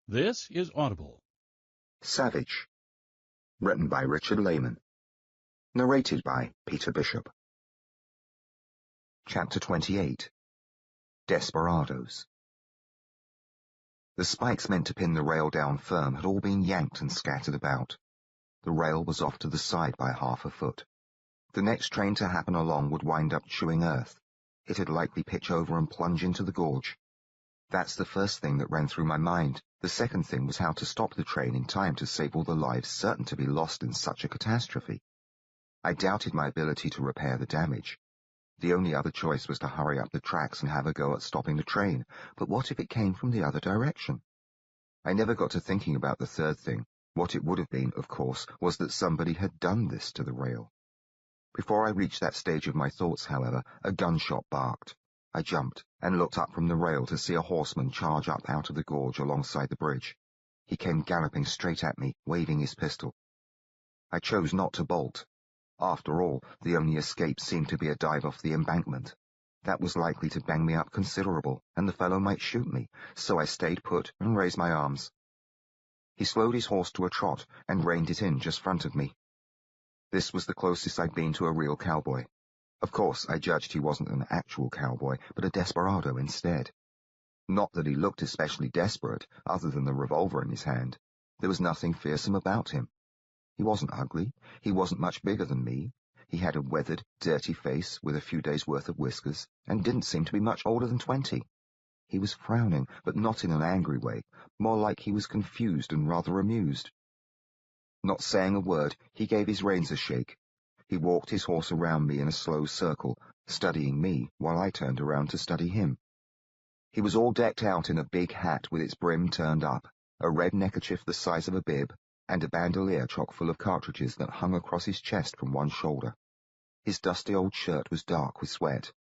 This is Audible. Savage. Written by Richard Laymon. Narrated by Peter Bishop. Chapter 28. Desperados. The spikes meant to pin the rail down firm had all been yanked and scattered about. The rail was off to the side by half a foot. The next train to happen along would wind up chewing earth. It'd likely pitch over and plunge into the gorge. That's the first thing that ran through my mind. The second thing was how to stop the train in time to save all the lives certain to be lost in such a catastrophe. I doubted my ability to repair the damage. The only other choice was to hurry up the tracks and have a go at stopping the train, but what if it came from the other direction? I never got to thinking about the third thing. What it would have been, of course, was that somebody had done this to the rail. Before I reached that stage of my thoughts, however, a gunshot barked. I jumped and looked up from the rail to see a horseman charge up out of the gorge alongside the bridge. He came galloping straight at me, waving his pistol. I chose not to bolt. After all, the only escape seemed to be a dive off the embankment. That was likely to bang me up considerable, and the fellow might shoot me, so I stayed put and raised my arms. He slowed his horse to a trot and reined it in just front of me. This was the closest I'd been to a real cowboy. Of course, I judged he wasn't an actual cowboy, but a desperado instead. Not that he looked especially desperate, other than the revolver in his hand. There was nothing fearsome about him. He wasn't ugly. He wasn't much bigger than me. He had a weathered, dirty face with a few days' worth of whiskers, and didn't seem to be much older than 20. He was frowning, but not in an angry way, more like he was confused and rather amused. Not saying a word, he gave his reins a shake. He walked his horse around me in a slow circle, studying me while I turned around to study him. He was all decked out in a big hat with its brim turned up, a red neckerchief the size of a bib, and a bandolier chock full of cartridges that hung across his chest from one shoulder. His dusty old shirt was dark with sweat.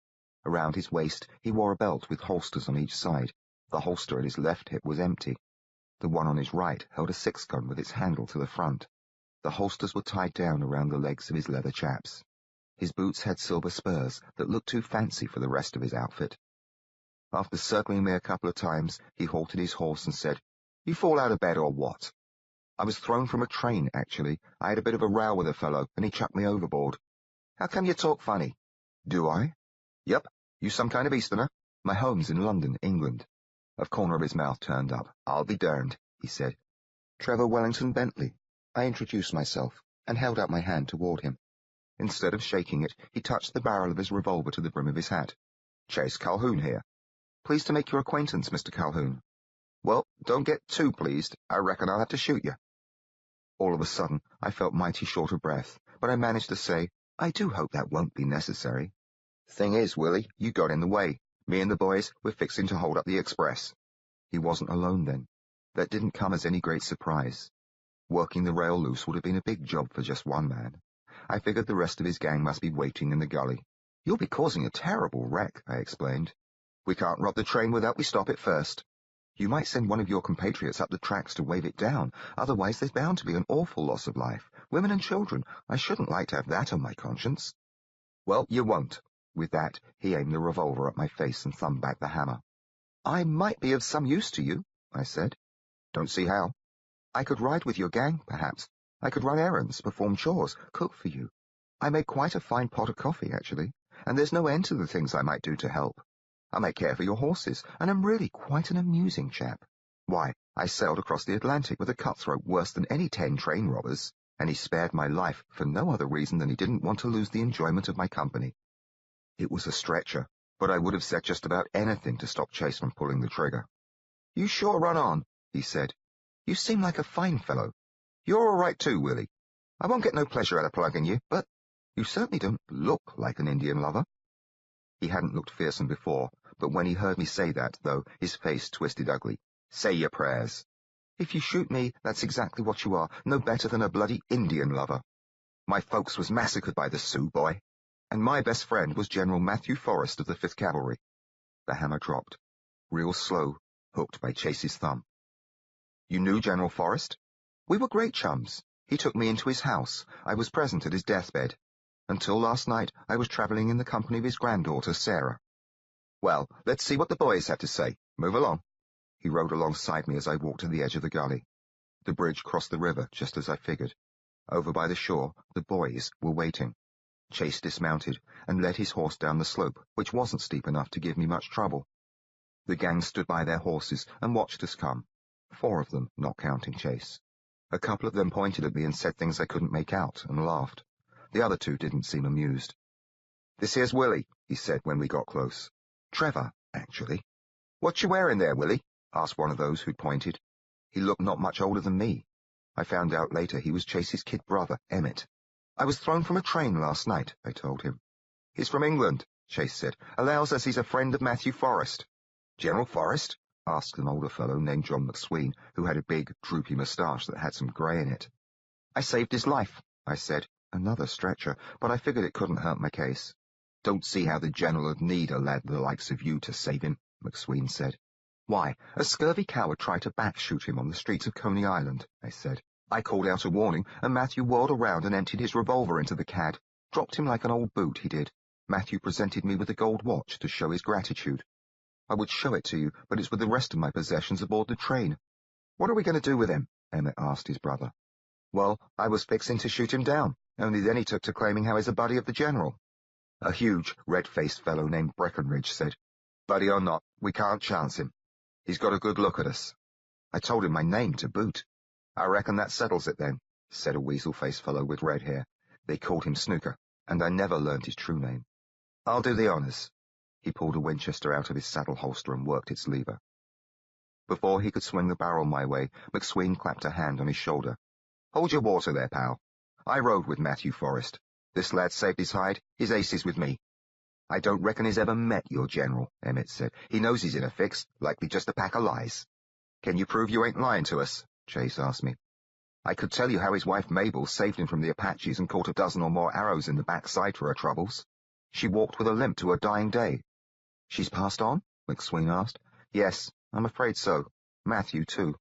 Around his waist he wore a belt with holsters on each side. The holster at his left hip was empty. The one on his right held a 6-gun with its handle to the front. The holsters were tied down around the legs of his leather chaps. His boots had silver spurs that looked too fancy for the rest of his outfit. After circling me a couple of times, he halted his horse and said, "You fall out of bed or what?" "I was thrown from a train, actually. I had a bit of a row with a fellow, and he chucked me overboard." "How come you talk funny?" "Do I?" "Yup. You some kind of Easterner?" "My home's in London, England." A corner of his mouth turned up. "I'll be darned," he said. "Trevor Wellington Bentley." I introduced myself and held out my hand toward him. Instead of shaking it, he touched the barrel of his revolver to the brim of his hat. "Chase Calhoun here." "Pleased to make your acquaintance, Mr. Calhoun." "Well, don't get too pleased. I reckon I'll have to shoot you." All of a sudden, I felt mighty short of breath, but I managed to say, "I do hope that won't be necessary." "Thing is, Willie, you got in the way. Me and the boys, we're fixing to hold up the express." He wasn't alone then. That didn't come as any great surprise. Working the rail loose would have been a big job for just one man. I figured the rest of his gang must be waiting in the gully. "You'll be causing a terrible wreck," I explained. "We can't rob the train without we stop it first." "You might send one of your compatriots up the tracks to wave it down. Otherwise there's bound to be an awful loss of life. Women and children. I shouldn't like to have that on my conscience." "Well, you won't." With that, he aimed the revolver at my face and thumbed back the hammer. "I might be of some use to you," I said. "Don't see how." "I could ride with your gang, perhaps. I could run errands, perform chores, cook for you. I make quite a fine pot of coffee, actually, and there's no end to the things I might do to help. I might care for your horses, and I'm really quite an amusing chap. Why, I sailed across the Atlantic with a cutthroat worse than any 10 train robbers, and he spared my life for no other reason than he didn't want to lose the enjoyment of my company." It was a stretcher, but I would have said just about anything to stop Chase from pulling the trigger. "You sure run on," he said. "You seem like a fine fellow. You're all right too, Willie. I won't get no pleasure out of plugging you, but you certainly don't look like an Indian lover." He hadn't looked fearsome before, but when he heard me say that, though, his face twisted ugly. "Say your prayers." "If you shoot me, that's exactly what you are, no better than a bloody Indian lover. My folks was massacred by the Sioux, boy, and my best friend was General Matthew Forrest of the 5th Cavalry." The hammer dropped, real slow, hooked by Chase's thumb. "You knew General Forrest?" "We were great chums. He took me into his house. I was present at his deathbed. Until last night, I was traveling in the company of his granddaughter, Sarah." "Well, let's see what the boys have to say. Move along." He rode alongside me as I walked to the edge of the gully. The bridge crossed the river, just as I figured. Over by the shore, the boys were waiting. Chase dismounted and led his horse down the slope, which wasn't steep enough to give me much trouble. The gang stood by their horses and watched us come. 4 of them, not counting Chase. A couple of them pointed at me and said things I couldn't make out, and laughed. The other 2 didn't seem amused. "This here's Willie," he said when we got close. "Trevor, actually." "What you wearing there, Willie?" asked one of those who'd pointed. He looked not much older than me. I found out later he was Chase's kid brother, Emmett. "I was thrown from a train last night," I told him. "He's from England," Chase said. "Allows us he's a friend of Matthew Forrest." "General Forrest?" asked an older fellow named John McSween, who had a big, droopy moustache that had some grey in it. "I saved his life," I said. Another stretcher, but I figured it couldn't hurt my case. "Don't see how the general'd need a lad the likes of you to save him," McSween said. "Why, a scurvy coward tried to back-shoot him on the streets of Coney Island," I said. "I called out a warning, and Matthew whirled around and emptied his revolver into the cad. Dropped him like an old boot, he did. Matthew presented me with a gold watch to show his gratitude. I would show it to you, but it's with the rest of my possessions aboard the train." "What are we going to do with him?" Emmett asked his brother. "Well, I was fixing to shoot him down, only then he took to claiming how he's a buddy of the general." A huge, red-faced fellow named Breckenridge said, "Buddy or not, we can't chance him. He's got a good look at us." I told him my name to boot. "I reckon that settles it then," said a weasel-faced fellow with red hair. They called him Snooker, and I never learned his true name. "I'll do the honours." He pulled a Winchester out of his saddle holster and worked its lever. Before he could swing the barrel my way, McSween clapped a hand on his shoulder. "Hold your water there, pal. I rode with Matthew Forrest. This lad saved his hide. His ace is with me." "I don't reckon he's ever met your general," Emmett said. "He knows he's in a fix, likely just a pack of lies." "Can you prove you ain't lying to us?" Chase asked me. "I could tell you how his wife Mabel saved him from the Apaches and caught a dozen or more arrows in the backside for her troubles. She walked with a limp to her dying day." "She's passed on?" McSween asked. "Yes, I'm afraid so. Matthew, too."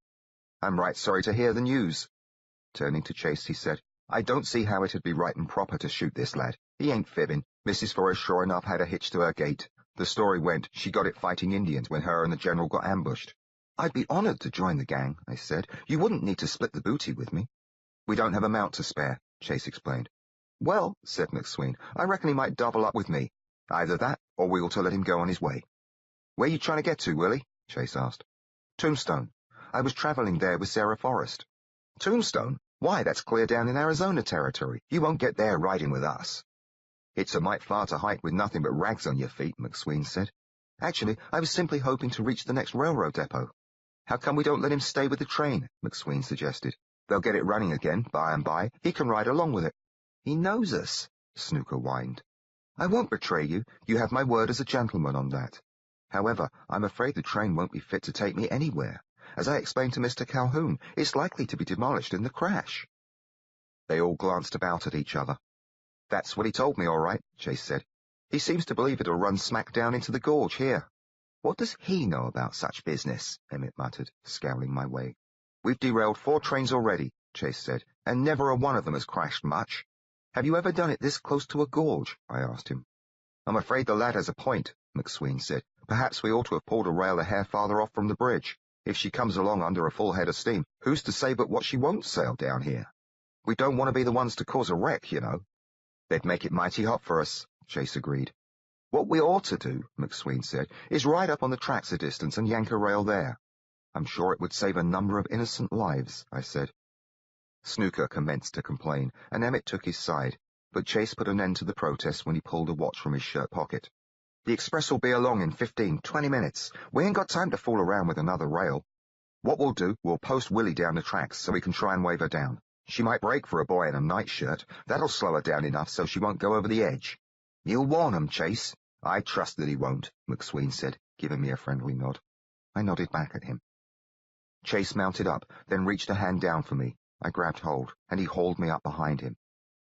"I'm right sorry to hear the news." Turning to Chase, he said, "I don't see how it'd be right and proper to shoot this lad. He ain't fibbing. Mrs. Forrest sure enough had a hitch to her gait. The story went she got it fighting Indians when her and the general got ambushed." "I'd be honored to join the gang," I said. "You wouldn't need to split the booty with me." "We don't have a mount to spare," Chase explained. "Well," said McSween, "I reckon he might double up with me. Either that, or we ought to let him go on his way." "Where you trying to get to, Willie?" Chase asked. "Tombstone. I was traveling there with Sarah Forrest." "Tombstone? Why, that's clear down in Arizona territory. You won't get there riding with us." "It's a mite far to hike with nothing but rags on your feet," McSween said. "Actually, I was simply hoping to reach the next railroad depot." "How come we don't let him stay with the train?" McSween suggested. "They'll get it running again, by and by. He can ride along with it." "He knows us," Snooker whined. "I won't betray you. You have my word as a gentleman on that. However, I'm afraid the train won't be fit to take me anywhere. As I explained to Mr. Calhoun, it's likely to be demolished in the crash." They all glanced about at each other. "That's what he told me, all right," Chase said. "He seems to believe it'll run smack down into the gorge here." "What does he know about such business?" Emmett muttered, scowling my way. "We've derailed 4 trains already," Chase said, "and never a one of them has crashed much." "Have you ever done it this close to a gorge?" I asked him. "I'm afraid the lad has a point," McSween said. "Perhaps we ought to have pulled a rail a hair farther off from the bridge. If she comes along under a full head of steam, who's to say but what she won't sail down here? We don't want to be the ones to cause a wreck, you know." "They'd make it mighty hot for us," Chase agreed. "What we ought to do," McSween said, "is ride up on the tracks a distance and yank a rail there." "I'm sure it would save a number of innocent lives," I said. Snooker commenced to complain, and Emmett took his side, but Chase put an end to the protest when he pulled a watch from his shirt pocket. "The express will be along in 15-20 minutes. We ain't got time to fool around with another rail. What we'll do, we'll post Willie down the tracks so we can try and wave her down. She might break for a boy in a nightshirt. That'll slow her down enough so she won't go over the edge." "You'll warn 'em, Chase." "I trust that he won't," McSween said, giving me a friendly nod. I nodded back at him. Chase mounted up, then reached a hand down for me. I grabbed hold, and he hauled me up behind him.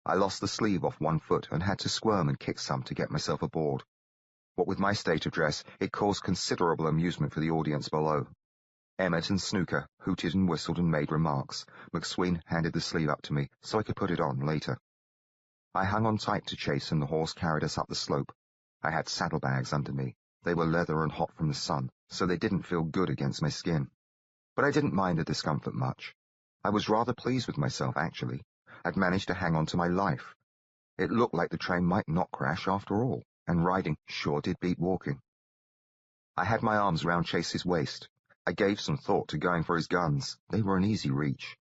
I lost the sleeve off one foot and had to squirm and kick some to get myself aboard. What with my state of dress, it caused considerable amusement for the audience below. Emmett and Snooker hooted and whistled and made remarks. McSween handed the sleeve up to me so I could put it on later. I hung on tight to Chase and the horse carried us up the slope. I had saddlebags under me. They were leather and hot from the sun, so they didn't feel good against my skin. But I didn't mind the discomfort much. I was rather pleased with myself, actually. I'd managed to hang on to my life. It looked like the train might not crash after all, and riding sure did beat walking. I had my arms round Chase's waist. I gave some thought to going for his guns. They were an easy reach.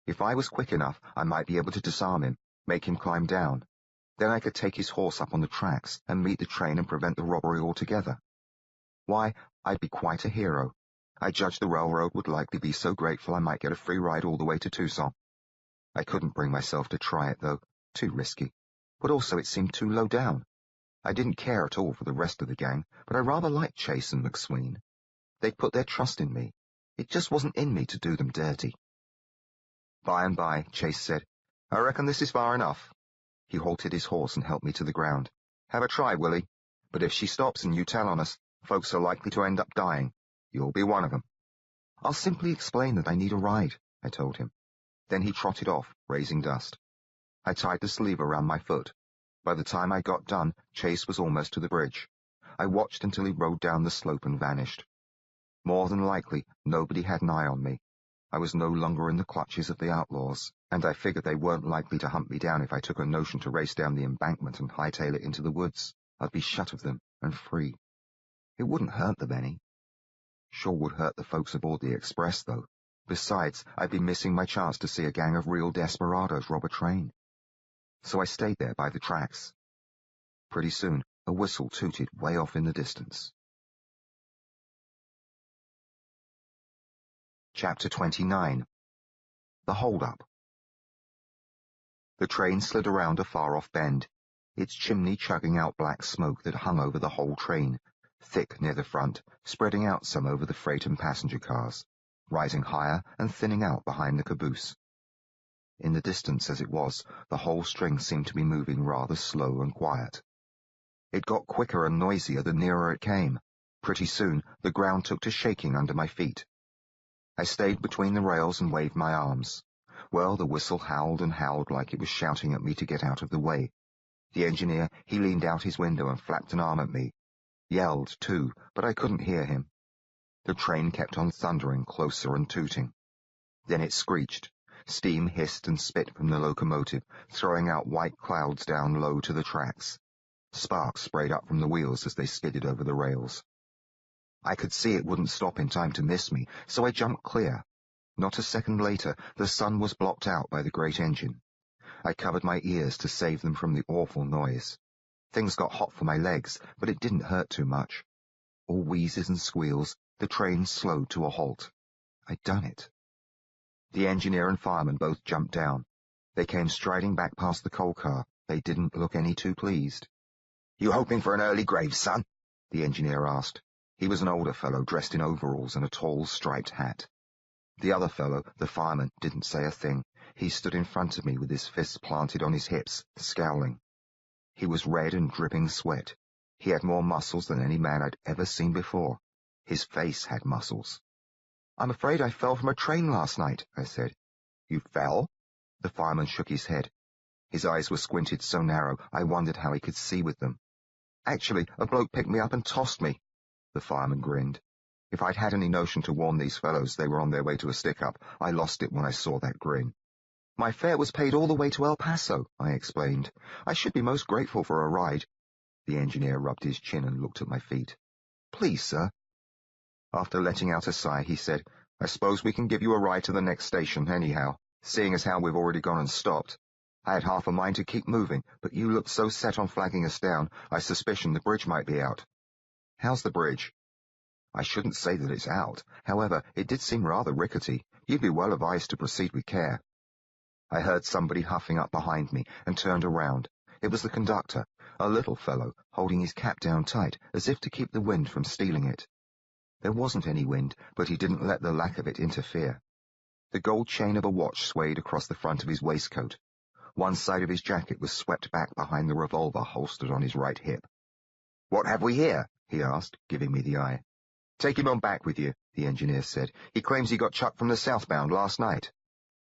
If I was quick enough, I might be able to disarm him, make him climb down. Then I could take his horse up on the tracks and meet the train and prevent the robbery altogether. Why, I'd be quite a hero. I judged the railroad would likely be so grateful I might get a free ride all the way to Tucson. I couldn't bring myself to try it, though. Too risky. But also it seemed too low down. I didn't care at all for the rest of the gang, but I rather liked Chase and McSween. They'd put their trust in me. It just wasn't in me to do them dirty. By and by, Chase said, "I reckon this is far enough." He halted his horse and helped me to the ground. "Have a try, Willie. But if she stops and you tell on us, folks are likely to end up dying. You'll be one of them." "I'll simply explain that I need a ride," I told him. Then he trotted off, raising dust. I tied the sleeve around my foot. By the time I got done, Chase was almost to the bridge. I watched until he rode down the slope and vanished. More than likely, nobody had an eye on me. I was no longer in the clutches of the outlaws, and I figured they weren't likely to hunt me down if I took a notion to race down the embankment and hightail it into the woods. I'd be shut of them and free. It wouldn't hurt them any. Sure would hurt the folks aboard the express, though. Besides, I'd be missing my chance to see a gang of real desperados rob a train. So I stayed there by the tracks. Pretty soon, a whistle tooted way off in the distance. Chapter 29. The Hold-Up. The train slid around a far-off bend, its chimney chugging out black smoke that hung over the whole train, thick near the front, spreading out some over the freight and passenger cars, rising higher and thinning out behind the caboose. In the distance as it was, the whole string seemed to be moving rather slow and quiet. It got quicker and noisier the nearer it came. Pretty soon, the ground took to shaking under my feet. I stayed between the rails and waved my arms. Well, the whistle howled and howled like it was shouting at me to get out of the way. The engineer, he leaned out his window and flapped an arm at me. Yelled, too, but I couldn't hear him. The train kept on thundering closer and tooting. Then it screeched. Steam hissed and spit from the locomotive, throwing out white clouds down low to the tracks. Sparks sprayed up from the wheels as they skidded over the rails. I could see it wouldn't stop in time to miss me, so I jumped clear. Not a second later, the sun was blocked out by the great engine. I covered my ears to save them from the awful noise. Things got hot for my legs, but it didn't hurt too much. All wheezes and squeals, the train slowed to a halt. I'd done it. The engineer and fireman both jumped down. They came striding back past the coal car. They didn't look any too pleased. "You hoping for an early grave, son?" the engineer asked. He was an older fellow dressed in overalls and a tall, striped hat. The other fellow, the fireman, didn't say a thing. He stood in front of me with his fists planted on his hips, scowling. He was red and dripping sweat. He had more muscles than any man I'd ever seen before. His face had muscles. "I'm afraid I fell from a train last night," I said. "You fell?" The fireman shook his head. His eyes were squinted so narrow I wondered how he could see with them. "Actually, a bloke picked me up and tossed me." The fireman grinned. If I'd had any notion to warn these fellows they were on their way to a stick-up, I lost it when I saw that grin. "My fare was paid all the way to El Paso," I explained. "I should be most grateful for a ride." The engineer rubbed his chin and looked at my feet. "Please, sir." After letting out a sigh, he said, "I suppose we can give you a ride to the next station, anyhow, seeing as how we've already gone and stopped. I had half a mind to keep moving, but you looked so set on flagging us down, I suspicion the bridge might be out." "How's the bridge?" "I shouldn't say that it's out. However, it did seem rather rickety. You'd be well advised to proceed with care." I heard somebody huffing up behind me and turned around. It was the conductor, a little fellow, holding his cap down tight, as if to keep the wind from stealing it. There wasn't any wind, but he didn't let the lack of it interfere. The gold chain of a watch swayed across the front of his waistcoat. One side of his jacket was swept back behind the revolver holstered on his right hip. "What have we here?" he asked, giving me the eye. "Take him on back with you," the engineer said. "He claims he got chucked from the southbound last night."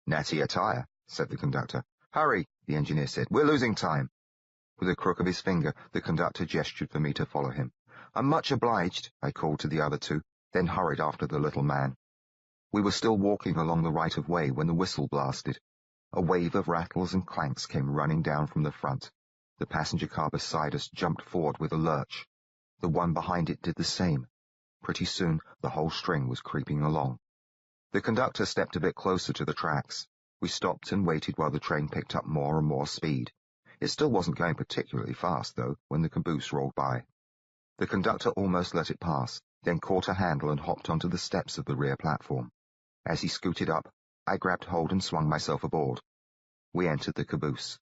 "Natty attire," said the conductor. "Hurry," the engineer said. "We're losing time." With a crook of his finger, the conductor gestured for me to follow him. "I'm much obliged," I called to the other two, then hurried after the little man. We were still walking along the right-of-way when the whistle blasted. A wave of rattles and clanks came running down from the front. The passenger car beside us jumped forward with a lurch. The one behind it did the same. Pretty soon, the whole string was creeping along. The conductor stepped a bit closer to the tracks. We stopped and waited while the train picked up more and more speed. It still wasn't going particularly fast, though, when the caboose rolled by. The conductor almost let it pass, then caught a handle and hopped onto the steps of the rear platform. As he scooted up, I grabbed hold and swung myself aboard. We entered the caboose.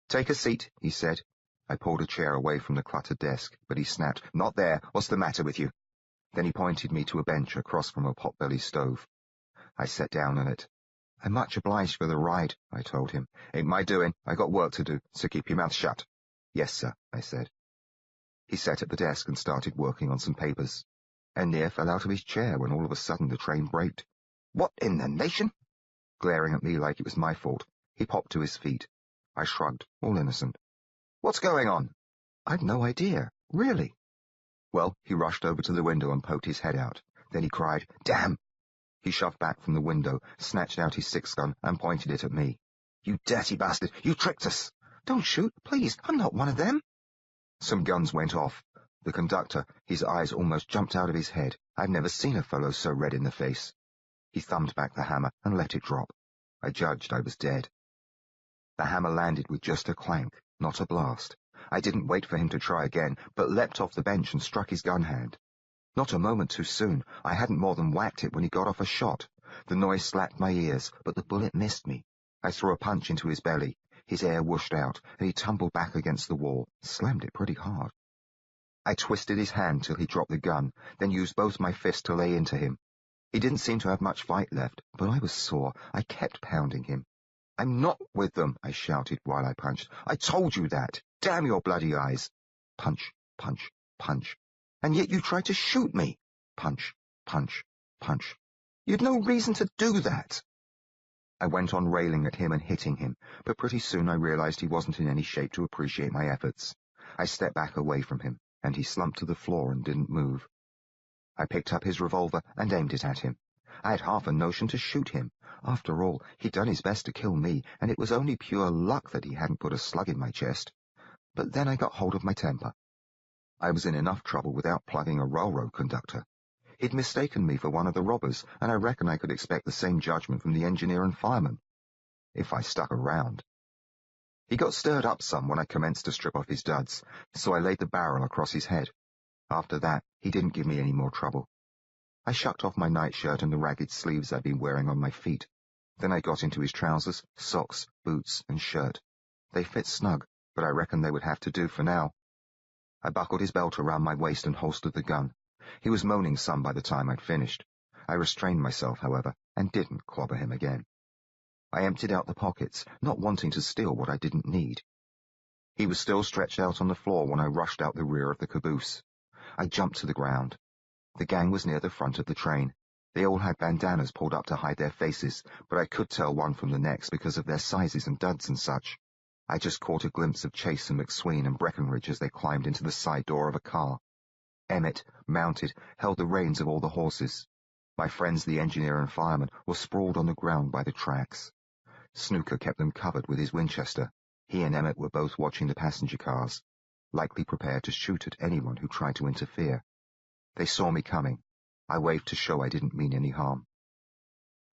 "Take a seat," he said. I pulled a chair away from the cluttered desk, but he snapped, "Not there. What's the matter with you?" Then he pointed me to a bench across from a potbelly stove. I sat down on it. "I'm much obliged for the ride," I told him. "Ain't my doing. I got work to do, so keep your mouth shut." "Yes, sir," I said. He sat at the desk and started working on some papers, and near fell out of his chair when all of a sudden the train braked. "What in the nation?" Glaring at me like it was my fault, he popped to his feet. I shrugged, all innocent. "What's going on?" "I've no idea, really." Well, he rushed over to the window and poked his head out. Then he cried, "Damn!" He shoved back from the window, snatched out his six-gun, and pointed it at me. "You dirty bastard! You tricked us!" "Don't shoot, please! I'm not one of them!" Some guns went off. The conductor, his eyes almost jumped out of his head. I've never seen a fellow so red in the face. He thumbed back the hammer and let it drop. I judged I was dead. The hammer landed with just a clank, not a blast. I didn't wait for him to try again, but leapt off the bench and struck his gun hand. Not a moment too soon. I hadn't more than whacked it when he got off a shot. The noise slapped my ears, but the bullet missed me. I threw a punch into his belly. His air whooshed out, and he tumbled back against the wall, slammed it pretty hard. I twisted his hand till he dropped the gun, then used both my fists to lay into him. He didn't seem to have much fight left, but I was sore. I kept pounding him. "I'm not with them," I shouted while I punched. "I told you that. Damn your bloody eyes." Punch, punch, punch. "And yet you tried to shoot me." Punch, punch, punch. "You'd no reason to do that." I went on railing at him and hitting him, but pretty soon I realized he wasn't in any shape to appreciate my efforts. I stepped back away from him, and he slumped to the floor and didn't move. I picked up his revolver and aimed it at him. I had half a notion to shoot him. After all, he'd done his best to kill me, and it was only pure luck that he hadn't put a slug in my chest. But then I got hold of my temper. I was in enough trouble without plugging a railroad conductor. He'd mistaken me for one of the robbers, and I reckon I could expect the same judgment from the engineer and fireman, if I stuck around. He got stirred up some when I commenced to strip off his duds, so I laid the barrel across his head. After that, he didn't give me any more trouble. I shucked off my nightshirt and the ragged sleeves I'd been wearing on my feet. Then I got into his trousers, socks, boots, and shirt. They fit snug, but I reckon they would have to do for now. I buckled his belt around my waist and holstered the gun. He was moaning some by the time I'd finished. I restrained myself, however, and didn't clobber him again. I emptied out the pockets, not wanting to steal what I didn't need. He was still stretched out on the floor when I rushed out the rear of the caboose. I jumped to the ground. The gang was near the front of the train. They all had bandanas pulled up to hide their faces, but I could tell one from the next because of their sizes and duds and such. I just caught a glimpse of Chase and McSween and Breckenridge as they climbed into the side door of a car. Emmett, mounted, held the reins of all the horses. My friends, the engineer and fireman, were sprawled on the ground by the tracks. Snooker kept them covered with his Winchester. He and Emmett were both watching the passenger cars, likely prepared to shoot at anyone who tried to interfere. They saw me coming. I waved to show I didn't mean any harm.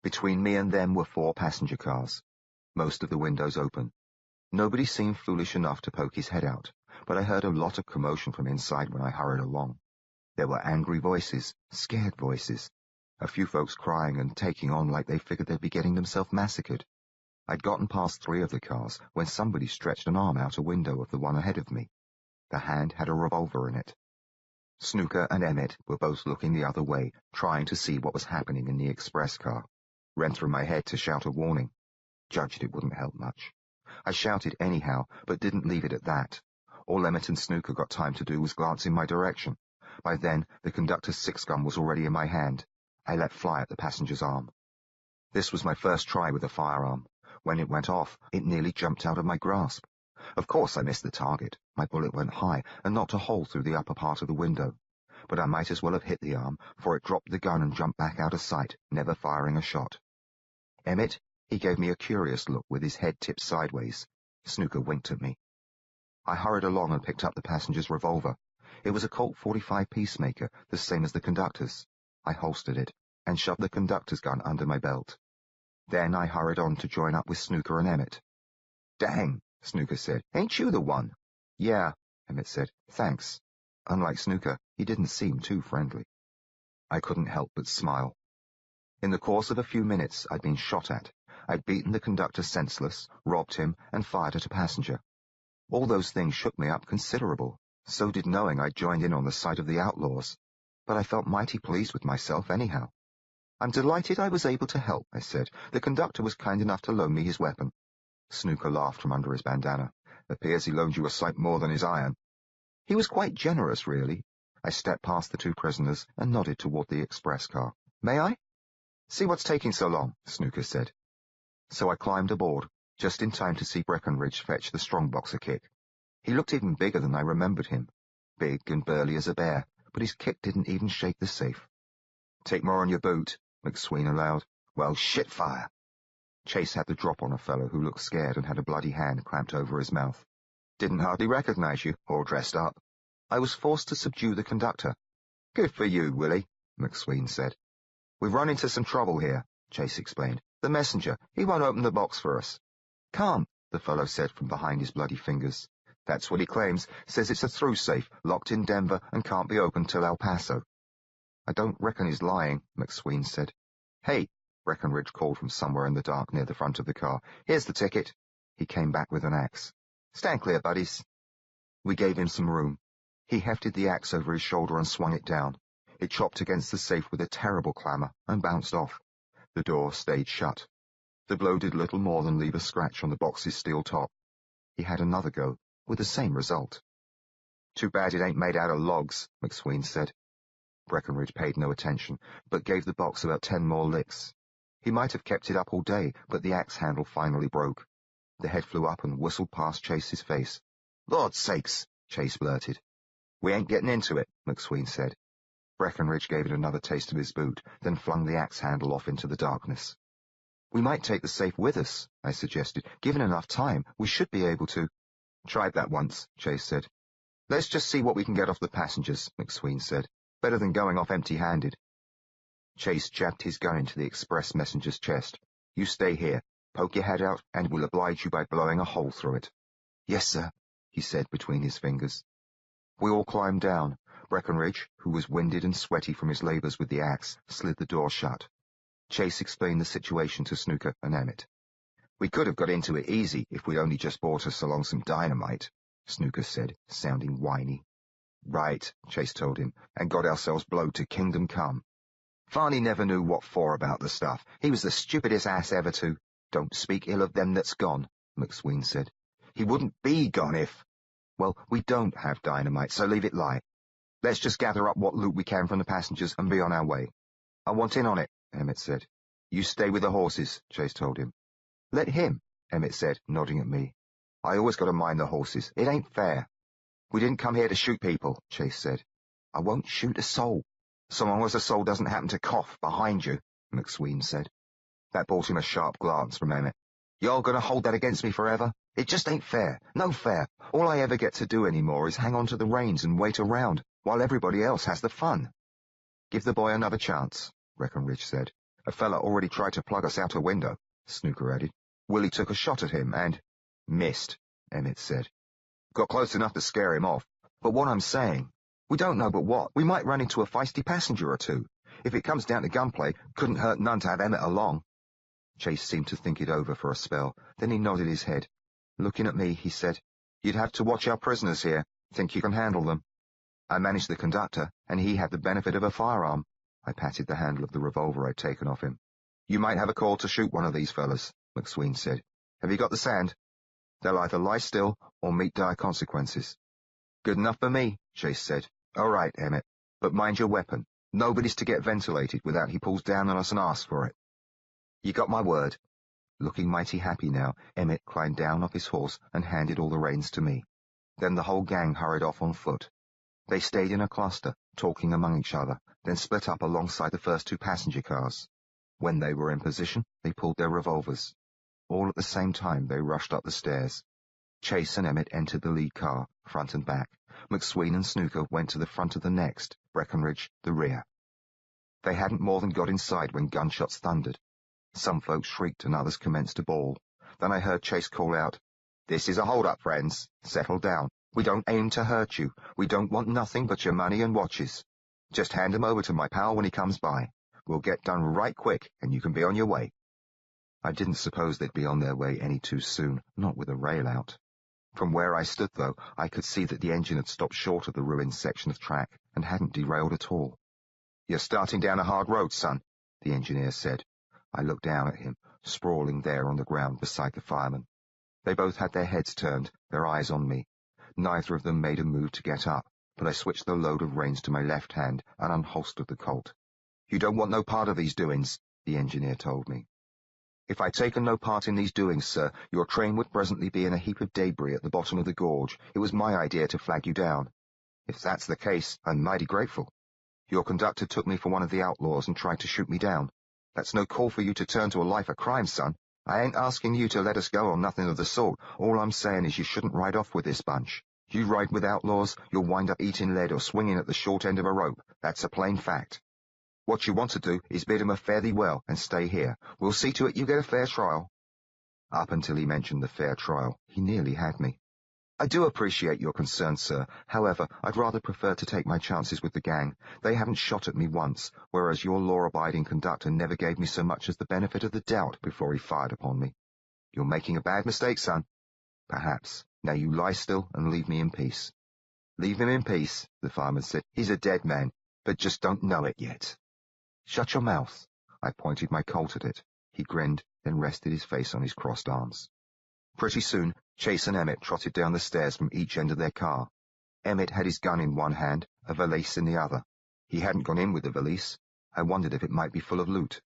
Between me and them were 4 passenger cars, most of the windows open. Nobody seemed foolish enough to poke his head out, but I heard a lot of commotion from inside when I hurried along. There were angry voices, scared voices, a few folks crying and taking on like they figured they'd be getting themselves massacred. I'd gotten past 3 of the cars when somebody stretched an arm out a window of the one ahead of me. The hand had a revolver in it. Snooker and Emmett were both looking the other way, trying to see what was happening in the express car. Ran through my head to shout a warning. Judged it wouldn't help much. I shouted anyhow, but didn't leave it at that. All Emmett and Snooker got time to do was glance in my direction. By then, the conductor's 6-gun was already in my hand. I let fly at the passenger's arm. This was my first try with a firearm. When it went off, it nearly jumped out of my grasp. Of course I missed the target. My bullet went high and knocked a hole through the upper part of the window. But I might as well have hit the arm, for it dropped the gun and jumped back out of sight, never firing a shot. Emmett? He gave me a curious look with his head tipped sideways. Snooker winked at me. I hurried along and picked up the passenger's revolver. It was a Colt .45 Peacemaker, the same as the conductor's. I holstered it and shoved the conductor's gun under my belt. Then I hurried on to join up with Snooker and Emmett. "Dang," Snooker said. "Ain't you the one?" "Yeah," Emmett said. "Thanks." Unlike Snooker, he didn't seem too friendly. I couldn't help but smile. In the course of a few minutes, I'd been shot at. I'd beaten the conductor senseless, robbed him, and fired at a passenger. All those things shook me up considerable. So did knowing I'd joined in on the side of the outlaws. But I felt mighty pleased with myself anyhow. "I'm delighted I was able to help," I said. "The conductor was kind enough to loan me his weapon." Snooker laughed from under his bandana. "Appears he loaned you a sight more than his iron." "He was quite generous, really." I stepped past the two prisoners and nodded toward the express car. "May I?" "See what's taking so long," Snooker said. So I climbed aboard, just in time to see Breckenridge fetch the strong-boxer kick. He looked even bigger than I remembered him. Big and burly as a bear, but his kick didn't even shake the safe. "Take more on your boot," McSween allowed. "Well, shit fire." Chase had the drop on a fellow who looked scared and had a bloody hand clamped over his mouth. "Didn't hardly recognize you, all dressed up." I was forced to subdue the conductor. "Good for you, Willie," McSween said. "We've run into some trouble here," Chase explained. "The messenger, he won't open the box for us." "Can't," the fellow said from behind his bloody fingers. "That's what he claims. Says it's a through safe, locked in Denver and can't be opened till El Paso." "I don't reckon he's lying," McSween said. "Hey," Breckenridge called from somewhere in the dark near the front of the car. "Here's the ticket." He came back with an axe. "Stand clear, buddies." We gave him some room. He hefted the axe over his shoulder and swung it down. It chopped against the safe with a terrible clamour and bounced off. The door stayed shut. The blow did little more than leave a scratch on the box's steel top. He had another go, with the same result. "Too bad it ain't made out of logs," McSween said. Breckenridge paid no attention, but gave the box about 10 more licks. He might have kept it up all day, but the axe handle finally broke. The head flew up and whistled past Chase's face. "Lord's sakes," Chase blurted. "We ain't getting into it," McSween said. Breckenridge gave it another taste of his boot, then flung the axe handle off into the darkness. "We might take the safe with us," I suggested. "Given enough time, we should be able to—" "Tried that once," Chase said. "Let's just see what we can get off the passengers," McSween said. "Better than going off empty-handed." Chase jabbed his gun into the express messenger's chest. "You stay here. Poke your head out, and we'll oblige you by blowing a hole through it." "Yes, sir," he said between his fingers. We all climbed down. Breckenridge, who was winded and sweaty from his labours with the axe, slid the door shut. Chase explained the situation to Snooker and Emmett. "We could have got into it easy if we'd only just brought us along some dynamite," Snooker said, sounding whiny. "Right," Chase told him, "and got ourselves blowed to kingdom come. Farney never knew what for about the stuff. He was the stupidest ass ever to—" "Don't speak ill of them that's gone," McSween said. "He wouldn't be gone if—" "Well, we don't have dynamite, so leave it lie. Let's just gather up what loot we can from the passengers and be on our way." "I want in on it," Emmett said. "You stay with the horses," Chase told him. "Let him," Emmett said, nodding at me. "I always got to mind the horses. It ain't fair." "We didn't come here to shoot people," Chase said. "I won't shoot a soul, so long as the soul doesn't happen to cough behind you," McSween said. That brought him a sharp glance from Emmett. "Y'all gonna hold that against me forever? It just ain't fair. No fair. All I ever get to do anymore is hang on to the reins and wait around, while everybody else has the fun." "Give the boy another chance," Breckenridge said. "A fella already tried to plug us out a window," Snooker added. "Willie took a shot at him and—" "Missed," Emmett said. "Got close enough to scare him off. But what I'm saying, we don't know but what. We might run into a feisty passenger or two. If it comes down to gunplay, couldn't hurt none to have Emmett along." Chase seemed to think it over for a spell. Then he nodded his head. Looking at me, he said, "You'd have to watch our prisoners here. Think you can handle them?" I managed the conductor, and he had the benefit of a firearm. I patted the handle of the revolver I'd taken off him. "You might have a call to shoot one of these fellas," McSween said. "Have you got the sand?" "They'll either lie still or meet dire consequences." "Good enough for me," Chase said. "All right, Emmett, but mind your weapon. Nobody's to get ventilated without he pulls down on us and asks for it." "You got my word." Looking mighty happy now, Emmett climbed down off his horse and handed all the reins to me. Then the whole gang hurried off on foot. They stayed in a cluster, talking among each other, then split up alongside the first two passenger cars. When they were in position, they pulled their revolvers. All at the same time, they rushed up the stairs. Chase and Emmett entered the lead car, front and back. McSween and Snooker went to the front of the next, Breckenridge the rear. They hadn't more than got inside when gunshots thundered. Some folks shrieked and others commenced to bawl. Then I heard Chase call out, "This is a hold-up, friends. Settle down. We don't aim to hurt you. We don't want nothing but your money and watches. Just hand 'em over to my pal when he comes by. We'll get done right quick, and you can be on your way." I didn't suppose they'd be on their way any too soon, not with a rail out. From where I stood, though, I could see that the engine had stopped short of the ruined section of track and hadn't derailed at all. "You're starting down a hard road, son," the engineer said. I looked down at him, sprawling there on the ground beside the fireman. They both had their heads turned, their eyes on me. Neither of them made a move to get up, but I switched the load of reins to my left hand and unholstered the Colt. "You don't want no part of these doings," the engineer told me. "If I'd taken no part in these doings, sir, your train would presently be in a heap of debris at the bottom of the gorge. It was my idea to flag you down. If that's the case, I'm mighty grateful. Your conductor took me for one of the outlaws and tried to shoot me down. That's no call for you to turn to a life of crime, son. I ain't asking you to let us go or nothing of the sort. All I'm saying is you shouldn't ride off with this bunch. You ride with outlaws, you'll wind up eating lead or swinging at the short end of a rope. That's a plain fact. What you want to do is bid him a fare thee well and stay here. We'll see to it you get a fair trial." Up until he mentioned the fair trial, he nearly had me. "I do appreciate your concern, sir. However, I'd rather prefer to take my chances with the gang. They haven't shot at me once, whereas your law-abiding conductor never gave me so much as the benefit of the doubt before he fired upon me." "You're making a bad mistake, son." "Perhaps. Now you lie still and leave me in peace." "Leave him in peace," the fireman said. "He's a dead man, but just don't know it yet." "Shut your mouth." I pointed my Colt at it. He grinned, then rested his face on his crossed arms. Pretty soon, Chase and Emmett trotted down the stairs from each end of their car. Emmett had his gun in one hand, a valise in the other. He hadn't gone in with the valise. I wondered if it might be full of loot.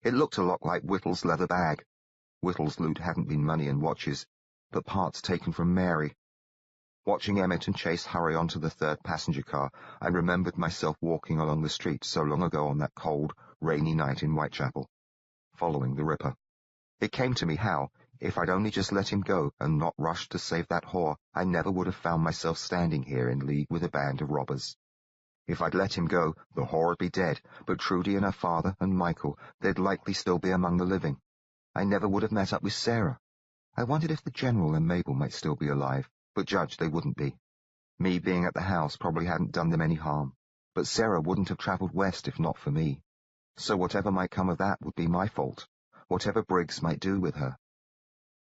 It looked a lot like Whittle's leather bag. Whittle's loot hadn't been money and watches, but parts taken from Mary. Watching Emmett and Chase hurry onto the third passenger car, I remembered myself walking along the street so long ago on that cold, rainy night in Whitechapel, following the Ripper. It came to me how, if I'd only just let him go and not rushed to save that whore, I never would have found myself standing here in league with a band of robbers. If I'd let him go, the whore would be dead, but Trudy and her father and Michael, they'd likely still be among the living. I never would have met up with Sarah. I wondered if the General and Mabel might still be alive, but judged they wouldn't be. Me being at the house probably hadn't done them any harm, but Sarah wouldn't have travelled west if not for me. So whatever might come of that would be my fault, whatever Briggs might do with her.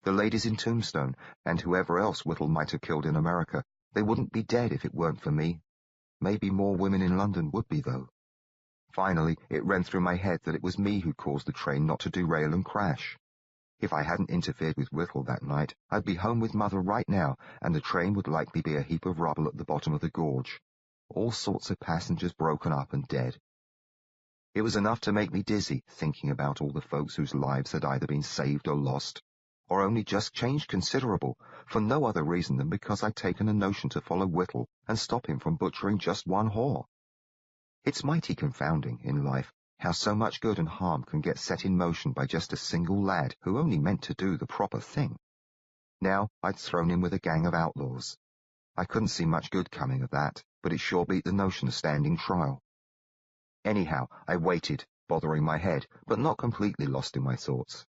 The ladies in Tombstone, and whoever else Whittle might have killed in America, they wouldn't be dead if it weren't for me. Maybe more women in London would be, though. Finally, it ran through my head that it was me who caused the train not to derail and crash. If I hadn't interfered with Whittle that night, I'd be home with Mother right now, and the train would likely be a heap of rubble at the bottom of the gorge. All sorts of passengers broken up and dead. It was enough to make me dizzy, thinking about all the folks whose lives had either been saved or lost, or only just changed considerable, for no other reason than because I'd taken a notion to follow Whittle and stop him from butchering just one whore. It's mighty confounding, in life, how so much good and harm can get set in motion by just a single lad who only meant to do the proper thing. Now I'd thrown in with a gang of outlaws. I couldn't see much good coming of that, but it sure beat the notion of standing trial. Anyhow, I waited, bothering my head, but not completely lost in my thoughts.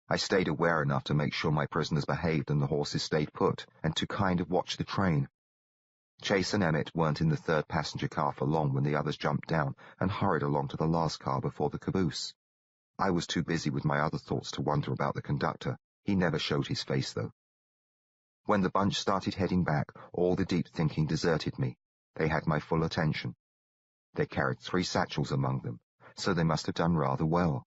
I stayed aware enough to make sure my prisoners behaved and the horses stayed put, and to kind of watch the train. Chase and Emmett weren't in the third passenger car for long when the others jumped down and hurried along to the last car before the caboose. I was too busy with my other thoughts to wonder about the conductor. He never showed his face, though. When the bunch started heading back, all the deep thinking deserted me. They had my full attention. They carried 3 satchels among them, so they must have done rather well.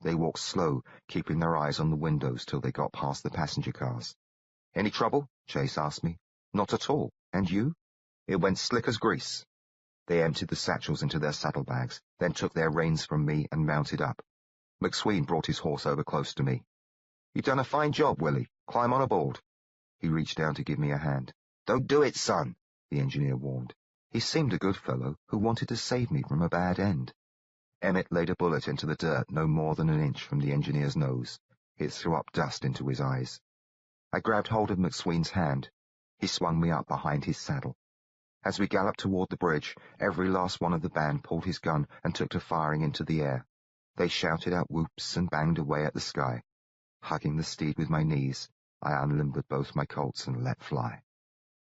They walked slow, keeping their eyes on the windows till they got past the passenger cars. "Any trouble?" Chase asked me. "Not at all. And you?" "It went slick as grease." They emptied the satchels into their saddlebags, then took their reins from me and mounted up. McSween brought his horse over close to me. "You've done a fine job, Willie. Climb on aboard." He reached down to give me a hand. "Don't do it, son," the engineer warned. He seemed a good fellow who wanted to save me from a bad end. Emmett laid a bullet into the dirt no more than an inch from the engineer's nose. It threw up dust into his eyes. I grabbed hold of McSween's hand. He swung me up behind his saddle. As we galloped toward the bridge, every last one of the band pulled his gun and took to firing into the air. They shouted out whoops and banged away at the sky. Hugging the steed with my knees, I unlimbered both my Colts and let fly.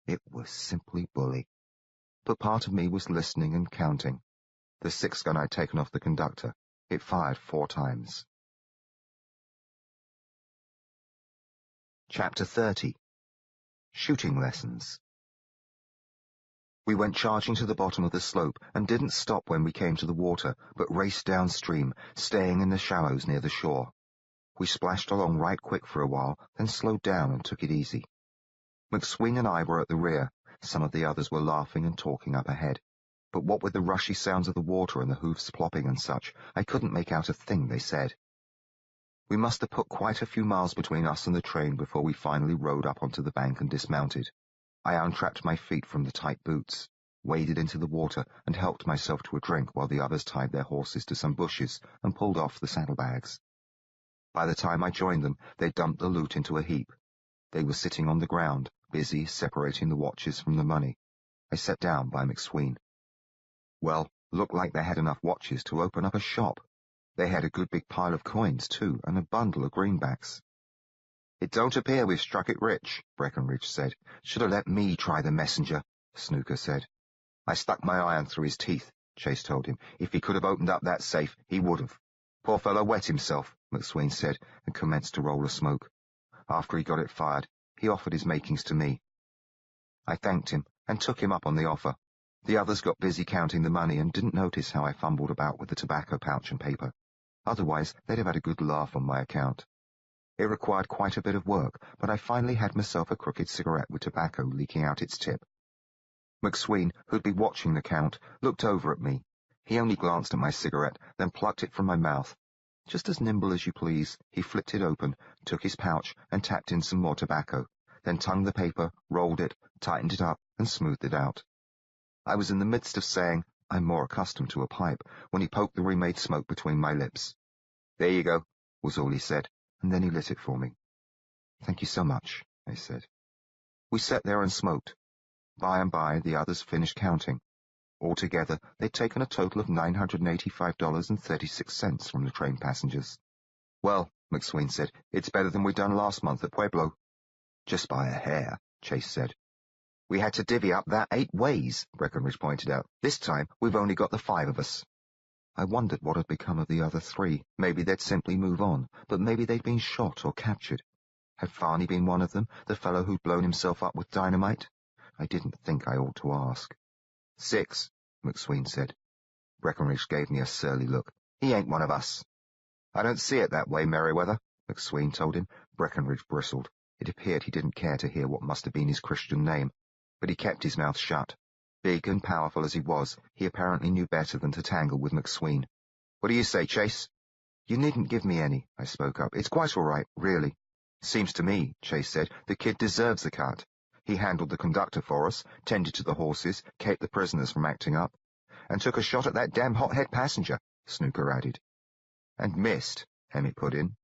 It was simply bully. But part of me was listening and counting. The 6 gun I'd taken off the conductor. It fired 4 times. Chapter 30. Shooting Lessons. We went charging to the bottom of the slope and didn't stop when we came to the water, but raced downstream, staying in the shallows near the shore. We splashed along right quick for a while, then slowed down and took it easy. McSween and I were at the rear. Some of the others were laughing and talking up ahead. But what with the rushy sounds of the water and the hoofs plopping and such, I couldn't make out a thing they said. We must have put quite a few miles between us and the train before we finally rode up onto the bank and dismounted. I untrapped my feet from the tight boots, waded into the water, and helped myself to a drink while the others tied their horses to some bushes and pulled off the saddlebags. By the time I joined them, they'd dumped the loot into a heap. They were sitting on the ground, busy separating the watches from the money. I sat down by McSween. Well, looked like they had enough watches to open up a shop. They had a good big pile of coins, too, and a bundle of greenbacks. "It don't appear we've struck it rich," Breckenridge said. "Should have let me try the messenger," Snooker said. "I stuck my iron through his teeth," Chase told him. "If he could have opened up that safe, he would have." "Poor fellow wet himself," McSween said, and commenced to roll a smoke. After he got it fired, he offered his makings to me. I thanked him and took him up on the offer. The others got busy counting the money and didn't notice how I fumbled about with the tobacco pouch and paper. Otherwise, they'd have had a good laugh on my account. It required quite a bit of work, but I finally had myself a crooked cigarette with tobacco leaking out its tip. McSween, who'd been watching the count, looked over at me. He only glanced at my cigarette, then plucked it from my mouth. Just as nimble as you please, he flipped it open, took his pouch, and tapped in some more tobacco, then tongued the paper, rolled it, tightened it up, and smoothed it out. I was in the midst of saying, "I'm more accustomed to a pipe," when he poked the remade smoke between my lips. "There you go," was all he said, and then he lit it for me. "Thank you so much," I said. We sat there and smoked. By and by, the others finished counting. Altogether, they'd taken a total of $985.36 from the train passengers. "Well," McSween said, "it's better than we'd done last month at Pueblo." "Just by a hair," Chase said. "We had to divvy up that 8 ways," Breckenridge pointed out. "This time, we've only got the 5 of us." I wondered what had become of the other 3. Maybe they'd simply move on, but maybe they'd been shot or captured. Had Farney been one of them, the fellow who'd blown himself up with dynamite? I didn't think I ought to ask. 6, McSween said. Breckenridge gave me a surly look. "He ain't one of us." "I don't see it that way, Merriweather," McSween told him. Breckenridge bristled. It appeared he didn't care to hear what must have been his Christian name, but he kept his mouth shut. Big and powerful as he was, he apparently knew better than to tangle with McSween. "What do you say, Chase?" "You needn't give me any," I spoke up. "It's quite all right, really." "Seems to me," Chase said, "the kid deserves the cut. He handled the conductor for us, tended to the horses, kept the prisoners from acting up, and took a shot at that damn hothead passenger," Snooker added. "And missed," Emmett put in.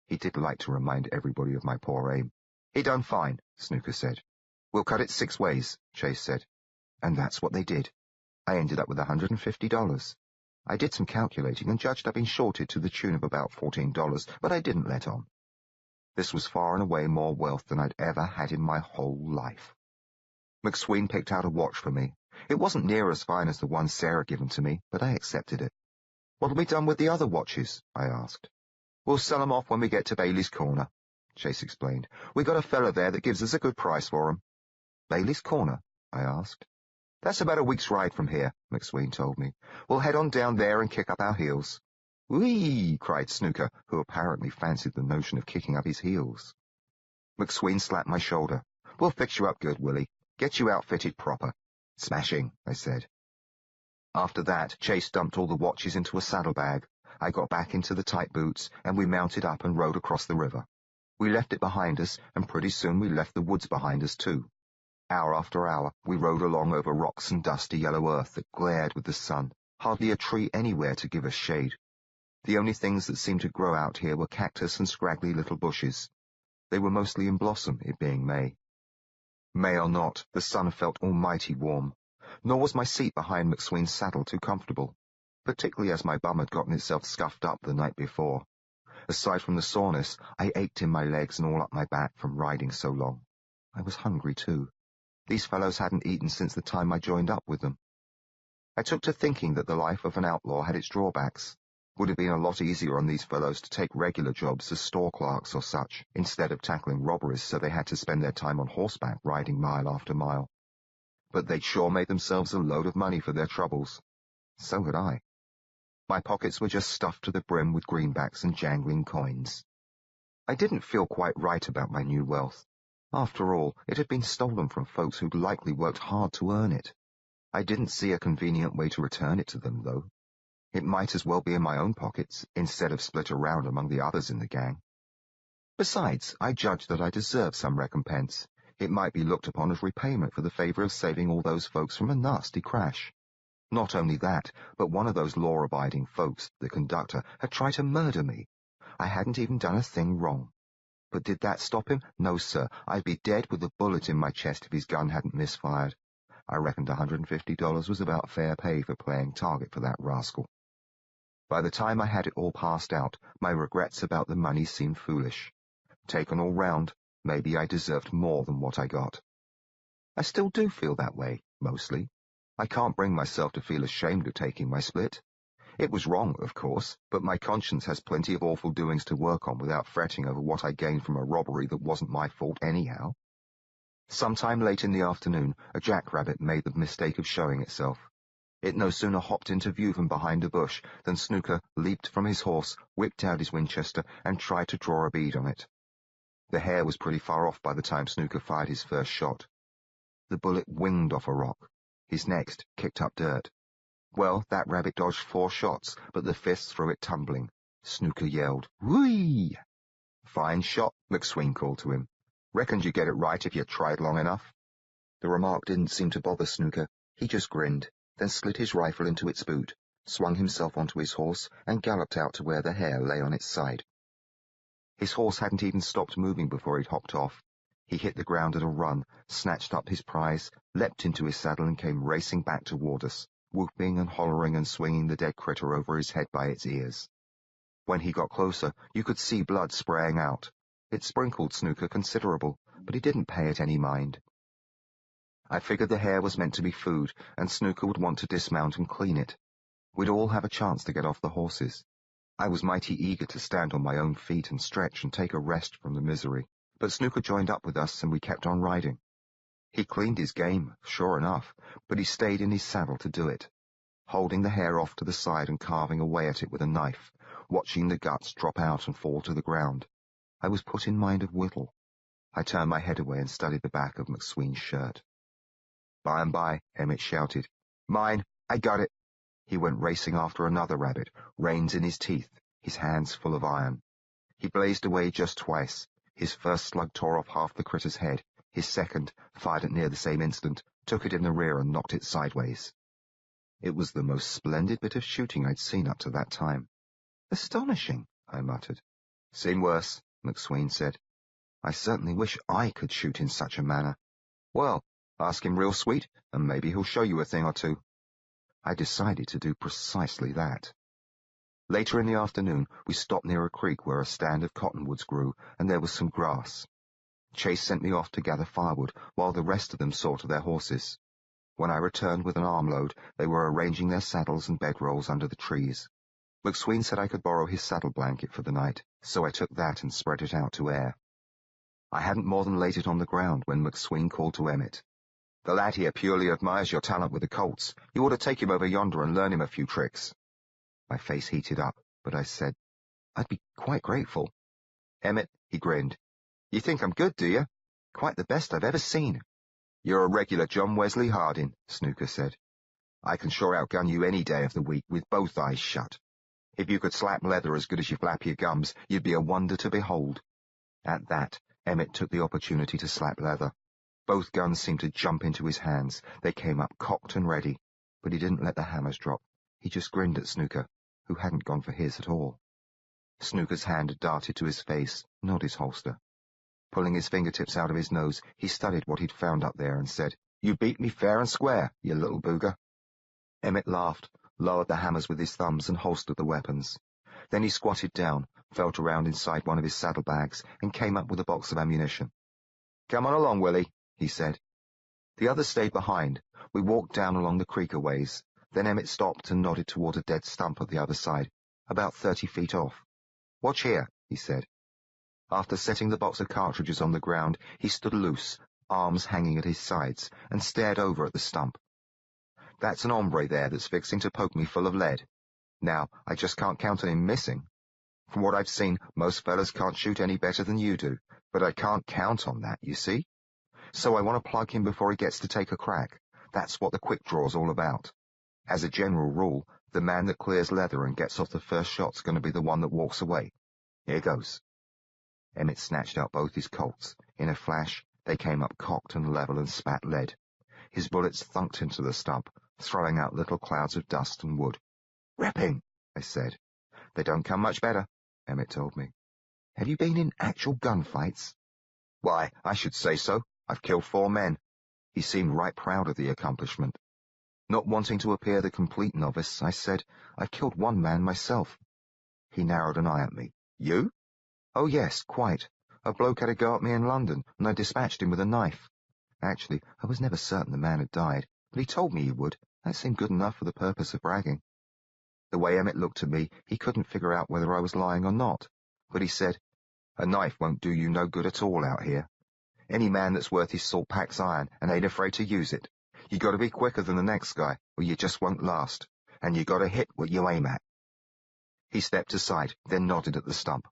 He did like to remind everybody of my poor aim. "He done fine," Snooker said. "We'll cut it 6 ways," Chase said. And that's what they did. I ended up with $150. I did some calculating and judged I'd been shorted to the tune of about $14, but I didn't let on. This was far and away more wealth than I'd ever had in my whole life. McSween picked out a watch for me. It wasn't near as fine as the one Sarah given to me, but I accepted it. "What'll be done with the other watches?" I asked. "We'll sell 'em off when we get to Bailey's Corner," Chase explained. "We got a fella there that gives us a good price for 'em." "Bailey's Corner?" I asked. "That's about a week's ride from here," McSween told me. "We'll head on down there and kick up our heels." "Whee!" cried Snooker, who apparently fancied the notion of kicking up his heels. McSween slapped my shoulder. "We'll fix you up good, Willie. Get you outfitted proper." "Smashing," I said. After that, Chase dumped all the watches into a saddlebag. I got back into the tight boots, and we mounted up and rode across the river. We left it behind us, and pretty soon we left the woods behind us too. Hour after hour, we rode along over rocks and dusty yellow earth that glared with the sun, hardly a tree anywhere to give us shade. The only things that seemed to grow out here were cactus and scraggly little bushes. They were mostly in blossom, it being May. May or not, the sun felt almighty warm, nor was my seat behind McSween's saddle too comfortable, particularly as my bum had gotten itself scuffed up the night before. Aside from the soreness, I ached in my legs and all up my back from riding so long. I was hungry too. These fellows hadn't eaten since the time I joined up with them. I took to thinking that the life of an outlaw had its drawbacks. Would have been a lot easier on these fellows to take regular jobs as store clerks or such, instead of tackling robberies so they had to spend their time on horseback riding mile after mile. But they'd sure made themselves a load of money for their troubles. So had I. My pockets were just stuffed to the brim with greenbacks and jangling coins. I didn't feel quite right about my new wealth. After all, it had been stolen from folks who'd likely worked hard to earn it. I didn't see a convenient way to return it to them, though. It might as well be in my own pockets, instead of split around among the others in the gang. Besides, I judged that I deserved some recompense. It might be looked upon as repayment for the favor of saving all those folks from a nasty crash. Not only that, but one of those law-abiding folks, the conductor, had tried to murder me. I hadn't even done a thing wrong. But did that stop him? No, sir. I'd be dead with a bullet in my chest if his gun hadn't misfired. I reckoned $150 was about fair pay for playing target for that rascal. By the time I had it all passed out, my regrets about the money seemed foolish. Taken all round, maybe I deserved more than what I got. I still do feel that way, mostly. I can't bring myself to feel ashamed of taking my split. It was wrong, of course, but my conscience has plenty of awful doings to work on without fretting over what I gained from a robbery that wasn't my fault anyhow. Sometime late in the afternoon, a jackrabbit made the mistake of showing itself. It no sooner hopped into view from behind a bush than Snooker leaped from his horse, whipped out his Winchester, and tried to draw a bead on it. The hare was pretty far off by the time Snooker fired his first shot. The bullet winged off a rock. His next kicked up dirt. Well, that rabbit dodged 4 shots, but the 5th threw it tumbling. Snooker yelled, "Whee!" "Fine shot," McSween called to him. "Reckoned you'd get it right if you tried long enough." The remark didn't seem to bother Snooker. He just grinned, then slid his rifle into its boot, swung himself onto his horse, and galloped out to where the hare lay on its side. His horse hadn't even stopped moving before he'd hopped off. He hit the ground at a run, snatched up his prize, leapt into his saddle, and came racing back toward us, whooping and hollering and swinging the dead critter over his head by its ears. When he got closer, you could see blood spraying out. It sprinkled Snooker considerable, but he didn't pay it any mind. I figured the hare was meant to be food, and Snooker would want to dismount and clean it. We'd all have a chance to get off the horses. I was mighty eager to stand on my own feet and stretch and take a rest from the misery, but Snooker joined up with us and we kept on riding. He cleaned his game, sure enough, but he stayed in his saddle to do it, holding the hare off to the side and carving away at it with a knife, watching the guts drop out and fall to the ground. I was put in mind of Whittle. I turned my head away and studied the back of McSween's shirt. By and by, Emmett shouted, "Mine! I got it!" He went racing after another rabbit, reins in his teeth, his hands full of iron. He blazed away just twice. His first slug tore off half the critter's head. His second, fired at near the same instant, took it in the rear and knocked it sideways. It was the most splendid bit of shooting I'd seen up to that time. "Astonishing," I muttered. "Seen worse," McSween said. "I certainly wish I could shoot in such a manner." "Well, ask him real sweet, and maybe he'll show you a thing or two." I decided to do precisely that. Later in the afternoon, we stopped near a creek where a stand of cottonwoods grew, and there was some grass. Chase sent me off to gather firewood, while the rest of them saw to their horses. When I returned with an armload, they were arranging their saddles and bedrolls under the trees. McSween said I could borrow his saddle blanket for the night, so I took that and spread it out to air. I hadn't more than laid it on the ground when McSween called to Emmett. "The lad here purely admires your talent with the colts. You ought to take him over yonder and learn him a few tricks." My face heated up, but I said, "I'd be quite grateful." "Emmett," he grinned, "you think I'm good, do you? Quite the best I've ever seen." "You're a regular John Wesley Harding," Snooker said. "I can sure outgun you any day of the week with both eyes shut. If you could slap leather as good as you flap your gums, you'd be a wonder to behold." At that, Emmett took the opportunity to slap leather. Both guns seemed to jump into his hands. They came up cocked and ready, but he didn't let the hammers drop. He just grinned at Snooker, who hadn't gone for his at all. Snooker's hand had darted to his face, not his holster. Pulling his fingertips out of his nose, he studied what he'd found up there and said, "You beat me fair and square, you little booger." Emmett laughed, lowered the hammers with his thumbs and holstered the weapons. Then he squatted down, felt around inside one of his saddlebags, and came up with a box of ammunition. "Come on along, Willie," he said. The others stayed behind. We walked down along the creek a ways. Then Emmett stopped and nodded toward a dead stump at the other side, about 30 feet off. "Watch here," he said. After setting the box of cartridges on the ground, he stood loose, arms hanging at his sides, and stared over at the stump. "That's an hombre there that's fixing to poke me full of lead. Now, I just can't count on him missing. From what I've seen, most fellas can't shoot any better than you do, but I can't count on that, you see? So I want to plug him before he gets to take a crack. That's what the quick draw's all about. As a general rule, the man that clears leather and gets off the first shot's going to be the one that walks away. Here goes." Emmett snatched out both his Colts. In a flash, they came up cocked and level and spat lead. His bullets thunked into the stump, throwing out little clouds of dust and wood. "Ripping," I said. "They don't come much better," Emmett told me. "Have you been in actual gunfights?" "Why, I should say so. I've killed 4 men. He seemed right proud of the accomplishment. Not wanting to appear the complete novice, I said, "I've killed 1 man myself." He narrowed an eye at me. "You?" "Oh, yes, quite. A bloke had a go at me in London, and I dispatched him with a knife. Actually, I was never certain the man had died, but he told me he would. That seemed good enough for the purpose of bragging." The way Emmett looked at me, he couldn't figure out whether I was lying or not, but he said, "A knife won't do you no good at all out here. Any man that's worth his salt packs iron and ain't afraid to use it. You got to be quicker than the next guy, or you just won't last, and you got to hit what you aim at." He stepped aside, then nodded at the stump.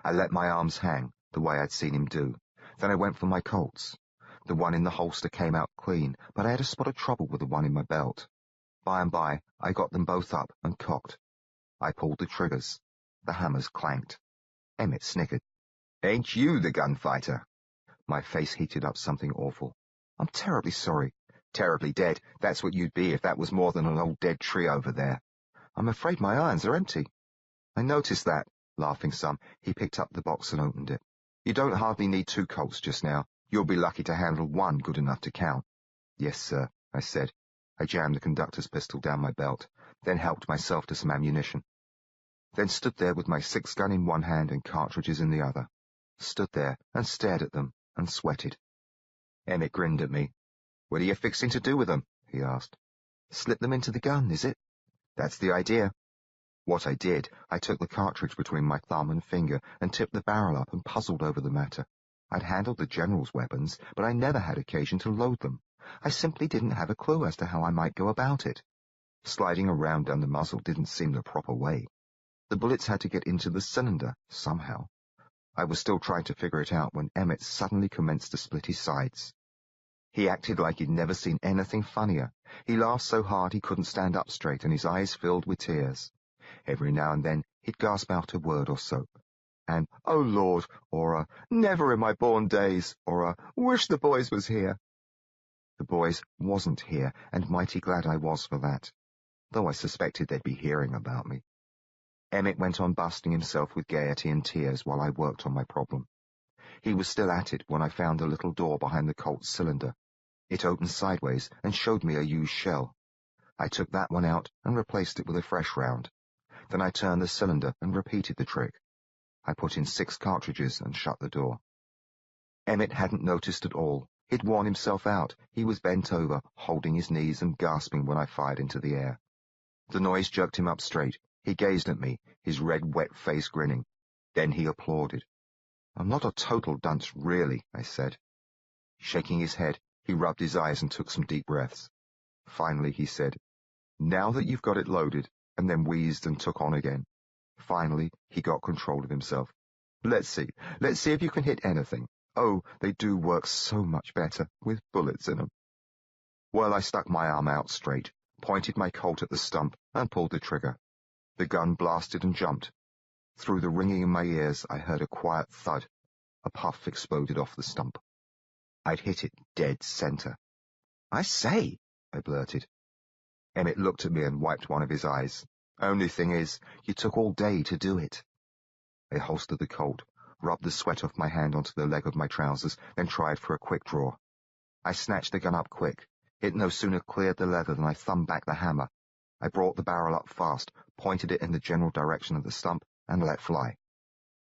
I let my arms hang, the way I'd seen him do. Then I went for my Colts. The one in the holster came out clean, but I had a spot of trouble with the one in my belt. By and by, I got them both up and cocked. I pulled the triggers. The hammers clanked. Emmett snickered. "Ain't you the gunfighter?" My face heated up something awful. "I'm terribly sorry. Terribly dead. That's what you'd be if that was more than an old dead tree over there. I'm afraid my irons are empty." "I noticed that." Laughing some, he picked up the box and opened it. "You don't hardly need 2 Colts just now. You'll be lucky to handle 1 good enough to count." "Yes, sir," I said. I jammed the conductor's pistol down my belt, then helped myself to some ammunition. Then stood there with my 6-gun in one hand and cartridges in the other. Stood there and stared at them and sweated. Emmett grinned at me. "What are you fixing to do with them?" he asked. "Slip them into the gun, is it?" "That's the idea." What I did, I took the cartridge between my thumb and finger and tipped the barrel up and puzzled over the matter. I'd handled the general's weapons, but I never had occasion to load them. I simply didn't have a clue as to how I might go about it. Sliding around down the muzzle didn't seem the proper way. The bullets had to get into the cylinder, somehow. I was still trying to figure it out when Emmett suddenly commenced to split his sides. He acted like he'd never seen anything funnier. He laughed so hard he couldn't stand up straight, and his eyes filled with tears. Every now and then he'd gasp out a word or so, and "Oh, Lord," or "Never in my born days," or "Wish the boys was here." The boys wasn't here, and mighty glad I was for that, though I suspected they'd be hearing about me. Emmett went on busting himself with gaiety and tears while I worked on my problem. He was still at it when I found a little door behind the Colt's cylinder. It opened sideways and showed me a used shell. I took that one out and replaced it with a fresh round. Then I turned the cylinder and repeated the trick. I put in 6 cartridges and shut the door. Emmett hadn't noticed at all. He'd worn himself out. He was bent over, holding his knees and gasping when I fired into the air. The noise jerked him up straight. He gazed at me, his red, wet face grinning. Then he applauded. "I'm not a total dunce, really," I said. Shaking his head, he rubbed his eyes and took some deep breaths. Finally, he said, "Now that you've got it loaded," and then wheezed and took on again. Finally, he got control of himself. Let's see if you can hit anything. Oh, they do work so much better, with bullets in them." Well, I stuck my arm out straight, pointed my Colt at the stump, and pulled the trigger. The gun blasted and jumped. Through the ringing in my ears, I heard a quiet thud A puff exploded off the stump. I'd hit it dead center. "I say," I blurted. Emmett looked at me and wiped one of his eyes. "Only thing is, you took all day to do it." I holstered the Colt, rubbed the sweat off my hand onto the leg of my trousers, then tried for a quick draw. I snatched the gun up quick. It no sooner cleared the leather than I thumbed back the hammer. I brought the barrel up fast, pointed it in the general direction of the stump, and let fly.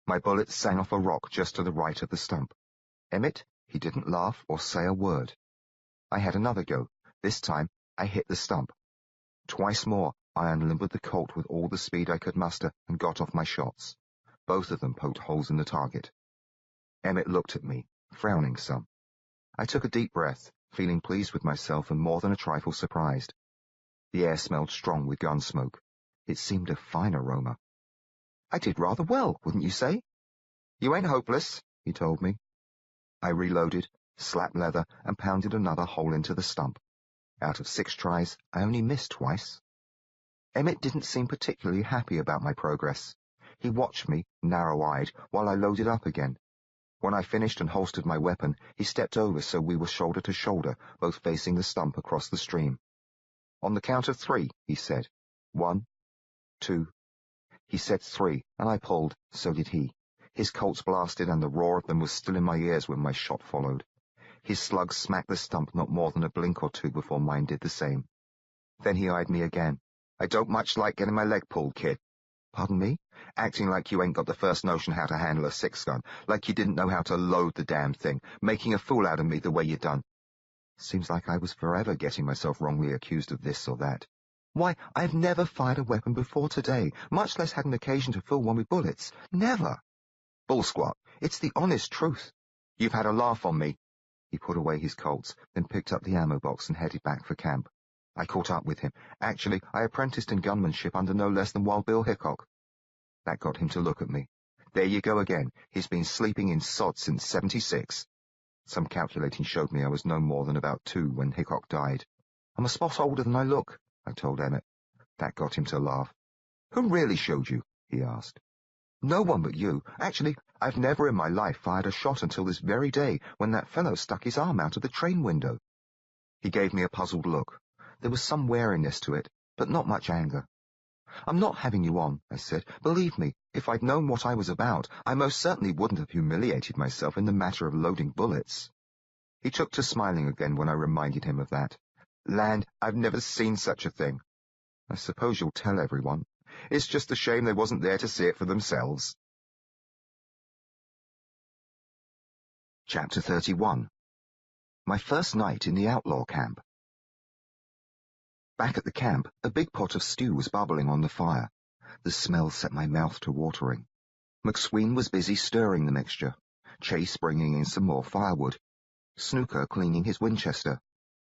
My bullet sang off a rock just to the right of the stump. Emmett, he didn't laugh or say a word. I had another go. This time, I hit the stump. Twice more, I unlimbered the Colt with all the speed I could muster and got off my shots. Both of them poked holes in the target. Emmett looked at me, frowning some. I took a deep breath, feeling pleased with myself and more than a trifle surprised. The air smelled strong with gun smoke. It seemed a fine aroma. "I did rather well, wouldn't you say?" "You ain't hopeless," he told me. I reloaded, slapped leather, and pounded another hole into the stump. Out of 6 tries, I only missed twice. Emmett didn't seem particularly happy about my progress. He watched me, narrow-eyed, while I loaded up again. When I finished and holstered my weapon, he stepped over so we were shoulder to shoulder, both facing the stump across the stream. "On the count of 3, he said. 1, 2. He said 3, and I pulled, so did he. His Colts blasted, and the roar of them was still in my ears when my shot followed. His slug smacked the stump not more than a blink or two before mine did the same. Then he eyed me again. "I don't much like getting my leg pulled, kid." "Pardon me?" "Acting like you ain't got the first notion how to handle a 6-gun, like you didn't know how to load the damn thing, making a fool out of me the way you done." Seems like I was forever getting myself wrongly accused of this or that. "Why, I've never fired a weapon before today, much less had an occasion to fill one with bullets. Never." "Bull squat. It's the honest truth. You've had a laugh on me." He put away his Colts, then picked up the ammo box and headed back for camp. I caught up with him. Actually, I apprenticed in gunmanship under no less than Wild Bill Hickok. That got him to look at me. "There you go again. He's been sleeping in sod since '76. Some calculating showed me I was no more than about 2 when Hickok died. "I'm a spot older than I look," I told Emmett. That got him to laugh. "Who really showed you?" he asked. "No one but you. Actually, I've never in my life fired a shot until this very day when that fellow stuck his arm out of the train window." He gave me a puzzled look. There was some wariness to it, but not much anger. "I'm not having you on," I said. "Believe me, if I'd known what I was about, I most certainly wouldn't have humiliated myself in the matter of loading bullets." He took to smiling again when I reminded him of that. "Land, I've never seen such a thing." "I suppose you'll tell everyone. It's just a shame they wasn't there to see it for themselves." Chapter 31. My first night in the outlaw camp. Back at the camp, a big pot of stew was bubbling on the fire. The smell set my mouth to watering. McSween was busy stirring the mixture, Chase bringing in some more firewood, Snooker cleaning his Winchester,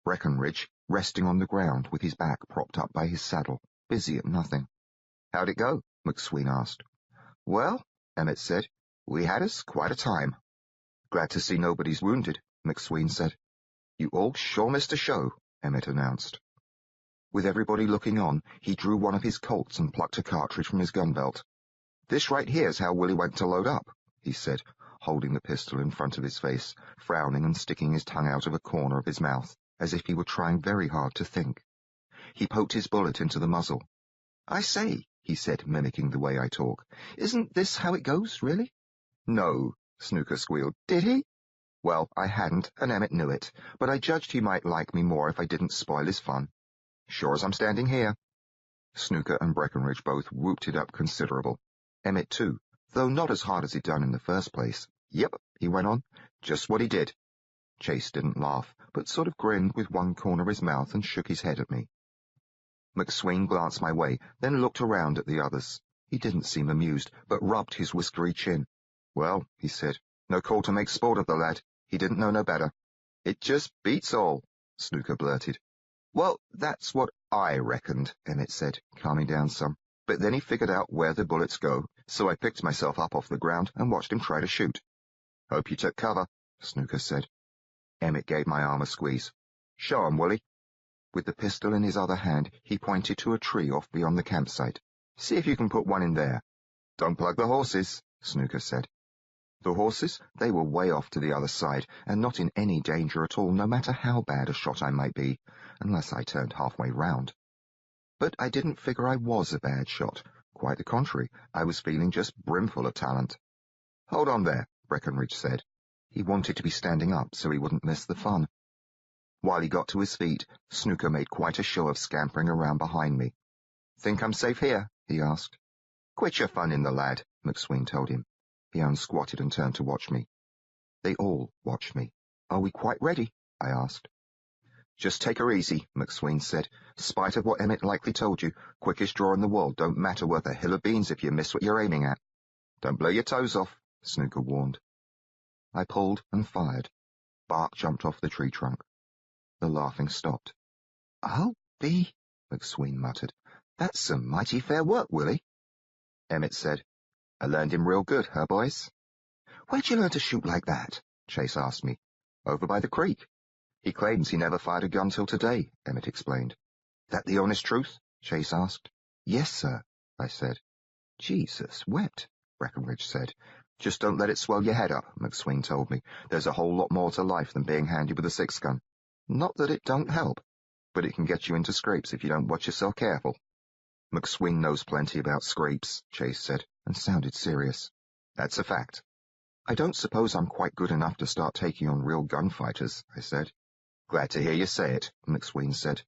Breckenridge resting on the ground with his back propped up by his saddle, busy at nothing. "How'd it go?" McSween asked. "Well," Emmett said, "we had us quite a time." "Glad to see nobody's wounded," McSween said. "You all sure missed a show," Emmett announced. With everybody looking on, he drew one of his Colts and plucked a cartridge from his gun belt. "This right here's how Willie went to load up," he said, holding the pistol in front of his face, frowning and sticking his tongue out of a corner of his mouth, as if he were trying very hard to think. He poked his bullet into the muzzle. "I say," he said, mimicking the way I talk, "isn't this how it goes, really?" "No," Snooker squealed. "Did he?" "Well, I hadn't, and Emmett knew it, but I judged he might like me more if I didn't spoil his fun. Sure as I'm standing here." Snooker and Breckenridge both whooped it up considerable. Emmett too, though not as hard as he'd done in the first place. "Yep," he went on, "just what he did." Chase didn't laugh, but sort of grinned with one corner of his mouth and shook his head at me. McSween glanced my way, then looked around at the others. He didn't seem amused, but rubbed his whiskery chin. "Well," he said, "no call to make sport of the lad. He didn't know no better." "It just beats all," Snooker blurted. "Well, that's what I reckoned," Emmett said, calming down some. "But then he figured out where the bullets go, so I picked myself up off the ground and watched him try to shoot." "Hope you took cover," Snooker said. Emmett gave my arm a squeeze. "Show 'em, Willie." With the pistol in his other hand, he pointed to a tree off beyond the campsite. "See if you can put one in there." "Don't plug the horses," Snooker said. The horses, they were way off to the other side, and not in any danger at all, no matter how bad a shot I might be, unless I turned halfway round. But I didn't figure I was a bad shot. Quite the contrary, I was feeling just brimful of talent. "Hold on there," Breckenridge said. He wanted to be standing up so he wouldn't miss the fun. While he got to his feet, Snooker made quite a show of scampering around behind me. "Think I'm safe here?" he asked. "Quit your funning the lad," McSween told him. He unsquatted and turned to watch me. They all watched me. "Are we quite ready?" I asked. "Just take her easy," McSween said. "Spite of what Emmett likely told you, quickest draw in the world don't matter worth a hill of beans if you miss what you're aiming at." "Don't blow your toes off," Snooker warned. I pulled and fired. Bark jumped off the tree trunk. The laughing stopped. "I'll be," McSween muttered. "That's some mighty fair work, Willie." Emmett said, "I learned him real good, huh, boys?" "Where'd you learn to shoot like that?" Chase asked me. "Over by the creek. He claims he never fired a gun till today," Emmett explained. "That the honest truth?" Chase asked. "Yes, sir," I said. "Jesus wept," Breckenridge said. "Just don't let it swell your head up," McSween told me. "There's a whole lot more to life than being handy with a six-gun. Not that it don't help, but it can get you into scrapes if you don't watch yourself careful." "McSween knows plenty about scrapes," Chase said, and sounded serious. "That's a fact." "I don't suppose I'm quite good enough to start taking on real gunfighters," I said. "Glad to hear you say it," McSween said.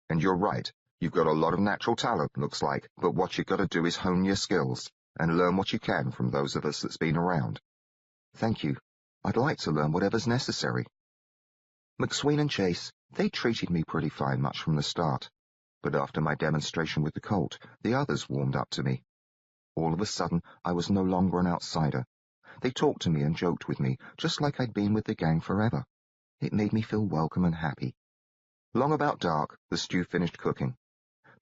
"And you're right. You've got a lot of natural talent, looks like, but what you've got to do is hone your skills and learn what you can from those of us that's been around." "Thank you. I'd like to learn whatever's necessary." McSween and Chase, they treated me pretty fine much from the start, but after my demonstration with the Colt, the others warmed up to me. All of a sudden, I was no longer an outsider. They talked to me and joked with me, just like I'd been with the gang forever. It made me feel welcome and happy. Long about dark, the stew finished cooking.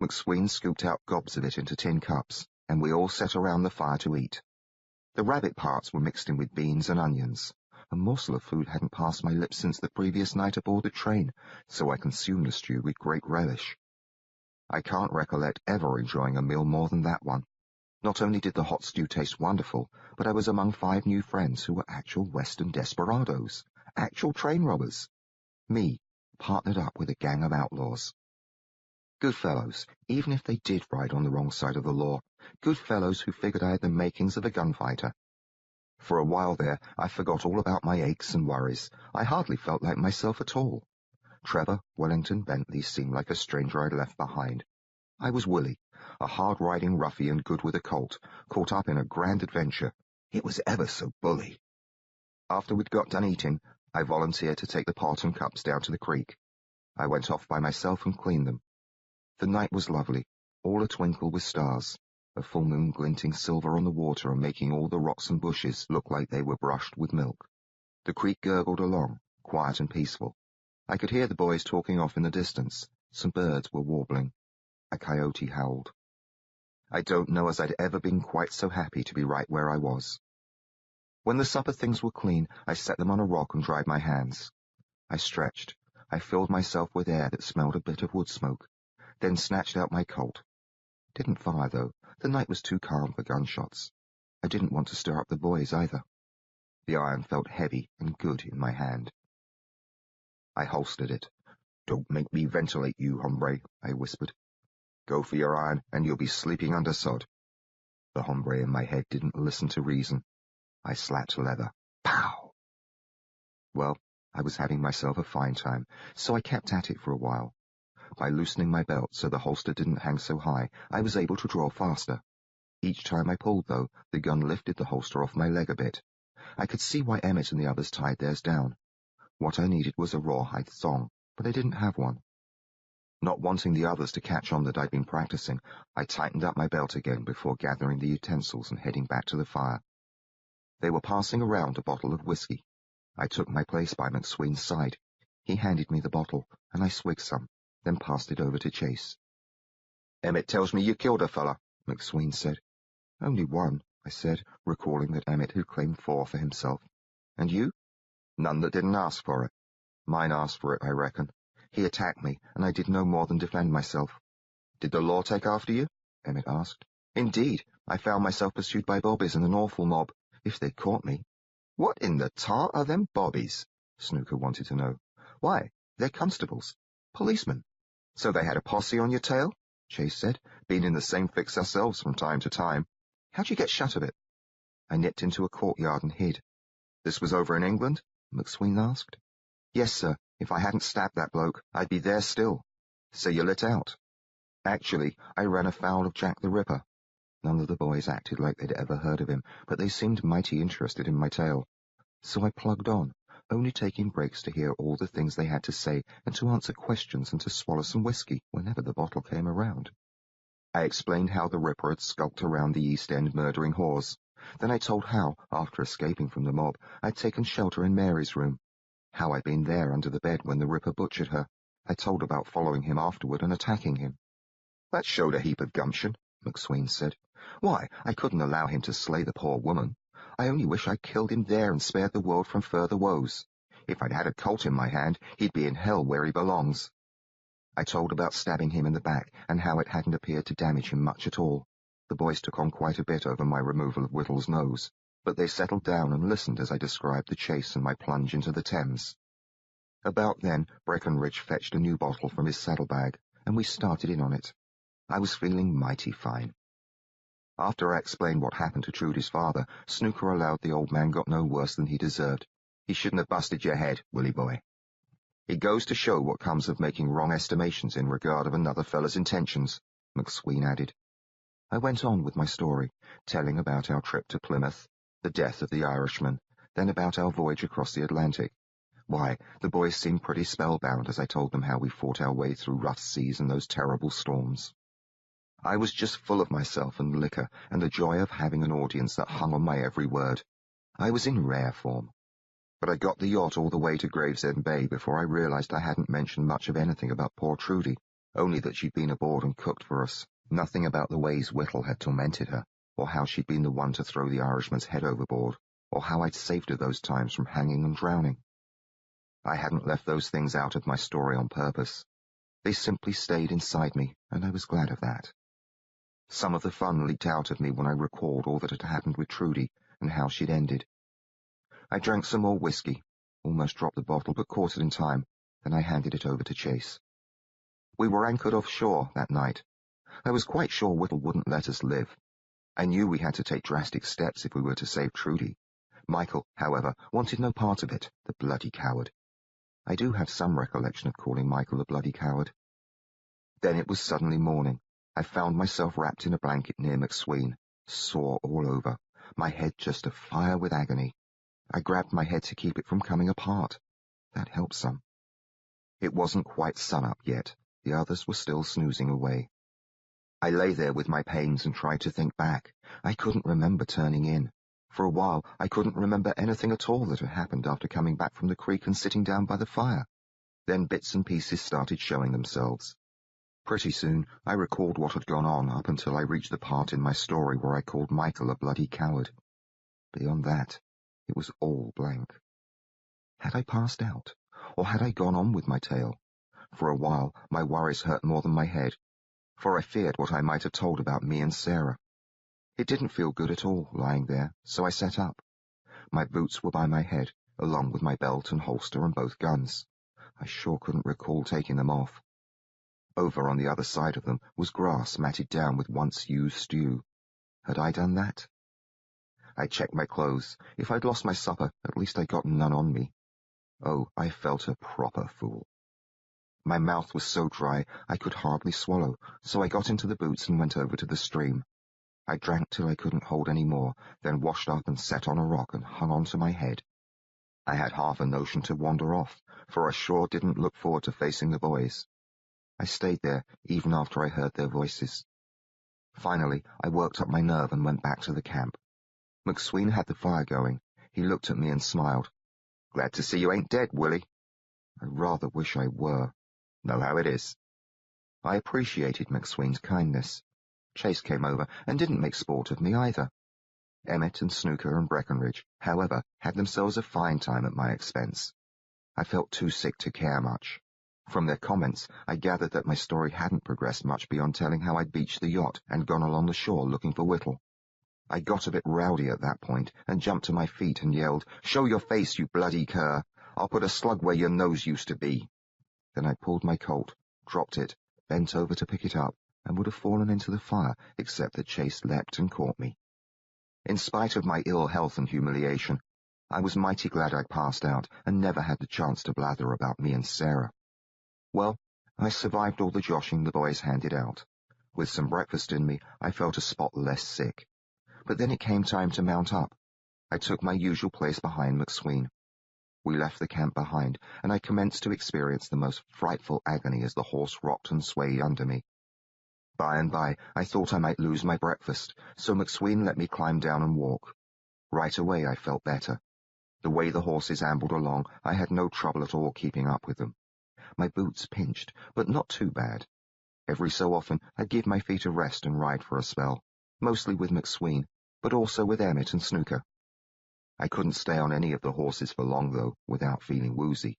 McSween scooped out gobs of it into tin cups, and we all sat around the fire to eat. The rabbit parts were mixed in with beans and onions. A morsel of food hadn't passed my lips since the previous night aboard the train, so I consumed the stew with great relish. I can't recollect ever enjoying a meal more than that one. Not only did the hot stew taste wonderful, but I was among 5 new friends who were actual Western desperados, actual train robbers. Me, partnered up with a gang of outlaws. Good fellows, even if they did ride on the wrong side of the law. Good fellows who figured I had the makings of a gunfighter. For a while there, I forgot all about my aches and worries. I hardly felt like myself at all. Trevor, Wellington, Bentley seemed like a stranger I'd left behind. I was Willie, a hard-riding ruffian good with a Colt, caught up in a grand adventure. It was ever so bully. After we'd got done eating, I volunteered to take the pot and cups down to the creek. I went off by myself and cleaned them. The night was lovely, all a-twinkle with stars, a full moon glinting silver on the water and making all the rocks and bushes look like they were brushed with milk. The creek gurgled along, quiet and peaceful. I could hear the boys talking off in the distance. Some birds were warbling. A coyote howled. I don't know as I'd ever been quite so happy to be right where I was. When the supper things were clean, I set them on a rock and dried my hands. I stretched. I filled myself with air that smelled a bit of wood smoke, then snatched out my Colt. Didn't fire, though. The night was too calm for gunshots. I didn't want to stir up the boys, either. The iron felt heavy and good in my hand. I holstered it. "Don't make me ventilate you, hombre," I whispered. "Go for your iron, and you'll be sleeping under sod." The hombre in my head didn't listen to reason. I slapped leather. Pow! Well, I was having myself a fine time, so I kept at it for a while. By loosening my belt so the holster didn't hang so high, I was able to draw faster. Each time I pulled, though, the gun lifted the holster off my leg a bit. I could see why Emmett and the others tied theirs down. What I needed was a rawhide thong, but I didn't have one. Not wanting the others to catch on that I'd been practicing, I tightened up my belt again before gathering the utensils and heading back to the fire. They were passing around a bottle of whiskey. I took my place by McSween's side. He handed me the bottle, and I swigged some, then passed it over to Chase. "Emmett tells me you killed a fella," McSween said. "Only one," I said, recalling that Emmett had claimed 4 for himself. "And you?" "None that didn't ask for it." "Mine asked for it, I reckon. He attacked me, and I did no more than defend myself." "Did the law take after you?" Emmett asked. "Indeed, I found myself pursued by bobbies and an awful mob, if they'd caught me." What in the tar are them bobbies? Snooker wanted to know. Why, they're constables. Policemen. So they had a posse on your tail? Chase said. Been in the same fix ourselves from time to time. How'd you get shut of it? I nipped into a courtyard and hid. This was over in England? McSween asked. Yes, sir. If I hadn't stabbed that bloke, I'd be there still. So you lit out. Actually, I ran afoul of Jack the Ripper. None of the boys acted like they'd ever heard of him, but they seemed mighty interested in my tale. So I plugged on, only taking breaks to hear all the things they had to say and to answer questions and to swallow some whiskey whenever the bottle came around. I explained how the Ripper had skulked around the East End murdering whores. Then I told how, after escaping from the mob, I'd taken shelter in Mary's room. How I'd been there under the bed when the Ripper butchered her. I told about following him afterward and attacking him. That showed a heap of gumption, McSween said. Why, I couldn't allow him to slay the poor woman. I only wish I'd killed him there and spared the world from further woes. If I'd had a Colt in my hand, he'd be in hell where he belongs. I told about stabbing him in the back and how it hadn't appeared to damage him much at all. The boys took on quite a bit over my removal of Whittle's nose, but they settled down and listened as I described the chase and my plunge into the Thames. About then, Breckenridge fetched a new bottle from his saddlebag, and we started in on it. I was feeling mighty fine. After I explained what happened to Trudy's father, Snooker allowed the old man got no worse than he deserved. He shouldn't have busted your head, Willie boy. It goes to show what comes of making wrong estimations in regard of another fellow's intentions, McSween added. I went on with my story, telling about our trip to Plymouth, the death of the Irishman, then about our voyage across the Atlantic. Why, the boys seemed pretty spellbound as I told them how we fought our way through rough seas and those terrible storms. I was just full of myself and liquor and the joy of having an audience that hung on my every word. I was in rare form. But I got the yacht all the way to Gravesend Bay before I realized I hadn't mentioned much of anything about poor Trudy, only that she'd been aboard and cooked for us. Nothing about the ways Whittle had tormented her, or how she'd been the one to throw the Irishman's head overboard, or how I'd saved her those times from hanging and drowning. I hadn't left those things out of my story on purpose. They simply stayed inside me, and I was glad of that. Some of the fun leaked out of me when I recalled all that had happened with Trudy and how she'd ended. I drank some more whiskey, almost dropped the bottle but caught it in time, then I handed it over to Chase. We were anchored offshore that night. I was quite sure Whittle wouldn't let us live. I knew we had to take drastic steps if we were to save Trudy. Michael, however, wanted no part of it, the bloody coward. I do have some recollection of calling Michael a bloody coward. Then it was suddenly morning. I found myself wrapped in a blanket near McSween, sore all over, my head just afire with agony. I grabbed my head to keep it from coming apart. That helped some. It wasn't quite sun-up yet. The others were still snoozing away. I lay there with my pains and tried to think back. I couldn't remember turning in. For a while, I couldn't remember anything at all that had happened after coming back from the creek and sitting down by the fire. Then bits and pieces started showing themselves. Pretty soon, I recalled what had gone on up until I reached the part in my story where I called Michael a bloody coward. Beyond that, it was all blank. Had I passed out, or had I gone on with my tale? For a while, my worries hurt more than my head, for I feared what I might have told about me and Sarah. It didn't feel good at all, lying there, so I sat up. My boots were by my head, along with my belt and holster and both guns. I sure couldn't recall taking them off. Over on the other side of them was grass matted down with once-used stew. Had I done that? I checked my clothes. If I'd lost my supper, at least I got none on me. Oh, I felt a proper fool. My mouth was so dry I could hardly swallow, so I got into the boots and went over to the stream. I drank till I couldn't hold any more, then washed up and sat on a rock and hung on to my head. I had half a notion to wander off, for I sure didn't look forward to facing the boys. I stayed there even after I heard their voices. Finally, I worked up my nerve and went back to the camp. McSween had the fire going. He looked at me and smiled. Glad to see you ain't dead, Willie. I rather wish I were. Know how it is. I appreciated McSween's kindness. Chase came over and didn't make sport of me either. Emmett and Snooker and Breckenridge, however, had themselves a fine time at my expense. I felt too sick to care much. From their comments, I gathered that my story hadn't progressed much beyond telling how I'd beached the yacht and gone along the shore looking for Whittle. I got a bit rowdy at that point and jumped to my feet and yelled, "Show your face, you bloody cur! I'll put a slug where your nose used to be." Then I pulled my Colt, dropped it, bent over to pick it up, and would have fallen into the fire except that Chase leapt and caught me. In spite of my ill health and humiliation, I was mighty glad I'd passed out and never had the chance to blather about me and Sarah. Well, I survived all the joshing the boys handed out. With some breakfast in me, I felt a spot less sick. But then it came time to mount up. I took my usual place behind McSween. We left the camp behind, and I commenced to experience the most frightful agony as the horse rocked and swayed under me. By and by, I thought I might lose my breakfast, so McSween let me climb down and walk. Right away I felt better. The way the horses ambled along, I had no trouble at all keeping up with them. My boots pinched, but not too bad. Every so often I'd give my feet a rest and ride for a spell, mostly with McSween, but also with Emmett and Snooker. I couldn't stay on any of the horses for long, though, without feeling woozy.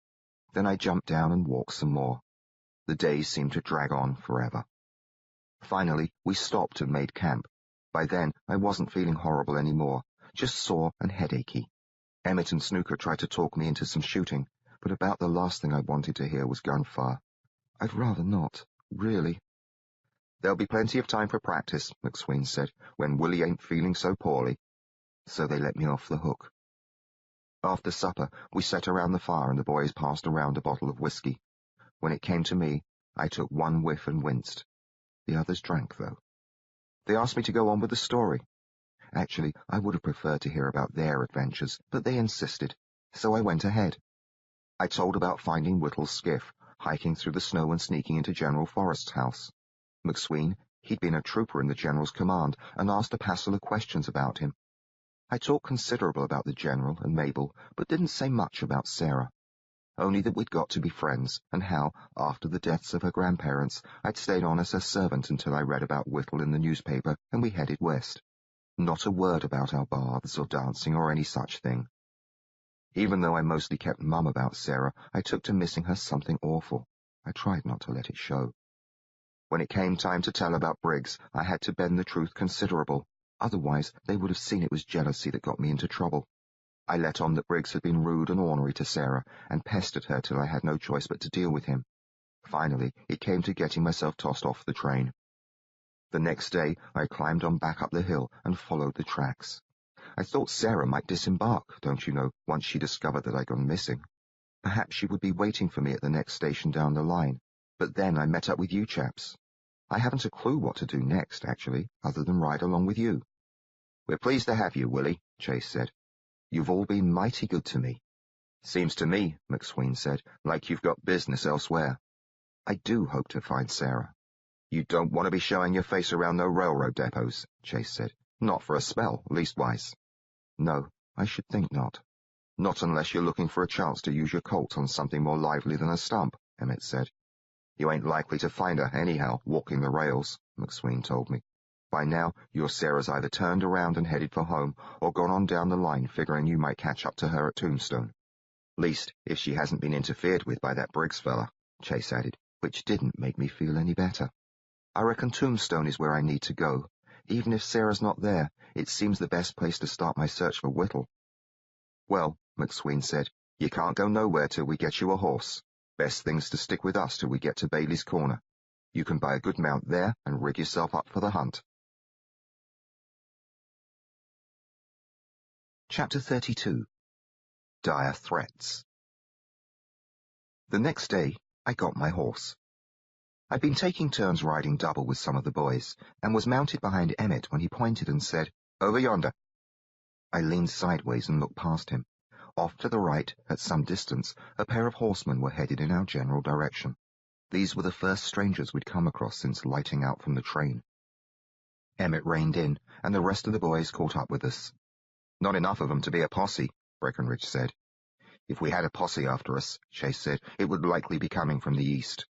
Then I jumped down and walked some more. The days seemed to drag on forever. Finally, we stopped and made camp. By then, I wasn't feeling horrible anymore, just sore and headachy. Emmett and Snooker tried to talk me into some shooting, but about the last thing I wanted to hear was gunfire. I'd rather not, really. "There'll be plenty of time for practice," McSween said, "when Willie ain't feeling so poorly." So they let me off the hook. After supper, we sat around the fire and the boys passed around a bottle of whiskey. When it came to me, I took one whiff and winced. The others drank, though. They asked me to go on with the story. Actually, I would have preferred to hear about their adventures, but they insisted, so I went ahead. I told about finding Whittle's skiff, hiking through the snow and sneaking into General Forrest's house. McSween, he'd been a trooper in the General's command, and asked a passel of questions about him. I talked considerable about the General and Mabel, but didn't say much about Sarah. Only that we'd got to be friends, and how, after the deaths of her grandparents, I'd stayed on as her servant until I read about Whittle in the newspaper, and we headed west. Not a word about our baths or dancing or any such thing. Even though I mostly kept mum about Sarah, I took to missing her something awful. I tried not to let it show. When it came time to tell about Briggs, I had to bend the truth considerable. Otherwise, they would have seen it was jealousy that got me into trouble. I let on that Briggs had been rude and ornery to Sarah, and pestered her till I had no choice but to deal with him. Finally, it came to getting myself tossed off the train. The next day, I climbed on back up the hill and followed the tracks. I thought Sarah might disembark, don't you know, once she discovered that I'd gone missing. Perhaps she would be waiting for me at the next station down the line. But then I met up with you chaps. I haven't a clue what to do next, actually, other than ride along with you. "We're pleased to have you, Willie," Chase said. "You've all been mighty good to me." "Seems to me," McSween said, "like you've got business elsewhere." "I do hope to find Sarah." "You don't want to be showing your face around no railroad depots," Chase said. "Not for a spell, leastwise." "No, I should think not." "Not unless you're looking for a chance to use your Colt on something more lively than a stump," Emmett said. "You ain't likely to find her, anyhow, walking the rails," McSween told me. "By now, your Sarah's either turned around and headed for home, or gone on down the line figuring you might catch up to her at Tombstone. Least, if she hasn't been interfered with by that Briggs fella," Chase added, which didn't make me feel any better. "I reckon Tombstone is where I need to go. Even if Sarah's not there, it seems the best place to start my search for Whittle." "Well," McSween said, "you can't go nowhere till we get you a horse. Best thing's to stick with us till we get to Bailey's Corner. You can buy a good mount there and rig yourself up for the hunt." Chapter 32. Dire Threats. The next day, I got my horse. I'd been taking turns riding double with some of the boys, and was mounted behind Emmett when he pointed and said, "Over yonder." I leaned sideways and looked past him. Off to the right, at some distance, a pair of horsemen were headed in our general direction. These were the first strangers we'd come across since lighting out from the train. Emmett reined in, and the rest of the boys caught up with us. "Not enough of 'em to be a posse," Breckenridge said. "If we had a posse after us," Chase said, "it would likely be coming from the east."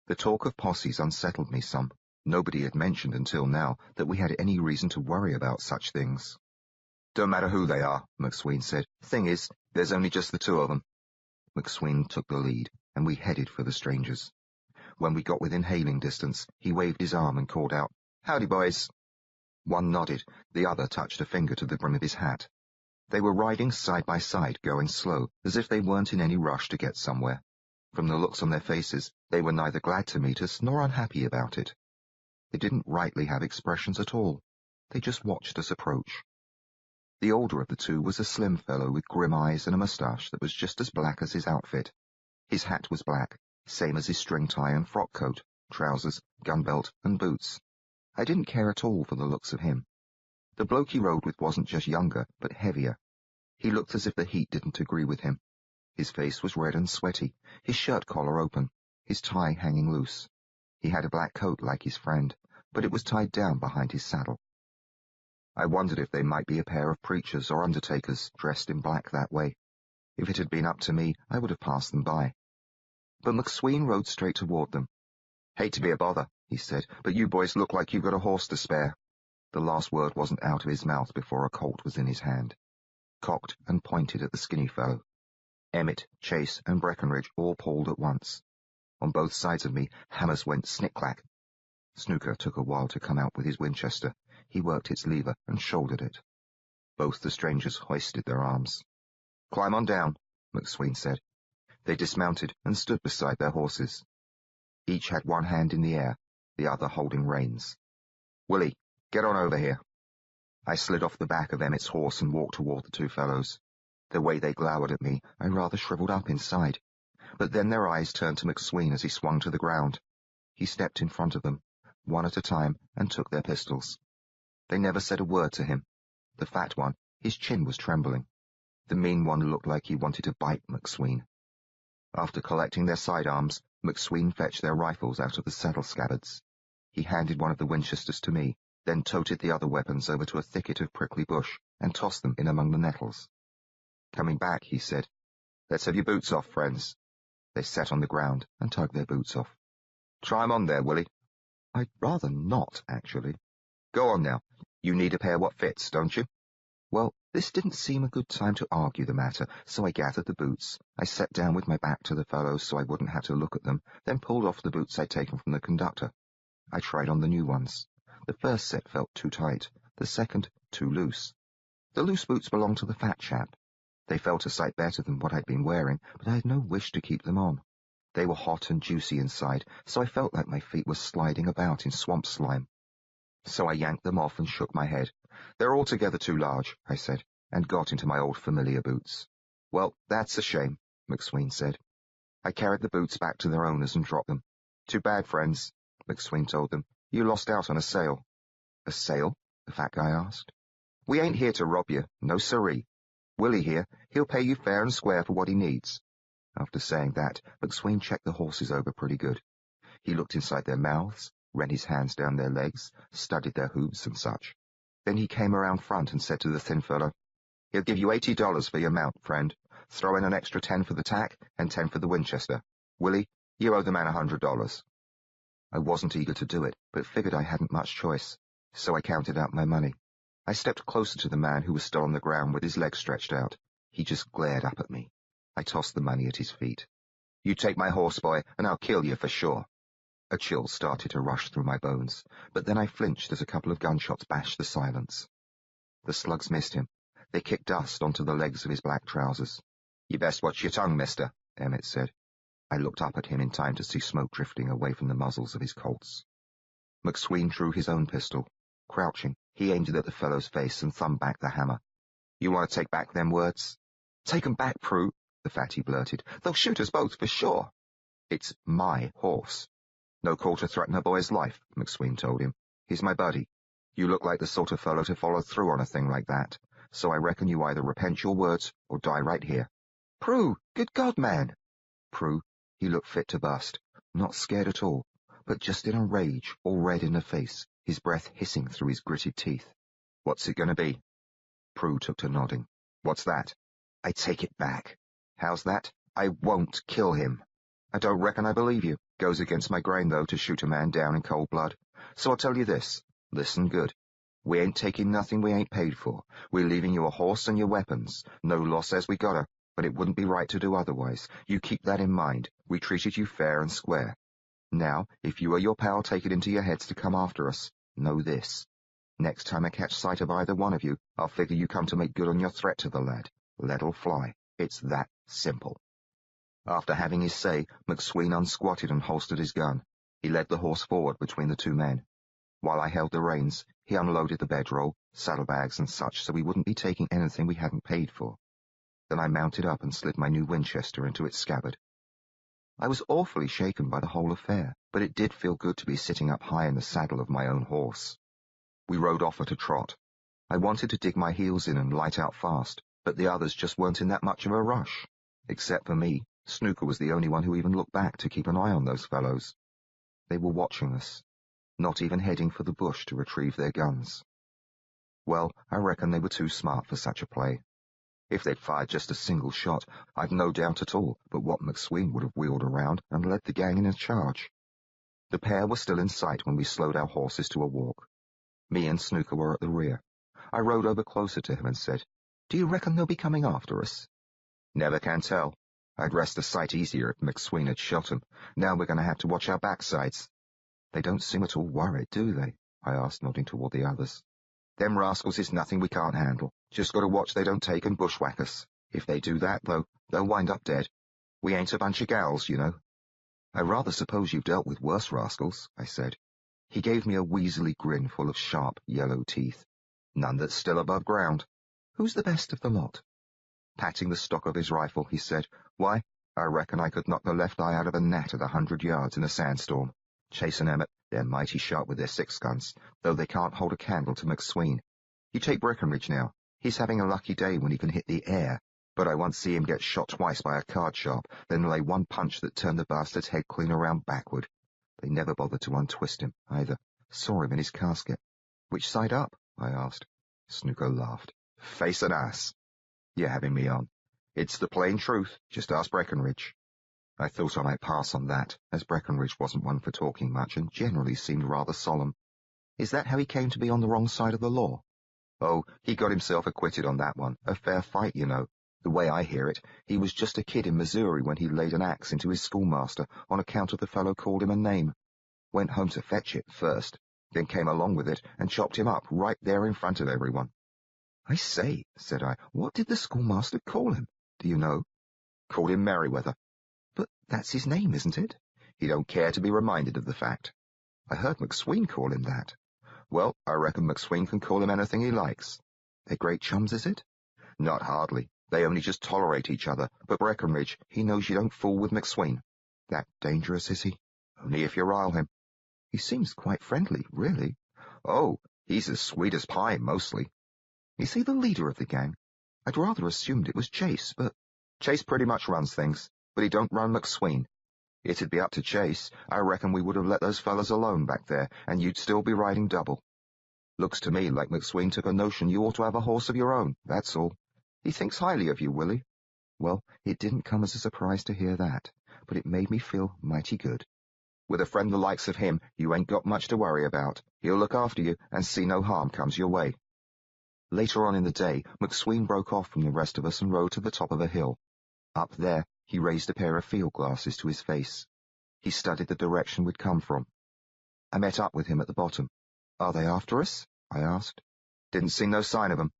The talk of posses unsettled me some. Nobody had mentioned until now that we had any reason to worry about such things. "Don't matter who they are," McSween said. "Thing is, there's only just the two of them." McSween took the lead, and we headed for the strangers. When we got within hailing distance, he waved his arm and called out, "Howdy, boys." One nodded, the other touched a finger to the brim of his hat. They were riding side by side, going slow, as if they weren't in any rush to get somewhere. From the looks on their faces, they were neither glad to meet us nor unhappy about it. They didn't rightly have expressions at all. They just watched us approach. The older of the two was a slim fellow with grim eyes and a moustache that was just as black as his outfit. His hat was black, same as his string tie and frock coat, trousers, gun belt, and boots. I didn't care at all for the looks of him. The bloke he rode with wasn't just younger, but heavier. He looked as if the heat didn't agree with him. His face was red and sweaty, his shirt collar open, his tie hanging loose. He had a black coat like his friend, but it was tied down behind his saddle. I wondered if they might be a pair of preachers or undertakers dressed in black that way. If it had been up to me, I would have passed them by. But McSween rode straight toward them. "Hate to be a bother," he said, "but you boys look like you've got a horse to spare." The last word wasn't out of his mouth before a Colt was in his hand. Cocked and pointed at the skinny fellow. Emmett, Chase, and Breckenridge all pulled at once. On both sides of me, hammers went snick-clack. Snooker took a while to come out with his Winchester. He worked its lever and shouldered it. Both the strangers hoisted their arms. "Climb on down," McSween said. They dismounted and stood beside their horses. Each had one hand in the air, the other holding reins. "Willie, get on over here." I slid off the back of Emmett's horse and walked toward the two fellows. The way they glowered at me, I rather shriveled up inside. But then their eyes turned to McSween as he swung to the ground. He stepped in front of them, one at a time, and took their pistols. They never said a word to him. The fat one, his chin was trembling. The mean one looked like he wanted to bite McSween. After collecting their sidearms, McSween fetched their rifles out of the saddle scabbards. He handed one of the Winchesters to me, then toted the other weapons over to a thicket of prickly bush and tossed them in among the nettles. "Coming back," he said. "Let's have your boots off, friends." They sat on the ground and tugged their boots off. "Try 'em on there, Willie." "I'd rather not, actually." "Go on now. You need a pair what fits, don't you?" Well, this didn't seem a good time to argue the matter, so I gathered the boots. I sat down with my back to the fellows so I wouldn't have to look at them, then pulled off the boots I'd taken from the conductor. I tried on the new ones. The first set felt too tight, the second too loose. The loose boots belonged to the fat chap. They felt a sight better than what I'd been wearing, but I had no wish to keep them on. They were hot and juicy inside, so I felt like my feet were sliding about in swamp slime. So I yanked them off and shook my head. "They're altogether too large," I said, and got into my old familiar boots. "Well, that's a shame," McSween said. I carried the boots back to their owners and dropped them. "Too bad, friends," McSween told them. "You lost out on a sale." "A sale?" the fat guy asked. "We ain't here to rob you, no siree. Willie here, he'll pay you fair and square for what he needs." After saying that, McSween checked the horses over pretty good. He looked inside their mouths, ran his hands down their legs, studied their hooves and such. Then he came around front and said to the thin fellow, "He'll give you $80 for your mount, friend. Throw in an extra 10 for the tack and 10 for the Winchester. Willie, you owe the man $100. I wasn't eager to do it, but figured I hadn't much choice, so I counted out my money. I stepped closer to the man who was still on the ground with his legs stretched out. He just glared up at me. I tossed the money at his feet. "You take my horse, boy, and I'll kill you for sure." A chill started to rush through my bones, but then I flinched as a couple of gunshots bashed the silence. The slugs missed him. They kicked dust onto the legs of his black trousers. "You best watch your tongue, mister," Emmett said. I looked up at him in time to see smoke drifting away from the muzzles of his Colts. McSween drew his own pistol. Crouching, he aimed it at the fellow's face and thumbed back the hammer. "You want to take back them words?" "Take 'em back, Prue," the fatty blurted. "They'll shoot us both for sure." "It's my horse." "No call to threaten a boy's life," McSween told him. "He's my buddy. You look like the sort of fellow to follow through on a thing like that, so I reckon you either repent your words or die right here." "Prue, good God, man!" Prue, he looked fit to bust, not scared at all, but just in a rage, all red in the face, his breath hissing through his gritted teeth. "What's it going to be?" Prue took to nodding. "What's that?" "I take it back." "How's that?" "I won't kill him." "I don't reckon I believe you. Goes against my grain, though, to shoot a man down in cold blood. So I'll tell you this. Listen good. We ain't taking nothing we ain't paid for. We're leaving you a horse and your weapons. No law says we gotta, but it wouldn't be right to do otherwise. You keep that in mind. We treated you fair and square. Now, if you or your pal take it into your heads to come after us, know this. Next time I catch sight of either one of you, I'll figure you come to make good on your threat to the lad. Let'll fly. It's that simple." After having his say, McSween unsquatted and holstered his gun. He led the horse forward between the two men. While I held the reins, he unloaded the bedroll, saddlebags and such so we wouldn't be taking anything we hadn't paid for. Then I mounted up and slid my new Winchester into its scabbard. I was awfully shaken by the whole affair, but it did feel good to be sitting up high in the saddle of my own horse. We rode off at a trot. I wanted to dig my heels in and light out fast, but the others just weren't in that much of a rush. Except for me, Snooker was the only one who even looked back to keep an eye on those fellows. They were watching us, not even heading for the bush to retrieve their guns. Well, I reckon they were too smart for such a play. If they'd fired just a single shot, I've no doubt at all but what McSween would have wheeled around and led the gang in a charge. The pair were still in sight when we slowed our horses to a walk. Me and Snooker were at the rear. I rode over closer to him and said, "Do you reckon they'll be coming after us?" "Never can tell. I'd rest a sight easier if McSween had shot 'em. Now we're going to have to watch our backsides." "They don't seem at all worried, do they?" I asked, nodding toward the others. "Them rascals is nothing we can't handle. Just got to watch they don't take and bushwhack us. If they do that, though, they'll wind up dead. We ain't a bunch of gals, you know." "I rather suppose you've dealt with worse rascals," I said. He gave me a weaselly grin full of sharp, yellow teeth. "None that's still above ground." "Who's the best of the lot?" Patting the stock of his rifle, he said, "Why, I reckon I could knock the left eye out of a gnat at 100 yards in a sandstorm. Chase and Emmett, they're mighty sharp with their 6-guns, though they can't hold a candle to McSween. You take Breckenridge now. He's having a lucky day when he can hit the air, but I once see him get shot twice by a card sharp, then lay one punch that turned the bastard's head clean around backward. They never bothered to untwist him, either. Saw him in his casket." "Which side up?" I asked. Snooker laughed. "Face an ass." "You're having me on. It's the plain truth. Just ask Breckenridge." I thought I might pass on that, as Breckenridge wasn't one for talking much and generally seemed rather solemn. "Is that how he came to be on the wrong side of the law?" "Oh, he got himself acquitted on that one. A fair fight, you know. The way I hear it, he was just a kid in Missouri when he laid an axe into his schoolmaster on account of the fellow called him a name. Went home to fetch it first, then came along with it and chopped him up right there in front of everyone." "I say," said I, "what did the schoolmaster call him? Do you know?" "Called him Merriweather." "But that's his name, isn't it?" "He don't care to be reminded of the fact." "I heard McSween call him that." "Well, I reckon McSween can call him anything he likes." "They're great chums, is it?" "Not hardly. They only just tolerate each other, but Breckenridge, he knows you don't fool with McSween." "That dangerous, is he?" "Only if you rile him." "He seems quite friendly, really." "Oh, he's as sweet as pie, mostly." "Is he the leader of the gang? I'd rather assumed it was Chase, but—" "Chase pretty much runs things, but he don't run McSween. It'd be up to Chase. I reckon we would have let those fellas alone back there, and you'd still be riding double. Looks to me like McSween took a notion you ought to have a horse of your own, that's all. He thinks highly of you, Willie." Well, it didn't come as a surprise to hear that, but it made me feel mighty good. "With a friend the likes of him, you ain't got much to worry about. He'll look after you and see no harm comes your way." Later on in the day, McSween broke off from the rest of us and rode to the top of a hill. Up there, he raised a pair of field glasses to his face. He studied the direction we'd come from. I met up with him at the bottom. "Are they after us?" I asked. "Didn't see no sign of 'em.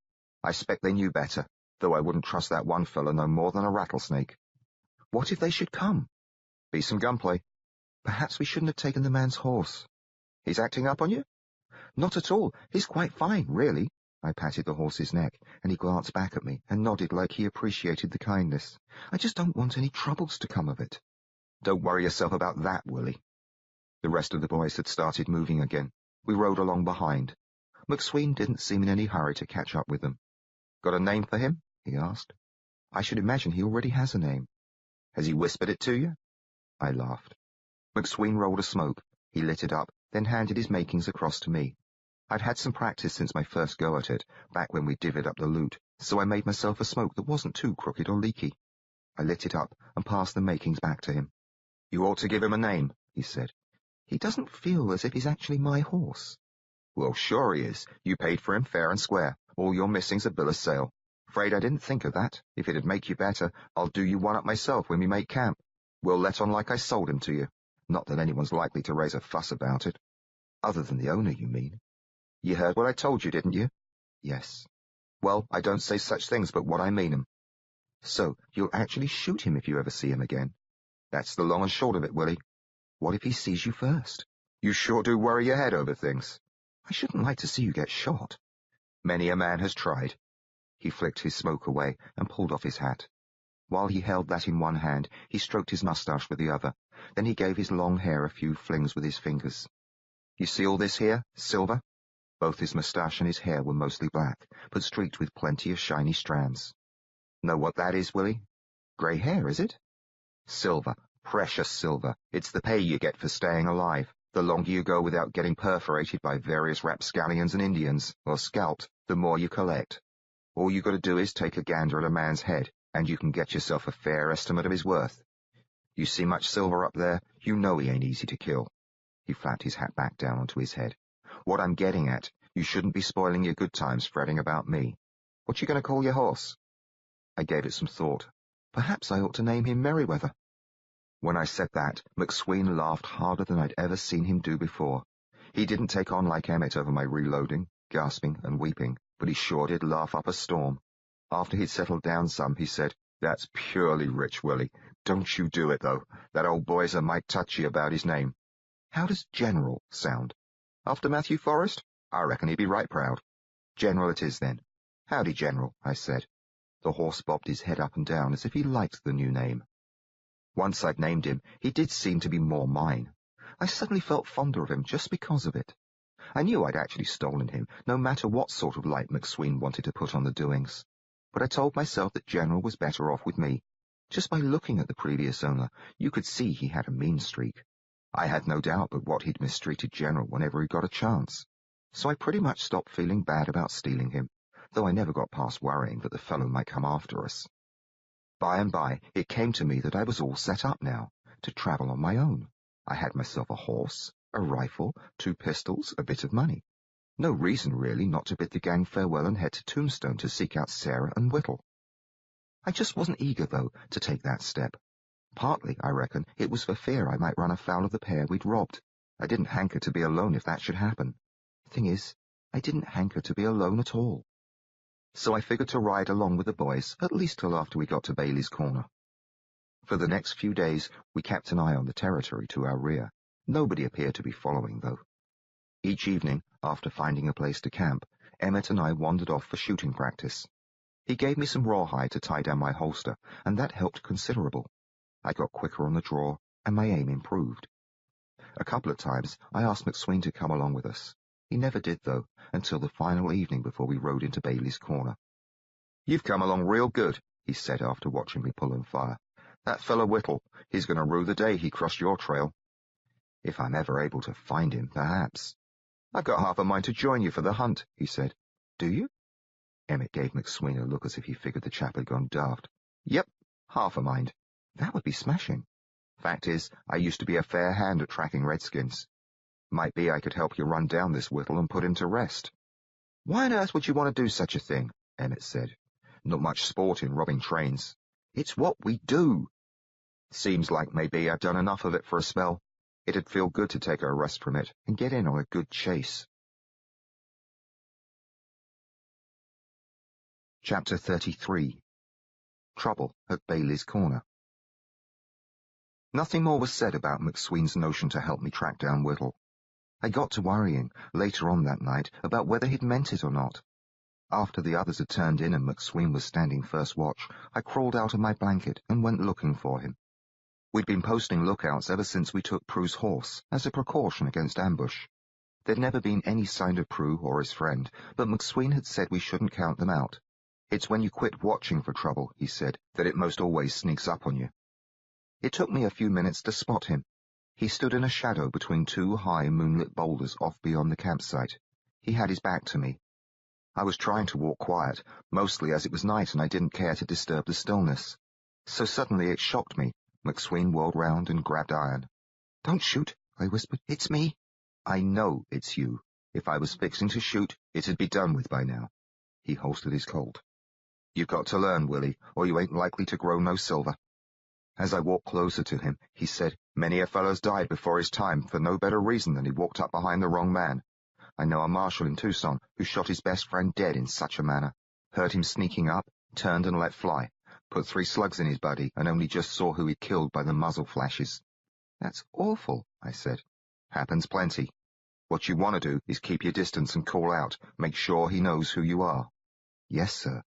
I expect they knew better, though I wouldn't trust that one fellow no more than a rattlesnake." "What if they should come?" "Be some gunplay." "Perhaps we shouldn't have taken the man's horse." "He's acting up on you?" "Not at all. He's quite fine, really." I patted the horse's neck, and he glanced back at me and nodded like he appreciated the kindness. "I just don't want any troubles to come of it." "Don't worry yourself about that, Willie." The rest of the boys had started moving again. We rode along behind. McSween didn't seem in any hurry to catch up with them. "Got a name for him?" he asked. "I should imagine he already has a name." "Has he whispered it to you?" I laughed. McSween rolled a smoke. He lit it up, then handed his makings across to me. I'd had some practice since my first go at it, back when we divvied up the loot, so I made myself a smoke that wasn't too crooked or leaky. I lit it up and passed the makings back to him. "You ought to give him a name," he said. "He doesn't feel as if he's actually my horse." "Well, sure he is. You paid for him fair and square. All you're missing's a bill of sale. Afraid I didn't think of that. If it'd make you better, I'll do you one up myself when we make camp. We'll let on like I sold him to you. Not that anyone's likely to raise a fuss about it." "Other than the owner, you mean?" You heard what I told you, didn't you? Yes. Well, I don't say such things but what I mean 'em. So, you'll actually shoot him if you ever see him again? That's the long and short of it, Willie. What if he sees you first? You sure do worry your head over things. I shouldn't like to see you get shot. Many a man has tried. He flicked his smoke away and pulled off his hat. While he held that in one hand, he stroked his moustache with the other. Then he gave his long hair a few flings with his fingers. You see all this here, silver? Both his moustache and his hair were mostly black, but streaked with plenty of shiny strands. Know what that is, Willie? Grey hair, is it? Silver. Precious silver. It's the pay you get for staying alive. The longer you go without getting perforated by various rapscallions and Indians, or scalped, the more you collect. All you got to do is take a gander at a man's head, and you can get yourself a fair estimate of his worth. You see much silver up there, you know he ain't easy to kill. He flapped his hat back down onto his head. What I'm getting at, you shouldn't be spoiling your good times fretting about me. What you going to call your horse? I gave it some thought. Perhaps I ought to name him Merryweather. When I said that, McSween laughed harder than I'd ever seen him do before. He didn't take on like Emmett over my reloading, gasping and weeping, but he sure did laugh up a storm. After he'd settled down some, he said, "That's purely rich, Willie. Don't you do it, though. That old boy's a mite touchy about his name." How does General sound? After Matthew Forrest? I reckon he'd be right proud. General it is, then. Howdy, General, I said. The horse bobbed his head up and down as if he liked the new name. Once I'd named him, he did seem to be more mine. I suddenly felt fonder of him just because of it. I knew I'd actually stolen him, no matter what sort of light McSween wanted to put on the doings. But I told myself that General was better off with me. Just by looking at the previous owner, you could see he had a mean streak. I had no doubt but what he'd mistreated General whenever he got a chance. So I pretty much stopped feeling bad about stealing him, though I never got past worrying that the fellow might come after us. By and by, it came to me that I was all set up now, to travel on my own. I had myself a horse, a rifle, 2 pistols, a bit of money. No reason, really, not to bid the gang farewell and head to Tombstone to seek out Sarah and Whittle. I just wasn't eager, though, to take that step. Partly, I reckon, it was for fear I might run afoul of the pair we'd robbed. I didn't hanker to be alone if that should happen. Thing is, I didn't hanker to be alone at all. So I figured to ride along with the boys, at least till after we got to Bailey's Corner. For the next few days, we kept an eye on the territory to our rear. Nobody appeared to be following, though. Each evening, after finding a place to camp, Emmett and I wandered off for shooting practice. He gave me some rawhide to tie down my holster, and that helped considerable. I got quicker on the draw, and my aim improved. A couple of times, I asked McSween to come along with us. He never did, though, until the final evening before we rode into Bailey's Corner. "You've come along real good," he said after watching me pull and fire. "That fellow Whittle, he's going to rue the day he crossed your trail." "If I'm ever able to find him, perhaps." "I've got half a mind to join you for the hunt," he said. "Do you?" Emmett gave McSween a look as if he figured the chap had gone daft. "Yep, half a mind." "That would be smashing." "Fact is, I used to be a fair hand at tracking redskins. Might be I could help you run down this Whittle and put him to rest." "Why on earth would you want to do such a thing?" Emmett said. "Not much sport in robbing trains." "It's what we do." "Seems like maybe I've done enough of it for a spell. It'd feel good to take a rest from it and get in on a good chase." Chapter 33. Trouble at Bailey's Corner. Nothing more was said about McSween's notion to help me track down Whittle. I got to worrying, later on that night, about whether he'd meant it or not. After the others had turned in and McSween was standing first watch, I crawled out of my blanket and went looking for him. We'd been posting lookouts ever since we took Prue's horse, as a precaution against ambush. There'd never been any sign of Prue or his friend, but McSween had said we shouldn't count them out. "It's when you quit watching for trouble," he said, "that it most always sneaks up on you." It took me a few minutes to spot him. He stood in a shadow between 2 high moonlit boulders off beyond the campsite. He had his back to me. I was trying to walk quiet, mostly as it was night and I didn't care to disturb the stillness. So suddenly it shocked me. McSween whirled round and grabbed Iron. "Don't shoot," I whispered. "It's me." "I know it's you. If I was fixing to shoot, it'd be done with by now." He holstered his Colt. "You've got to learn, Willie, or you ain't likely to grow no silver." As I walked closer to him, he said, "Many a fellow's died before his time for no better reason than he walked up behind the wrong man. I know a marshal in Tucson who shot his best friend dead in such a manner. Heard him sneaking up, turned and let fly, put 3 slugs in his body, and only just saw who he'd killed by the muzzle flashes. That's awful, I said. Happens plenty. What you want to do is keep your distance and call out. Make sure he knows who you are. Yes, sir.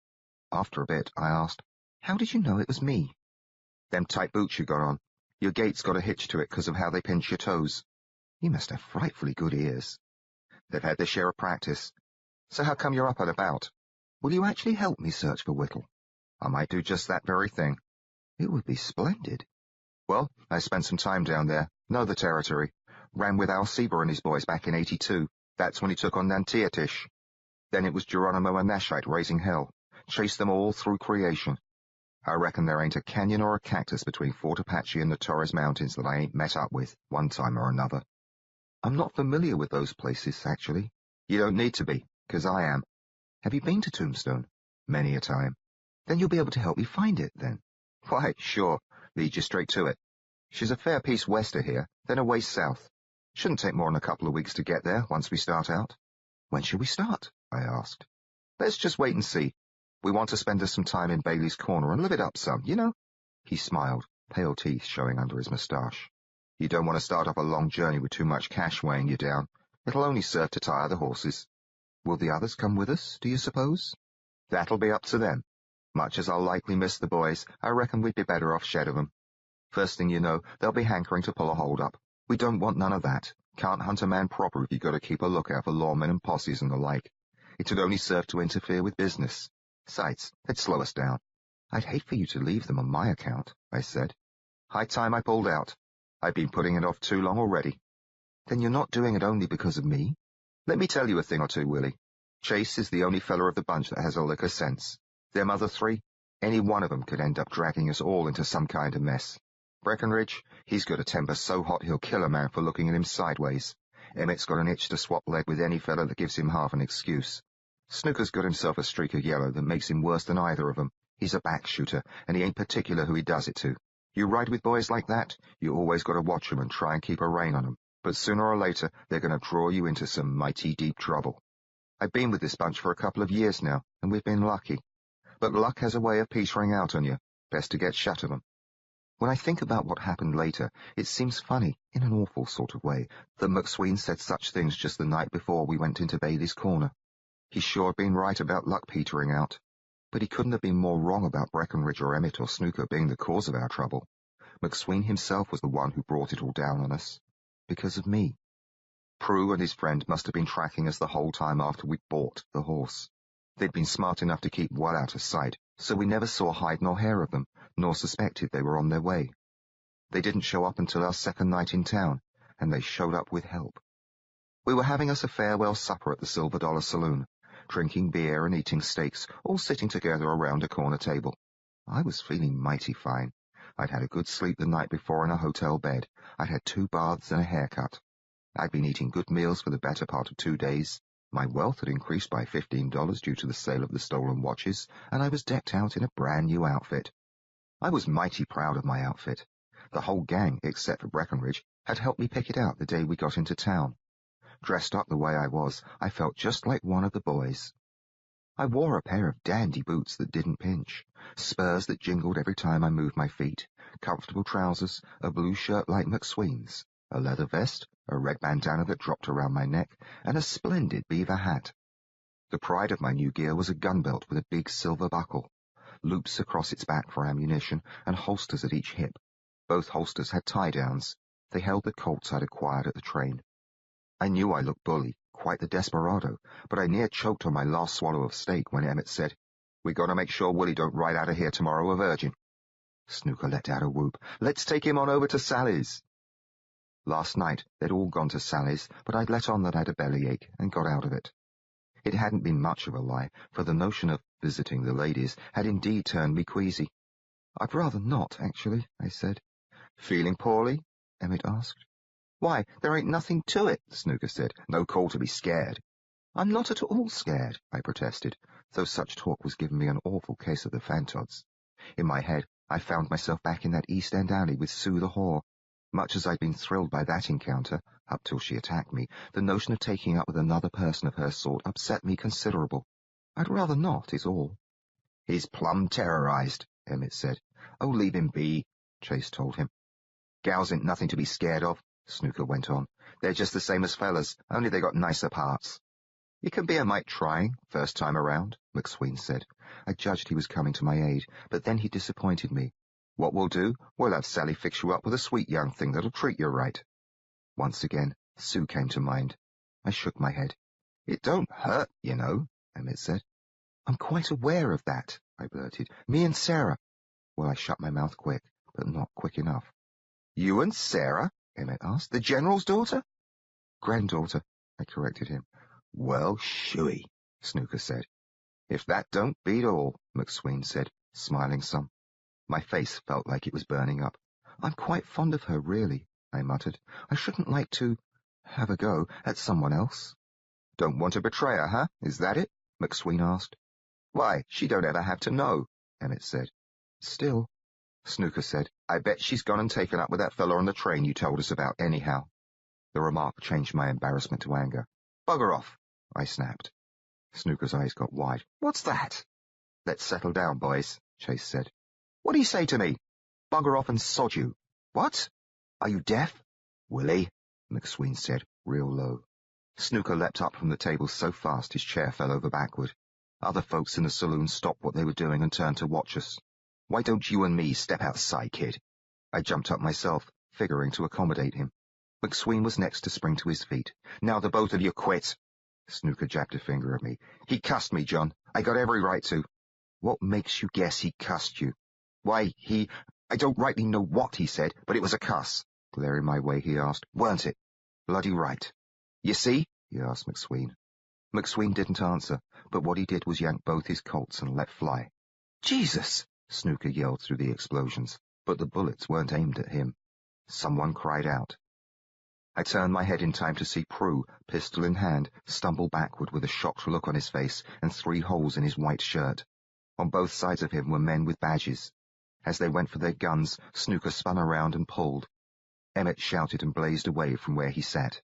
After a bit, I asked, how did you know it was me? Them tight boots you got on. Your gait's got a hitch to it because of how they pinch your toes. You must have frightfully good ears. They've had their share of practice. So how come you're up and about? Will you actually help me search for Whittle? I might do just that very thing. It would be splendid. Well, I spent some time down there. Know the territory. Ran with Al Sieber and his boys back in '82. That's when he took on Nantiatish. Then it was Geronimo and Nashite raising hell. Chased them all through creation. I reckon there ain't a canyon or a cactus between Fort Apache and the Torres Mountains that I ain't met up with, one time or another. I'm not familiar with those places, actually. You don't need to be, 'cause I am. Have you been to Tombstone? Many a time. Then you'll be able to help me find it, then. Why, sure. Lead you straight to it. She's a fair piece west of here, then a ways south. Shouldn't take more than a couple of weeks to get there once we start out. When shall we start? I asked. Let's just wait and see. We want to spend us some time in Bailey's Corner and live it up some, you know? He smiled, pale teeth showing under his moustache. You don't want to start off a long journey with too much cash weighing you down. It'll only serve to tire the horses. Will the others come with us, do you suppose? That'll be up to them. Much as I'll likely miss the boys, I reckon we'd be better off shed of 'em. First thing you know, they'll be hankering to pull a hold-up. We don't want none of that. Can't hunt a man proper if you've got to keep a lookout for lawmen and posses and the like. It would only serve to interfere with business. Besides, it'd slow us down. I'd hate for you to leave them on my account, I said. High time I pulled out. I've been putting it off too long already. Then you're not doing it only because of me? Let me tell you a thing or two, Willie. Chase is the only fella of the bunch that has a lick of sense. Them other 3, any one of 'em could end up dragging us all into some kind of mess. Breckenridge, he's got a temper so hot he'll kill a man for looking at him sideways. Emmett's got an itch to swap lead with any fella that gives him half an excuse. Snooker's got himself a streak of yellow that makes him worse than either of 'em. He's a back shooter, and he ain't particular who he does it to. You ride with boys like that, you always got to watch 'em and try and keep a rein on 'em. But sooner or later, they're going to draw you into some mighty deep trouble. I've been with this bunch for a couple of years now, and we've been lucky. But luck has a way of petering out on you. Best to get shut of 'em. When I think about what happened later, it seems funny, in an awful sort of way, that McSween said such things just the night before we went into Bailey's Corner. He's sure been right about luck petering out, but he couldn't have been more wrong about Breckenridge or Emmett or Snooker being the cause of our trouble. McSween himself was the one who brought it all down on us. Because of me. Prue and his friend must have been tracking us the whole time after we'd bought the horse. They'd been smart enough to keep well out of sight, so we never saw hide nor hair of them, nor suspected they were on their way. They didn't show up until our second night in town, and they showed up with help. We were having us a farewell supper at the Silver Dollar Saloon, drinking beer and eating steaks, all sitting together around a corner table. I was feeling mighty fine. I'd had a good sleep the night before in a hotel bed. I'd had 2 baths and a haircut. I'd been eating good meals for the better part of 2 days. My wealth had increased by $15 due to the sale of the stolen watches, and I was decked out in a brand new outfit. I was mighty proud of my outfit. The whole gang, except for Breckenridge, had helped me pick it out the day we got into town. Dressed up the way I was, I felt just like one of the boys. I wore a pair of dandy boots that didn't pinch, spurs that jingled every time I moved my feet, comfortable trousers, a blue shirt like McSween's, a leather vest, a red bandana that dropped around my neck, and a splendid beaver hat. The pride of my new gear was a gun belt with a big silver buckle, loops across its back for ammunition, and holsters at each hip. Both holsters had tie-downs. They held the Colts I'd acquired at the train. I knew I looked bully, quite the desperado, but I near choked on my last swallow of steak when Emmett said, "We got to make sure Willie don't ride out of here tomorrow a virgin." Snooker let out a whoop. "Let's take him on over to Sally's." Last night they'd all gone to Sally's, but I'd let on that I'd a bellyache and got out of it. It hadn't been much of a lie, for the notion of visiting the ladies had indeed turned me queasy. "I'd rather not, actually," I said. "Feeling poorly?" Emmett asked. "Why, there ain't nothing to it," Snooker said. "No call to be scared." "I'm not at all scared," I protested, though such talk was giving me an awful case of the Fantods. In my head, I found myself back in that East End alley with Sue the whore. Much as I'd been thrilled by that encounter, Up till she attacked me, the notion of taking up with another person of her sort upset me considerable. I'd rather not, is all. He's plumb terrorized, Emmett said. Oh, leave him be, Chase told him. Gals ain't nothing to be scared of, Snooker went on. They're just the same as fellas, only they got nicer parts. You can be a mite trying, first time around, McSween said. I judged he was coming to my aid, but then he disappointed me. What we'll do, we'll have Sally fix you up with a sweet young thing that'll treat you right. Once again, Sue came to mind. I shook my head. It don't hurt, you know, Emmett said. I'm quite aware of that, I blurted. Me and Sarah. Well, I shut my mouth quick, but not quick enough. You and Sarah? Emmett asked. The General's daughter? Granddaughter, I corrected him. Well, shooey, Snooker said. If that don't beat all, McSween said, smiling some. My face felt like it was burning up. I'm quite fond of her, really, I muttered. I shouldn't like to have a go at someone else. Don't want to betray her, huh? Is that it? McSween asked. Why, she don't ever have to know, Emmett said. Still, Snooker said, I bet she's gone and taken up with that fella on the train you told us about anyhow. The remark changed my embarrassment to anger. Bugger off, I snapped. Snooker's eyes got wide. What's that? Let's settle down, boys, Chase said. What do you say to me? Bugger off and sod you. What? Are you deaf? Willie, McSween said, real low. Snooker leapt up from the table so fast his chair fell over backward. Other folks in the saloon stopped what they were doing and turned to watch us. Why don't you and me step outside, kid? I jumped up myself, figuring to accommodate him. McSween was next to spring to his feet. Now the both of you quit. Snooker jabbed a finger at me. He cussed me, John. I got every right to. What makes you guess he cussed you? Why, I don't rightly know what he said, but it was a cuss. Glaring my way, he asked, weren't it? Bloody right. You see? He asked McSween. McSween didn't answer, but what he did was yank both his Colts and let fly. Jesus! Snooker yelled through the explosions, but the bullets weren't aimed at him. Someone cried out. I turned my head in time to see Prue, pistol in hand, stumble backward with a shocked look on his face and 3 holes in his white shirt. On both sides of him were men with badges. As they went for their guns, Snooker spun around and pulled. Emmett shouted and blazed away from where he sat.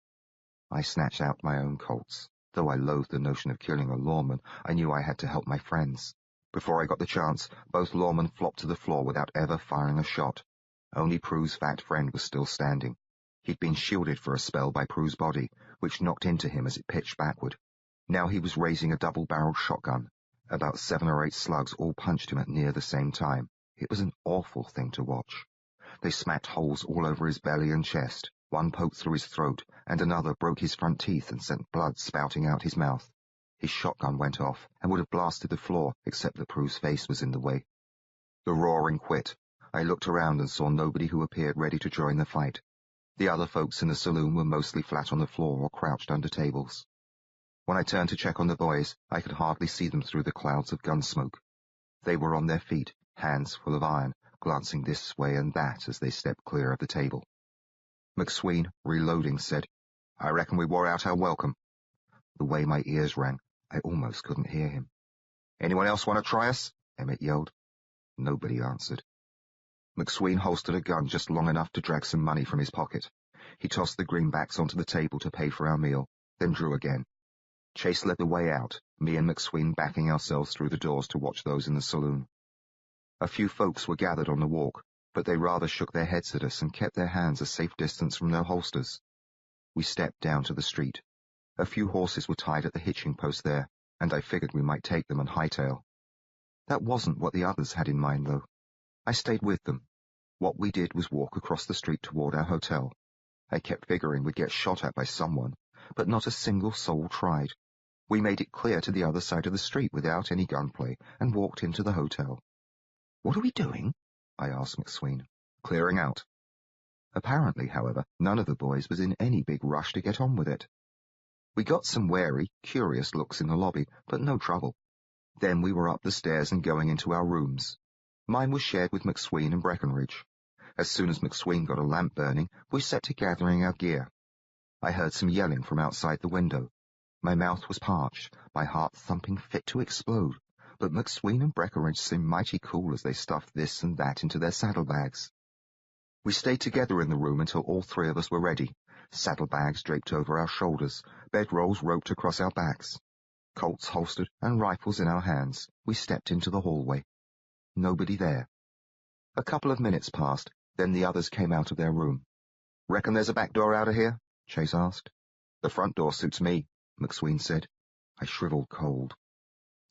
I snatched out my own Colts. Though I loathed the notion of killing a lawman, I knew I had to help my friends. Before I got the chance, both lawmen flopped to the floor without ever firing a shot. Only Prue's fat friend was still standing. He'd been shielded for a spell by Prue's body, which knocked into him as it pitched backward. Now he was raising a double-barreled shotgun. About 7 or 8 slugs all punched him at near the same time. It was an awful thing to watch. They smacked holes all over his belly and chest. One poked through his throat, and another broke his front teeth and sent blood spouting out his mouth. His shotgun went off and would have blasted the floor, except that Prue's face was in the way. The roaring quit. I looked around and saw nobody who appeared ready to join the fight. The other folks in the saloon were mostly flat on the floor or crouched under tables. When I turned to check on the boys, I could hardly see them through the clouds of gun smoke. They were on their feet, hands full of iron, glancing this way and that as they stepped clear of the table. McSween, reloading, said, I reckon we wore out our welcome. The way my ears rang, I almost couldn't hear him. Anyone else want to try us? Emmett yelled. Nobody answered. McSween holstered a gun just long enough to drag some money from his pocket. He tossed the greenbacks onto the table to pay for our meal, then drew again. Chase led the way out, me and McSween backing ourselves through the doors to watch those in the saloon. A few folks were gathered on the walk, but they rather shook their heads at us and kept their hands a safe distance from their holsters. We stepped down to the street. A few horses were tied at the hitching post there, and I figured we might take them and hightail. That wasn't what the others had in mind, though. I stayed with them. What we did was walk across the street toward our hotel. I kept figuring we'd get shot at by someone, but not a single soul tried. We made it clear to the other side of the street without any gunplay and walked into the hotel. What are we doing? I asked McSween. Clearing out. Apparently, however, none of the boys was in any big rush to get on with it. We got some wary, curious looks in the lobby, but no trouble. Then we were up the stairs and going into our rooms. Mine was shared with McSween and Breckenridge. As soon as McSween got a lamp burning, we set to gathering our gear. I heard some yelling from outside the window. My mouth was parched, my heart thumping fit to explode, but McSween and Breckenridge seemed mighty cool as they stuffed this and that into their saddlebags. We stayed together in the room until all three of us were ready, saddlebags draped over our shoulders, bedrolls roped across our backs. Colts holstered and rifles in our hands, we stepped into the hallway. Nobody there. A couple of minutes passed, then the others came out of their room. "Reckon there's a back door out of here?" Chase asked. "The front door suits me," McSween said. I shriveled cold.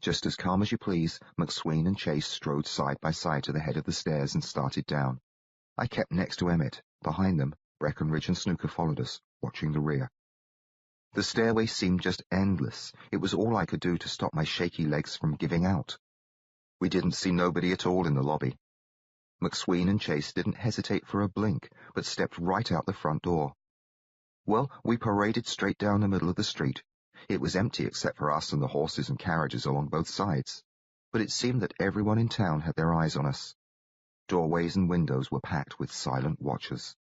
Just as calm as you please, McSween and Chase strode side by side to the head of the stairs and started down. I kept next to Emmett. Behind them, Breckenridge and Snooker followed us, watching the rear. The stairway seemed just endless. It was all I could do to stop my shaky legs from giving out. We didn't see nobody at all in the lobby. McSween and Chase didn't hesitate for a blink, but stepped right out the front door. Well, we paraded straight down the middle of the street. It was empty except for us and the horses and carriages along both sides, but it seemed that everyone in town had their eyes on us. Doorways and windows were packed with silent watchers.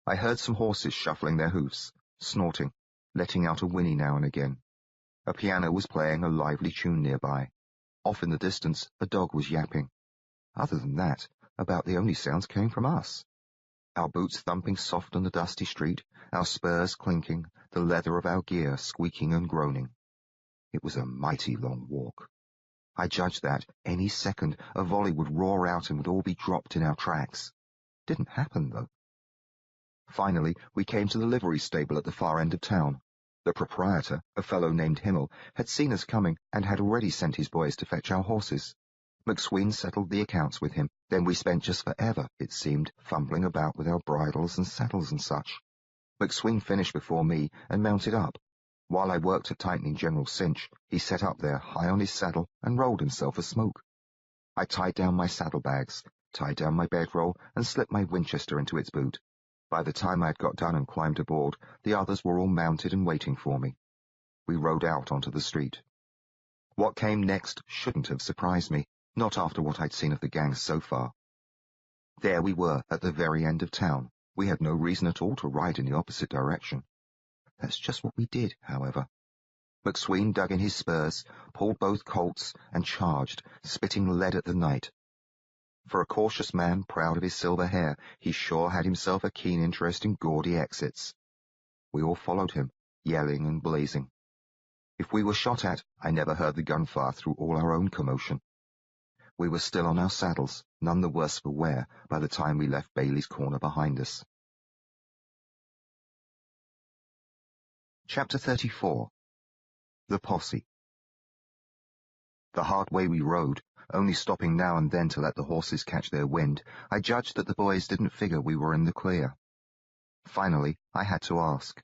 I heard some horses shuffling their hoofs, snorting, letting out a whinny now and again. A piano was playing a lively tune nearby. Off in the distance, a dog was yapping. Other than that, about the only sounds came from us. Our boots thumping soft on the dusty street, our spurs clinking, the leather of our gear squeaking and groaning. It was a mighty long walk. I judged that, any second, a volley would roar out and would all be dropped in our tracks. Didn't happen, though. Finally, we came to the livery stable at the far end of town. The proprietor, a fellow named Himmel, had seen us coming and had already sent his boys to fetch our horses. McSween settled the accounts with him. Then we spent just forever, it seemed, fumbling about with our bridles and saddles and such. McSween finished before me and mounted up. While I worked at tightening General Cinch, he sat up there, high on his saddle, and rolled himself a smoke. I tied down my saddlebags, tied down my bedroll, and slipped my Winchester into its boot. By the time I had got done and climbed aboard, the others were all mounted and waiting for me. We rode out onto the street. What came next shouldn't have surprised me, not after what I'd seen of the gang so far. There we were, at the very end of town. We had no reason at all to ride in the opposite direction. That's just what we did, however. McSween dug in his spurs, pulled both Colts, and charged, spitting lead at the night. For a cautious man proud of his silver hair, he sure had himself a keen interest in gaudy exits. We all followed him, yelling and blazing. If we were shot at, I never heard the gunfire through all our own commotion. We were still on our saddles, none the worse for wear, by the time we left Bailey's Corner behind us. Chapter 34. The Posse. The hard way we rode, only stopping now and then to let the horses catch their wind, I judged that the boys didn't figure we were in the clear. Finally, I had to ask.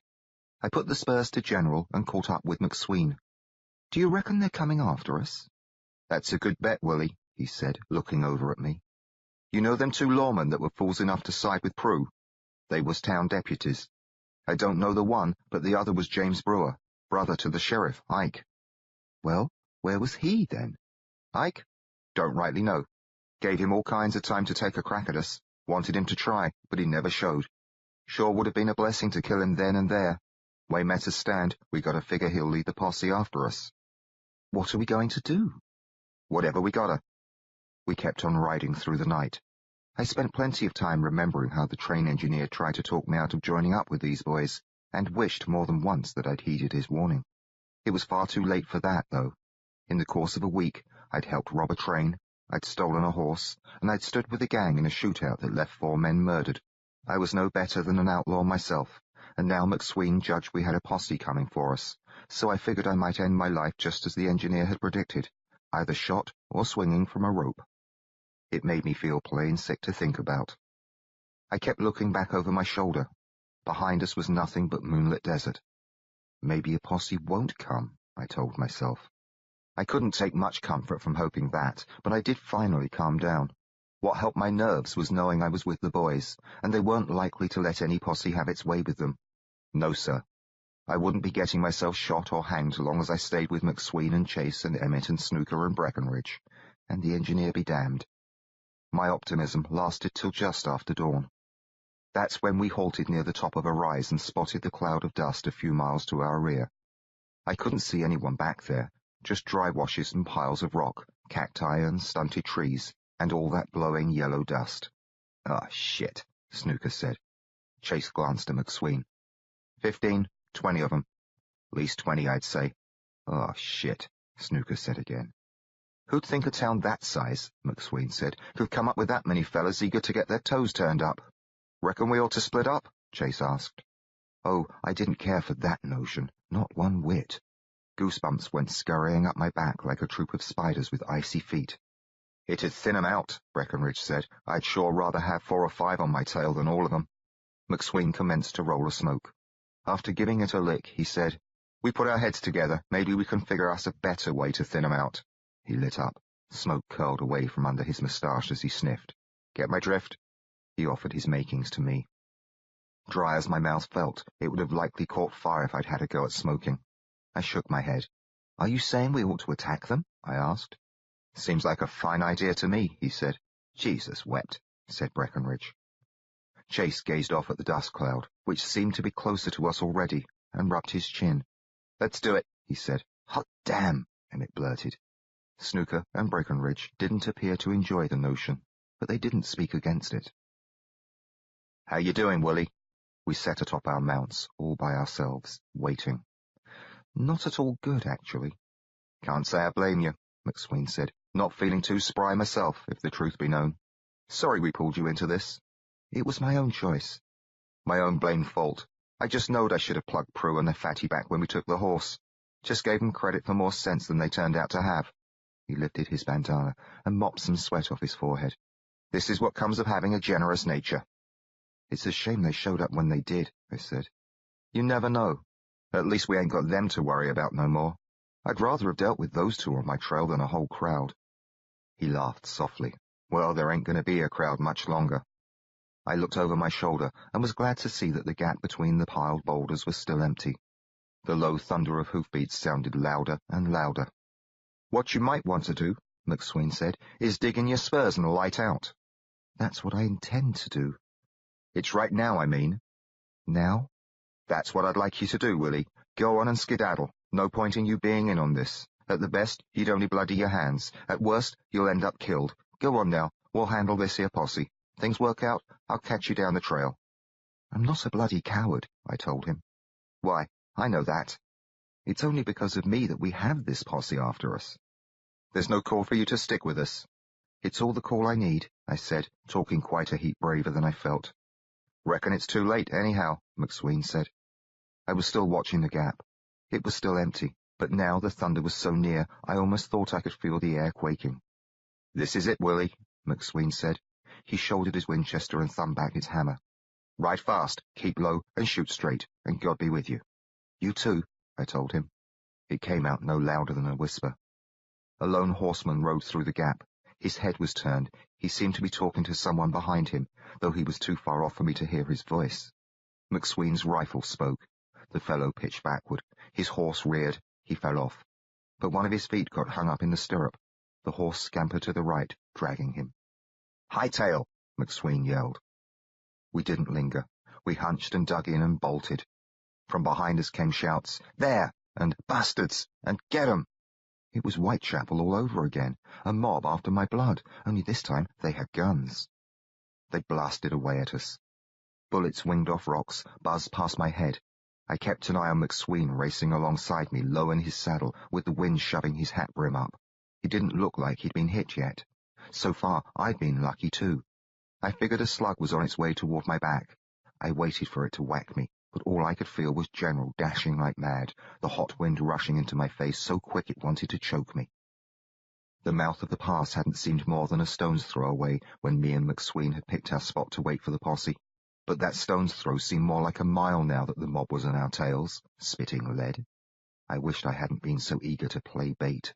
I put the spurs to General and caught up with McSween. "Do you reckon they're coming after us?" "That's a good bet, Willie," he said, looking over at me. "You know them two lawmen that were fools enough to side with Prue? They was town deputies. I don't know the one, but the other was James Brewer, brother to the sheriff, Ike." "Well, where was he, then?" "Ike? Don't rightly know. Gave him all kinds of time to take a crack at us. Wanted him to try, but he never showed. Sure would have been a blessing to kill him then and there. Way matters stand, we got to figure he'll lead the posse after us." "What are we going to do?" "Whatever we gotta." We kept on riding through the night. I spent plenty of time remembering how the train engineer tried to talk me out of joining up with these boys, and wished more than once that I'd heeded his warning. It was far too late for that, though. In the course of a week, I'd helped rob a train, I'd stolen a horse, and I'd stood with a gang in a shootout that left 4 men murdered. I was no better than an outlaw myself, and now McSween judged we had a posse coming for us, so I figured I might end my life just as the engineer had predicted, either shot or swinging from a rope. It made me feel plain sick to think about. I kept looking back over my shoulder. Behind us was nothing but moonlit desert. Maybe a posse won't come, I told myself. I couldn't take much comfort from hoping that, but I did finally calm down. What helped my nerves was knowing I was with the boys, and they weren't likely to let any posse have its way with them. No, sir. I wouldn't be getting myself shot or hanged so long as I stayed with McSween and Chase and Emmett and Snooker and Breckenridge, and the engineer be damned. My optimism lasted till just after dawn. That's when we halted near the top of a rise and spotted the cloud of dust a few miles to our rear. I couldn't see anyone back there, just dry washes and piles of rock, cacti and stunted trees, and all that blowing yellow dust. Ah, shit. Snooker said. Chase glanced at McSween. 15, 20 of them. Least 20, I'd say. Oh, shit, Snooker said again. Who'd think a town that size, McSween said, could come up with that many fellas eager to get their toes turned up? Reckon we ought to split up? Chase asked. Oh, I didn't care for that notion, not one whit. Goosebumps went scurrying up my back like a troop of spiders with icy feet. It'd thin 'em out, Breckenridge said. I'd sure rather have 4 or 5 on my tail than all of them. McSween commenced to roll a smoke. After giving it a lick, he said, We put our heads together. Maybe we can figure us a better way to thin 'em out. He lit up. Smoke curled away from under his moustache as he sniffed. Get my drift? He offered his makings to me. Dry as my mouth felt, it would have likely caught fire if I'd had a go at smoking. I shook my head. Are you saying we ought to attack them? I asked. Seems like a fine idea to me, he said. Jesus wept, said Breckenridge. Chase gazed off at the dust cloud, which seemed to be closer to us already, and rubbed his chin. Let's do it, he said. Hot damn, Emmett blurted. Snooker and Breckenridge didn't appear to enjoy the notion, but they didn't speak against it. How you doing, Willie? We sat atop our mounts, all by ourselves, waiting. Not at all good, actually. Can't say I blame you, McSween said. Not feeling too spry myself, if the truth be known. Sorry we pulled you into this. It was my own choice. My own blamed fault. I just knowed I should have plugged Prue and the fatty back when we took the horse. Just gave 'em credit for more sense than they turned out to have. He lifted his bandana and mopped some sweat off his forehead. This is what comes of having a generous nature. It's a shame they showed up when they did, I said. You never know. At least we ain't got them to worry about no more. I'd rather have dealt with those 2 on my trail than a whole crowd. He laughed softly. Well, there ain't going to be a crowd much longer. I looked over my shoulder and was glad to see that the gap between the piled boulders was still empty. The low thunder of hoofbeats sounded louder and louder. What you might want to do, McSween said, is dig in your spurs and light out. That's what I intend to do. It's right now, I mean. Now? That's what I'd like you to do, Willie. Go on and skedaddle. No point in you being in on this. At the best, you'd only bloody your hands. At worst, you'll end up killed. Go on now. We'll handle this here posse. Things work out, I'll catch you down the trail. I'm not a bloody coward, I told him. Why, I know that. It's only because of me that we have this posse after us. There's no call for you to stick with us. It's all the call I need, I said, talking quite a heap braver than I felt. Reckon it's too late, anyhow, McSween said. I was still watching the gap. It was still empty, but now the thunder was so near I almost thought I could feel the air quaking. This is it, Willie, McSween said. He shouldered his Winchester and thumbed back his hammer. Ride fast, keep low, and shoot straight, and God be with you. You too, I told him. It came out no louder than a whisper. A lone horseman rode through the gap. His head was turned. He seemed to be talking to someone behind him, though he was too far off for me to hear his voice. McSween's rifle spoke. The fellow pitched backward. His horse reared. He fell off. But one of his feet got hung up in the stirrup. The horse scampered to the right, dragging him. Hightail! McSween yelled. We didn't linger. We hunched and dug in and bolted. From behind us came shouts, There! And Bastards! And Get 'em! It was Whitechapel all over again, a mob after my blood, only this time they had guns. They blasted away at us. Bullets winged off rocks, buzzed past my head. I kept an eye on McSween racing alongside me, low in his saddle, with the wind shoving his hat brim up. He didn't look like he'd been hit yet. So far, I'd been lucky too. I figured a slug was on its way toward my back. I waited for it to whack me, but all I could feel was General dashing like mad, the hot wind rushing into my face so quick it wanted to choke me. The mouth of the pass hadn't seemed more than a stone's throw away when me and McSween had picked our spot to wait for the posse, but that stone's throw seemed more like a mile now that the mob was on our tails, spitting lead. I wished I hadn't been so eager to play bait.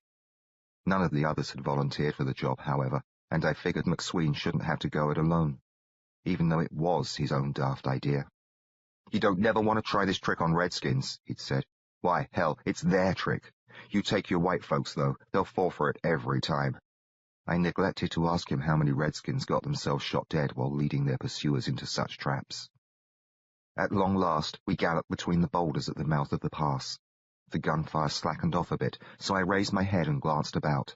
None of the others had volunteered for the job, however, and I figured McSween shouldn't have to go it alone, even though it was his own daft idea. You don't never want to try this trick on redskins, he'd said. Why, hell, it's their trick. You take your white folks, though, they'll fall for it every time. I neglected to ask him how many redskins got themselves shot dead while leading their pursuers into such traps. At long last, we galloped between the boulders at the mouth of the pass. The gunfire slackened off a bit, so I raised my head and glanced about.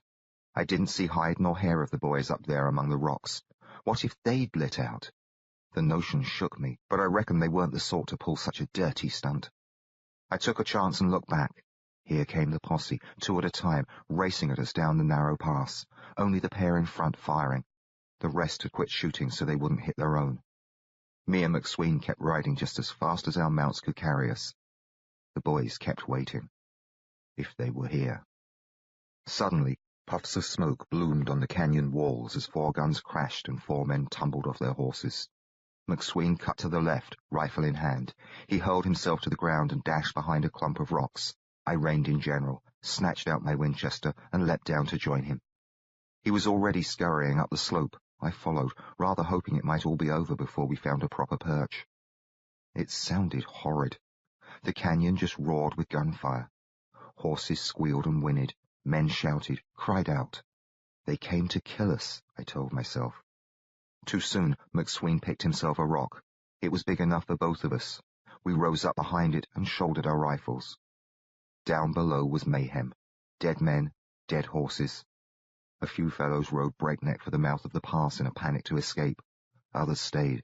I didn't see hide nor hair of the boys up there among the rocks. What if they'd lit out? The notion shook me, but I reckon they weren't the sort to pull such a dirty stunt. I took a chance and looked back. Here came the posse, 2 at a time, racing at us down the narrow pass, only the pair in front firing. The rest had quit shooting so they wouldn't hit their own. Me and McSween kept riding just as fast as our mounts could carry us. The boys kept waiting. If they were here. Suddenly, puffs of smoke bloomed on the canyon walls as 4 guns crashed and 4 men tumbled off their horses. McSween cut to the left, rifle in hand. He hurled himself to the ground and dashed behind a clump of rocks. I reined in general, snatched out my Winchester, and leapt down to join him. He was already scurrying up the slope. I followed, rather hoping it might all be over before we found a proper perch. It sounded horrid. The canyon just roared with gunfire. Horses squealed and whinnied. Men shouted, cried out. They came to kill us, I told myself. Too soon, McSween picked himself a rock. It was big enough for both of us. We rose up behind it and shouldered our rifles. Down below was mayhem. Dead men, dead horses. A few fellows rode breakneck for the mouth of the pass in a panic to escape. Others stayed.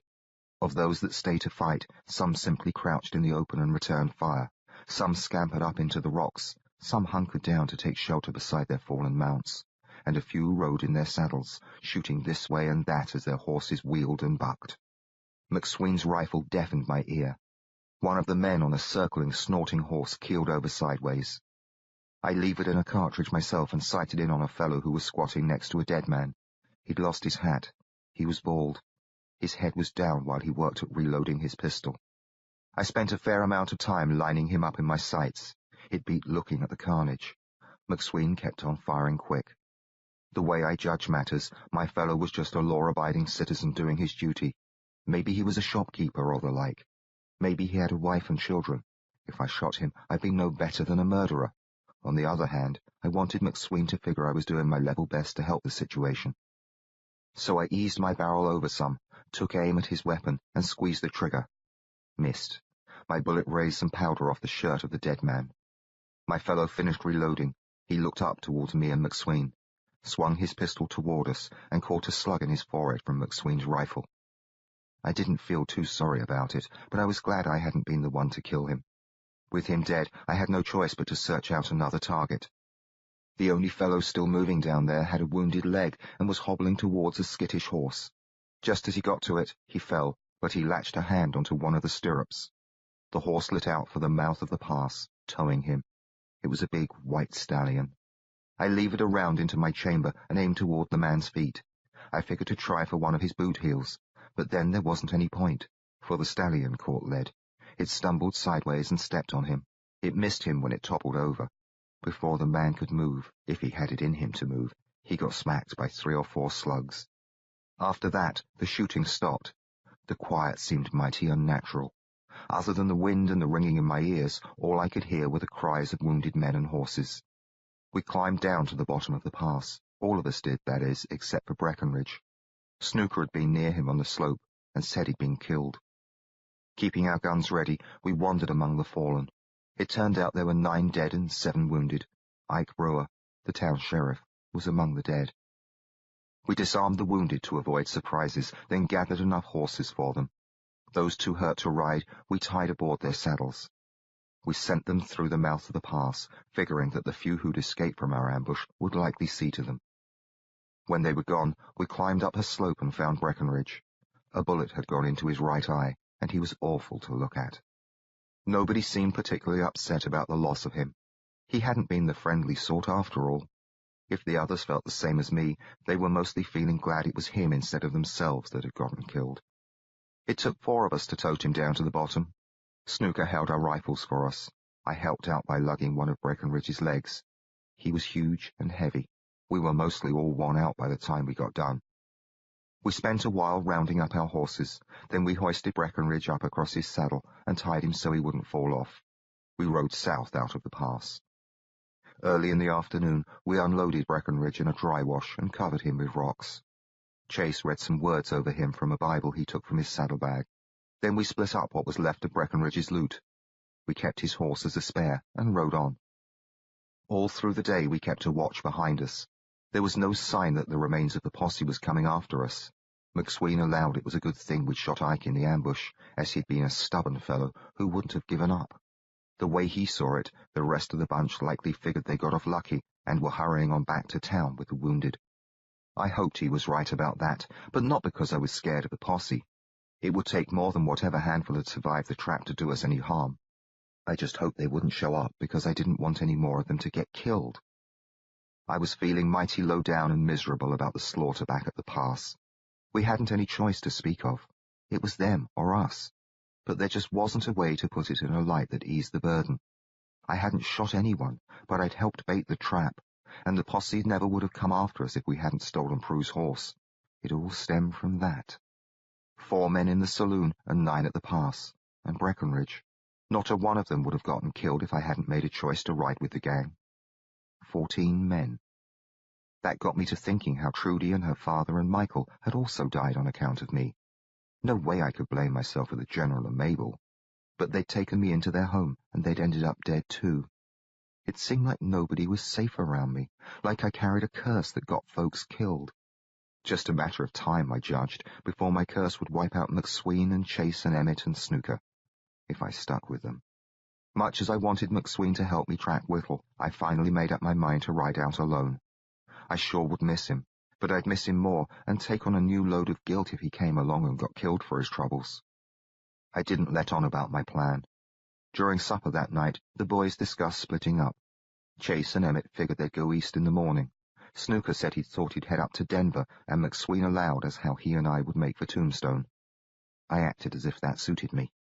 Of those that stayed to fight, some simply crouched in the open and returned fire. Some scampered up into the rocks. Some hunkered down to take shelter beside their fallen mounts. And a few rode in their saddles, shooting this way and that as their horses wheeled and bucked. McSween's rifle deafened my ear. One of the men on a circling, snorting horse keeled over sideways. I levered in a cartridge myself and sighted in on a fellow who was squatting next to a dead man. He'd lost his hat. He was bald. His head was down while he worked at reloading his pistol. I spent a fair amount of time lining him up in my sights. It beat looking at the carnage. McSween kept on firing quick. The way I judge matters, my fellow was just a law-abiding citizen doing his duty. Maybe he was a shopkeeper or the like. Maybe he had a wife and children. If I shot him, I'd be no better than a murderer. On the other hand, I wanted McSween to figure I was doing my level best to help the situation. So I eased my barrel over some, took aim at his weapon, and squeezed the trigger. Missed. My bullet raised some powder off the shirt of the dead man. My fellow finished reloading. He looked up towards me and McSween, swung his pistol toward us, and caught a slug in his forehead from McSween's rifle. I didn't feel too sorry about it, but I was glad I hadn't been the one to kill him. With him dead, I had no choice but to search out another target. The only fellow still moving down there had a wounded leg and was hobbling towards a skittish horse. Just as he got to it, he fell, but he latched a hand onto one of the stirrups. The horse lit out for the mouth of the pass, towing him. It was a big white stallion. I levered around into my chamber and aimed toward the man's feet. I figured to try for one of his boot heels, but then there wasn't any point, for the stallion caught lead. It stumbled sideways and stepped on him. It missed him when it toppled over. Before the man could move, if he had it in him to move, he got smacked by 3 or 4 slugs. After that, the shooting stopped. The quiet seemed mighty unnatural. Other than the wind and the ringing in my ears, all I could hear were the cries of wounded men and horses. We climbed down to the bottom of the pass. All of us did, that is, except for Breckenridge. Snooker had been near him on the slope and said he'd been killed. Keeping our guns ready, we wandered among the fallen. It turned out there were 9 dead and 7 wounded. Ike Brewer, the town sheriff, was among the dead. We disarmed the wounded to avoid surprises, then gathered enough horses for them. Those too hurt to ride, we tied aboard their saddles. We sent them through the mouth of the pass, figuring that the few who'd escaped from our ambush would likely see to them. When they were gone, we climbed up a slope and found Breckenridge. A bullet had gone into his right eye, and he was awful to look at. Nobody seemed particularly upset about the loss of him. He hadn't been the friendly sort after all. If the others felt the same as me, they were mostly feeling glad it was him instead of themselves that had gotten killed. It took 4 of us to tote him down to the bottom. Snooker held our rifles for us. I helped out by lugging one of Breckenridge's legs. He was huge and heavy. We were mostly all worn out by the time we got done. We spent a while rounding up our horses, then we hoisted Breckenridge up across his saddle and tied him so he wouldn't fall off. We rode south out of the pass. Early in the afternoon, we unloaded Breckenridge in a dry wash and covered him with rocks. Chase read some words over him from a Bible he took from his saddlebag. Then we split up what was left of Breckenridge's loot. We kept his horse as a spare and rode on. All through the day we kept a watch behind us. There was no sign that the remains of the posse was coming after us. McSween allowed it was a good thing we'd shot Ike in the ambush, as he'd been a stubborn fellow who wouldn't have given up. The way he saw it, the rest of the bunch likely figured they got off lucky and were hurrying on back to town with the wounded. I hoped he was right about that, but not because I was scared of the posse. It would take more than whatever handful had survived the trap to do us any harm. I just hoped they wouldn't show up because I didn't want any more of them to get killed. I was feeling mighty low down and miserable about the slaughter back at the pass. We hadn't any choice to speak of. It was them or us. But there just wasn't a way to put it in a light that eased the burden. I hadn't shot anyone, but I'd helped bait the trap, and the posse never would have come after us if we hadn't stolen Prue's horse. It all stemmed from that. 4 men in the saloon and 9 at the pass, and Breckenridge. Not a one of them would have gotten killed if I hadn't made a choice to ride with the gang. 14 men. That got me to thinking how Trudy and her father and Michael had also died on account of me. No way I could blame myself for the General and Mabel. But they'd taken me into their home, and they'd ended up dead too. It seemed like nobody was safe around me, like I carried a curse that got folks killed. Just a matter of time, I judged, before my curse would wipe out McSween and Chase and Emmett and Snooker, if I stuck with them. Much as I wanted McSween to help me track Whittle, I finally made up my mind to ride out alone. I sure would miss him, but I'd miss him more and take on a new load of guilt if he came along and got killed for his troubles. I didn't let on about my plan. During supper that night, the boys discussed splitting up. Chase and Emmett figured they'd go east in the morning. Snooker said he thought he'd head up to Denver, and McSween allowed as how he and I would make for Tombstone. I acted as if that suited me.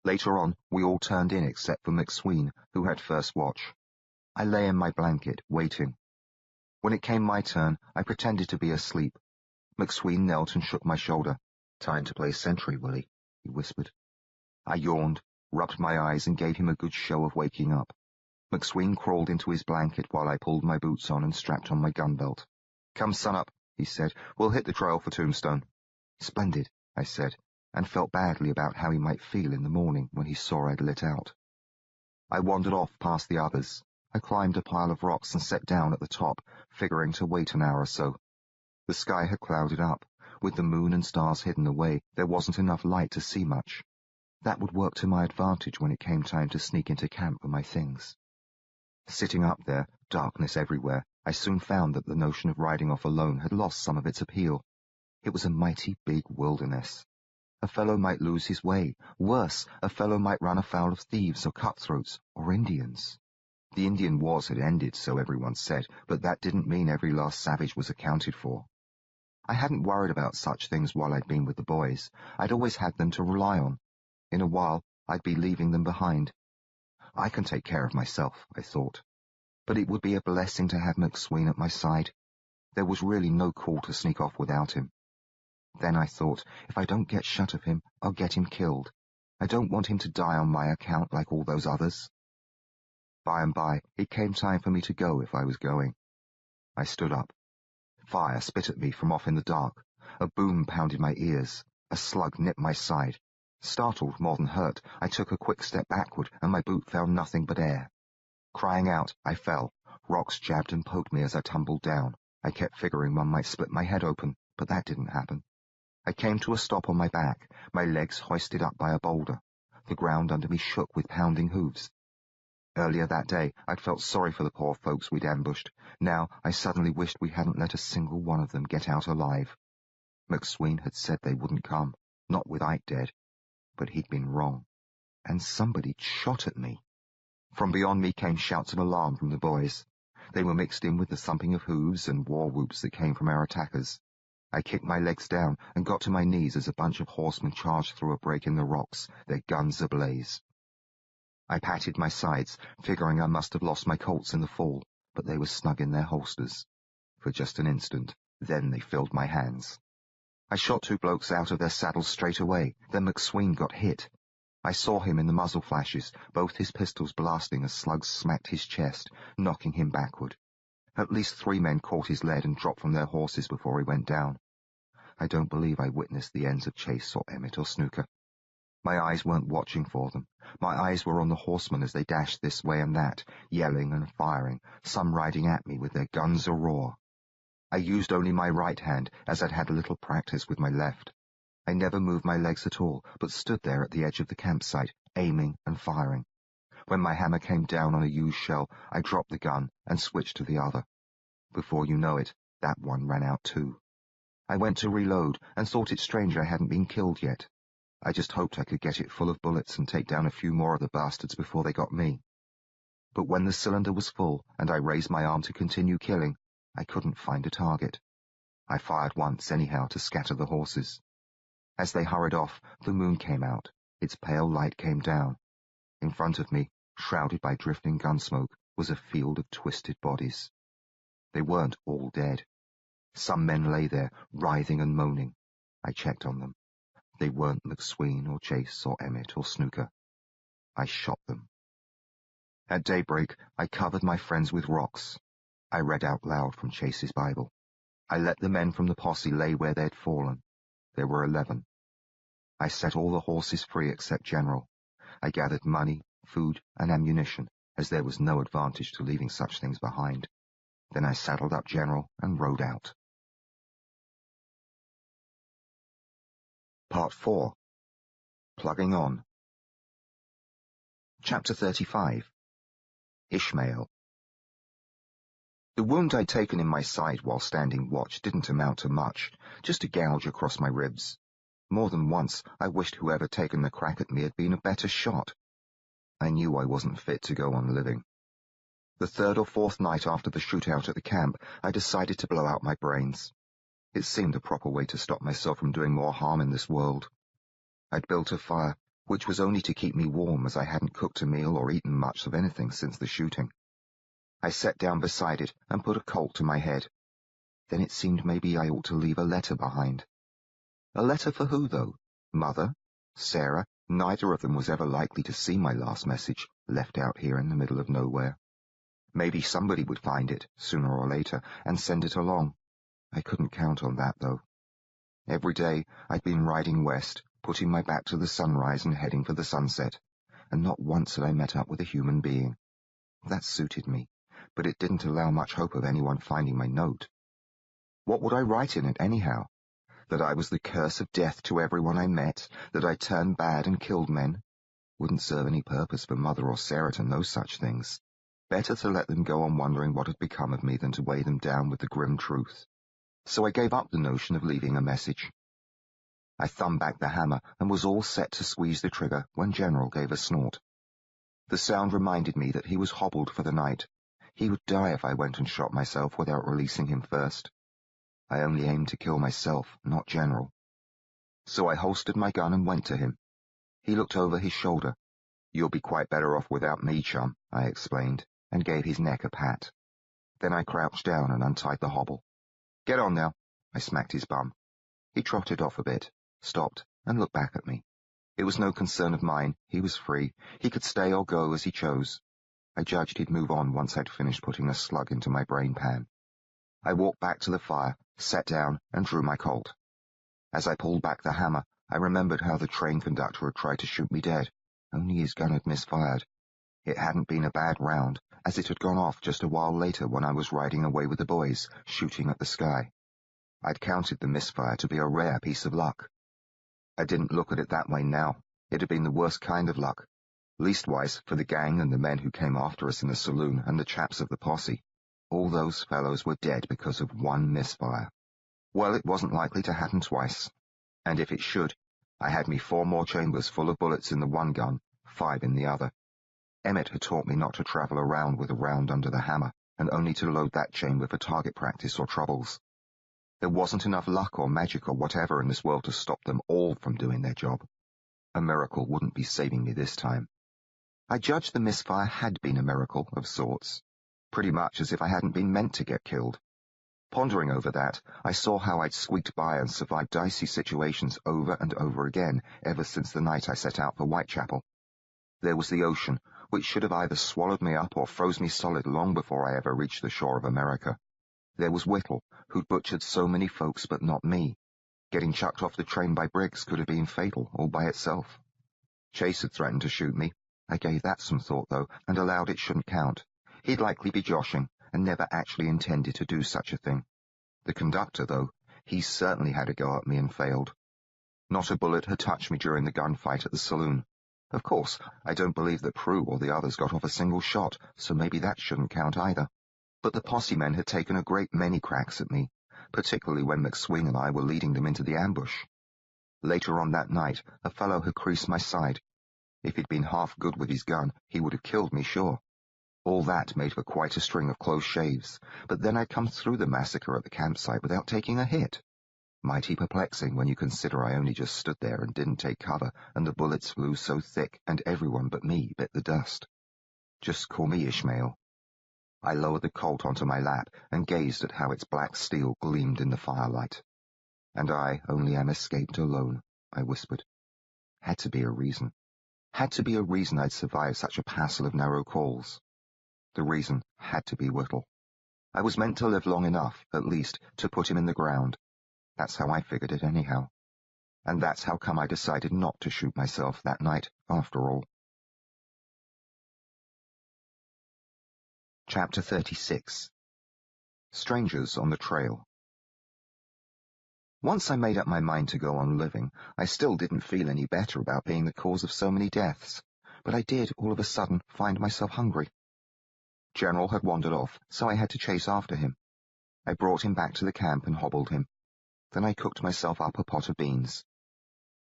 Later on, we all turned in except for McSween, who had first watch. I lay in my blanket, waiting. When it came my turn, I pretended to be asleep. McSween knelt and shook my shoulder. "Time to play sentry, Willie," he whispered. I yawned, rubbed my eyes, and gave him a good show of waking up. McSween crawled into his blanket while I pulled my boots on and strapped on my gun belt. "Come sunup," he said, "we'll hit the trail for Tombstone." "Splendid," I said, and felt badly about how he might feel in the morning when he saw I'd lit out. I wandered off past the others. I climbed a pile of rocks and sat down at the top, figuring to wait an hour or so. The sky had clouded up. With the moon and stars hidden away, there wasn't enough light to see much. That would work to my advantage when it came time to sneak into camp with my things. Sitting up there, darkness everywhere, I soon found that the notion of riding off alone had lost some of its appeal. It was a mighty big wilderness. A fellow might lose his way. Worse, a fellow might run afoul of thieves or cutthroats or Indians. The Indian wars had ended, so everyone said, but that didn't mean every last savage was accounted for. I hadn't worried about such things while I'd been with the boys. I'd always had them to rely on. In a while, I'd be leaving them behind. I can take care of myself, I thought. But it would be a blessing to have McSween at my side. There was really no call to sneak off without him. Then I thought, if I don't get shut of him, I'll get him killed. I don't want him to die on my account like all those others. By and by, it came time for me to go if I was going. I stood up. Fire spit at me from off in the dark. A boom pounded my ears. A slug nipped my side. Startled more than hurt, I took a quick step backward, and my boot found nothing but air. Crying out, I fell. Rocks jabbed and poked me as I tumbled down. I kept figuring one might split my head open, but that didn't happen. I came to a stop on my back, my legs hoisted up by a boulder. The ground under me shook with pounding hooves. Earlier that day, I'd felt sorry for the poor folks we'd ambushed. Now, I suddenly wished we hadn't let a single one of them get out alive. McSween had said they wouldn't come, not with Ike dead. But he'd been wrong. And somebody'd shot at me. From beyond me came shouts of alarm from the boys. They were mixed in with the thumping of hooves and war whoops that came from our attackers. I kicked my legs down and got to my knees as a bunch of horsemen charged through a break in the rocks, their guns ablaze. I patted my sides, figuring I must have lost my Colts in the fall, but they were snug in their holsters. For just an instant, then they filled my hands. I shot 2 blokes out of their saddles straight away, then McSween got hit. I saw him in the muzzle flashes, both his pistols blasting as slugs smacked his chest, knocking him backward. At least 3 men caught his lead and dropped from their horses before he went down. I don't believe I witnessed the ends of Chase or Emmett or Snooker. My eyes weren't watching for them. My eyes were on the horsemen as they dashed this way and that, yelling and firing, some riding at me with their guns a-roar. I used only my right hand, as I'd had a little practice with my left. I never moved my legs at all, but stood there at the edge of the campsite, aiming and firing. When my hammer came down on a used shell, I dropped the gun and switched to the other. Before you know it, that one ran out too. I went to reload and thought it strange I hadn't been killed yet. I just hoped I could get it full of bullets and take down a few more of the bastards before they got me. But when the cylinder was full and I raised my arm to continue killing, I couldn't find a target. I fired once anyhow to scatter the horses. As they hurried off, the moon came out. Its pale light came down. In front of me, shrouded by drifting gun smoke, was a field of twisted bodies. They weren't all dead. Some men lay there, writhing and moaning. I checked on them. They weren't McSween or Chase or Emmett or Snooker. I shot them. At daybreak, I covered my friends with rocks. I read out loud from Chase's Bible. I let the men from the posse lay where they'd fallen. There were 11. I set all the horses free except General. I gathered money, food, and ammunition, as there was no advantage to leaving such things behind. Then I saddled up General and rode out. Part 4. Plugging On. Chapter 35. Ishmael. The wound I'd taken in my side while standing watch didn't amount to much, just a gouge across my ribs. More than once I wished whoever taken the crack at me had been a better shot. I knew I wasn't fit to go on living. The third or fourth night after the shootout at the camp, I decided to blow out my brains. It seemed the proper way to stop myself from doing more harm in this world. I'd built a fire, which was only to keep me warm, as I hadn't cooked a meal or eaten much of anything since the shooting. I sat down beside it and put a colt to my head. Then it seemed maybe I ought to leave a letter behind. A letter for who, though? Mother? Sarah? Neither of them was ever likely to see my last message, left out here in the middle of nowhere. Maybe somebody would find it, sooner or later, and send it along. I couldn't count on that, though. Every day I'd been riding west, putting my back to the sunrise and heading for the sunset, and not once had I met up with a human being. That suited me, but it didn't allow much hope of anyone finding my note. What would I write in it, anyhow? That I was the curse of death to everyone I met, that I turned bad and killed men? Wouldn't serve any purpose for Mother or Sarah to know such things. Better to let them go on wondering what had become of me than to weigh them down with the grim truth. So I gave up the notion of leaving a message. I thumbed back the hammer and was all set to squeeze the trigger when General gave a snort. The sound reminded me that he was hobbled for the night. He would die if I went and shot myself without releasing him first. I only aimed to kill myself, not General. So I holstered my gun and went to him. He looked over his shoulder. "You'll be quite better off without me, chum," I explained, and gave his neck a pat. Then I crouched down and untied the hobble. "Get on now," I smacked his bum. He trotted off a bit, stopped, and looked back at me. It was no concern of mine. He was free. He could stay or go as he chose. I judged he'd move on once I'd finished putting a slug into my brain pan. I walked back to the fire, sat down, and drew my Colt. As I pulled back the hammer, I remembered how the train conductor had tried to shoot me dead, only his gun had misfired. It hadn't been a bad round, as it had gone off just a while later when I was riding away with the boys, shooting at the sky. I'd counted the misfire to be a rare piece of luck. I didn't look at it that way now. It had been the worst kind of luck. Leastwise for the gang and the men who came after us in the saloon and the chaps of the posse. All those fellows were dead because of one misfire. Well, it wasn't likely to happen twice. And if it should, I had me 4 more chambers full of bullets in the one gun, 5 in the other. Emmett had taught me not to travel around with a round under the hammer, and only to load that chamber for target practice or troubles. There wasn't enough luck or magic or whatever in this world to stop them all from doing their job. A miracle wouldn't be saving me this time. I judged the misfire had been a miracle of sorts, pretty much as if I hadn't been meant to get killed. Pondering over that, I saw how I'd squeaked by and survived dicey situations over and over again ever since the night I set out for Whitechapel. There was the ocean, which should have either swallowed me up or froze me solid long before I ever reached the shore of America. There was Whittle, who'd butchered so many folks but not me. Getting chucked off the train by Briggs could have been fatal all by itself. Chase had threatened to shoot me. I gave that some thought, though, and allowed it shouldn't count. He'd likely be joshing, and never actually intended to do such a thing. The conductor, though, he certainly had a go at me and failed. Not a bullet had touched me during the gunfight at the saloon. Of course, I don't believe that Prue or the others got off a single shot, so maybe that shouldn't count either. But the posse men had taken a great many cracks at me, particularly when McSween and I were leading them into the ambush. Later on that night, a fellow had creased my side. If he'd been half good with his gun, he would have killed me, sure. All that made for quite a string of close shaves, but then I'd come through the massacre at the campsite without taking a hit. Mighty perplexing when you consider I only just stood there and didn't take cover, and the bullets flew so thick and everyone but me bit the dust. Just call me Ishmael. I lowered the Colt onto my lap and gazed at how its black steel gleamed in the firelight. And I only am escaped alone, I whispered. Had to be a reason. Had to be a reason I'd survived such a passel of narrow calls. The reason had to be Whittle. I was meant to live long enough, at least, to put him in the ground. That's how I figured it anyhow. And that's how come I decided not to shoot myself that night, after all. Chapter 36. Strangers on the Trail. Once I made up my mind to go on living, I still didn't feel any better about being the cause of so many deaths, but I did, all of a sudden, find myself hungry. General had wandered off, so I had to chase after him. I brought him back to the camp and hobbled him. Then I cooked myself up a pot of beans.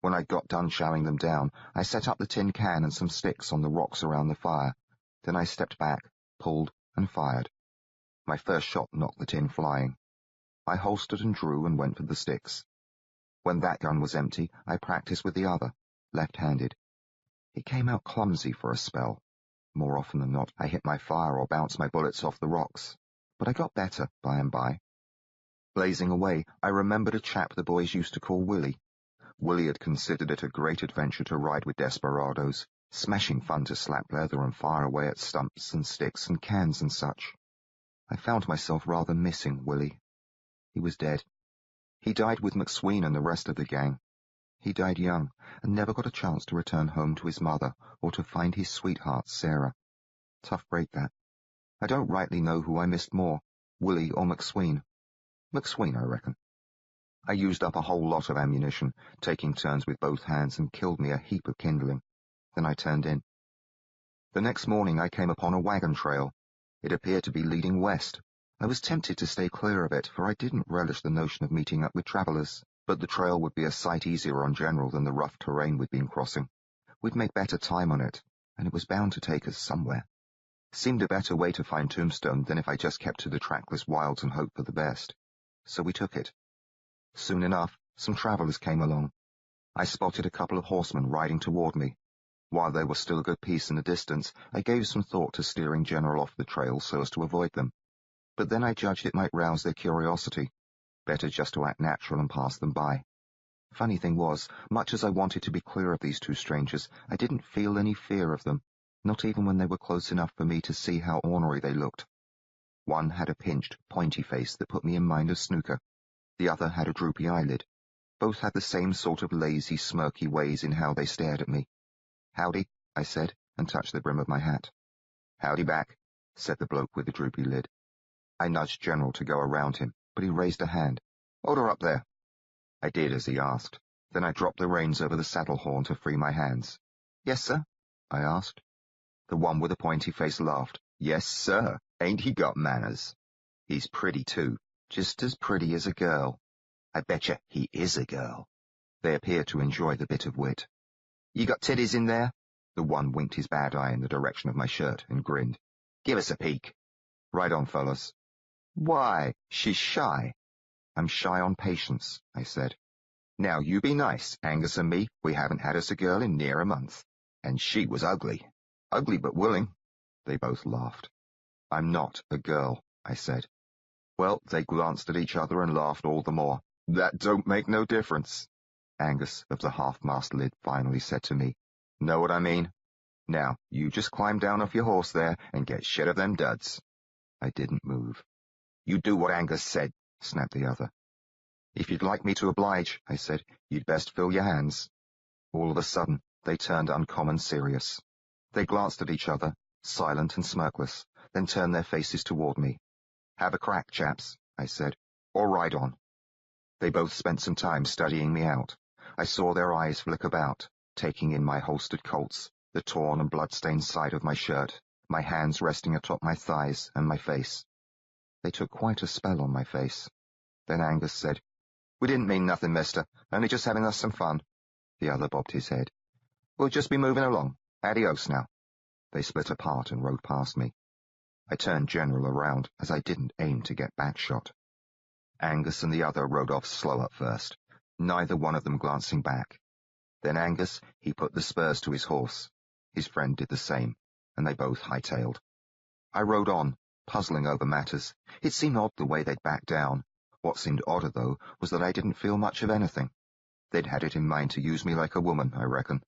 When I'd got done chowing them down, I set up the tin can and some sticks on the rocks around the fire. Then I stepped back, pulled, and fired. My first shot knocked the tin flying. I holstered and drew and went for the sticks. When that gun was empty, I practiced with the other, left-handed. It came out clumsy for a spell. More often than not, I hit my fire or bounced my bullets off the rocks. But I got better by and by. Blazing away, I remembered a chap the boys used to call Willie. Willie had considered it a great adventure to ride with desperados, smashing fun to slap leather and fire away at stumps and sticks and cans and such. I found myself rather missing Willie. He was dead. He died with McSween and the rest of the gang. He died young and never got a chance to return home to his mother or to find his sweetheart, Sarah. Tough break, that. I don't rightly know who I missed more, Willie or McSween. McSween, I reckon. I used up a whole lot of ammunition, taking turns with both hands, and killed me a heap of kindling. Then I turned in. The next morning I came upon a wagon trail. It appeared to be leading west. I was tempted to stay clear of it, for I didn't relish the notion of meeting up with travellers, but the trail would be a sight easier on General than the rough terrain we'd been crossing. We'd make better time on it, and it was bound to take us somewhere. Seemed a better way to find Tombstone than if I just kept to the trackless wilds and hoped for the best. So we took it. Soon enough, some travellers came along. I spotted a couple of horsemen riding toward me. While they were still a good piece in the distance, I gave some thought to steering General off the trail so as to avoid them. But then I judged it might rouse their curiosity. Better just to act natural and pass them by. Funny thing was, much as I wanted to be clear of these two strangers, I didn't feel any fear of them, not even when they were close enough for me to see how ornery they looked. One had a pinched, pointy face that put me in mind of Snooker. The other had a droopy eyelid. Both had the same sort of lazy, smirky ways in how they stared at me. "Howdy," I said, and touched the brim of my hat. "Howdy back," said the bloke with the droopy lid. I nudged General to go around him, but he raised a hand. "Hold her up there." I did as he asked. Then I dropped the reins over the saddle horn to free my hands. "Yes, sir?" I asked. The one with the pointy face laughed. "Yes, sir. Ain't he got manners? He's pretty, too. Just as pretty as a girl. I betcha he is a girl." They appeared to enjoy the bit of wit. "You got titties in there?" The one winked his bad eye in the direction of my shirt and grinned. "Give us a peek." "Right on, fellas." "Why, she's shy." "I'm shy on patience," I said. "Now you be nice. Angus and me, we haven't had us a girl in near a month. And she was ugly. Ugly but willing." They both laughed. "I'm not a girl," I said. Well, they glanced at each other and laughed all the more. "That don't make no difference," Angus of the half-mast lid finally said to me. "Know what I mean? Now, you just climb down off your horse there and get shed of them duds." I didn't move. "You do what Angus said," snapped the other. "If you'd like me to oblige," I said, "you'd best fill your hands." All of a sudden, they turned uncommon serious. They glanced at each other, silent and smirkless, then turned their faces toward me. "Have a crack, chaps," I said. or ride on. They both spent some time studying me out. I saw their eyes flick about, taking in my holstered Colts, the torn and blood-stained side of my shirt, my hands resting atop my thighs and my face. They took quite a spell on my face. Then Angus said, "We didn't mean nothing, mister, only just having us some fun." The other bobbed his head. "We'll just be moving along. Adios now." They split apart and rode past me. I turned General around, as I didn't aim to get backshot. Angus and the other rode off slow at first, neither one of them glancing back. Then Angus, he put the spurs to his horse. His friend did the same, and they both hightailed. I rode on, puzzling over matters. It seemed odd the way they'd backed down. What seemed odder, though, was that I didn't feel much of anything. They'd had it in mind to use me like a woman, I reckon.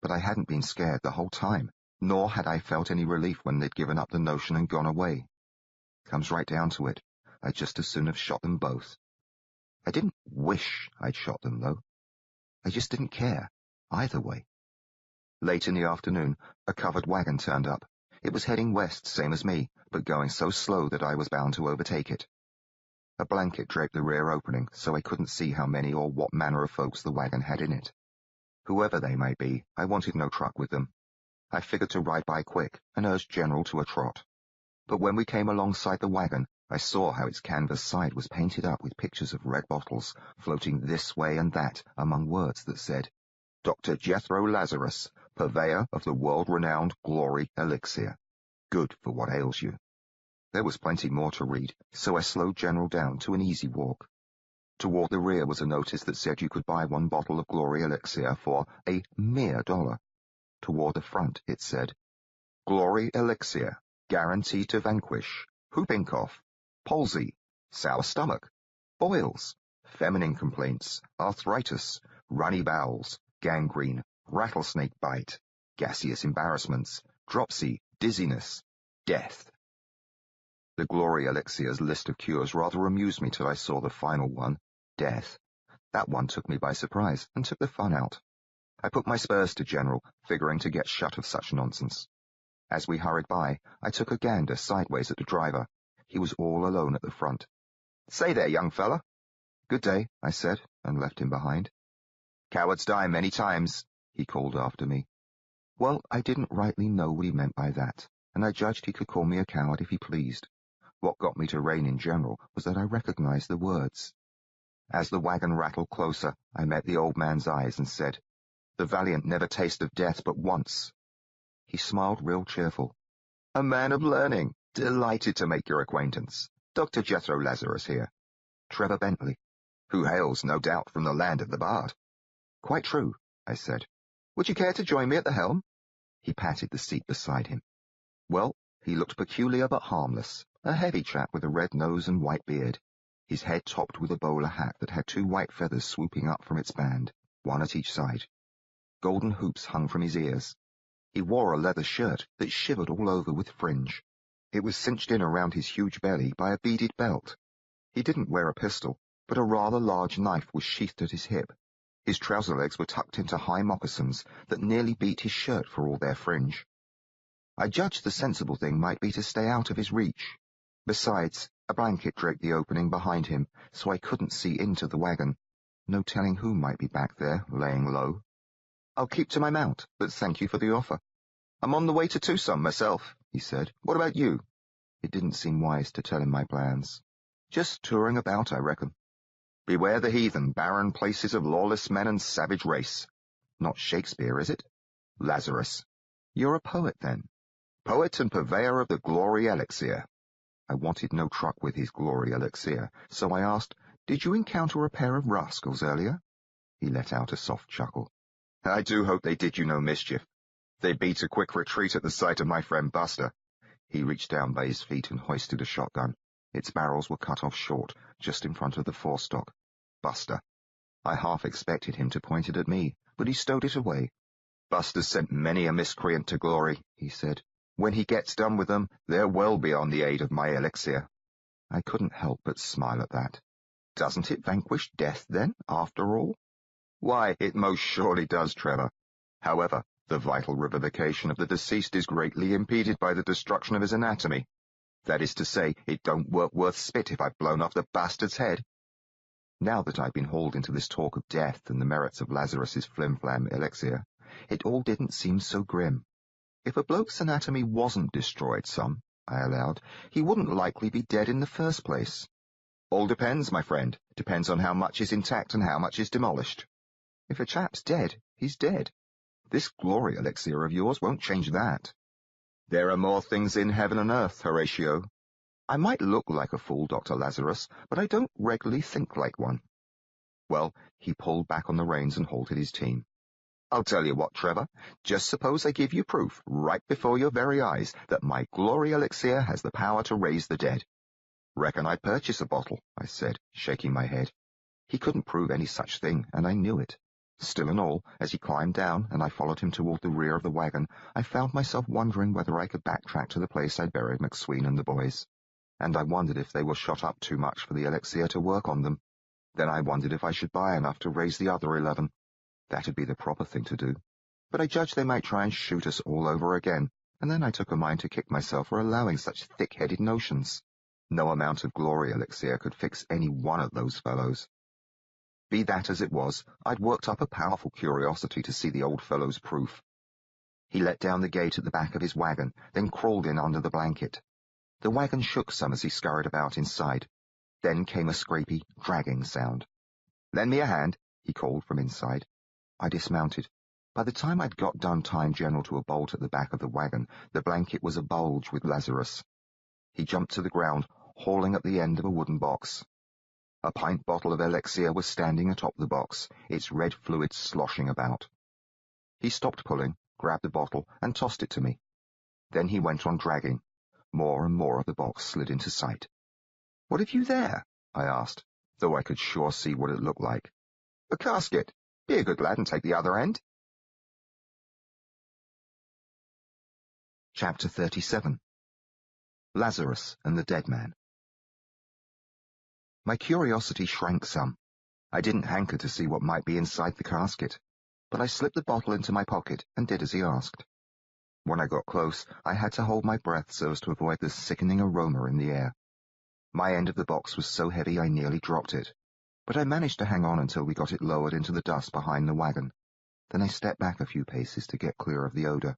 But I hadn't been scared the whole time, nor had I felt any relief when they'd given up the notion and gone away. Comes right down to it, I'd just as soon have shot them both. I didn't wish I'd shot them, though. I just didn't care, either way. Late in the afternoon, a covered wagon turned up. It was heading west, same as me, but going so slow that I was bound to overtake it. A blanket draped the rear opening, so I couldn't see how many or what manner of folks the wagon had in it. Whoever they may be, I wanted no truck with them. I figured to ride by quick and urged General to a trot. But when we came alongside the wagon, I saw how its canvas side was painted up with pictures of red bottles floating this way and that among words that said, "Dr. Jethro Lazarus, purveyor of the world-renowned Glory Elixir. Good for what ails you." There was plenty more to read, so I slowed General down to an easy walk. Toward the rear was a notice that said you could buy one bottle of Glory Elixir for a mere $1. Toward the front it said, "Glory Elixir, guaranteed to vanquish whooping cough, palsy, sour stomach, boils, feminine complaints, arthritis, runny bowels, gangrene, rattlesnake bite, gaseous embarrassments, dropsy, dizziness, death." The Glory Elixir's list of cures rather amused me till I saw the final one, death. That one took me by surprise and took the fun out. I put my spurs to General, figuring to get shut of such nonsense. As we hurried by, I took a gander sideways at the driver. He was all alone at the front. "Say there, young fella." "Good day," I said, and left him behind. "Cowards die many times," he called after me. Well, I didn't rightly know what he meant by that, and I judged he could call me a coward if he pleased. What got me to rein in General was that I recognized the words. As the wagon rattled closer, I met the old man's eyes and said, "The valiant never taste of death but once." He smiled real cheerful. "A man of learning. Delighted to make your acquaintance. Dr. Jethro Lazarus here. Trevor Bentley, who hails, no doubt, from the land of the bard." "Quite true," I said. "Would you care to join me at the helm?" He patted the seat beside him. Well, he looked peculiar but harmless, a heavy chap with a red nose and white beard, his head topped with a bowler hat that had 2 white feathers swooping up from its band, one at each side. Golden hoops hung from his ears. He wore a leather shirt that shivered all over with fringe. It was cinched in around his huge belly by a beaded belt. He didn't wear a pistol, but a rather large knife was sheathed at his hip. His trouser legs were tucked into high moccasins that nearly beat his shirt for all their fringe. I judged the sensible thing might be to stay out of his reach. Besides, a blanket draped the opening behind him, so I couldn't see into the wagon. No telling who might be back there, laying low. "I'll keep to my mount, but thank you for the offer." "I'm on the way to Tucson myself," he said. "What about you?" It didn't seem wise to tell him my plans. "Just touring about, I reckon." "Beware the heathen, barren places of lawless men and savage race." Not Shakespeare, is it? Lazarus. "You're a poet, then?" "Poet and purveyor of the Glory Elixir." I wanted no truck with his Glory Elixir, so I asked, "Did you encounter a pair of rascals earlier?" He let out a soft chuckle. "I do hope they did you no mischief. They beat a quick retreat at the sight of my friend Buster." He reached down by his feet and hoisted a shotgun. Its barrels were cut off short, just in front of the forestock. Buster. I half expected him to point it at me, but he stowed it away. "Buster's sent many a miscreant to glory," he said. "When he gets done with them, they're well beyond the aid of my elixir." I couldn't help but smile at that. "Doesn't it vanquish death, then, after all?" "Why, it most surely does, Trevor. However, the vital revivification of the deceased is greatly impeded by the destruction of his anatomy. That is to say, it don't work worth spit if I've blown off the bastard's head. Now that I'd been hauled into this talk of death and the merits of Lazarus's flim-flam elixir, it all didn't seem so grim. If a bloke's anatomy wasn't destroyed some, I allowed, he wouldn't likely be dead in the first place. All depends, my friend. Depends on how much is intact and how much is demolished. If a chap's dead, he's dead. This glory elixir of yours won't change that. There are more things in heaven and earth, Horatio. I might look like a fool, Dr. Lazarus, but I don't regularly think like one. Well, he pulled back on the reins and halted his team. I'll tell you what, Trevor, just suppose I give you proof, right before your very eyes, that my glory elixir has the power to raise the dead. Reckon I'd purchase a bottle, I said, shaking my head. He couldn't prove any such thing, and I knew it. Still and all, as he climbed down and I followed him toward the rear of the wagon, I found myself wondering whether I could backtrack to the place I'd buried McSween and the boys. And I wondered if they were shot up too much for the elixir to work on them. Then I wondered if I should buy enough to raise the other 11. That'd be the proper thing to do. But I judged they might try and shoot us all over again, and then I took a mind to kick myself for allowing such thick-headed notions. No amount of glory elixir could fix any one of those fellows. Be that as it was, I'd worked up a powerful curiosity to see the old fellow's proof. He let down the gate at the back of his wagon, then crawled in under the blanket. The wagon shook some as he scurried about inside. Then came a scrapey, dragging sound. "Lend me a hand," he called from inside. I dismounted. By the time I'd got done tying General to a bolt at the back of the wagon, the blanket was abulge with Lazarus. He jumped to the ground, hauling at the end of a wooden box. A pint bottle of elixir was standing atop the box, its red fluid sloshing about. He stopped pulling, grabbed the bottle, and tossed it to me. Then he went on dragging. More and more of the box slid into sight. "What have you there?" I asked, though I could sure see what it looked like. "A casket. Be a good lad and take the other end." Chapter 37. Lazarus and the Dead Man. My curiosity shrank some. I didn't hanker to see what might be inside the casket, but I slipped the bottle into my pocket and did as he asked. When I got close, I had to hold my breath so as to avoid the sickening aroma in the air. My end of the box was so heavy I nearly dropped it, but I managed to hang on until we got it lowered into the dust behind the wagon. Then I stepped back a few paces to get clear of the odor.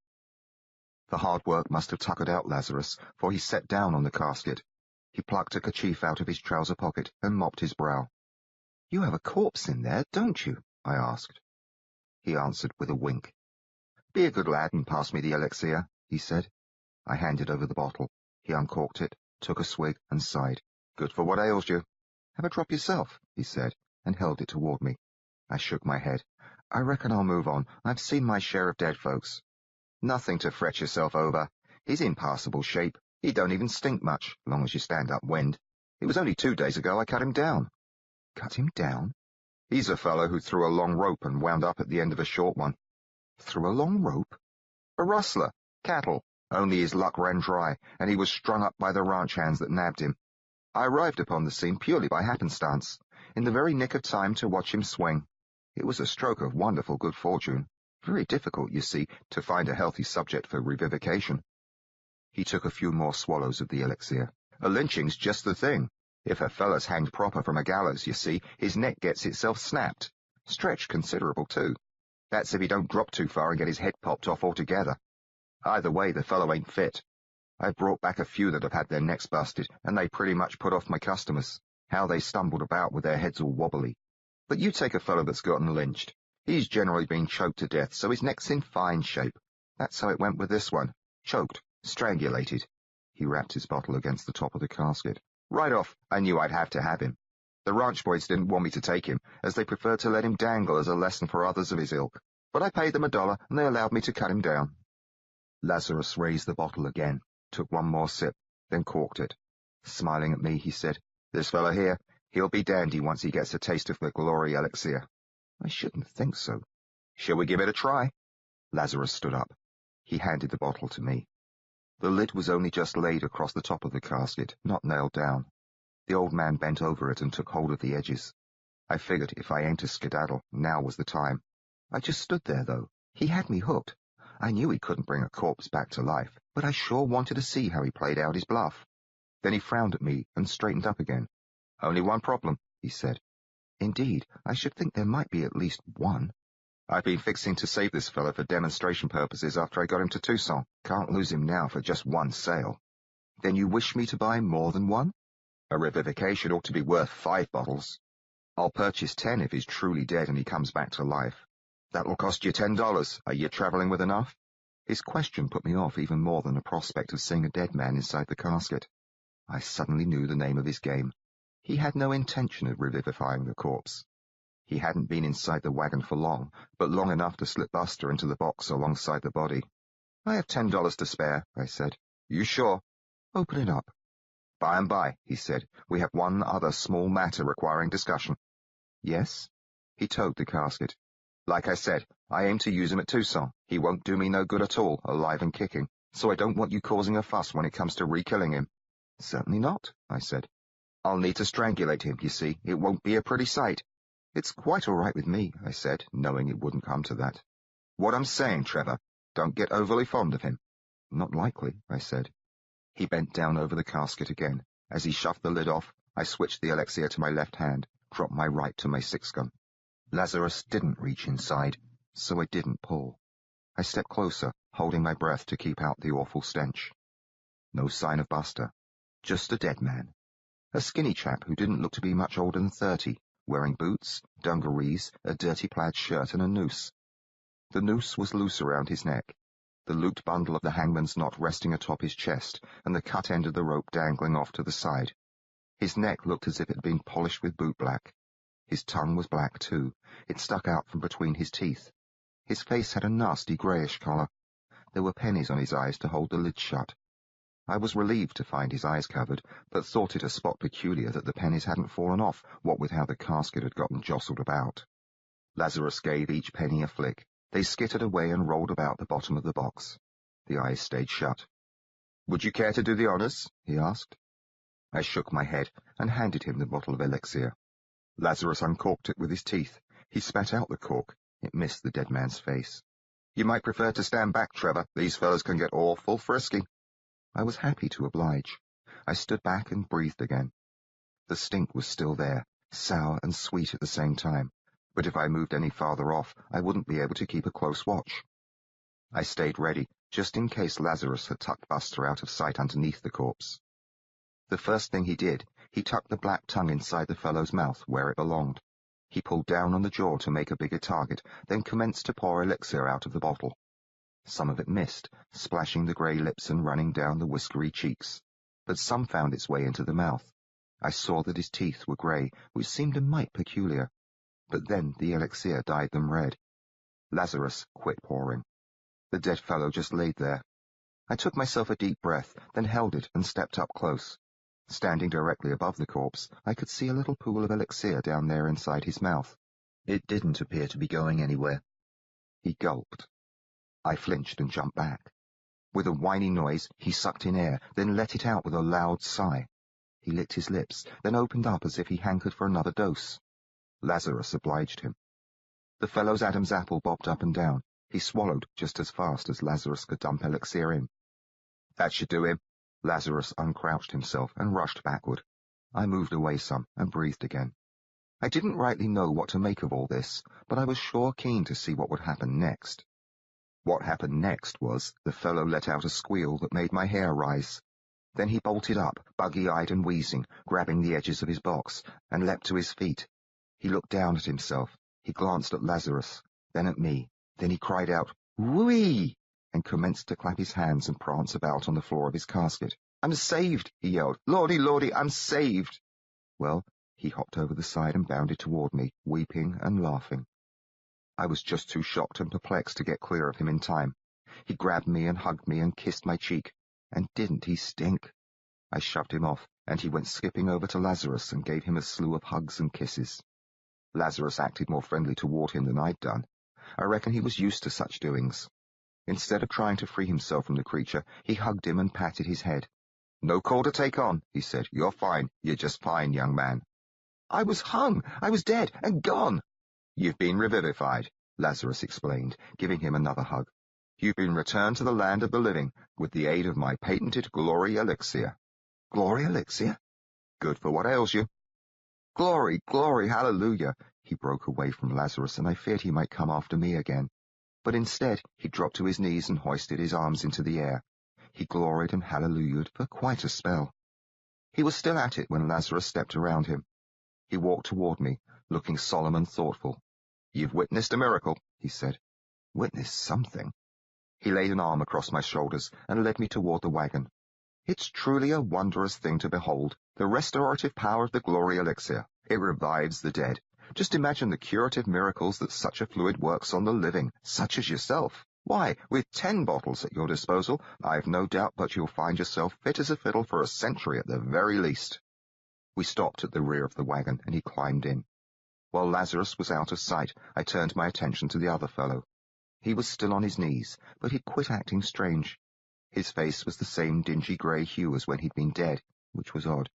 The hard work must have tuckered out Lazarus, for he sat down on the casket. He plucked a kerchief out of his trouser pocket and mopped his brow. "You have a corpse in there, don't you?" I asked. He answered with a wink. "Be a good lad and pass me the elixir," he said. I handed over the bottle. He uncorked it, took a swig, and sighed. "Good for what ails you." "Have a drop yourself," he said, and held it toward me. I shook my head. "I reckon I'll move on. I've seen my share of dead folks." "Nothing to fret yourself over. He's in passable shape. He don't even stink much, long as you stand upwind. It was only 2 days ago I cut him down." "Cut him down?" "He's a fellow who threw a long rope and wound up at the end of a short one." "Threw a long rope?" "A rustler. Cattle. Only his luck ran dry, and he was strung up by the ranch hands that nabbed him. I arrived upon the scene purely by happenstance, in the very nick of time to watch him swing. It was a stroke of wonderful good fortune. Very difficult, you see, to find a healthy subject for revivication." He took a few more swallows of the elixir. "A lynching's just the thing. If a fellow's hanged proper from a gallows, you see, his neck gets itself snapped. Stretched considerable, too. That's if he don't drop too far and get his head popped off altogether. Either way, the fellow ain't fit. I've brought back a few that have had their necks busted, and they pretty much put off my customers. How they stumbled about with their heads all wobbly. But you take a fellow that's gotten lynched. He's generally been choked to death, so his neck's in fine shape. That's how it went with this one. Choked. Strangulated." He rapped his bottle against the top of the casket. "Right off, I knew I'd have to have him. The ranch boys didn't want me to take him, as they preferred to let him dangle as a lesson for others of his ilk. But I paid them $1, and they allowed me to cut him down." Lazarus raised the bottle again, took one more sip, then corked it. Smiling at me, he said, "This fellow here, he'll be dandy once he gets a taste of the glory elixir." "I shouldn't think so." "Shall we give it a try?" Lazarus stood up. He handed the bottle to me. The lid was only just laid across the top of the casket, not nailed down. The old man bent over it and took hold of the edges. I figured if I aimed to skedaddle, now was the time. I just stood there, though. He had me hooked. I knew he couldn't bring a corpse back to life, but I sure wanted to see how he played out his bluff. Then he frowned at me and straightened up again. "Only one problem," he said. "Indeed, I should think there might be at least one." "I've been fixing to save this fellow for demonstration purposes after I got him to Tucson. Can't lose him now for just one sale." "Then you wish me to buy more than one?" "A revivification ought to be worth 5 bottles. I'll purchase 10 if he's truly dead and he comes back to life." "That'll cost you $10. Are you traveling with enough?" His question put me off even more than the prospect of seeing a dead man inside the casket. I suddenly knew the name of his game. He had no intention of revivifying the corpse. He hadn't been inside the wagon for long, but long enough to slip Buster into the box alongside the body. "I have $10 to spare," I said. "You sure?" "Open it up." "By and by," he said. "We have one other small matter requiring discussion." "Yes?" He towed the casket. "Like I said, I aim to use him at Tucson. He won't do me no good at all, alive and kicking, so I don't want you causing a fuss when it comes to re-killing him." "Certainly not," I said. "I'll need to strangulate him, you see. It won't be a pretty sight." "It's quite all right with me," I said, knowing it wouldn't come to that. "What I'm saying, Trevor, don't get overly fond of him." "Not likely," I said. He bent down over the casket again. As he shoved the lid off, I switched the elixir to my left hand, dropped my right to my 6-gun. Lazarus didn't reach inside, so I didn't pull. I stepped closer, holding my breath to keep out the awful stench. No sign of Buster. Just a dead man. A skinny chap who didn't look to be much older than 30, wearing boots, dungarees, a dirty plaid shirt, and a noose. The noose was loose around his neck, the looped bundle of the hangman's knot resting atop his chest, and the cut end of the rope dangling off to the side. His neck looked as if it had been polished with bootblack. His tongue was black, too. It stuck out from between his teeth. His face had a nasty greyish colour. There were pennies on his eyes to hold the lid shut. I was relieved to find his eyes covered, but thought it a spot peculiar that the pennies hadn't fallen off, what with how the casket had gotten jostled about. Lazarus gave each penny a flick. They skittered away and rolled about the bottom of the box. The eyes stayed shut. "Would you care to do the honours?" he asked. I shook my head and handed him the bottle of elixir. Lazarus uncorked it with his teeth. He spat out the cork. It missed the dead man's face. "You might prefer to stand back, Trevor. These fellows can get awful frisky." I was happy to oblige. I stood back and breathed again. The stink was still there, sour and sweet at the same time, but if I moved any farther off, I wouldn't be able to keep a close watch. I stayed ready, just in case Lazarus had tucked Buster out of sight underneath the corpse. The first thing he did, he tucked the black tongue inside the fellow's mouth where it belonged. He pulled down on the jaw to make a bigger target, then commenced to pour elixir out of the bottle. Some of it missed, splashing the grey lips and running down the whiskery cheeks, but some found its way into the mouth. I saw that his teeth were grey, which seemed a mite peculiar, but then the elixir dyed them red. Lazarus quit pouring. The dead fellow just laid there. I took myself a deep breath, then held it and stepped up close. Standing directly above the corpse, I could see a little pool of elixir down there inside his mouth. It didn't appear to be going anywhere. He gulped. I flinched and jumped back. With a whiny noise, he sucked in air, then let it out with a loud sigh. He licked his lips, then opened up as if he hankered for another dose. Lazarus obliged him. The fellow's Adam's apple bobbed up and down. He swallowed just as fast as Lazarus could dump elixir in. "That should do him." Lazarus uncrouched himself and rushed backward. I moved away some and breathed again. I didn't rightly know what to make of all this, but I was sure keen to see what would happen next. What happened next was the fellow let out a squeal that made my hair rise. Then he bolted up, buggy-eyed and wheezing, grabbing the edges of his box, and leapt to his feet. He looked down at himself. He glanced at Lazarus, then at me. Then he cried out, "Whee!" and commenced to clap his hands and prance about on the floor of his casket. "I'm saved!" he yelled. "Lordy, lordy, I'm saved!" Well, he hopped over the side and bounded toward me, weeping and laughing. I was just too shocked and perplexed to get clear of him in time. He grabbed me and hugged me and kissed my cheek. And didn't he stink? I shoved him off, and he went skipping over to Lazarus and gave him a slew of hugs and kisses. Lazarus acted more friendly toward him than I'd done. I reckon he was used to such doings. Instead of trying to free himself from the creature, he hugged him and patted his head. "No call to take on," he said. "You're fine. You're just fine, young man." "I was hung. I was dead and gone." "You've been revivified," Lazarus explained, giving him another hug. "You've been returned to the land of the living with the aid of my patented glory elixir." Glory elixir? Good for what ails you. Glory, glory, hallelujah! He broke away from Lazarus, and I feared he might come after me again. But instead, he dropped to his knees and hoisted his arms into the air. He gloried and hallelujahed for quite a spell. He was still at it when Lazarus stepped around him. He walked toward me, looking solemn and thoughtful. You've witnessed a miracle, he said. Witnessed something? He laid an arm across my shoulders and led me toward the wagon. It's truly a wondrous thing to behold, the restorative power of the glory elixir. It revives the dead. Just imagine the curative miracles that such a fluid works on the living, such as yourself. Why, with 10 bottles at your disposal, I've no doubt but you'll find yourself fit as a fiddle for a century at the very least. We stopped at the rear of the wagon, and he climbed in. While Lazarus was out of sight, I turned my attention to the other fellow. He was still on his knees, but he'd quit acting strange. His face was the same dingy grey hue as when he'd been dead, which was odd.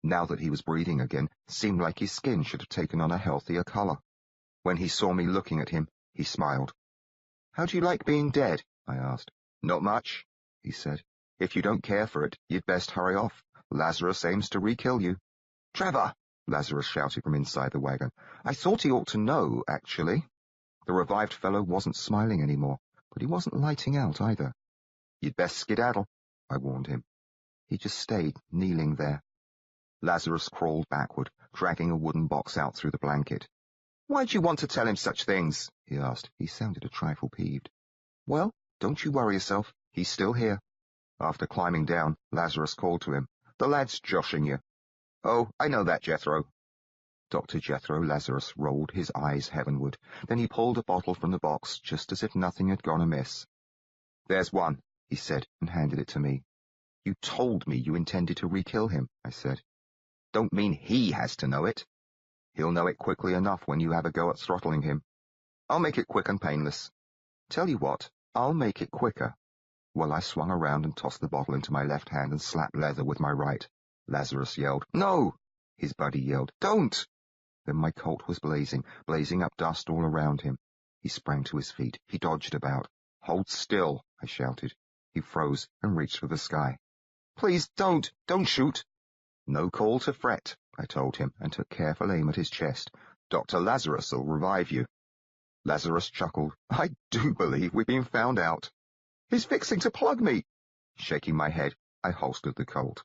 Now that he was breathing again, seemed like his skin should have taken on a healthier colour. When he saw me looking at him, he smiled. "How do you like being dead?" I asked. "Not much," he said. "If you don't care for it, you'd best hurry off. Lazarus aims to re-kill you." "Trevor!" Lazarus shouted from inside the wagon. "I thought he ought to know, actually." The revived fellow wasn't smiling anymore, but he wasn't lighting out either. "You'd best skedaddle," I warned him. He just stayed, kneeling there. Lazarus crawled backward, dragging a wooden box out through the blanket. "Why'd you want to tell him such things?" he asked. He sounded a trifle peeved. "Well, don't you worry yourself. He's still here." After climbing down, Lazarus called to him. "The lad's joshing you." "Oh, I know that, Jethro." Dr. Jethro Lazarus rolled his eyes heavenward. Then he pulled a bottle from the box, just as if nothing had gone amiss. "There's one," he said, and handed it to me. "You told me you intended to re-kill him," I said. "Don't mean he has to know it. He'll know it quickly enough when you have a go at throttling him. I'll make it quick and painless. Tell you what, I'll make it quicker." Well, I swung around and tossed the bottle into my left hand and slapped leather with my right. Lazarus yelled, "No!" His buddy yelled, "Don't!" Then my Colt was blazing up dust all around him. He sprang to his feet. He dodged about. "Hold still," I shouted. He froze and reached for the sky. "Please don't shoot." "No call to fret," I told him, and took careful aim at his chest. "Dr. Lazarus'll revive you." Lazarus chuckled. "I do believe we've been found out. He's fixing to plug me." Shaking my head, I holstered the Colt.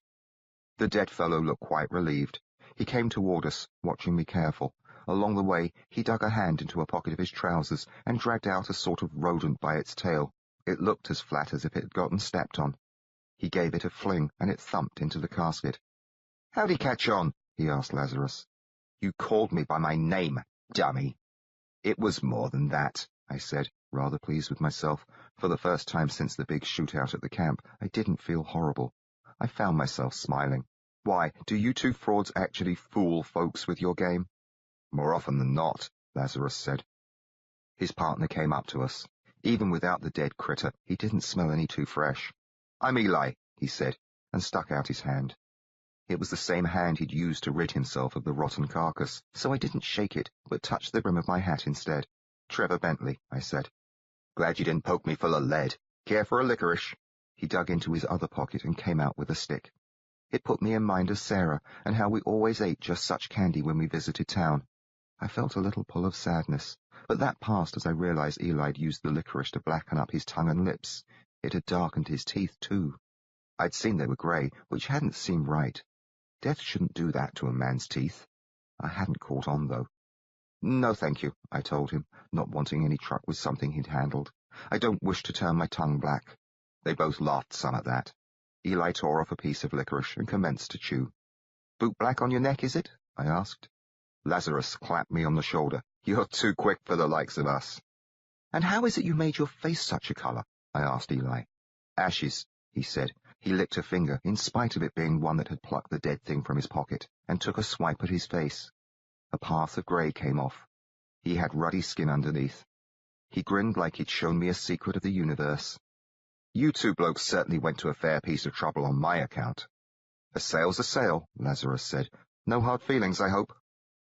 The dead fellow looked quite relieved. He came toward us, watching me careful. Along the way, he dug a hand into a pocket of his trousers and dragged out a sort of rodent by its tail. It looked as flat as if it had gotten stepped on. He gave it a fling, and it thumped into the casket. "How'd he catch on?" he asked Lazarus. "You called me by my name, dummy." "It was more than that," I said, rather pleased with myself. For the first time since the big shootout at the camp, I didn't feel horrible. I found myself smiling. "Why, do you two frauds actually fool folks with your game?" "More often than not," Lazarus said. His partner came up to us. Even without the dead critter, he didn't smell any too fresh. "I'm Eli," he said, and stuck out his hand. It was the same hand he'd used to rid himself of the rotten carcass, so I didn't shake it, but touched the brim of my hat instead. "Trevor Bentley," I said. "Glad you didn't poke me full of lead. Care for a licorice?" He dug into his other pocket and came out with a stick. It put me in mind of Sarah and how we always ate just such candy when we visited town. I felt a little pull of sadness, but that passed as I realized Eli'd used the licorice to blacken up his tongue and lips. It had darkened his teeth, too. I'd seen they were grey, which hadn't seemed right. Death shouldn't do that to a man's teeth. I hadn't caught on, though. "No, thank you," I told him, not wanting any truck with something he'd handled. "I don't wish to turn my tongue black." They both laughed some at that. Eli tore off a piece of licorice and commenced to chew. "Boot black on your neck, is it?" I asked. Lazarus clapped me on the shoulder. "You're too quick for the likes of us." "And how is it you made your face such a colour?" I asked Eli. "Ashes," he said. He licked a finger, in spite of it being one that had plucked the dead thing from his pocket, and took a swipe at his face. A path of grey came off. He had ruddy skin underneath. He grinned like he'd shown me a secret of the universe. "You two blokes certainly went to a fair piece of trouble on my account." "A sale's a sale," Lazarus said. "No hard feelings, I hope."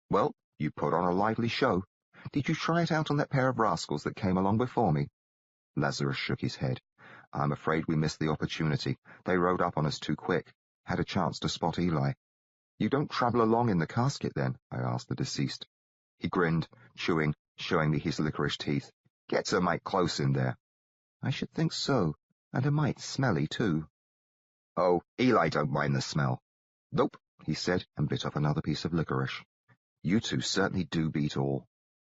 "Well, you put on a lively show. Did you try it out on that pair of rascals that came along before me?" Lazarus shook his head. "I'm afraid we missed the opportunity. They rode up on us too quick. had a chance to spot Eli. "You don't travel along in the casket, then?" I asked the deceased. He grinned, chewing, showing me his licorice teeth. "Gets a mite close in there." "I should think so, and a mite smelly, too." "Oh, Eli don't mind the smell." "Nope," he said, and bit off another piece of licorice. "You two certainly do beat all."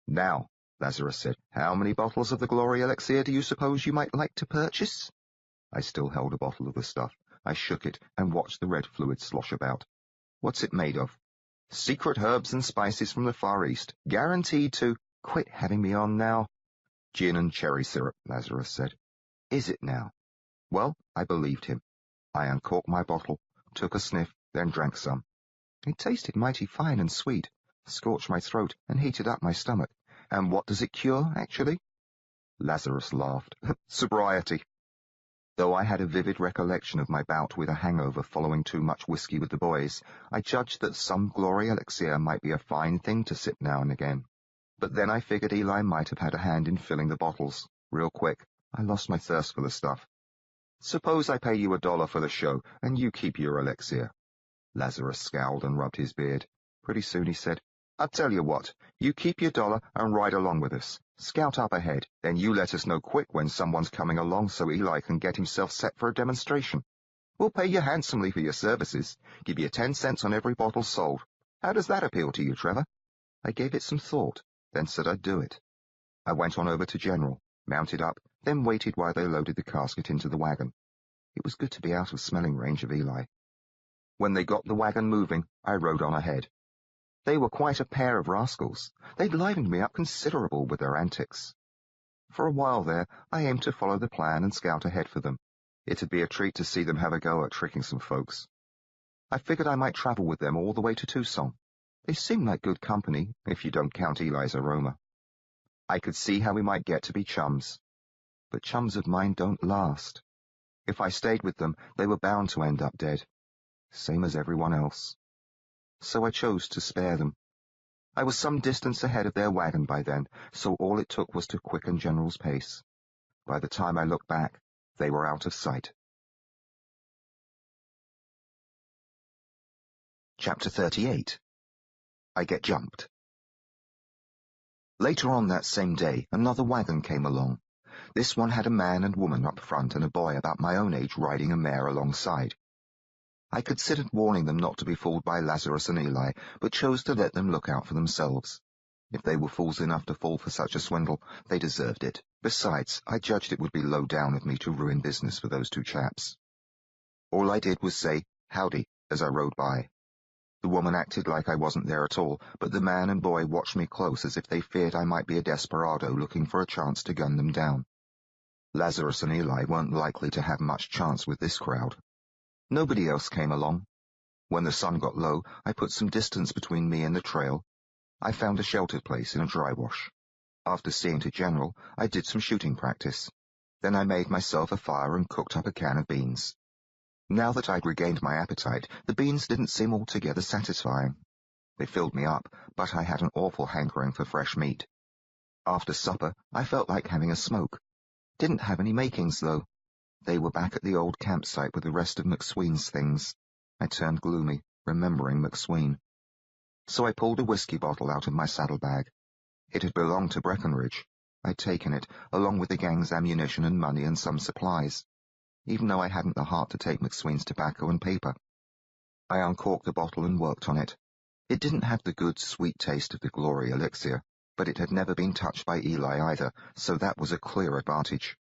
"Now," Lazarus said, "how many bottles of the Glory Elixir do you suppose you might like to purchase?" I still held a bottle of the stuff. I shook it and watched the red fluid slosh about. "What's it made of?" "Secret herbs and spices from the Far East, guaranteed to—" "Quit having me on now." "Gin and cherry syrup," Lazarus said. "Is it now?" Well, I believed him. I uncorked my bottle, took a sniff, then drank some. It tasted mighty fine and sweet, scorched my throat and heated up my stomach. And what does it cure, actually? Lazarus laughed. Sobriety. Though I had a vivid recollection of my bout with a hangover following too much whiskey with the boys, I judged that some Glory Elixir might be a fine thing to sip now and again. But then I figured Eli might have had a hand in filling the bottles. Real quick, I lost my thirst for the stuff. "Suppose I pay you $1 for the show, and you keep your elixir." Lazarus scowled and rubbed his beard. Pretty soon he said, "I'll tell you what, you keep your $1 and ride along with us. Scout up ahead, then you let us know quick when someone's coming along so Eli can get himself set for a demonstration. We'll pay you handsomely for your services, give you 10 cents on every bottle sold. How does that appeal to you, Trevor?" I gave it some thought, then said I'd do it. I went on over to General, mounted up, then waited while they loaded the casket into the wagon. It was good to be out of smelling range of Eli. When they got the wagon moving, I rode on ahead. They were quite a pair of rascals. They'd livened me up considerable with their antics. For a while there, I aimed to follow the plan and scout ahead for them. It'd be a treat to see them have a go at tricking some folks. I figured I might travel with them all the way to Tucson. They seemed like good company, if you don't count Eli's aroma. I could see how we might get to be chums. But chums of mine don't last. If I stayed with them, they were bound to end up dead. Same as everyone else. So I chose to spare them. I was some distance ahead of their wagon by then, so all it took was to quicken General's pace. By the time I looked back, they were out of sight. Chapter 38. I Get Jumped. Later on that same day, another wagon came along. This one had a man and woman up front and a boy about my own age riding a mare alongside. I considered warning them not to be fooled by Lazarus and Eli, but chose to let them look out for themselves. If they were fools enough to fall for such a swindle, they deserved it. Besides, I judged it would be low down of me to ruin business for those two chaps. All I did was say, "Howdy," as I rode by. The woman acted like I wasn't there at all, but the man and boy watched me close as if they feared I might be a desperado looking for a chance to gun them down. Lazarus and Eli weren't likely to have much chance with this crowd. Nobody else came along. When the sun got low, I put some distance between me and the trail. I found a sheltered place in a dry wash. After seeing to General, I did some shooting practice. Then I made myself a fire and cooked up a can of beans. Now that I'd regained my appetite, the beans didn't seem altogether satisfying. They filled me up, but I had an awful hankering for fresh meat. After supper, I felt like having a smoke. Didn't have any makings, though. They were back at the old campsite with the rest of McSween's things. I turned gloomy, remembering McSween. So I pulled a whiskey bottle out of my saddlebag. It had belonged to Breckenridge. I'd taken it, along with the gang's ammunition and money and some supplies, even though I hadn't the heart to take McSween's tobacco and paper. I uncorked the bottle and worked on it. It didn't have the good, sweet taste of the Glory Elixir, but it had never been touched by Eli either, so that was a clear advantage.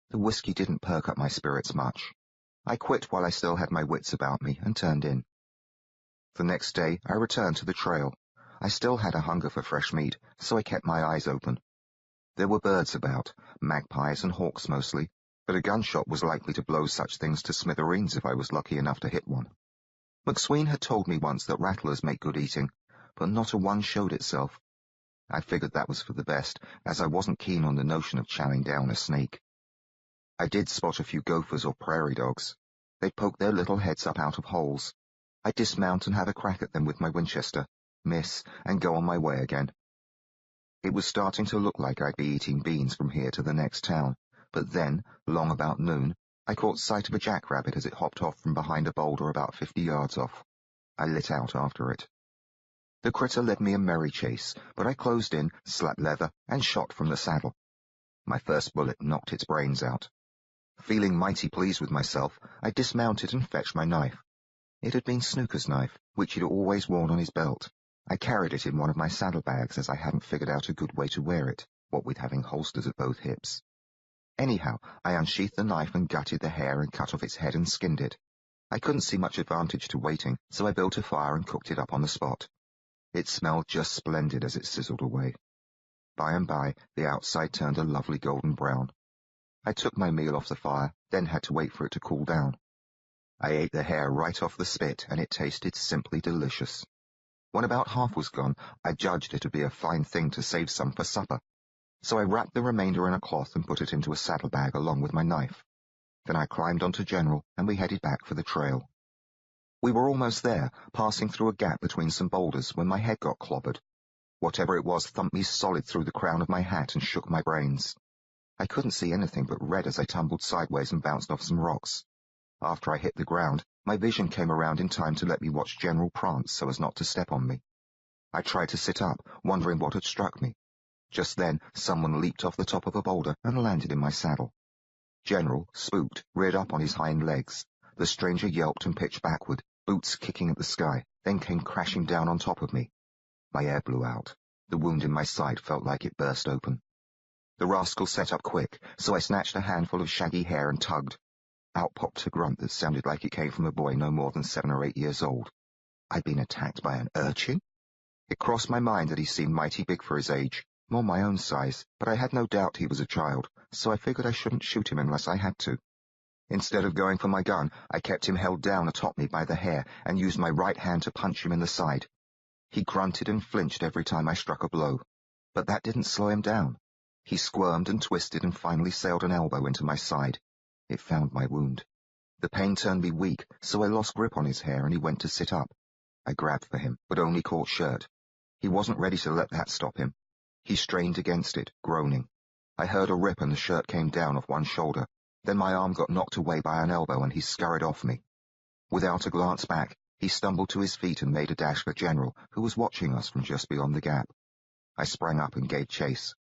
The whiskey didn't perk up my spirits much. I quit while I still had my wits about me and turned in. The next day, I returned to the trail. I still had a hunger for fresh meat, so I kept my eyes open. There were birds about, magpies and hawks mostly, but a gunshot was likely to blow such things to smithereens if I was lucky enough to hit one. McSween had told me once that rattlers make good eating, but not a one showed itself. I figured that was for the best, as I wasn't keen on the notion of chowing down a snake. I did spot a few gophers or prairie dogs. They'd poke their little heads up out of holes. I'd dismount and have a crack at them with my Winchester, miss, and go on my way again. It was starting to look like I'd be eating beans from here to the next town, but then, long about noon, I caught sight of a jackrabbit as it hopped off from behind a boulder about 50 yards off. I lit out after it. The critter led me a merry chase, but I closed in, slapped leather, and shot from the saddle. My first bullet knocked its brains out. Feeling mighty pleased with myself, I dismounted and fetched my knife. It had been Snooker's knife, which he'd always worn on his belt. I carried it in one of my saddlebags as I hadn't figured out a good way to wear it, what with having holsters at both hips. Anyhow, I unsheathed the knife and gutted the hair and cut off its head and skinned it. I couldn't see much advantage to waiting, so I built a fire and cooked it up on the spot. It smelled just splendid as it sizzled away. By and by, the outside turned a lovely golden brown. I took my meal off the fire, then had to wait for it to cool down. I ate the hair right off the spit, and it tasted simply delicious. When about half was gone, I judged it to be a fine thing to save some for supper. So I wrapped the remainder in a cloth and put it into a saddlebag along with my knife. Then I climbed onto General, and we headed back for the trail. We were almost there, passing through a gap between some boulders, when my head got clobbered. Whatever it was thumped me solid through the crown of my hat and shook my brains. I couldn't see anything but red as I tumbled sideways and bounced off some rocks. After I hit the ground, my vision came around in time to let me watch General prance so as not to step on me. I tried to sit up, wondering what had struck me. Just then, someone leaped off the top of a boulder and landed in my saddle. General, spooked, reared up on his hind legs. The stranger yelped and pitched backward, boots kicking at the sky, then came crashing down on top of me. My air blew out. The wound in my side felt like it burst open. The rascal set up quick, so I snatched a handful of shaggy hair and tugged. Out popped a grunt that sounded like it came from a boy no more than 7 or 8 years old. I'd been attacked by an urchin? It crossed my mind that he seemed mighty big for his age, more my own size, but I had no doubt he was a child, so I figured I shouldn't shoot him unless I had to. Instead of going for my gun, I kept him held down atop me by the hair and used my right hand to punch him in the side. He grunted and flinched every time I struck a blow, but that didn't slow him down. He squirmed and twisted and finally sailed an elbow into my side. It found my wound. The pain turned me weak, so I lost grip on his hair and he went to sit up. I grabbed for him, but only caught shirt. He wasn't ready to let that stop him. He strained against it, groaning. I heard a rip and the shirt came down off one shoulder. Then my arm got knocked away by an elbow and he scurried off me. Without a glance back, he stumbled to his feet and made a dash for General, who was watching us from just beyond the gap. I sprang up and gave chase.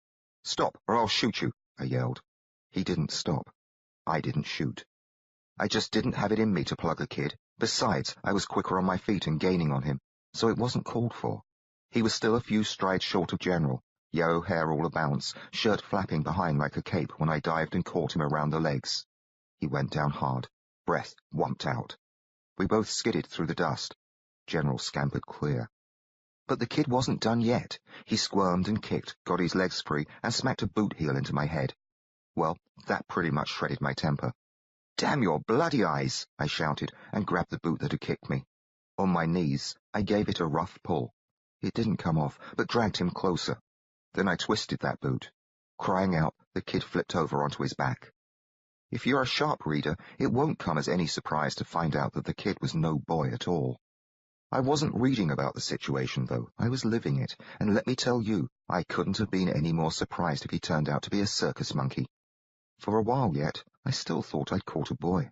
"Stop, or I'll shoot you," I yelled. He didn't stop. I didn't shoot. I just didn't have it in me to plug a kid. Besides, I was quicker on my feet and gaining on him, so it wasn't called for. He was still a few strides short of General, yellow hair all a-bounce, shirt flapping behind like a cape when I dived and caught him around the legs. He went down hard. Breath whumped out. We both skidded through the dust. General scampered clear. But the kid wasn't done yet. He squirmed and kicked, got his legs free, and smacked a boot heel into my head. Well, that pretty much shredded my temper. "Damn your bloody eyes!" I shouted, and grabbed the boot that had kicked me. On my knees, I gave it a rough pull. It didn't come off, but dragged him closer. Then I twisted that boot. Crying out, the kid flipped over onto his back. If you're a sharp reader, it won't come as any surprise to find out that the kid was no boy at all. I wasn't reading about the situation, though. I was living it, and let me tell you, I couldn't have been any more surprised if he turned out to be a circus monkey. For a while yet, I still thought I'd caught a boy.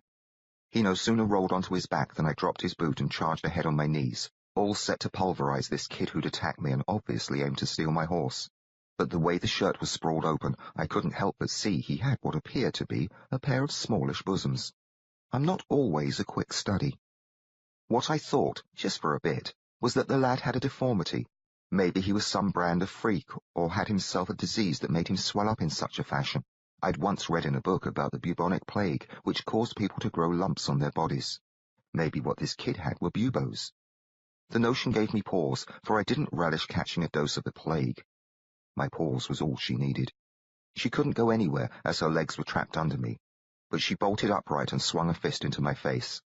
He no sooner rolled onto his back than I dropped his boot and charged ahead on my knees, all set to pulverize this kid who'd attacked me and obviously aimed to steal my horse. But the way the shirt was sprawled open, I couldn't help but see he had what appeared to be a pair of smallish bosoms. I'm not always a quick study. What I thought, just for a bit, was that the lad had a deformity. Maybe he was some brand of freak, or had himself a disease that made him swell up in such a fashion. I'd once read in a book about the bubonic plague, which caused people to grow lumps on their bodies. Maybe what this kid had were buboes. The notion gave me pause, for I didn't relish catching a dose of the plague. My pause was all she needed. She couldn't go anywhere, as her legs were trapped under me, but she bolted upright and swung a fist into my face.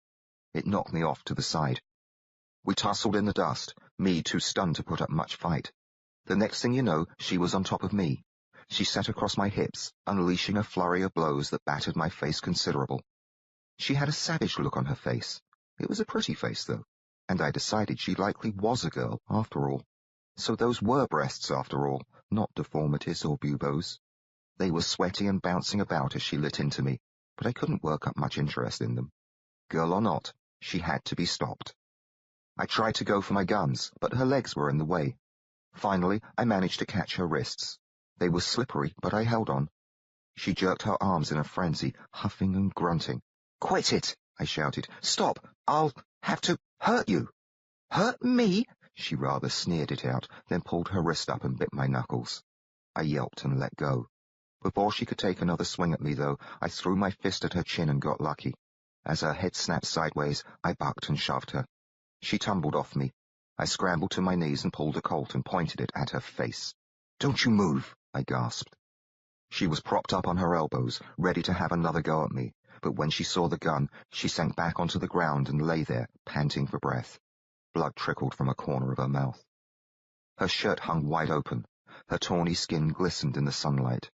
It knocked me off to the side. We tussled in the dust, me too stunned to put up much fight. The next thing you know, she was on top of me. She sat across my hips, unleashing a flurry of blows that battered my face considerable. She had a savage look on her face. It was a pretty face, though, and I decided she likely was a girl, after all. So those were breasts, after all, not deformities or buboes. They were sweaty and bouncing about as she lit into me, but I couldn't work up much interest in them. Girl or not, she had to be stopped. I tried to go for my guns, but her legs were in the way. Finally, I managed to catch her wrists. They were slippery, but I held on. She jerked her arms in a frenzy, huffing and grunting. "Quit it!" I shouted. "Stop! I'll have to hurt you." "Hurt me?" She rather sneered it out, then pulled her wrist up and bit my knuckles. I yelped and let go. Before she could take another swing at me, though, I threw my fist at her chin and got lucky. As her head snapped sideways, I bucked and shoved her. She tumbled off me. I scrambled to my knees and pulled a Colt and pointed it at her face. "Don't you move," I gasped. She was propped up on her elbows, ready to have another go at me, but when she saw the gun, she sank back onto the ground and lay there, panting for breath. Blood trickled from a corner of her mouth. Her shirt hung wide open. Her tawny skin glistened in the sunlight.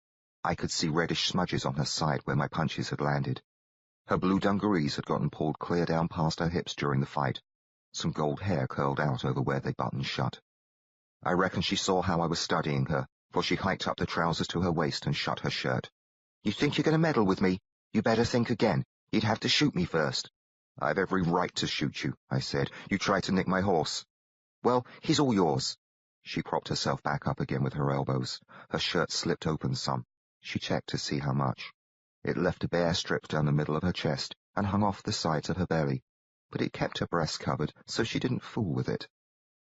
I could see reddish smudges on her side where my punches had landed. Her blue dungarees had gotten pulled clear down past her hips during the fight. Some gold hair curled out over where they buttoned shut. I reckon she saw how I was studying her, for she hiked up the trousers to her waist and shut her shirt. "You think you're going to meddle with me? You better think again. You'd have to shoot me first." "I've every right to shoot you," I said. "You tried to nick my horse." "Well, he's all yours." She propped herself back up again with her elbows. Her shirt slipped open some. She checked to see how much. It left a bare strip down the middle of her chest and hung off the sides of her belly, but it kept her breasts covered, so she didn't fool with it.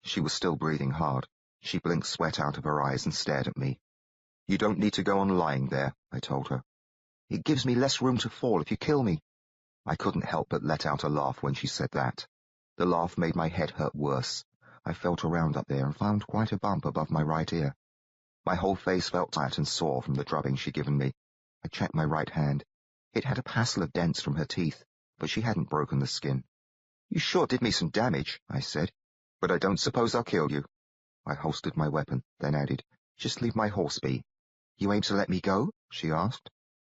She was still breathing hard. She blinked sweat out of her eyes and stared at me. "You don't need to go on lying there," I told her. "It gives me less room to fall if you kill me." I couldn't help but let out a laugh when she said that. The laugh made my head hurt worse. I felt around up there and found quite a bump above my right ear. My whole face felt tight and sore from the drubbing she'd given me. I checked my right hand. It had a passel of dents from her teeth, but she hadn't broken the skin. "You sure did me some damage," I said, "but I don't suppose I'll kill you." I holstered my weapon, then added, "Just leave my horse be." "You aim to let me go?" she asked.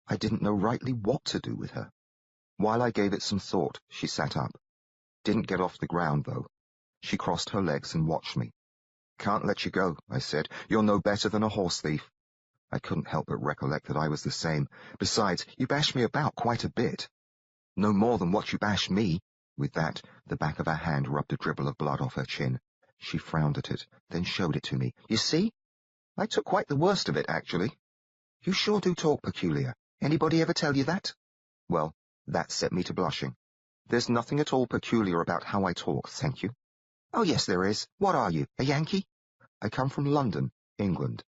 I didn't know rightly what to do with her. While I gave it some thought, she sat up. Didn't get off the ground, though. She crossed her legs and watched me. "Can't let you go," I said. "You're no better than a horse thief." I couldn't help but recollect that I was the same. Besides, you bashed me about quite a bit. "No more than what you bashed me." With that, the back of her hand rubbed a dribble of blood off her chin. She frowned at it, then showed it to me. "You see? I took quite the worst of it, actually." "You sure do talk peculiar. Anybody ever tell you that?" Well, that set me to blushing. "There's nothing at all peculiar about how I talk, thank you." "Oh, yes, there is. What are you, a Yankee?" "I come from London, England."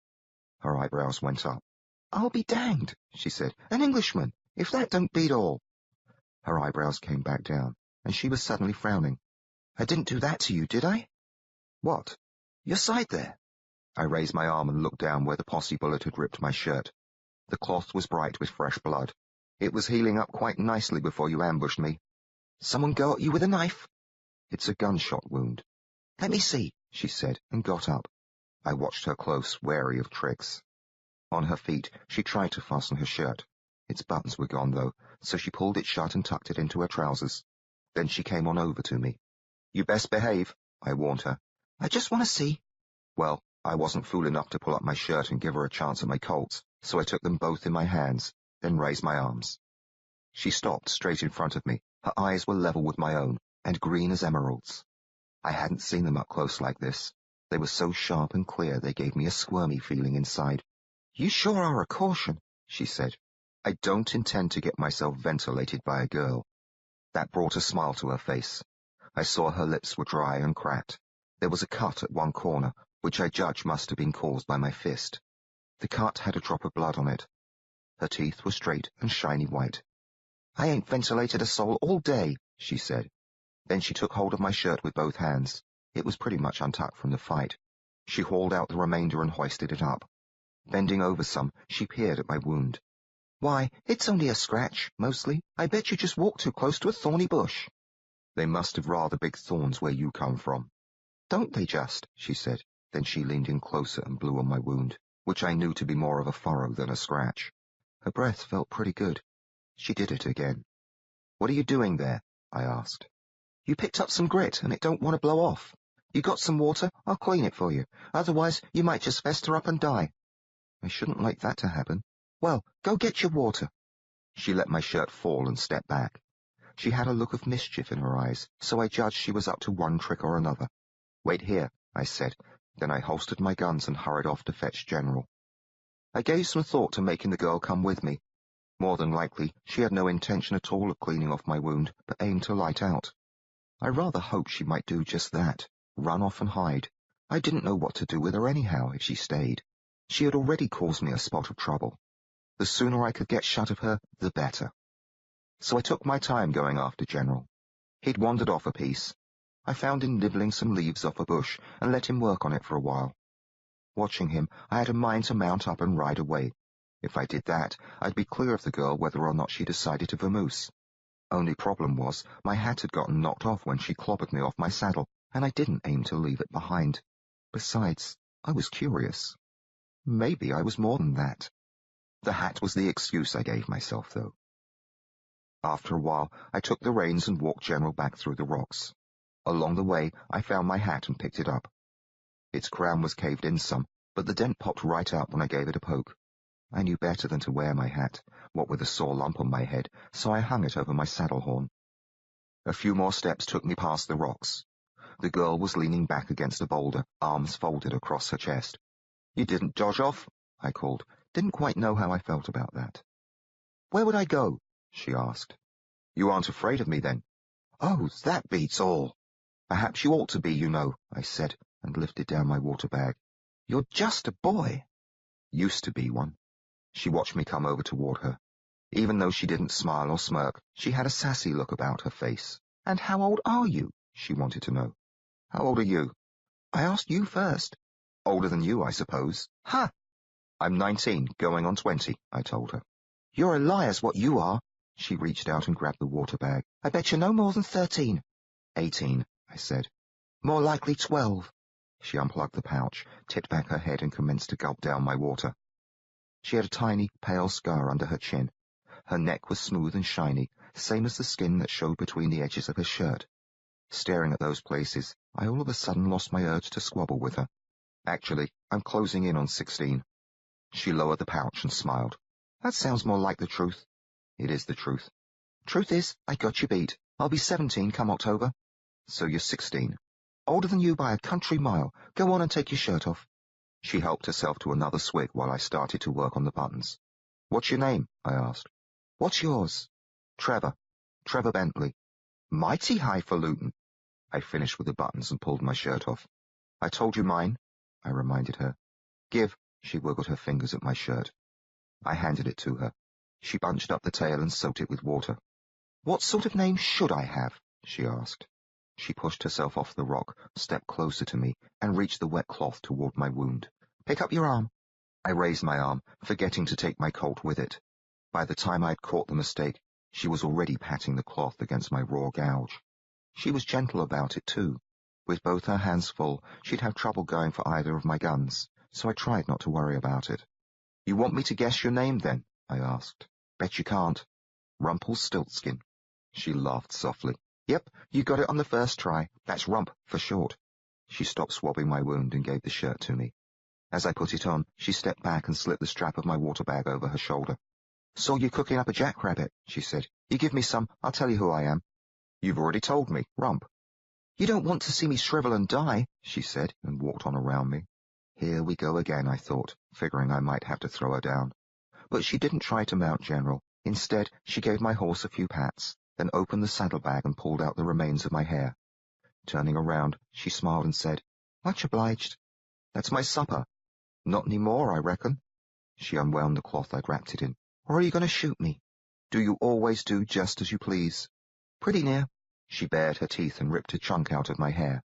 Her eyebrows went up. "I'll be danged," she said. "An Englishman, if that don't beat all." Her eyebrows came back down, and she was suddenly frowning. "I didn't do that to you, did I?" "What?" "Your side there." I raised my arm and looked down where the posse bullet had ripped my shirt. The cloth was bright with fresh blood. It was healing up quite nicely before you ambushed me. "Someone go at you with a knife?" "It's a gunshot wound." "Let me see," she said, and got up. I watched her close, wary of tricks. On her feet, she tried to fasten her shirt. Its buttons were gone, though, so she pulled it shut and tucked it into her trousers. Then she came on over to me. "You best behave," I warned her. "I just want to see." Well, I wasn't fool enough to pull up my shirt and give her a chance at my Colts, so I took them both in my hands, then raised my arms. She stopped straight in front of me. Her eyes were level with my own, and green as emeralds. I hadn't seen them up close like this. They were so sharp and clear they gave me a squirmy feeling inside. "You sure are a caution," she said. "I don't intend to get myself ventilated by a girl." That brought a smile to her face. I saw her lips were dry and cracked. There was a cut at one corner, which I judged must have been caused by my fist. The cut had a drop of blood on it. Her teeth were straight and shiny white. "I ain't ventilated a soul all day," she said. Then she took hold of my shirt with both hands. It was pretty much untucked from the fight. She hauled out the remainder and hoisted it up. Bending over some, she peered at my wound. "Why, it's only a scratch, mostly. I bet you just walked too close to a thorny bush." "They must have rather big thorns where you come from." "Don't they just?" she said. Then she leaned in closer and blew on my wound, which I knew to be more of a furrow than a scratch. Her breath felt pretty good. She did it again. "What are you doing there?" I asked. "You picked up some grit, and it don't want to blow off. You got some water? I'll clean it for you. Otherwise, you might just fester up and die." "I shouldn't like that to happen." "Well, go get your water." She let my shirt fall and stepped back. She had a look of mischief in her eyes, so I judged she was up to one trick or another. "Wait here," I said. Then I holstered my guns and hurried off to fetch General. I gave some thought to making the girl come with me. More than likely, she had no intention at all of cleaning off my wound, but aimed to light out. I rather hoped she might do just that, run off and hide. I didn't know what to do with her anyhow if she stayed. She had already caused me a spot of trouble. The sooner I could get shut of her, the better. So I took my time going after General. He'd wandered off a piece. I found him nibbling some leaves off a bush and let him work on it for a while. Watching him, I had a mind to mount up and ride away. If I did that, I'd be clear of the girl whether or not she decided to vamoose. Only problem was, my hat had gotten knocked off when she clobbered me off my saddle, and I didn't aim to leave it behind. Besides, I was curious. Maybe I was more than that. The hat was the excuse I gave myself, though. After a while, I took the reins and walked General back through the rocks. Along the way, I found my hat and picked it up. Its crown was caved in some, but the dent popped right out when I gave it a poke. I knew better than to wear my hat, what with a sore lump on my head, so I hung it over my saddle horn. A few more steps took me past the rocks. The girl was leaning back against a boulder, arms folded across her chest. "You didn't dodge off?" I called. Didn't quite know how I felt about that. "Where would I go?" she asked. "You aren't afraid of me, then?" "Oh, that beats all." "Perhaps you ought to be, you know," I said, and lifted down my water bag. "You're just a boy." "Used to be one." She watched me come over toward her. Even though she didn't smile or smirk, she had a sassy look about her face. "And how old are you?" she wanted to know. "How old are you?" "I asked you first." "Older than you, I suppose." "Ha!" "I'm 19, going on 20, I told her. "You're a liar's what you are." She reached out and grabbed the water bag. "I bet you're no more than 13. 18, I said. "More likely 12. She unplugged the pouch, tipped back her head and commenced to gulp down my water. She had a tiny, pale scar under her chin. Her neck was smooth and shiny, same as the skin that showed between the edges of her shirt. Staring at those places, I all of a sudden lost my urge to squabble with her. "Actually, I'm closing in on 16. She lowered the pouch and smiled. "That sounds more like the truth." "It is the truth." "Truth is, I got you beat. I'll be 17 come October." "So you're 16. "Older than you by a country mile. Go on and take your shirt off." She helped herself to another swig while I started to work on the buttons. "What's your name?" I asked. "What's yours?" "Trevor. Trevor Bentley." "Mighty highfalutin." I finished with the buttons and pulled my shirt off. "I told you mine," I reminded her. "Give." She wiggled her fingers at my shirt. I handed it to her. She bunched up the tail and soaked it with water. "What sort of name should I have?" she asked. She pushed herself off the rock, stepped closer to me, and reached the wet cloth toward my wound. "Pick up your arm." I raised my arm, forgetting to take my Colt with it. By the time I had caught the mistake, she was already patting the cloth against my raw gouge. She was gentle about it, too. With both her hands full, she'd have trouble going for either of my guns, so I tried not to worry about it. "You want me to guess your name, then?" I asked. "Bet you can't." "Rumpelstiltskin." She laughed softly. "Yep, you got it on the first try. That's Rump for short." She stopped swabbing my wound and gave the shirt to me. As I put it on, she stepped back and slipped the strap of my water bag over her shoulder. "Saw you cooking up a jackrabbit," she said. "You give me some, I'll tell you who I am." "You've already told me, Rump." "You don't want to see me shrivel and die," she said, and walked on around me. Here we go again, I thought, figuring I might have to throw her down. But she didn't try to mount General. Instead, she gave my horse a few pats, then opened the saddlebag and pulled out the remains of my hair. Turning around, she smiled and said, "Much obliged. That's my supper." "Not any more, I reckon." She unwound the cloth I'd wrapped it in. "Or are you going to shoot me?" "Do you always do just as you please?" "Pretty near." She bared her teeth and ripped a chunk out of my hair.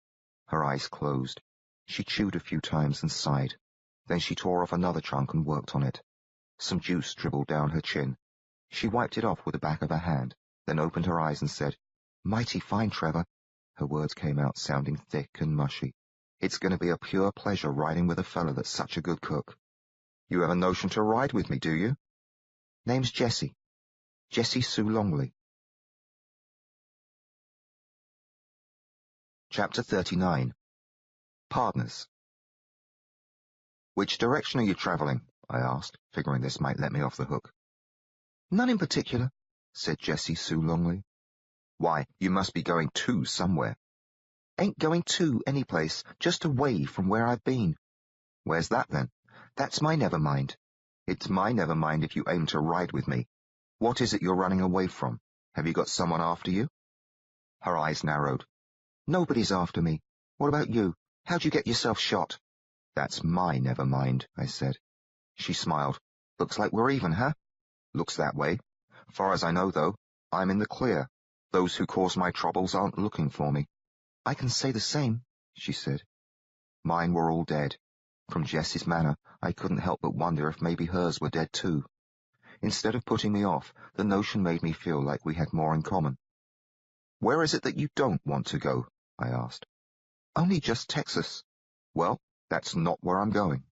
Her eyes closed. She chewed a few times and sighed. Then she tore off another chunk and worked on it. Some juice dribbled down her chin. She wiped it off with the back of her hand, then opened her eyes and said, "Mighty fine, Trevor." Her words came out sounding thick and mushy. "It's going to be a pure pleasure riding with a fellow that's such a good cook." "You have a notion to ride with me, do you?" "Name's Jessie. Jessie Sue Longley." Chapter 39. Partners. "Which direction are you traveling?" I asked, figuring this might let me off the hook. None in particular, said Jessie sulongly. Why, you must be going to somewhere. Ain't going to any place, just away from where I've been. Where's that, then? That's my never mind. It's my never mind if you aim to ride with me. What is it you're running away from? Have you got someone after you? Her eyes narrowed. Nobody's after me. What about you? How'd you get yourself shot? That's my never mind, I said. She smiled. Looks like we're even, huh? Looks that way. Far as I know, though, I'm in the clear. Those who cause my troubles aren't looking for me. I can say the same, she said. Mine were all dead. From Jessie's manner, I couldn't help but wonder if maybe hers were dead too. Instead of putting me off, the notion made me feel like we had more in common. Where is it that you don't want to go? I asked. Only just Texas. Well, that's not where I'm going.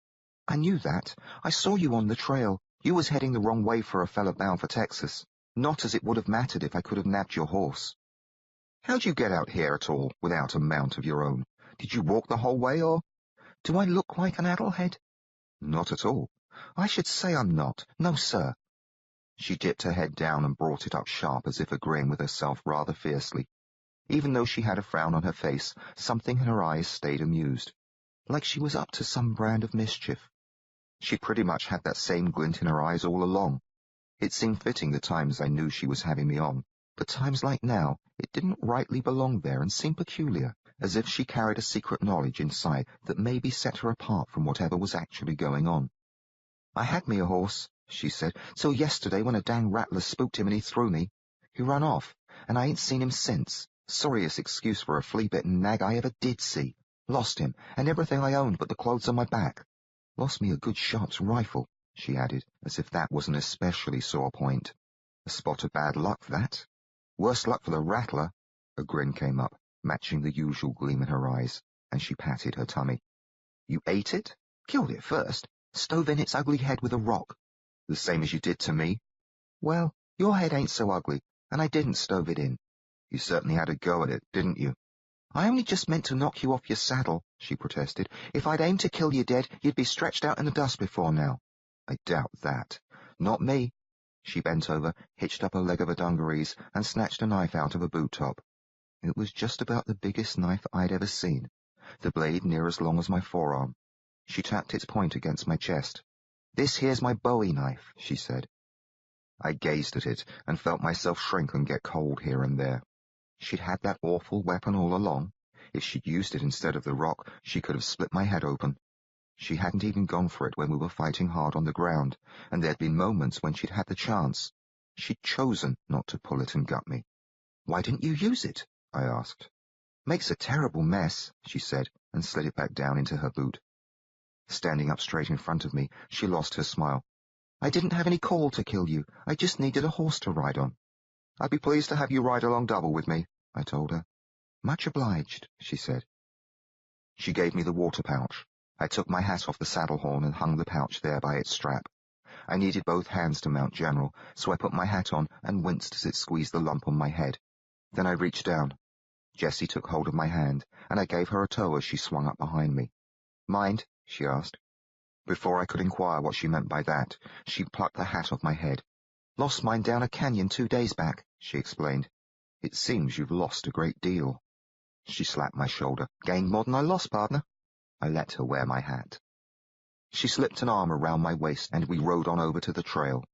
I knew that. I saw you on the trail. You was heading the wrong way for a fella bound for Texas. Not as it would have mattered if I could have nabbed your horse. How'd you get out here at all, without a mount of your own? Did you walk the whole way, or— Do I look like an addlehead? Not at all. I should say I'm not. No, sir. She dipped her head down and brought it up sharp as if agreeing with herself rather fiercely. Even though she had a frown on her face, something in her eyes stayed amused. Like she was up to some brand of mischief. She pretty much had that same glint in her eyes all along. It seemed fitting the times I knew she was having me on, but times like now, it didn't rightly belong there and seemed peculiar, as if she carried a secret knowledge inside that maybe set her apart from whatever was actually going on. I had me a horse, she said, so yesterday when a dang rattler spooked him and he threw me. He run off, and I ain't seen him since. Sorriest excuse for a flea-bitten nag I ever did see. Lost him, and everything I owned but the clothes on my back. Lost me a good Sharp's rifle, she added, as if that was an especially sore point. A spot of bad luck, that. Worse luck for the rattler. A grin came up, matching the usual gleam in her eyes, and she patted her tummy. You ate it? Killed it first? Stove in its ugly head with a rock? The same as you did to me? Well, your head ain't so ugly, and I didn't stove it in. You certainly had a go at it, didn't you? I only just meant to knock you off your saddle, she protested. If I'd aimed to kill you dead, you'd be stretched out in the dust before now. I doubt that. Not me. She bent over, hitched up a leg of her dungarees, and snatched a knife out of a boot top. It was just about the biggest knife I'd ever seen, the blade near as long as my forearm. She tapped its point against my chest. This here's my Bowie knife, she said. I gazed at it and felt myself shrink and get cold here and there. She'd had that awful weapon all along. If she'd used it instead of the rock, she could have split my head open. She hadn't even gone for it when we were fighting hard on the ground, and there'd been moments when she'd had the chance. She'd chosen not to pull it and gut me. Why didn't you use it? I asked. Makes a terrible mess, she said, and slid it back down into her boot. Standing up straight in front of me, she lost her smile. I didn't have any call to kill you. I just needed a horse to ride on. I'd be pleased to have you ride along double with me, I told her. Much obliged, she said. She gave me the water pouch. I took my hat off the saddle horn and hung the pouch there by its strap. I needed both hands to mount General, so I put my hat on and winced as it squeezed the lump on my head. Then I reached down. Jessie took hold of my hand, and I gave her a tow as she swung up behind me. Mind? She asked. Before I could inquire what she meant by that, she plucked the hat off my head. Lost mine down a canyon 2 days back, she explained. It seems you've lost a great deal. She slapped my shoulder. Gained more than I lost, partner. I let her wear my hat. She slipped an arm around my waist, and we rode on over to the trail.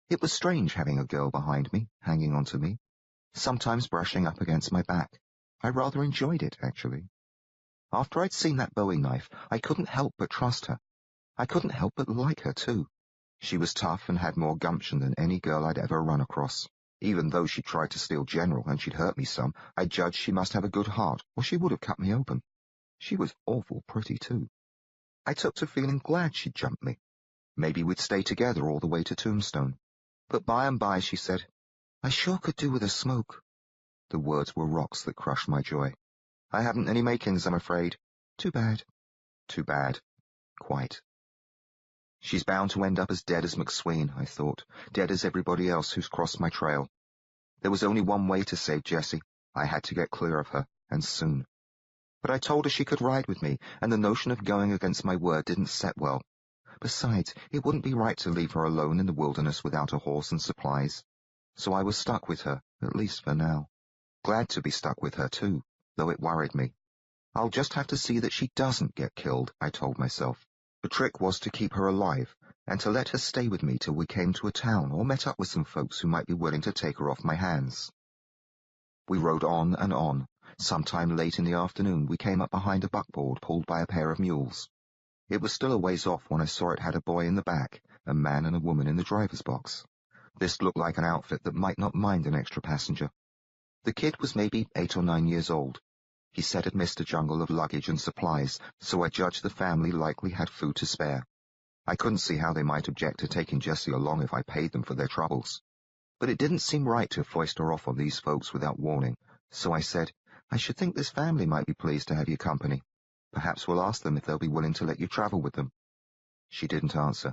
It was strange having a girl behind me, hanging onto me, sometimes brushing up against my back. I rather enjoyed it, actually. After I'd seen that Bowie knife, I couldn't help but trust her. I couldn't help but like her, too. She was tough and had more gumption than any girl I'd ever run across. Even though she tried to steal General and she'd hurt me some, I judged she must have a good heart, or she would have cut me open. She was awful pretty, too. I took to feeling glad she'd jumped me. Maybe we'd stay together all the way to Tombstone. But by and by she said, I sure could do with a smoke. The words were rocks that crushed my joy. I haven't any makings, I'm afraid. Too bad. Too bad. Quite. She's bound to end up as dead as McSween, I thought, dead as everybody else who's crossed my trail. There was only one way to save Jessie. I had to get clear of her, and soon. But I told her she could ride with me, and the notion of going against my word didn't set well. Besides, it wouldn't be right to leave her alone in the wilderness without a horse and supplies. So I was stuck with her, at least for now. Glad to be stuck with her, too, though it worried me. I'll just have to see that she doesn't get killed, I told myself. The trick was to keep her alive, and to let her stay with me till we came to a town or met up with some folks who might be willing to take her off my hands. We rode on and on. Sometime late in the afternoon we came up behind a buckboard pulled by a pair of mules. It was still a ways off when I saw it had a boy in the back, a man and a woman in the driver's box. This looked like an outfit that might not mind an extra passenger. The kid was maybe 8 or 9 years old. He said he'd missed a jungle of luggage and supplies, so I judged the family likely had food to spare. I couldn't see how they might object to taking Jessie along if I paid them for their troubles. But it didn't seem right to foist her off on these folks without warning, so I said, I should think this family might be pleased to have your company. Perhaps we'll ask them if they'll be willing to let you travel with them. She didn't answer.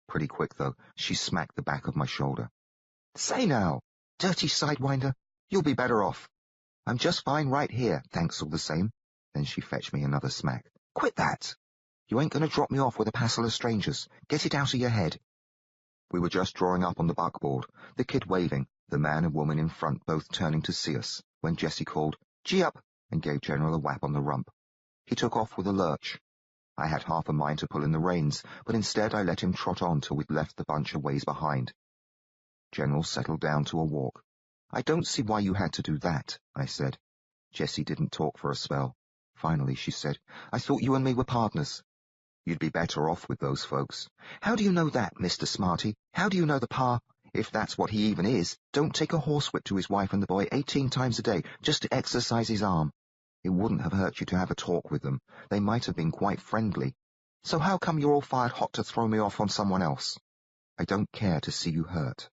Pretty quick, though, she smacked the back of my shoulder. Say now, dirty sidewinder, you'll be better off. I'm just fine right here, thanks all the same. Then she fetched me another smack. Quit that! You ain't going to drop me off with a passel of strangers. Get it out of your head. We were just drawing up on the buckboard, the kid waving, the man and woman in front both turning to see us, when Jessie called, Gee up, and gave General a whap on the rump. He took off with a lurch. I had half a mind to pull in the reins, but instead I let him trot on till we'd left the bunch a ways behind. General settled down to a walk. I don't see why you had to do that, I said. Jessie didn't talk for a spell. Finally, she said, I thought you and me were partners. You'd be better off with those folks. How do you know that, Mr. Smarty? How do you know the pa, if that's what he even is, don't take a horsewhip to his wife and the boy 18 times a day just to exercise his arm? It wouldn't have hurt you to have a talk with them. They might have been quite friendly. So how come you're all fired hot to throw me off on someone else? I don't care to see you hurt.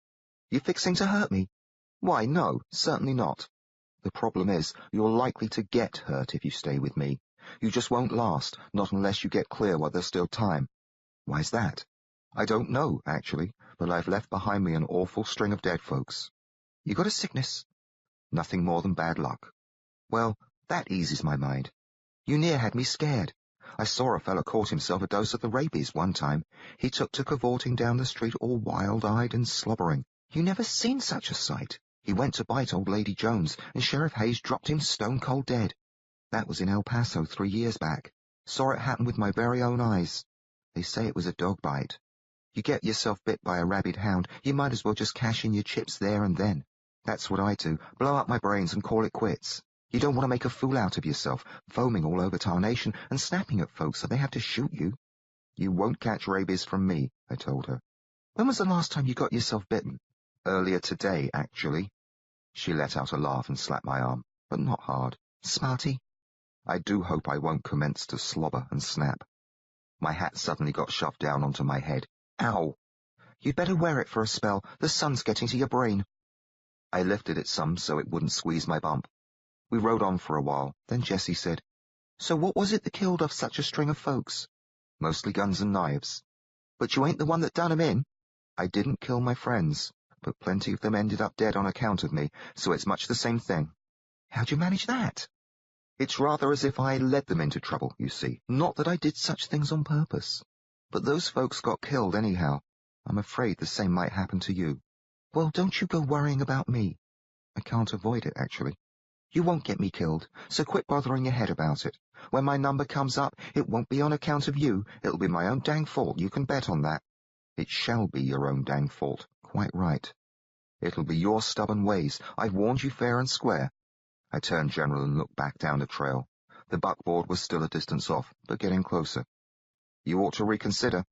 You fixing to hurt me? Why, no, certainly not. The problem is, you're likely to get hurt if you stay with me. You just won't last, not unless you get clear while there's still time. Why's that? I don't know, actually, but I've left behind me an awful string of dead folks. You got a sickness? Nothing more than bad luck. Well, that eases my mind. You near had me scared. I saw a fellow caught himself a dose of the rabies one time. He took to cavorting down the street all wild-eyed and slobbering. You never seen such a sight. He went to bite old Lady Jones, and Sheriff Hayes dropped him stone-cold dead. That was in El Paso 3 years back. Saw it happen with my very own eyes. They say it was a dog bite. You get yourself bit by a rabid hound, you might as well just cash in your chips there and then. That's what I do, blow up my brains and call it quits. You don't want to make a fool out of yourself, foaming all over tarnation and snapping at folks so they have to shoot you. You won't catch rabies from me, I told her. When was the last time you got yourself bitten? Earlier today, actually. She let out a laugh and slapped my arm, but not hard. Smarty. I do hope I won't commence to slobber and snap. My hat suddenly got shoved down onto my head. Ow! You'd better wear it for a spell. The sun's getting to your brain. I lifted it some so it wouldn't squeeze my bump. We rode on for a while. Then Jessie said, So what was it that killed off such a string of folks? Mostly guns and knives. But you ain't the one that done 'em in. I didn't kill my friends, but plenty of them ended up dead on account of me, so it's much the same thing. How'd you manage that? It's rather as if I led them into trouble, you see. Not that I did such things on purpose. But those folks got killed anyhow. I'm afraid the same might happen to you. Well, don't you go worrying about me. I can't avoid it, actually. You won't get me killed, so quit bothering your head about it. When my number comes up, it won't be on account of you. It'll be my own dang fault, you can bet on that. It shall be your own dang fault, quite right. It'll be your stubborn ways. I've warned you fair and square. I turned General and looked back down the trail. The buckboard was still a distance off, but getting closer. You ought to reconsider.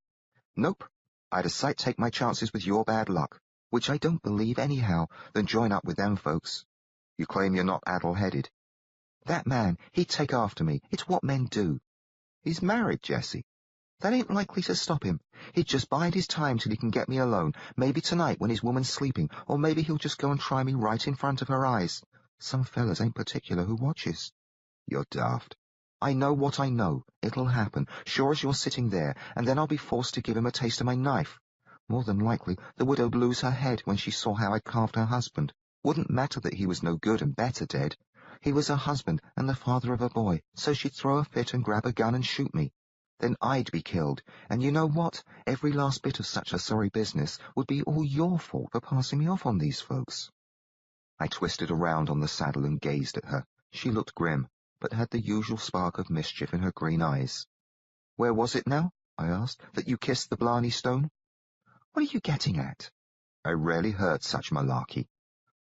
Nope. I'd a sight take my chances with your bad luck, which I don't believe anyhow, than join up with them folks. You claim you're not addle-headed. That man, he'd take after me. It's what men do. He's married, Jessie. That ain't likely to stop him. He'd just bide his time till he can get me alone, maybe tonight when his woman's sleeping, or maybe he'll just go and try me right in front of her eyes. Some fellas ain't particular who watches. You're daft. I know what I know. It'll happen, sure as you're sitting there, and then I'll be forced to give him a taste of my knife. More than likely, the widow'd lose her head when she saw how I carved her husband. Wouldn't matter that he was no good and better dead. He was her husband and the father of a boy, so she'd throw a fit and grab a gun and shoot me. Then I'd be killed, and you know what? Every last bit of such a sorry business would be all your fault for passing me off on these folks. I twisted around on the saddle and gazed at her. She looked grim, but had the usual spark of mischief in her green eyes. "Where was it now," I asked, "that you kissed the Blarney Stone?" "What are you getting at?" "I rarely heard such malarkey."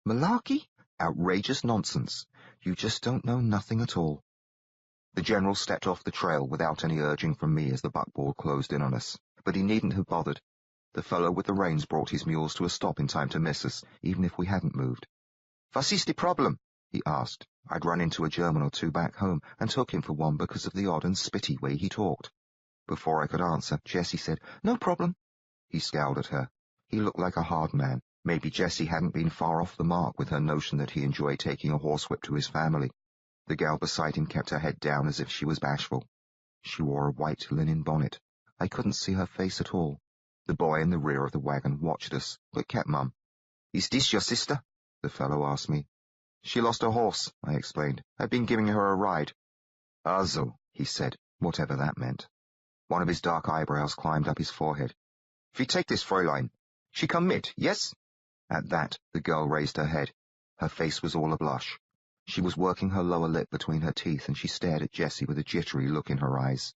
"Malarkey?" "Outrageous nonsense. You just don't know nothing at all." The General stepped off the trail without any urging from me as the buckboard closed in on us, but he needn't have bothered. The fellow with the reins brought his mules to a stop in time to miss us, even if we hadn't moved. "Was ist die problem?" he asked. I'd run into a German or two back home and took him for one because of the odd and spitty way he talked. Before I could answer, Jessie said, "No problem." He scowled at her. He looked like a hard man. Maybe Jessie hadn't been far off the mark with her notion that he enjoyed taking a horsewhip to his family. The gal beside him kept her head down as if she was bashful. She wore a white linen bonnet. I couldn't see her face at all. The boy in the rear of the wagon watched us, but kept mum. "Is this your sister?" the fellow asked me. "She lost her horse," I explained. "I've been giving her a ride." "Also," he said, whatever that meant. One of his dark eyebrows climbed up his forehead. "Wie take this, Fräulein? She come mit, yes?" At that, the girl raised her head. Her face was all ablush. She was working her lower lip between her teeth, and she stared at Jessie with a jittery look in her eyes.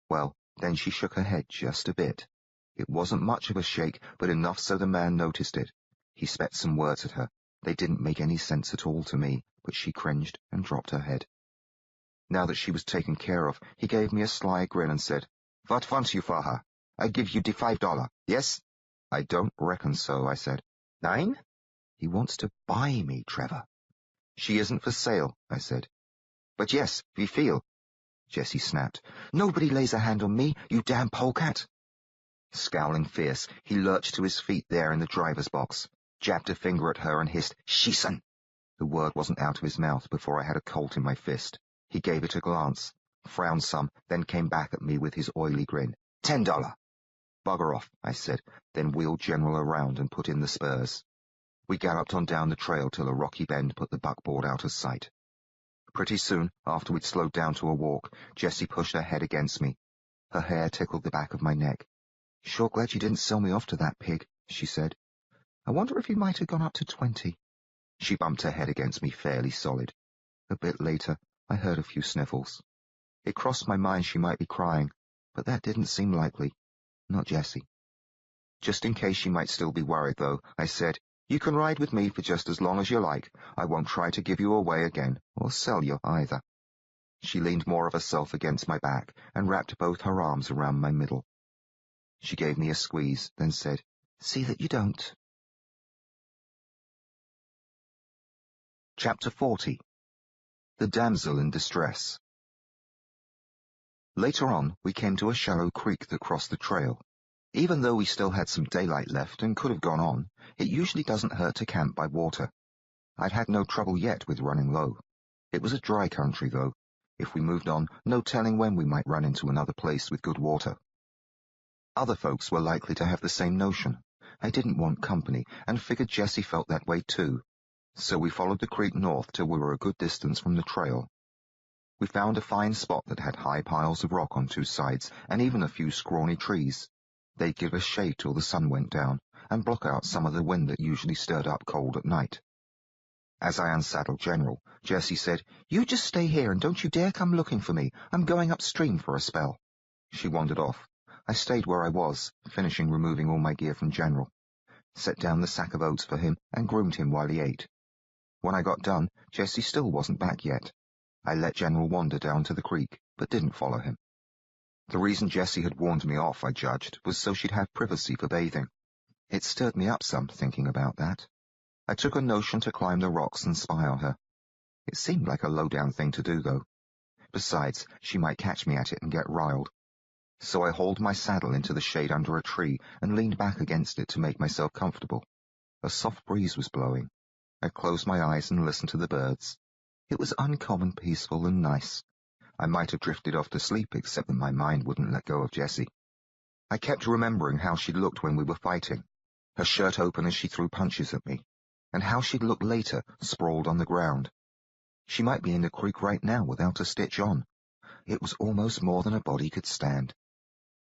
Well, then she shook her head just a bit. It wasn't much of a shake, but enough so the man noticed it. He spat some words at her. They didn't make any sense at all to me, but she cringed and dropped her head. Now that she was taken care of, he gave me a sly grin and said, "What want you for her? I give you the $5, yes?" "I don't reckon so," I said. "Nein?" "He wants to buy me, Trevor." "She isn't for sale," I said. "But yes, wie viel?" Jessie snapped. "Nobody lays a hand on me, you damn polecat." Scowling fierce, he lurched to his feet there in the driver's box, jabbed a finger at her and hissed, "Schießen!" The word wasn't out of his mouth before I had a Colt in my fist. He gave it a glance, frowned some, then came back at me with his oily grin. $10. "Bugger off," I said, then wheeled General around and put in the spurs. We galloped on down the trail till a rocky bend put the buckboard out of sight. Pretty soon, after we'd slowed down to a walk, Jessie pushed her head against me. Her hair tickled the back of my neck. "Sure glad you didn't sell me off to that pig," she said. "I wonder if he might have gone up to 20. She bumped her head against me fairly solid. A bit later, I heard a few sniffles. It crossed my mind she might be crying, but that didn't seem likely. Not Jessie. Just in case she might still be worried, though, I said, "You can ride with me for just as long as you like. I won't try to give you away again, or sell you either." She leaned more of herself against my back and wrapped both her arms around my middle. She gave me a squeeze, then said, "See that you don't." Chapter 40. The Damsel in Distress. Later on, we came to a shallow creek that crossed the trail. Even though we still had some daylight left and could have gone on, it usually doesn't hurt to camp by water. I'd had no trouble yet with running low. It was a dry country, though. If we moved on, no telling when we might run into another place with good water. Other folks were likely to have the same notion. I didn't want company, and figured Jessie felt that way too. So we followed the creek north till we were a good distance from the trail. We found a fine spot that had high piles of rock on two sides, and even a few scrawny trees. They'd give us shade till the sun went down, and block out some of the wind that usually stirred up cold at night. As I unsaddled General, Jessie said, "You just stay here and don't you dare come looking for me. I'm going upstream for a spell." She wandered off. I stayed where I was, finishing removing all my gear from General. Set down the sack of oats for him and groomed him while he ate. When I got done, Jessie still wasn't back yet. I let General wander down to the creek, but didn't follow him. The reason Jessie had warned me off, I judged, was so she'd have privacy for bathing. It stirred me up some, thinking about that. I took a notion to climb the rocks and spy on her. It seemed like a low-down thing to do, though. Besides, she might catch me at it and get riled. So I hauled my saddle into the shade under a tree and leaned back against it to make myself comfortable. A soft breeze was blowing. I closed my eyes and listened to the birds. It was uncommon peaceful and nice. I might have drifted off to sleep, except that my mind wouldn't let go of Jessie. I kept remembering how she'd looked when we were fighting, her shirt open as she threw punches at me, and how she'd looked later, sprawled on the ground. She might be in the creek right now without a stitch on. It was almost more than a body could stand.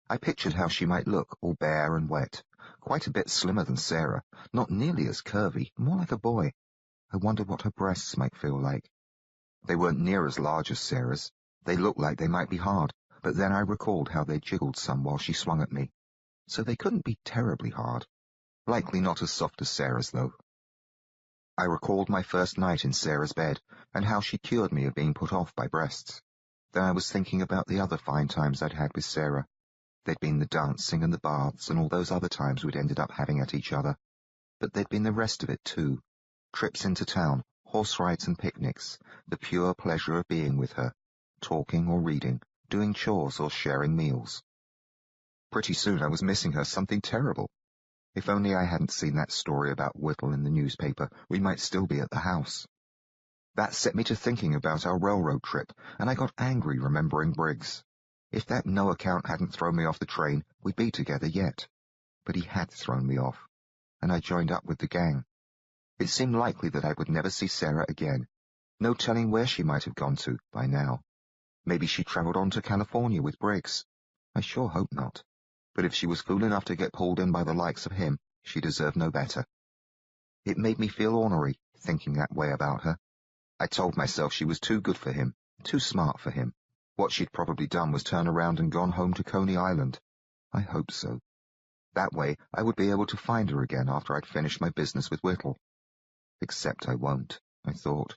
I pictured how she might look, all bare and wet, quite a bit slimmer than Sarah, not nearly as curvy, more like a boy. I wondered what her breasts might feel like. They weren't near as large as Sarah's. They looked like they might be hard, but then I recalled how they jiggled some while she swung at me. So they couldn't be terribly hard. Likely not as soft as Sarah's, though. I recalled my first night in Sarah's bed, and how she cured me of being put off by breasts. Then I was thinking about the other fine times I'd had with Sarah. There'd been the dancing and the baths and all those other times we'd ended up having at each other. But there'd been the rest of it, too. Trips into town, horse rides and picnics, the pure pleasure of being with her, talking or reading, doing chores or sharing meals. Pretty soon I was missing her something terrible. If only I hadn't seen that story about Whittle in the newspaper, we might still be at the house. That set me to thinking about our railroad trip, and I got angry remembering Briggs. If that no account hadn't thrown me off the train, we'd be together yet. But he had thrown me off, and I joined up with the gang. It seemed likely that I would never see Sarah again. No telling where she might have gone to by now. Maybe she travelled on to California with Briggs. I sure hope not. But if she was fool enough to get pulled in by the likes of him, she deserved no better. It made me feel ornery, thinking that way about her. I told myself she was too good for him, too smart for him. What she'd probably done was turn around and gone home to Coney Island. I hoped so. That way I would be able to find her again after I'd finished my business with Whittle. Except I won't, I thought.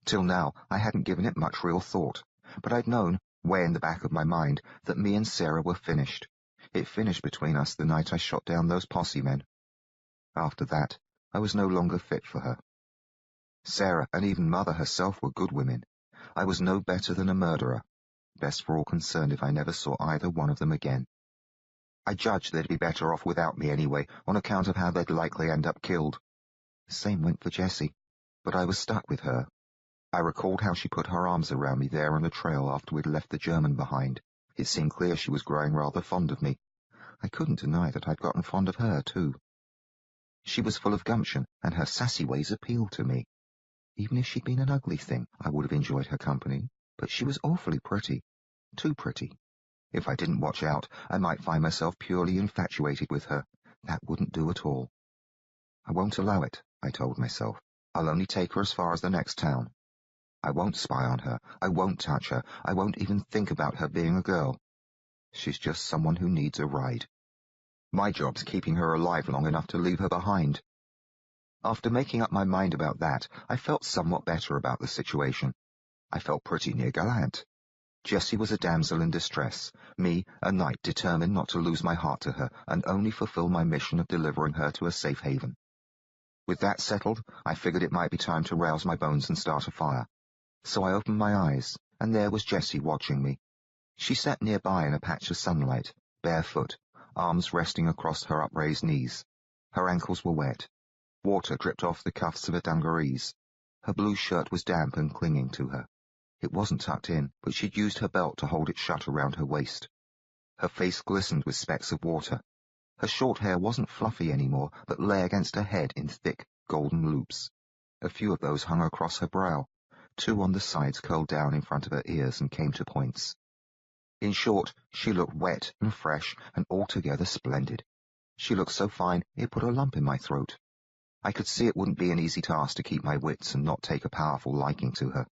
Till now I hadn't given it much real thought, but I'd known, way in the back of my mind, that me and Sarah were finished. It finished between us the night I shot down those posse men. After that, I was no longer fit for her. Sarah and even Mother herself were good women. I was no better than a murderer. Best for all concerned if I never saw either one of them again. I judged they'd be better off without me anyway, on account of how they'd likely end up killed. The same went for Jessie, but I was stuck with her. I recalled how she put her arms around me there on the trail after we'd left the German behind. It seemed clear she was growing rather fond of me. I couldn't deny that I'd gotten fond of her, too. She was full of gumption, and her sassy ways appealed to me. Even if she'd been an ugly thing, I would have enjoyed her company, but she was awfully pretty. Too pretty. If I didn't watch out, I might find myself purely infatuated with her. That wouldn't do at all. I won't allow it, I told myself. I'll only take her as far as the next town. I won't spy on her. I won't touch her. I won't even think about her being a girl. She's just someone who needs a ride. My job's keeping her alive long enough to leave her behind. After making up my mind about that, I felt somewhat better about the situation. I felt pretty near gallant. Jessie was a damsel in distress, me a knight determined not to lose my heart to her and only fulfill my mission of delivering her to a safe haven. With that settled, I figured it might be time to rouse my bones and start a fire. So I opened my eyes, and there was Jessie watching me. She sat nearby in a patch of sunlight, barefoot, arms resting across her upraised knees. Her ankles were wet. Water dripped off the cuffs of her dungarees. Her blue shirt was damp and clinging to her. It wasn't tucked in, but she'd used her belt to hold it shut around her waist. Her face glistened with specks of water. Her short hair wasn't fluffy anymore, but lay against her head in thick, golden loops. A few of those hung across her brow. 2 on the sides curled down in front of her ears and came to points. In short, she looked wet and fresh and altogether splendid. She looked so fine it put a lump in my throat. I could see it wouldn't be an easy task to keep my wits and not take a powerful liking to her.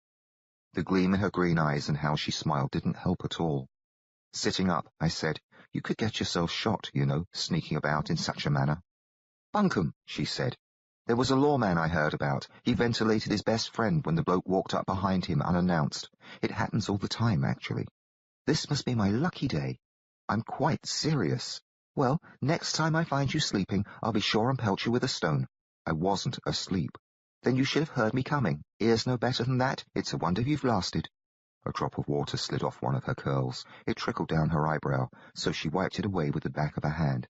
The gleam in her green eyes and how she smiled didn't help at all. Sitting up, I said, "You could get yourself shot, you know, sneaking about in such a manner." "Bunkum," she said. "There was a lawman I heard about. He ventilated his best friend when the bloke walked up behind him unannounced. It happens all the time, actually. This must be my lucky day. I'm quite serious. Well, next time I find you sleeping, I'll be sure and pelt you with a stone." I wasn't asleep. "Then you should have heard me coming. Ears no better than that? It's a wonder you've lasted." A drop of water slid off one of her curls. It trickled down her eyebrow, so she wiped it away with the back of her hand.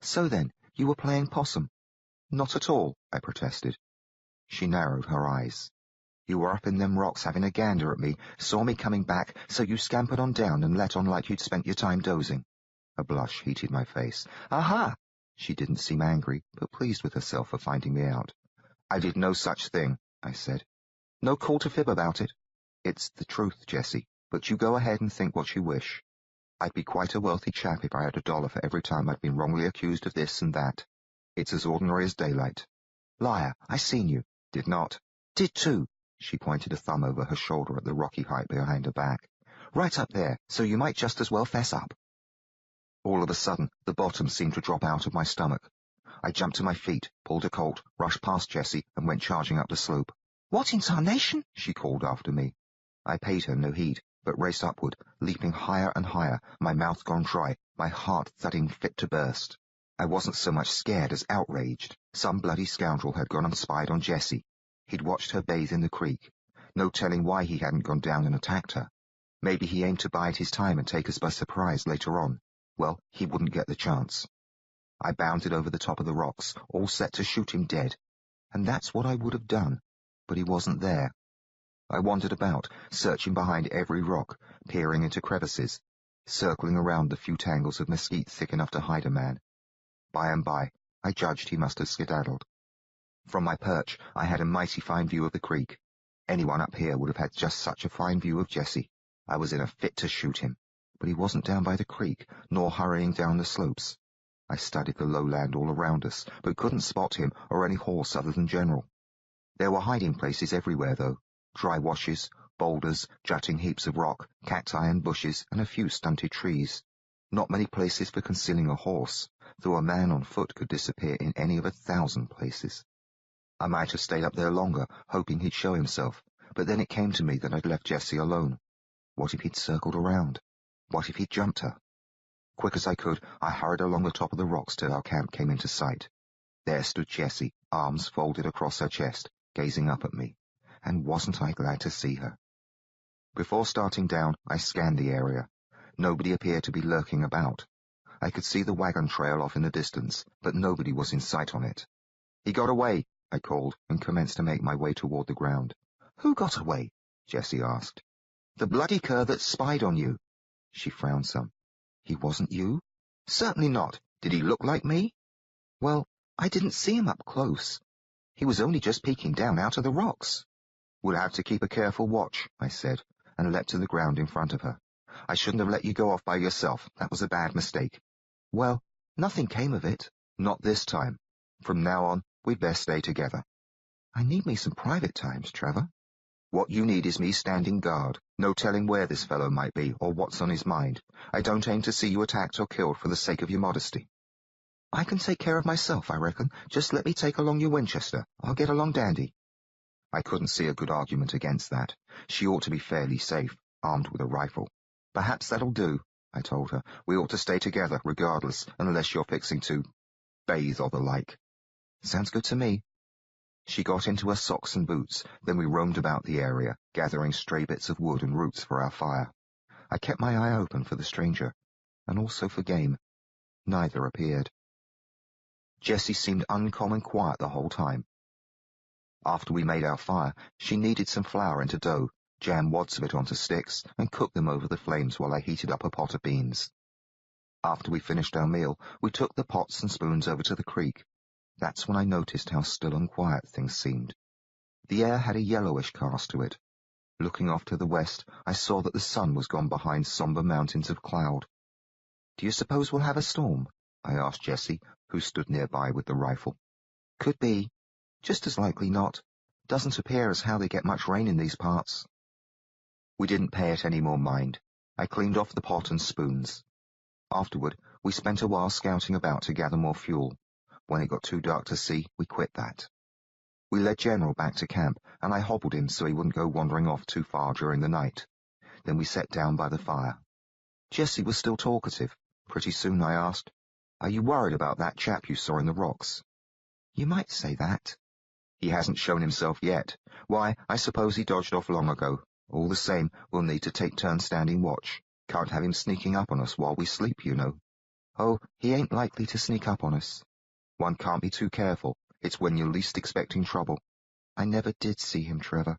"So then, you were playing possum?" "Not at all," I protested. She narrowed her eyes. "You were up in them rocks having a gander at me, saw me coming back, so you scampered on down and let on like you'd spent your time dozing." A blush heated my face. "Aha!" She didn't seem angry, but pleased with herself for finding me out. "I did no such thing," I said. "No call to fib about it." "It's the truth, Jessie, but you go ahead and think what you wish." I'd be quite a wealthy chap if I had $1 for every time I'd been wrongly accused of this and that. It's as ordinary as daylight. Liar, I seen you. Did not. Did too. She pointed a thumb over her shoulder at the rocky height behind her back. Right up there, so you might just as well fess up. All of a sudden, the bottom seemed to drop out of my stomach. I jumped to my feet, pulled a Colt, rushed past Jessie, and went charging up the slope. What in tarnation? She called after me. I paid her no heed, but raced upward, leaping higher and higher, my mouth gone dry, my heart thudding fit to burst. I wasn't so much scared as outraged. Some bloody scoundrel had gone and spied on Jessie. He'd watched her bathe in the creek. No telling why he hadn't gone down and attacked her. Maybe he aimed to bide his time and take us by surprise later on. Well, he wouldn't get the chance. I bounded over the top of the rocks, all set to shoot him dead. And that's what I would have done, but he wasn't there. I wandered about, searching behind every rock, peering into crevices, circling around the few tangles of mesquite thick enough to hide a man. By and by, I judged he must have skedaddled. From my perch, I had a mighty fine view of the creek. Anyone up here would have had just such a fine view of Jessie. I was in a fit to shoot him, but he wasn't down by the creek, nor hurrying down the slopes. I studied the lowland all around us, but couldn't spot him or any horse other than General. There were hiding places everywhere, though. Dry washes, boulders, jutting heaps of rock, cacti and bushes, and a few stunted trees. Not many places for concealing a horse, though a man on foot could disappear in any of 1,000 places. I might have stayed up there longer, hoping he'd show himself, but then it came to me that I'd left Jessie alone. What if he'd circled around? What if he'd jumped her? Quick as I could, I hurried along the top of the rocks till our camp came into sight. There stood Jessie, arms folded across her chest, gazing up at me. And wasn't I glad to see her? Before starting down, I scanned the area. Nobody appeared to be lurking about. I could see the wagon trail off in the distance, but nobody was in sight on it. He got away, I called, and commenced to make my way toward the ground. Who got away? Jessie asked. The bloody cur that spied on you. She frowned some. He wasn't you? Certainly not. Did he look like me? Well, I didn't see him up close. He was only just peeking down out of the rocks. We'll have to keep a careful watch, I said, and leapt to the ground in front of her. I shouldn't have let you go off by yourself. That was a bad mistake. Well, nothing came of it. Not this time. From now on, we'd best stay together. I need me some private times, Trevor. What you need is me standing guard. No telling where this fellow might be or what's on his mind. I don't aim to see you attacked or killed for the sake of your modesty. I can take care of myself, I reckon. Just let me take along your Winchester. I'll get along dandy. I couldn't see a good argument against that. She ought to be fairly safe, armed with a rifle. Perhaps that'll do, I told her. We ought to stay together, regardless, unless you're fixing to bathe or the like. Sounds good to me. She got into her socks and boots, then we roamed about the area, gathering stray bits of wood and roots for our fire. I kept my eye open for the stranger, and also for game. Neither appeared. Jessie seemed uncommon quiet the whole time. After we made our fire, she kneaded some flour into dough, jammed wads of it onto sticks, and cooked them over the flames while I heated up a pot of beans. After we finished our meal, we took the pots and spoons over to the creek. That's when I noticed how still and quiet things seemed. The air had a yellowish cast to it. Looking off to the west, I saw that the sun was gone behind sombre mountains of cloud. Do you suppose we'll have a storm? I asked Jessie, who stood nearby with the rifle. Could be. Just as likely not. Doesn't appear as how they get much rain in these parts. We didn't pay it any more mind. I cleaned off the pot and spoons. Afterward, we spent a while scouting about to gather more fuel. When it got too dark to see, we quit that. We led General back to camp, and I hobbled him so he wouldn't go wandering off too far during the night. Then we sat down by the fire. Jessie was still talkative. Pretty soon I asked, Are you worried about that chap you saw in the rocks? You might say that. He hasn't shown himself yet. Why, I suppose he dodged off long ago. All the same, we'll need to take turns standing watch. Can't have him sneaking up on us while we sleep, you know. Oh, he ain't likely to sneak up on us. One can't be too careful. It's when you're least expecting trouble. I never did see him, Trevor.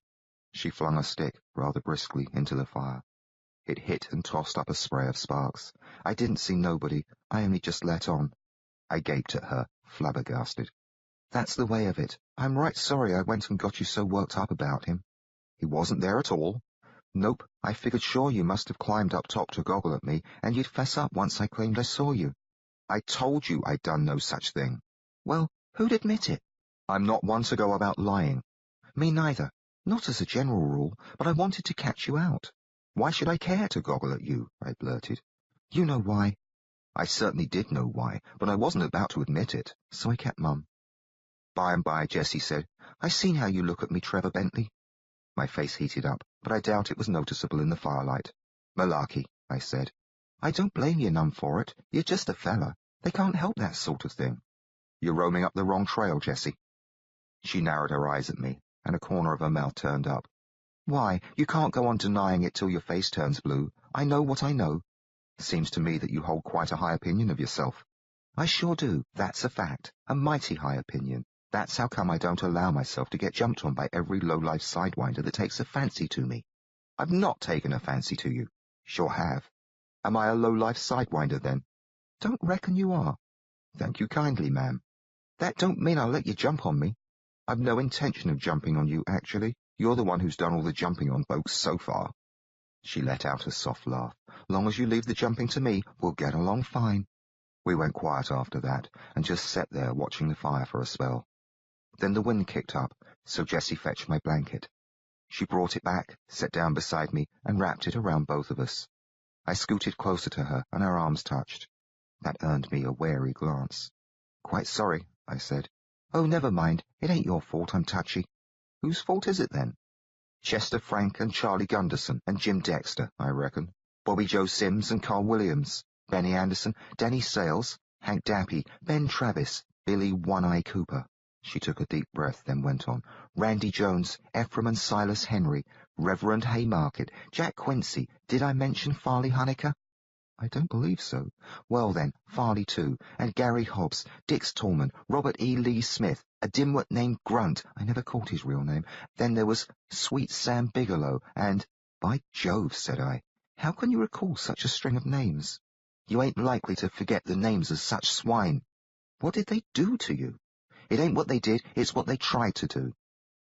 She flung a stick, rather briskly, into the fire. It hit and tossed up a spray of sparks. I didn't see nobody. I only just let on. I gaped at her, flabbergasted. That's the way of it. I'm right sorry I went and got you so worked up about him. He wasn't there at all. Nope, I figured sure you must have climbed up top to goggle at me, and you'd fess up once I claimed I saw you. I told you I'd done no such thing. Well, who'd admit it? I'm not one to go about lying. Me neither. Not as a general rule, but I wanted to catch you out. Why should I care to goggle at you? I blurted. You know why. I certainly did know why, but I wasn't about to admit it, so I kept mum. By and by, Jessie said, I seen how you look at me, Trevor Bentley. My face heated up, but I doubt it was noticeable in the firelight. Malarkey, I said. I don't blame you none for it. You're just a fella. They can't help that sort of thing. You're roaming up the wrong trail, Jessie. She narrowed her eyes at me, and a corner of her mouth turned up. Why, you can't go on denying it till your face turns blue. I know what I know. Seems to me that you hold quite a high opinion of yourself. I sure do. That's a fact. A mighty high opinion. That's how come I don't allow myself to get jumped on by every low-life sidewinder that takes a fancy to me. I've not taken a fancy to you. Sure have. Am I a low-life sidewinder, then? Don't reckon you are. Thank you kindly, ma'am. That don't mean I'll let you jump on me. I've no intention of jumping on you, actually. You're the one who's done all the jumping on folks so far. She let out a soft laugh. Long as you leave the jumping to me, we'll get along fine. We went quiet after that, and just sat there watching the fire for a spell. Then the wind kicked up, so Jessie fetched my blanket. She brought it back, sat down beside me, and wrapped it around both of us. I scooted closer to her, and our arms touched. That earned me a wary glance. Quite sorry, I said. Oh, never mind. It ain't your fault I'm touchy. Whose fault is it, then? Chester Frank and Charlie Gunderson and Jim Dexter, I reckon. Bobby Joe Sims and Carl Williams, Benny Anderson, Denny Sales, Hank Dappy, Ben Travis, Billy One-Eye Cooper. She took a deep breath, then went on. Randy Jones, Ephraim and Silas Henry, Reverend Haymarket, Jack Quincy. Did I mention Farley Honecker? I don't believe so. Well then, Farley too, and Gary Hobbs, Dix Tallman, Robert E. Lee Smith, a dimwit named Grunt, I never caught his real name. Then there was Sweet Sam Bigelow, and, by Jove, said I, how can you recall such a string of names? You ain't likely to forget the names of such swine. What did they do to you? It ain't what they did, it's what they tried to do.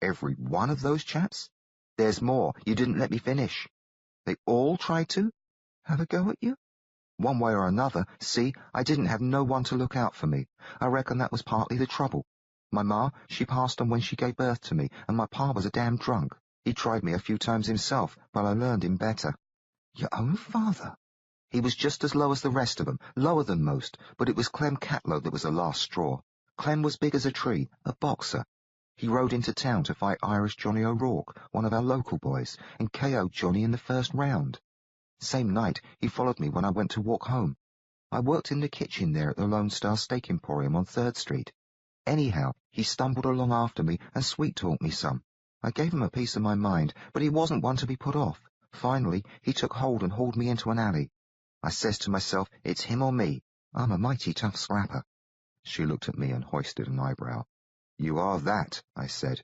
Every one of those chaps? There's more, you didn't let me finish. They all tried to? Have a go at you? One way or another, see, I didn't have no one to look out for me. I reckon that was partly the trouble. My ma, she passed on when she gave birth to me, and my pa was a damn drunk. He tried me a few times himself, but I learned him better. Your own father? He was just as low as the rest of 'em, lower than most, but it was Clem Catlow that was the last straw. Clem was big as a tree, a boxer. He rode into town to fight Irish Johnny O'Rourke, one of our local boys, and KO'd Johnny in the first round. Same night, he followed me when I went to walk home. I worked in the kitchen there at the Lone Star Steak Emporium on 3rd Street. Anyhow, he stumbled along after me and sweet-talked me some. I gave him a piece of my mind, but he wasn't one to be put off. Finally, he took hold and hauled me into an alley. I says to myself, it's him or me. I'm a mighty tough scrapper. She looked at me and hoisted an eyebrow. You are that, I said.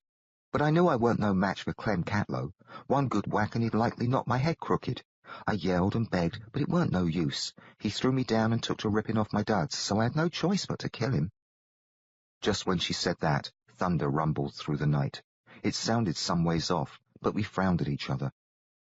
But I knew I weren't no match for Clem Catlow. One good whack and he'd likely knock my head crooked. I yelled and begged, but it weren't no use. He threw me down and took to ripping off my duds, so I had no choice but to kill him. Just when she said that, thunder rumbled through the night. It sounded some ways off, but we frowned at each other.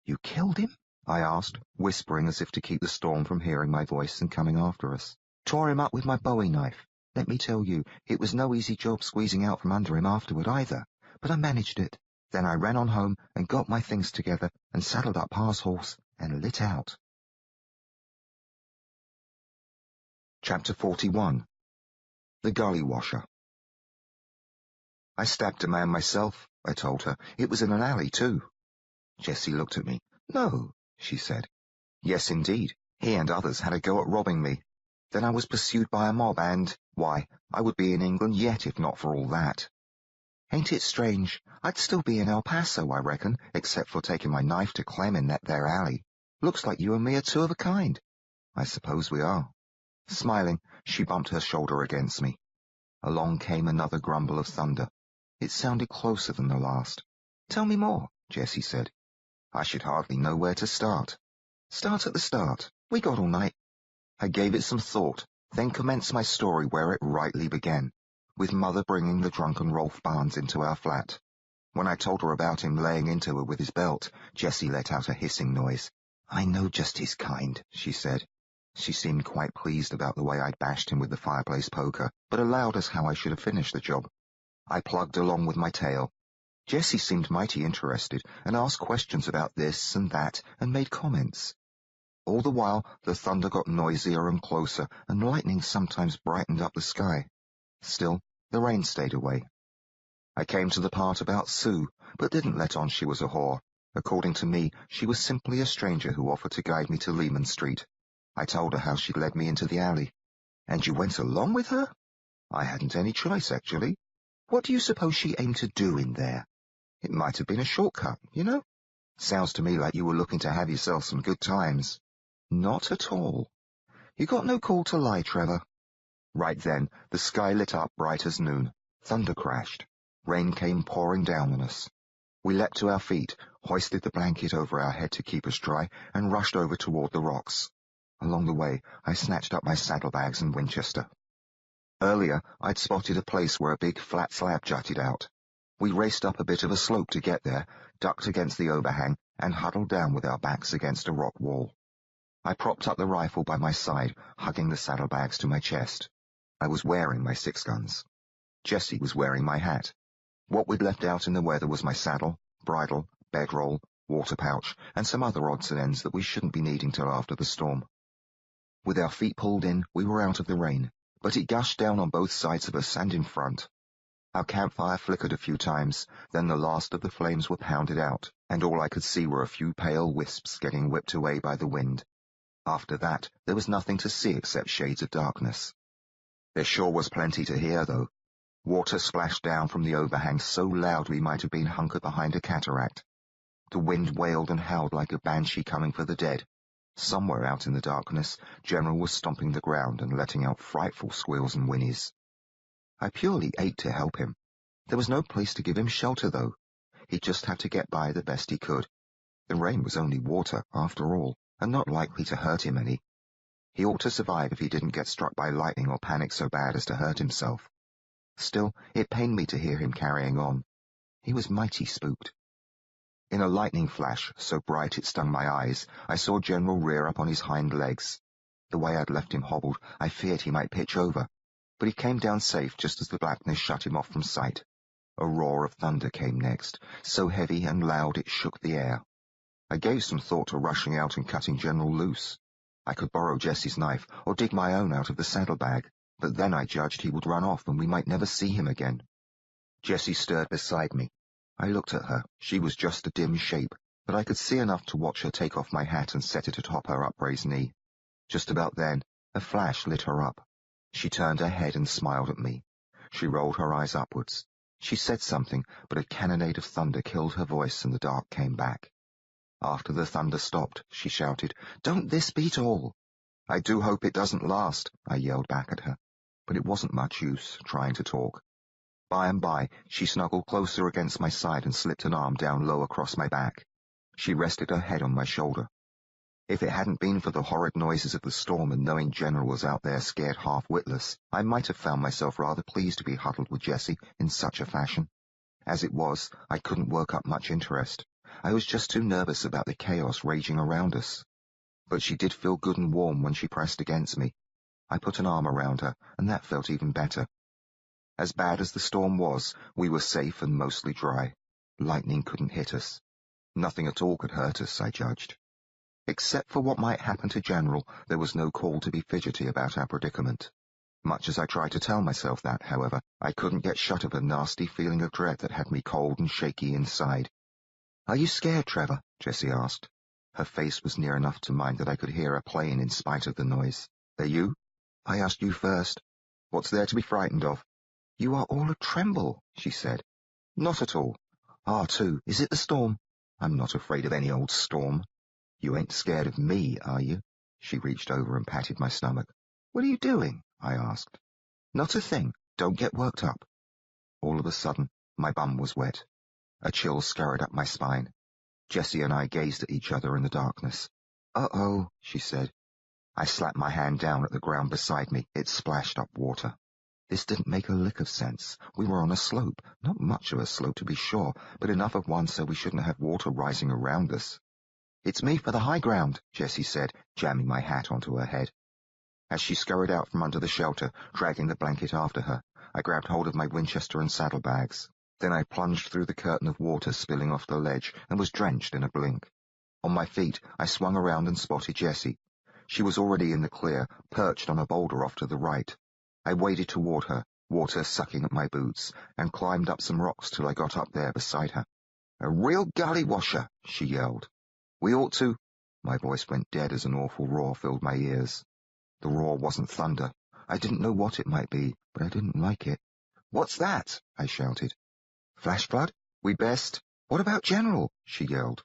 You killed him? I asked, whispering as if to keep the storm from hearing my voice and coming after us. Tore him up with my Bowie knife. Let me tell you, it was no easy job squeezing out from under him afterward either, but I managed it. Then I ran on home and got my things together and saddled up Pa's horse and lit out. Chapter 41. The Gully Washer. I stabbed a man myself, I told her. It was in an alley, too. Jessie looked at me. No, she said. Yes, indeed. He and others had a go at robbing me. Then I was pursued by a mob and, why, I would be in England yet if not for all that. Ain't it strange? I'd still be in El Paso, I reckon, except for taking my knife to Clem in that there alley. Looks like you and me are two of a kind. I suppose we are. Smiling, she bumped her shoulder against me. Along came another grumble of thunder. It sounded closer than the last. Tell me more, Jessie said. I should hardly know where to start. Start at the start. We got all night. I gave it some thought, then commenced my story where it rightly began, with Mother bringing the drunken Rolf Barnes into our flat. When I told her about him laying into her with his belt, Jessie let out a hissing noise. "I know just his kind," she said. She seemed quite pleased about the way I'd bashed him with the fireplace poker, but allowed us how I should have finished the job. I plugged along with my tale. Jessie seemed mighty interested and asked questions about this and that and made comments. All the while, the thunder got noisier and closer, and lightning sometimes brightened up the sky. Still, the rain stayed away. I came to the part about Sue, but didn't let on she was a whore. According to me, she was simply a stranger who offered to guide me to Laymon Street. I told her how she'd led me into the alley. "And you went along with her?" "I hadn't any choice, actually." "What do you suppose she aimed to do in there?" "It might have been a shortcut, you know." "Sounds to me like you were looking to have yourself some good times." "Not at all." "You got no call to lie, Trevor." Right then, the sky lit up bright as noon. Thunder crashed. Rain came pouring down on us. We leapt to our feet, hoisted the blanket over our head to keep us dry, and rushed over toward the rocks. Along the way, I snatched up my saddlebags and Winchester. Earlier, I'd spotted a place where a big flat slab jutted out. We raced up a bit of a slope to get there, ducked against the overhang, and huddled down with our backs against a rock wall. I propped up the rifle by my side, hugging the saddlebags to my chest. I was wearing my 6-guns. Jessie was wearing my hat. What we'd left out in the weather was my saddle, bridle, bedroll, water pouch, and some other odds and ends that we shouldn't be needing till after the storm. With our feet pulled in, we were out of the rain, but it gushed down on both sides of us and in front. Our campfire flickered a few times, then the last of the flames were pounded out, and all I could see were a few pale wisps getting whipped away by the wind. After that, there was nothing to see except shades of darkness. There sure was plenty to hear, though. Water splashed down from the overhang so loud we might have been hunkered behind a cataract. The wind wailed and howled like a banshee coming for the dead. Somewhere out in the darkness, General was stomping the ground and letting out frightful squeals and whinnies. I purely ached to help him. There was no place to give him shelter, though. He just had to get by the best he could. The rain was only water, after all, and not likely to hurt him any. He ought to survive if he didn't get struck by lightning or panic so bad as to hurt himself. Still, it pained me to hear him carrying on. He was mighty spooked. In a lightning flash, so bright it stung my eyes, I saw General rear up on his hind legs. The way I'd left him hobbled, I feared he might pitch over, but he came down safe just as the blackness shut him off from sight. A roar of thunder came next, so heavy and loud it shook the air. I gave some thought to rushing out and cutting General loose. I could borrow Jessie's knife or dig my own out of the saddlebag, but then I judged he would run off and we might never see him again. Jessie stirred beside me. I looked at her. She was just a dim shape, but I could see enough to watch her take off my hat and set it atop her upraised knee. Just about then, a flash lit her up. She turned her head and smiled at me. She rolled her eyes upwards. She said something, but a cannonade of thunder killed her voice and the dark came back. After the thunder stopped, she shouted, "Don't this beat all?" "I do hope it doesn't last," I yelled back at her, but it wasn't much use trying to talk. By and by, she snuggled closer against my side and slipped an arm down low across my back. She rested her head on my shoulder. If it hadn't been for the horrid noises of the storm and knowing General was out there scared half-witless, I might have found myself rather pleased to be huddled with Jessie in such a fashion. As it was, I couldn't work up much interest. I was just too nervous about the chaos raging around us. But she did feel good and warm when she pressed against me. I put an arm around her, and that felt even better. As bad as the storm was, we were safe and mostly dry. Lightning couldn't hit us. Nothing at all could hurt us, I judged. Except for what might happen to General, there was no call to be fidgety about our predicament. Much as I tried to tell myself that, however, I couldn't get shut of a nasty feeling of dread that had me cold and shaky inside. "Are you scared, Trevor?" Jessie asked. Her face was near enough to mine that I could hear her playing in spite of the noise. "Are you?" "I asked you first." "What's there to be frightened of?" "You are all a-tremble," she said. "Not at all." "Too. Is it the storm?" "I'm not afraid of any old storm." "You ain't scared of me, are you?" She reached over and patted my stomach. "What are you doing?" I asked. "Not a thing. Don't get worked up." All of a sudden, my bum was wet. A chill scurried up my spine. Jessie and I gazed at each other in the darkness. "Uh-oh," she said. I slapped my hand down at the ground beside me. It splashed up water. This didn't make a lick of sense. We were on a slope, not much of a slope to be sure, but enough of one so we shouldn't have water rising around us. "It's me for the high ground," Jessie said, jamming my hat onto her head. As she scurried out from under the shelter, dragging the blanket after her, I grabbed hold of my Winchester and saddlebags. Then I plunged through the curtain of water spilling off the ledge and was drenched in a blink. On my feet, I swung around and spotted Jessie. She was already in the clear, perched on a boulder off to the right. I waded toward her, water sucking at my boots, and climbed up some rocks till I got up there beside her. "A real gully washer," she yelled. "We ought to—" My voice went dead as an awful roar filled my ears. The roar wasn't thunder. I didn't know what it might be, but I didn't like it. "What's that?" I shouted. "Flash flood? We'd best—" "What about General?" she yelled.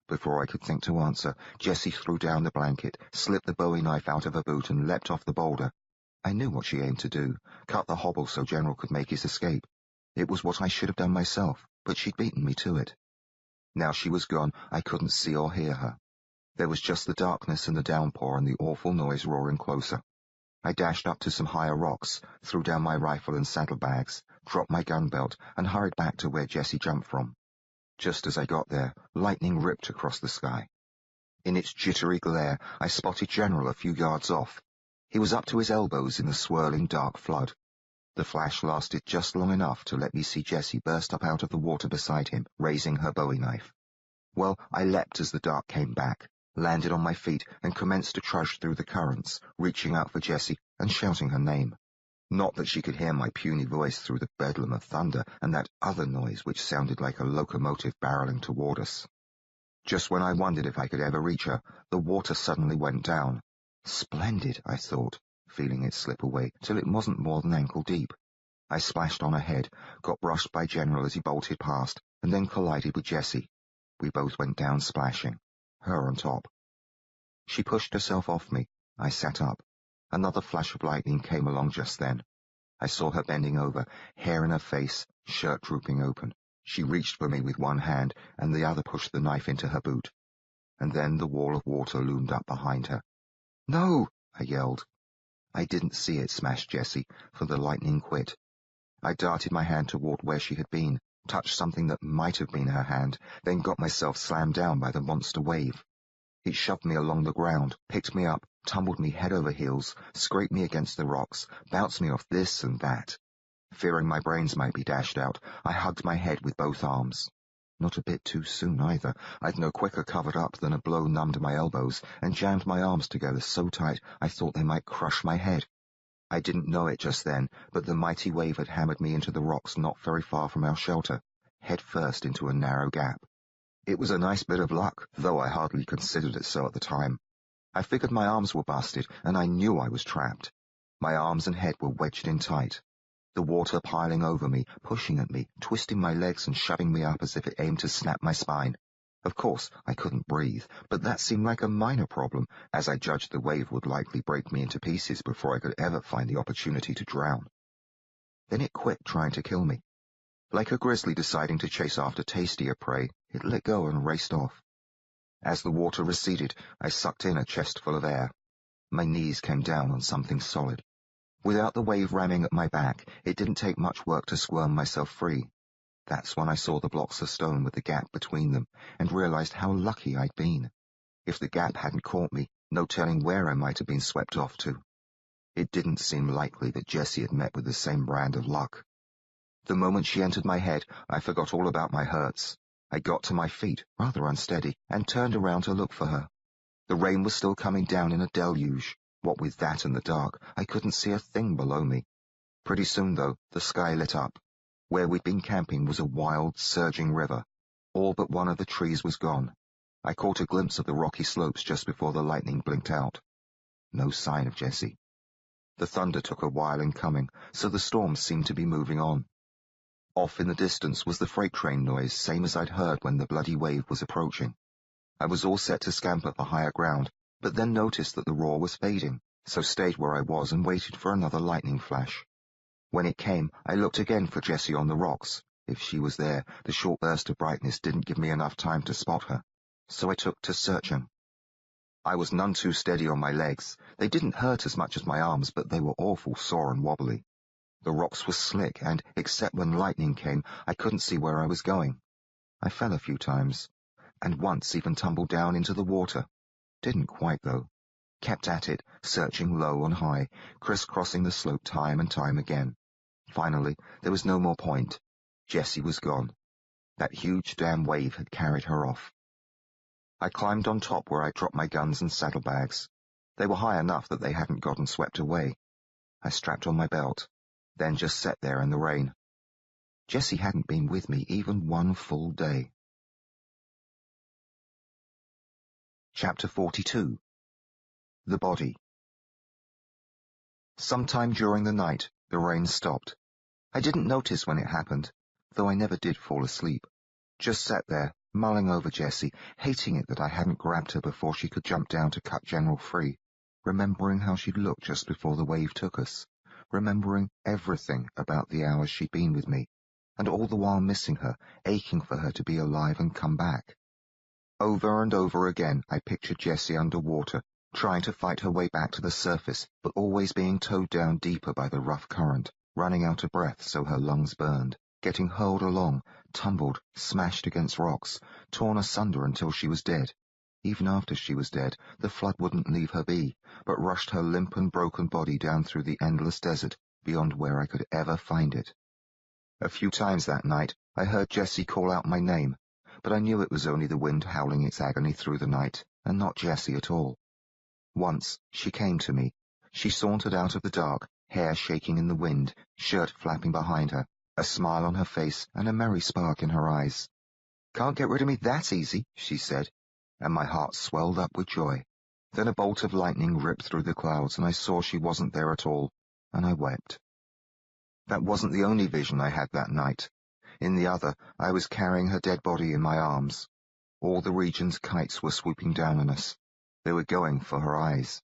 Before I could think to answer, Jessie threw down the blanket, slipped the bowie knife out of her boot, and leapt off the boulder. I knew what she aimed to do, cut the hobble so General could make his escape. It was what I should have done myself, but she'd beaten me to it. Now she was gone, I couldn't see or hear her. There was just the darkness and the downpour and the awful noise roaring closer. I dashed up to some higher rocks, threw down my rifle and saddlebags, dropped my gun belt, and hurried back to where Jessie jumped from. Just as I got there, lightning ripped across the sky. In its jittery glare, I spotted General a few yards off. He was up to his elbows in the swirling dark flood. The flash lasted just long enough to let me see Jessie burst up out of the water beside him, raising her bowie knife. Well, I leapt as the dark came back, landed on my feet, and commenced to trudge through the currents, reaching out for Jessie and shouting her name. Not that she could hear my puny voice through the bedlam of thunder and that other noise which sounded like a locomotive barreling toward us. Just when I wondered if I could ever reach her, the water suddenly went down. Splendid, I thought, feeling it slip away till it wasn't more than ankle deep. I splashed on ahead, got brushed by General as he bolted past, and then collided with Jessie. We both went down splashing, her on top. She pushed herself off me. I sat up. Another flash of lightning came along just then. I saw her bending over, hair in her face, shirt drooping open. She reached for me with one hand, and the other pushed the knife into her boot. And then the wall of water loomed up behind her. "No!" I yelled. I didn't see it smash Jessie, for the lightning quit. I darted my hand toward where she had been, touched something that might have been her hand, then got myself slammed down by the monster wave. It shoved me along the ground, picked me up, tumbled me head over heels, scraped me against the rocks, bounced me off this and that. Fearing my brains might be dashed out, I hugged my head with both arms. Not a bit too soon, either. I'd no quicker covered up than a blow numbed my elbows, and jammed my arms together so tight I thought they might crush my head. I didn't know it just then, but the mighty wave had hammered me into the rocks not very far from our shelter, head first into a narrow gap. It was a nice bit of luck, though I hardly considered it so at the time. I figured my arms were busted, and I knew I was trapped. My arms and head were wedged in tight. The water piling over me, pushing at me, twisting my legs and shoving me up as if it aimed to snap my spine. Of course, I couldn't breathe, but that seemed like a minor problem, as I judged the wave would likely break me into pieces before I could ever find the opportunity to drown. Then it quit trying to kill me. Like a grizzly deciding to chase after tastier prey, it let go and raced off. As the water receded, I sucked in a chest full of air. My knees came down on something solid. Without the wave ramming at my back, it didn't take much work to squirm myself free. That's when I saw the blocks of stone with the gap between them, and realized how lucky I'd been. If the gap hadn't caught me, no telling where I might have been swept off to. It didn't seem likely that Jessie had met with the same brand of luck. The moment she entered my head, I forgot all about my hurts. I got to my feet, rather unsteady, and turned around to look for her. The rain was still coming down in a deluge. What with that and the dark, I couldn't see a thing below me. Pretty soon, though, the sky lit up. Where we'd been camping was a wild, surging river. All but one of the trees was gone. I caught a glimpse of the rocky slopes just before the lightning blinked out. No sign of Jessie. The thunder took a while in coming, so the storm seemed to be moving on. Off in the distance was the freight train noise, same as I'd heard when the bloody wave was approaching. I was all set to scamper for higher ground, but then noticed that the roar was fading, so stayed where I was and waited for another lightning flash. When it came, I looked again for Jessie on the rocks. If she was there, the short burst of brightness didn't give me enough time to spot her, so I took to searching. I was none too steady on my legs. They didn't hurt as much as my arms, but they were awful sore and wobbly. The rocks were slick, and, except when lightning came, I couldn't see where I was going. I fell a few times, and once even tumbled down into the water. Didn't quite, though. Kept at it, searching low and high, crisscrossing the slope time and time again. Finally, there was no more point. Jessie was gone. That huge damn wave had carried her off. I climbed on top where I dropped my guns and saddlebags. They were high enough that they hadn't gotten swept away. I strapped on my belt, then just sat there in the rain. Jessie hadn't been with me even one full day. Chapter 42. The Body. Sometime during the night, the rain stopped. I didn't notice when it happened, though I never did fall asleep. Just sat there, mulling over Jessie, hating it that I hadn't grabbed her before she could jump down to cut General free, remembering how she'd looked just before the wave took us, remembering everything about the hours she'd been with me, and all the while missing her, aching for her to be alive and come back. Over and over again I pictured Jessie underwater, trying to fight her way back to the surface, but always being towed down deeper by the rough current, running out of breath so her lungs burned, getting hurled along, tumbled, smashed against rocks, torn asunder until she was dead. Even after she was dead, the flood wouldn't leave her be, but rushed her limp and broken body down through the endless desert beyond where I could ever find it. A few times that night I heard Jessie call out my name, but I knew it was only the wind howling its agony through the night, and not Jessie at all. Once she came to me. She sauntered out of the dark, hair shaking in the wind, shirt flapping behind her, a smile on her face and a merry spark in her eyes. "Can't get rid of me that easy," she said, and my heart swelled up with joy. Then a bolt of lightning ripped through the clouds, and I saw she wasn't there at all, and I wept. That wasn't the only vision I had that night. In the other, I was carrying her dead body in my arms. All the region's kites were swooping down on us. They were going for her eyes.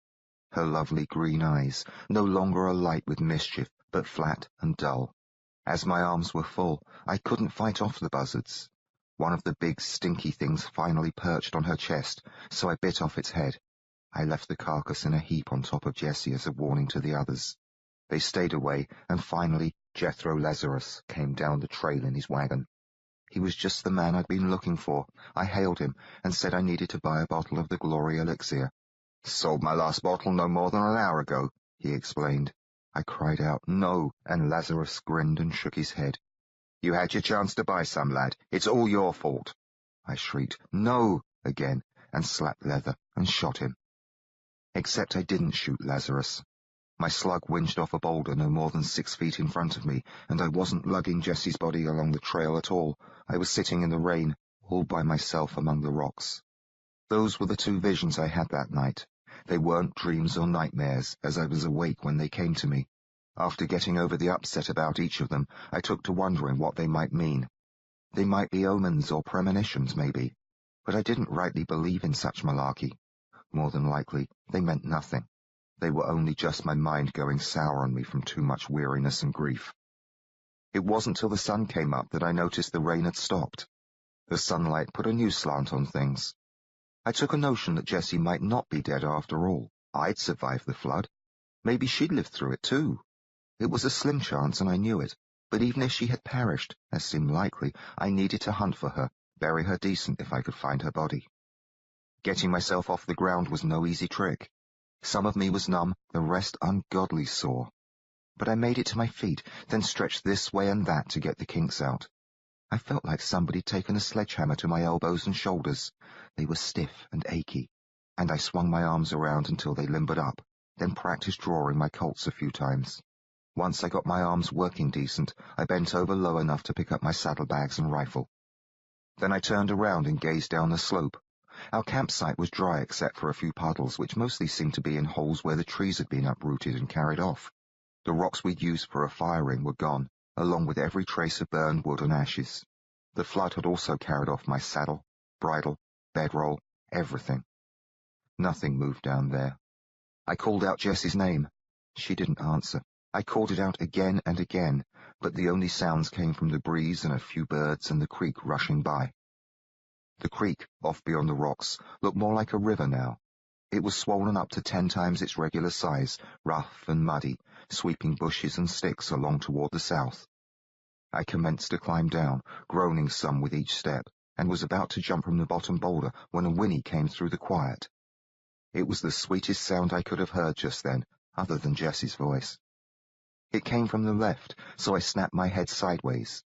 Her lovely green eyes, no longer alight with mischief, but flat and dull. As my arms were full, I couldn't fight off the buzzards. One of the big, stinky things finally perched on her chest, so I bit off its head. I left the carcass in a heap on top of Jessie as a warning to the others. They stayed away, and finally Jethro Lazarus came down the trail in his wagon. He was just the man I'd been looking for. I hailed him and said I needed to buy a bottle of the Glory Elixir. "Sold my last bottle no more than an hour ago," he explained. I cried out, "No," and Lazarus grinned and shook his head. "You had your chance to buy some, lad. It's all your fault." I shrieked, "No," again, and slapped leather and shot him. Except I didn't shoot Lazarus. My slug whinged off a boulder no more than 6 feet in front of me, and I wasn't lugging Jessie's body along the trail at all. I was sitting in the rain, all by myself among the rocks. Those were the 2 visions I had that night. They weren't dreams or nightmares, as I was awake when they came to me. After getting over the upset about each of them, I took to wondering what they might mean. They might be omens or premonitions, maybe, but I didn't rightly believe in such malarkey. More than likely, they meant nothing. They were only just my mind going sour on me from too much weariness and grief. It wasn't till the sun came up that I noticed the rain had stopped. The sunlight put a new slant on things. I took a notion that Jessie might not be dead after all. I'd survived the flood. Maybe she'd lived through it too. It was a slim chance, and I knew it. But even if she had perished, as seemed likely, I needed to hunt for her, bury her decent if I could find her body. Getting myself off the ground was no easy trick. Some of me was numb, the rest ungodly sore. But I made it to my feet, then stretched this way and that to get the kinks out. I felt like somebody'd taken a sledgehammer to my elbows and shoulders. They were stiff and achy, and I swung my arms around until they limbered up, then practiced drawing my Colts a few times. Once I got my arms working decent, I bent over low enough to pick up my saddlebags and rifle. Then I turned around and gazed down the slope. Our campsite was dry except for a few puddles, which mostly seemed to be in holes where the trees had been uprooted and carried off. The rocks we'd used for a firing were gone, along with every trace of burned wood and ashes. The flood had also carried off my saddle, bridle, bedroll, everything. Nothing moved down there. I called out Jessie's name. She didn't answer. I called it out again and again, but the only sounds came from the breeze and a few birds and the creek rushing by. The creek, off beyond the rocks, looked more like a river now. It was swollen up to 10 times its regular size, rough and muddy, sweeping bushes and sticks along toward the south. I commenced to climb down, groaning some with each step, and was about to jump from the bottom boulder when a whinny came through the quiet. It was the sweetest sound I could have heard just then, other than Jessie's voice. It came from the left, so I snapped my head sideways.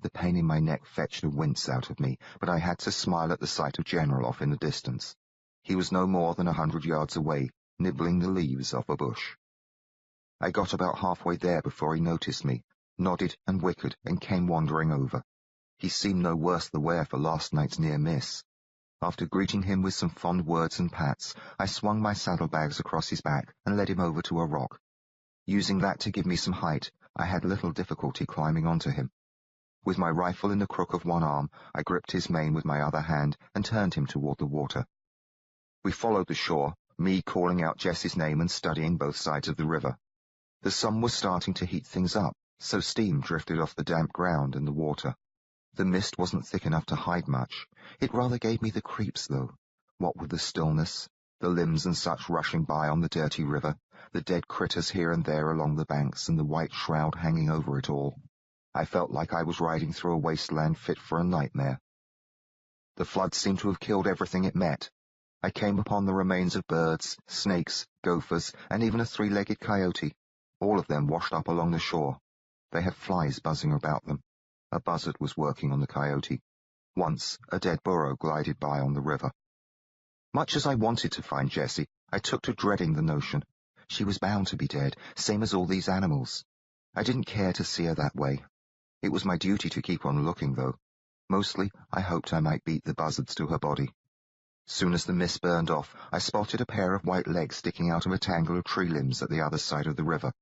The pain in my neck fetched a wince out of me, but I had to smile at the sight of General off in the distance. He was no more than 100 yards away, nibbling the leaves off a bush. I got about halfway there before he noticed me, nodded and wickered, and came wandering over. He seemed no worse the wear for last night's near miss. After greeting him with some fond words and pats, I swung my saddlebags across his back and led him over to a rock. Using that to give me some height, I had little difficulty climbing onto him. With my rifle in the crook of one arm, I gripped his mane with my other hand and turned him toward the water. We followed the shore, me calling out Jessie's name and studying both sides of the river. The sun was starting to heat things up, so steam drifted off the damp ground and the water. The mist wasn't thick enough to hide much. It rather gave me the creeps, though. What with the stillness, the limbs and such rushing by on the dirty river, the dead critters here and there along the banks, and the white shroud hanging over it all. I felt like I was riding through a wasteland fit for a nightmare. The flood seemed to have killed everything it met. I came upon the remains of birds, snakes, gophers, and even a three-legged coyote, all of them washed up along the shore. They had flies buzzing about them. A buzzard was working on the coyote. Once, a dead burro glided by on the river. Much as I wanted to find Jessie, I took to dreading the notion. She was bound to be dead, same as all these animals. I didn't care to see her that way. It was my duty to keep on looking, though. Mostly, I hoped I might beat the buzzards to her body. Soon as the mist burned off, I spotted a pair of white legs sticking out of a tangle of tree limbs at the other side of the river.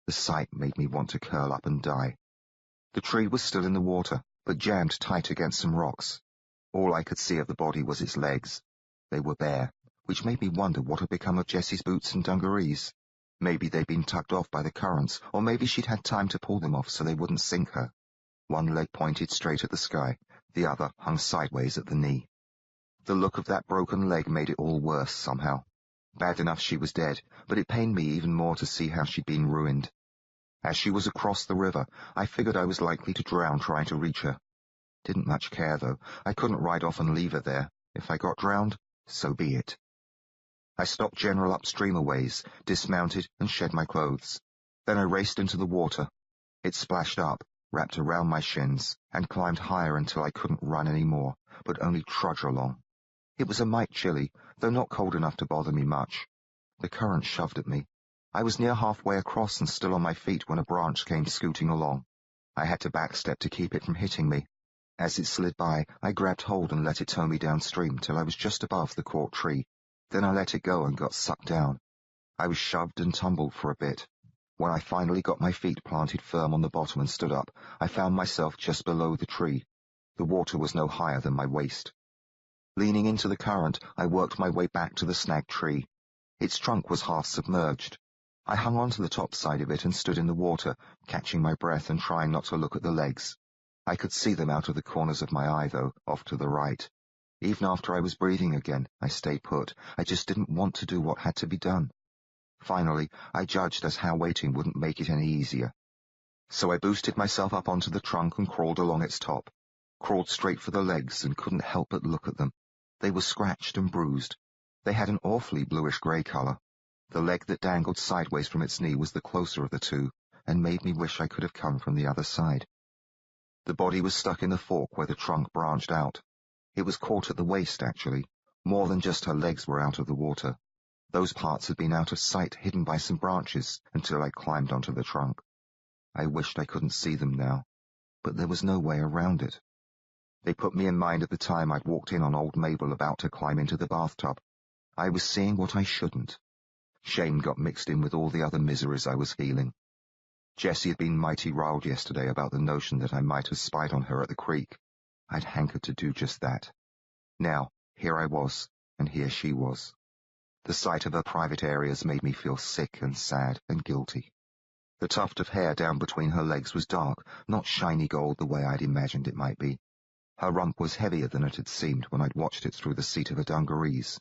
The sight made me want to curl up and die. The tree was still in the water, but jammed tight against some rocks. All I could see of the body was its legs. They were bare, which made me wonder what had become of Jessie's boots and dungarees. Maybe they'd been tugged off by the currents, or maybe she'd had time to pull them off so they wouldn't sink her. One leg pointed straight at the sky, the other hung sideways at the knee. The look of that broken leg made it all worse somehow. Bad enough she was dead, but it pained me even more to see how she'd been ruined. As she was across the river, I figured I was likely to drown trying to reach her. Didn't much care, though. I couldn't ride off and leave her there. If I got drowned, so be it. I stopped General upstream a ways, dismounted, and shed my clothes. Then I raced into the water. It splashed up, wrapped around my shins, and climbed higher until I couldn't run any more, but only trudge along. It was a mite chilly, though not cold enough to bother me much. The current shoved at me. I was near halfway across and still on my feet when a branch came scooting along. I had to backstep to keep it from hitting me. As it slid by, I grabbed hold and let it tow me downstream till I was just above the cork tree. Then I let it go and got sucked down. I was shoved and tumbled for a bit. When I finally got my feet planted firm on the bottom and stood up, I found myself just below the tree. The water was no higher than my waist. Leaning into the current, I worked my way back to the snagged tree. Its trunk was half submerged. I hung on to the top side of it and stood in the water, catching my breath and trying not to look at the legs. I could see them out of the corners of my eye, though, off to the right. Even after I was breathing again, I stayed put. I just didn't want to do what had to be done. Finally, I judged as how waiting wouldn't make it any easier. So I boosted myself up onto the trunk and crawled along its top. Crawled straight for the legs and couldn't help but look at them. They were scratched and bruised. They had an awfully bluish-grey colour. The leg that dangled sideways from its knee was the closer of the two, and made me wish I could have come from the other side. The body was stuck in the fork where the trunk branched out. It was caught at the waist, actually. More than just her legs were out of the water. Those parts had been out of sight, hidden by some branches, until I climbed onto the trunk. I wished I couldn't see them now, but there was no way around it. They put me in mind of the time I'd walked in on old Mabel about to climb into the bathtub. I was seeing what I shouldn't. Shame got mixed in with all the other miseries I was feeling. Jessie had been mighty riled yesterday about the notion that I might have spied on her at the creek. I'd hankered to do just that. Now, here I was, and here she was. The sight of her private areas made me feel sick and sad and guilty. The tuft of hair down between her legs was dark, not shiny gold the way I'd imagined it might be. Her rump was heavier than it had seemed when I'd watched it through the seat of her dungarees.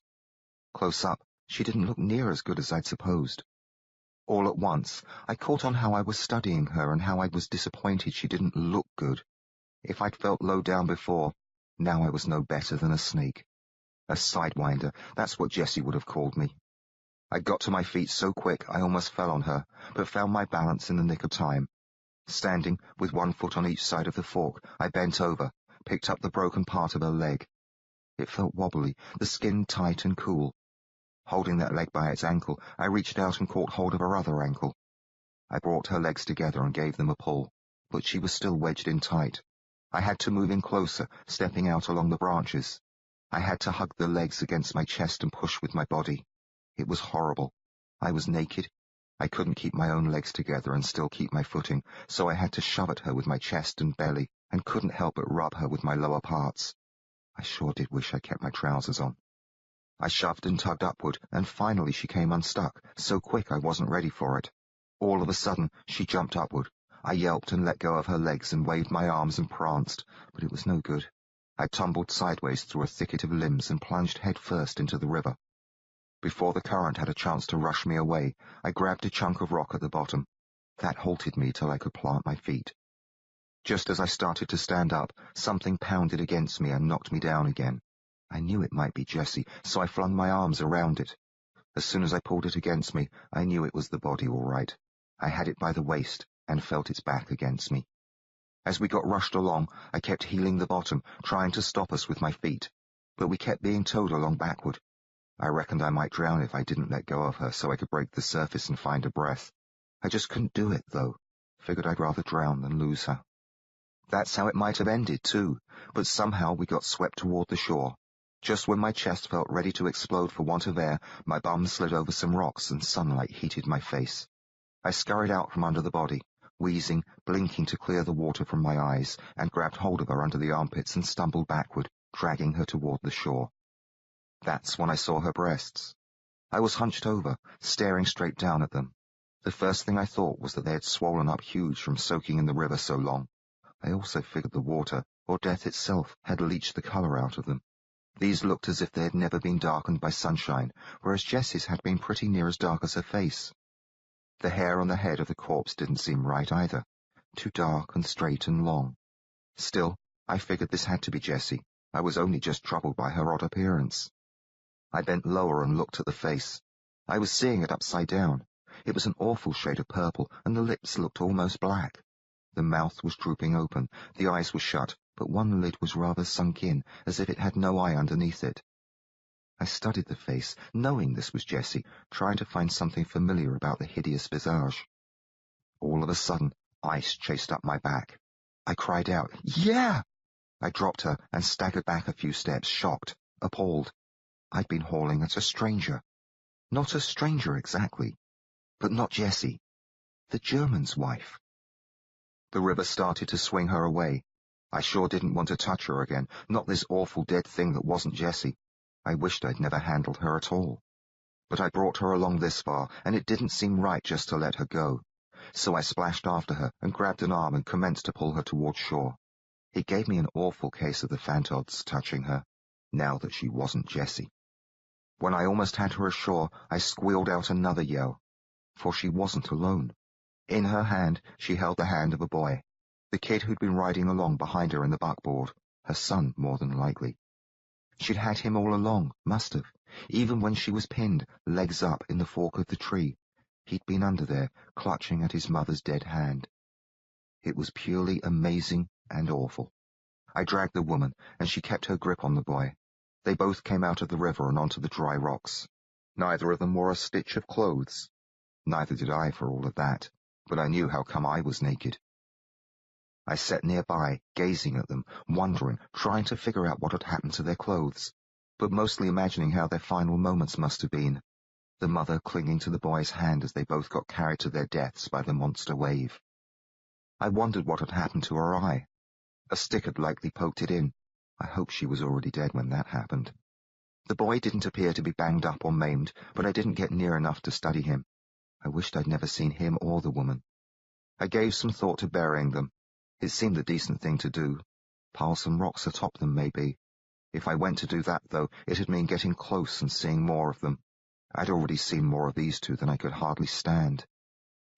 Close up, she didn't look near as good as I'd supposed. All at once, I caught on how I was studying her and how I was disappointed she didn't look good. If I'd felt low down before, now I was no better than a snake. A sidewinder, that's what Jessie would have called me. I got to my feet so quick I almost fell on her, but found my balance in the nick of time. Standing, with one foot on each side of the fork, I bent over, picked up the broken part of her leg. It felt wobbly, the skin tight and cool. Holding that leg by its ankle, I reached out and caught hold of her other ankle. I brought her legs together and gave them a pull, but she was still wedged in tight. I had to move in closer, stepping out along the branches. I had to hug the legs against my chest and push with my body. It was horrible. I was naked. I couldn't keep my own legs together and still keep my footing, so I had to shove at her with my chest and belly, and couldn't help but rub her with my lower parts. I sure did wish I kept my trousers on. I shoved and tugged upward, and finally she came unstuck, so quick I wasn't ready for it. All of a sudden, she jumped upward. I yelped and let go of her legs and waved my arms and pranced, but it was no good. I tumbled sideways through a thicket of limbs and plunged head first into the river. Before the current had a chance to rush me away, I grabbed a chunk of rock at the bottom. That halted me till I could plant my feet. Just as I started to stand up, something pounded against me and knocked me down again. I knew it might be Jessie, so I flung my arms around it. As soon as I pulled it against me, I knew it was the body all right. I had it by the waist and felt its back against me. As we got rushed along, I kept heeling the bottom, trying to stop us with my feet, but we kept being towed along backward. I reckoned I might drown if I didn't let go of her so I could break the surface and find a breath. I just couldn't do it, though. Figured I'd rather drown than lose her. That's how it might have ended, too, but somehow we got swept toward the shore. Just when my chest felt ready to explode for want of air, my bum slid over some rocks and sunlight heated my face. I scurried out from under the body, wheezing, blinking to clear the water from my eyes, and grabbed hold of her under the armpits and stumbled backward, dragging her toward the shore. That's when I saw her breasts. I was hunched over, staring straight down at them. The first thing I thought was that they had swollen up huge from soaking in the river so long. I also figured the water, or death itself, had leached the colour out of them. These looked as if they had never been darkened by sunshine, whereas Jessie's had been pretty near as dark as her face. The hair on the head of the corpse didn't seem right either, too dark and straight and long. Still, I figured this had to be Jessie. I was only just troubled by her odd appearance. I bent lower and looked at the face. I was seeing it upside down. It was an awful shade of purple, and the lips looked almost black. The mouth was drooping open, the eyes were shut, but one lid was rather sunk in, as if it had no eye underneath it. I studied the face, knowing this was Jessie, trying to find something familiar about the hideous visage. All of a sudden, ice chased up my back. I cried out, "Yeah!" I dropped her and staggered back a few steps, shocked, appalled. I'd been hauling at a stranger. Not a stranger exactly, but not Jessie. The German's wife. The river started to swing her away. I sure didn't want to touch her again, not this awful dead thing that wasn't Jessie. I wished I'd never handled her at all. But I brought her along this far, and it didn't seem right just to let her go. So I splashed after her and grabbed an arm and commenced to pull her toward shore. It gave me an awful case of the phantods touching her, now that she wasn't Jessie. When I almost had her ashore, I squealed out another yell, for she wasn't alone. In her hand, she held the hand of a boy, the kid who'd been riding along behind her in the buckboard, her son more than likely. She'd had him all along, must have, even when she was pinned, legs up, in the fork of the tree. He'd been under there, clutching at his mother's dead hand. It was purely amazing and awful. I dragged the woman, and she kept her grip on the boy. They both came out of the river and onto the dry rocks. Neither of them wore a stitch of clothes. Neither did I, for all of that, but I knew how come I was naked. I sat nearby, gazing at them, wondering, trying to figure out what had happened to their clothes, but mostly imagining how their final moments must have been, the mother clinging to the boy's hand as they both got carried to their deaths by the monster wave. I wondered what had happened to her eye. A stick had likely poked it in. I hoped she was already dead when that happened. The boy didn't appear to be banged up or maimed, but I didn't get near enough to study him. I wished I'd never seen him or the woman. I gave some thought to burying them. It seemed the decent thing to do. Pile some rocks atop them, maybe. If I went to do that, though, it'd mean getting close and seeing more of them. I'd already seen more of these two than I could hardly stand.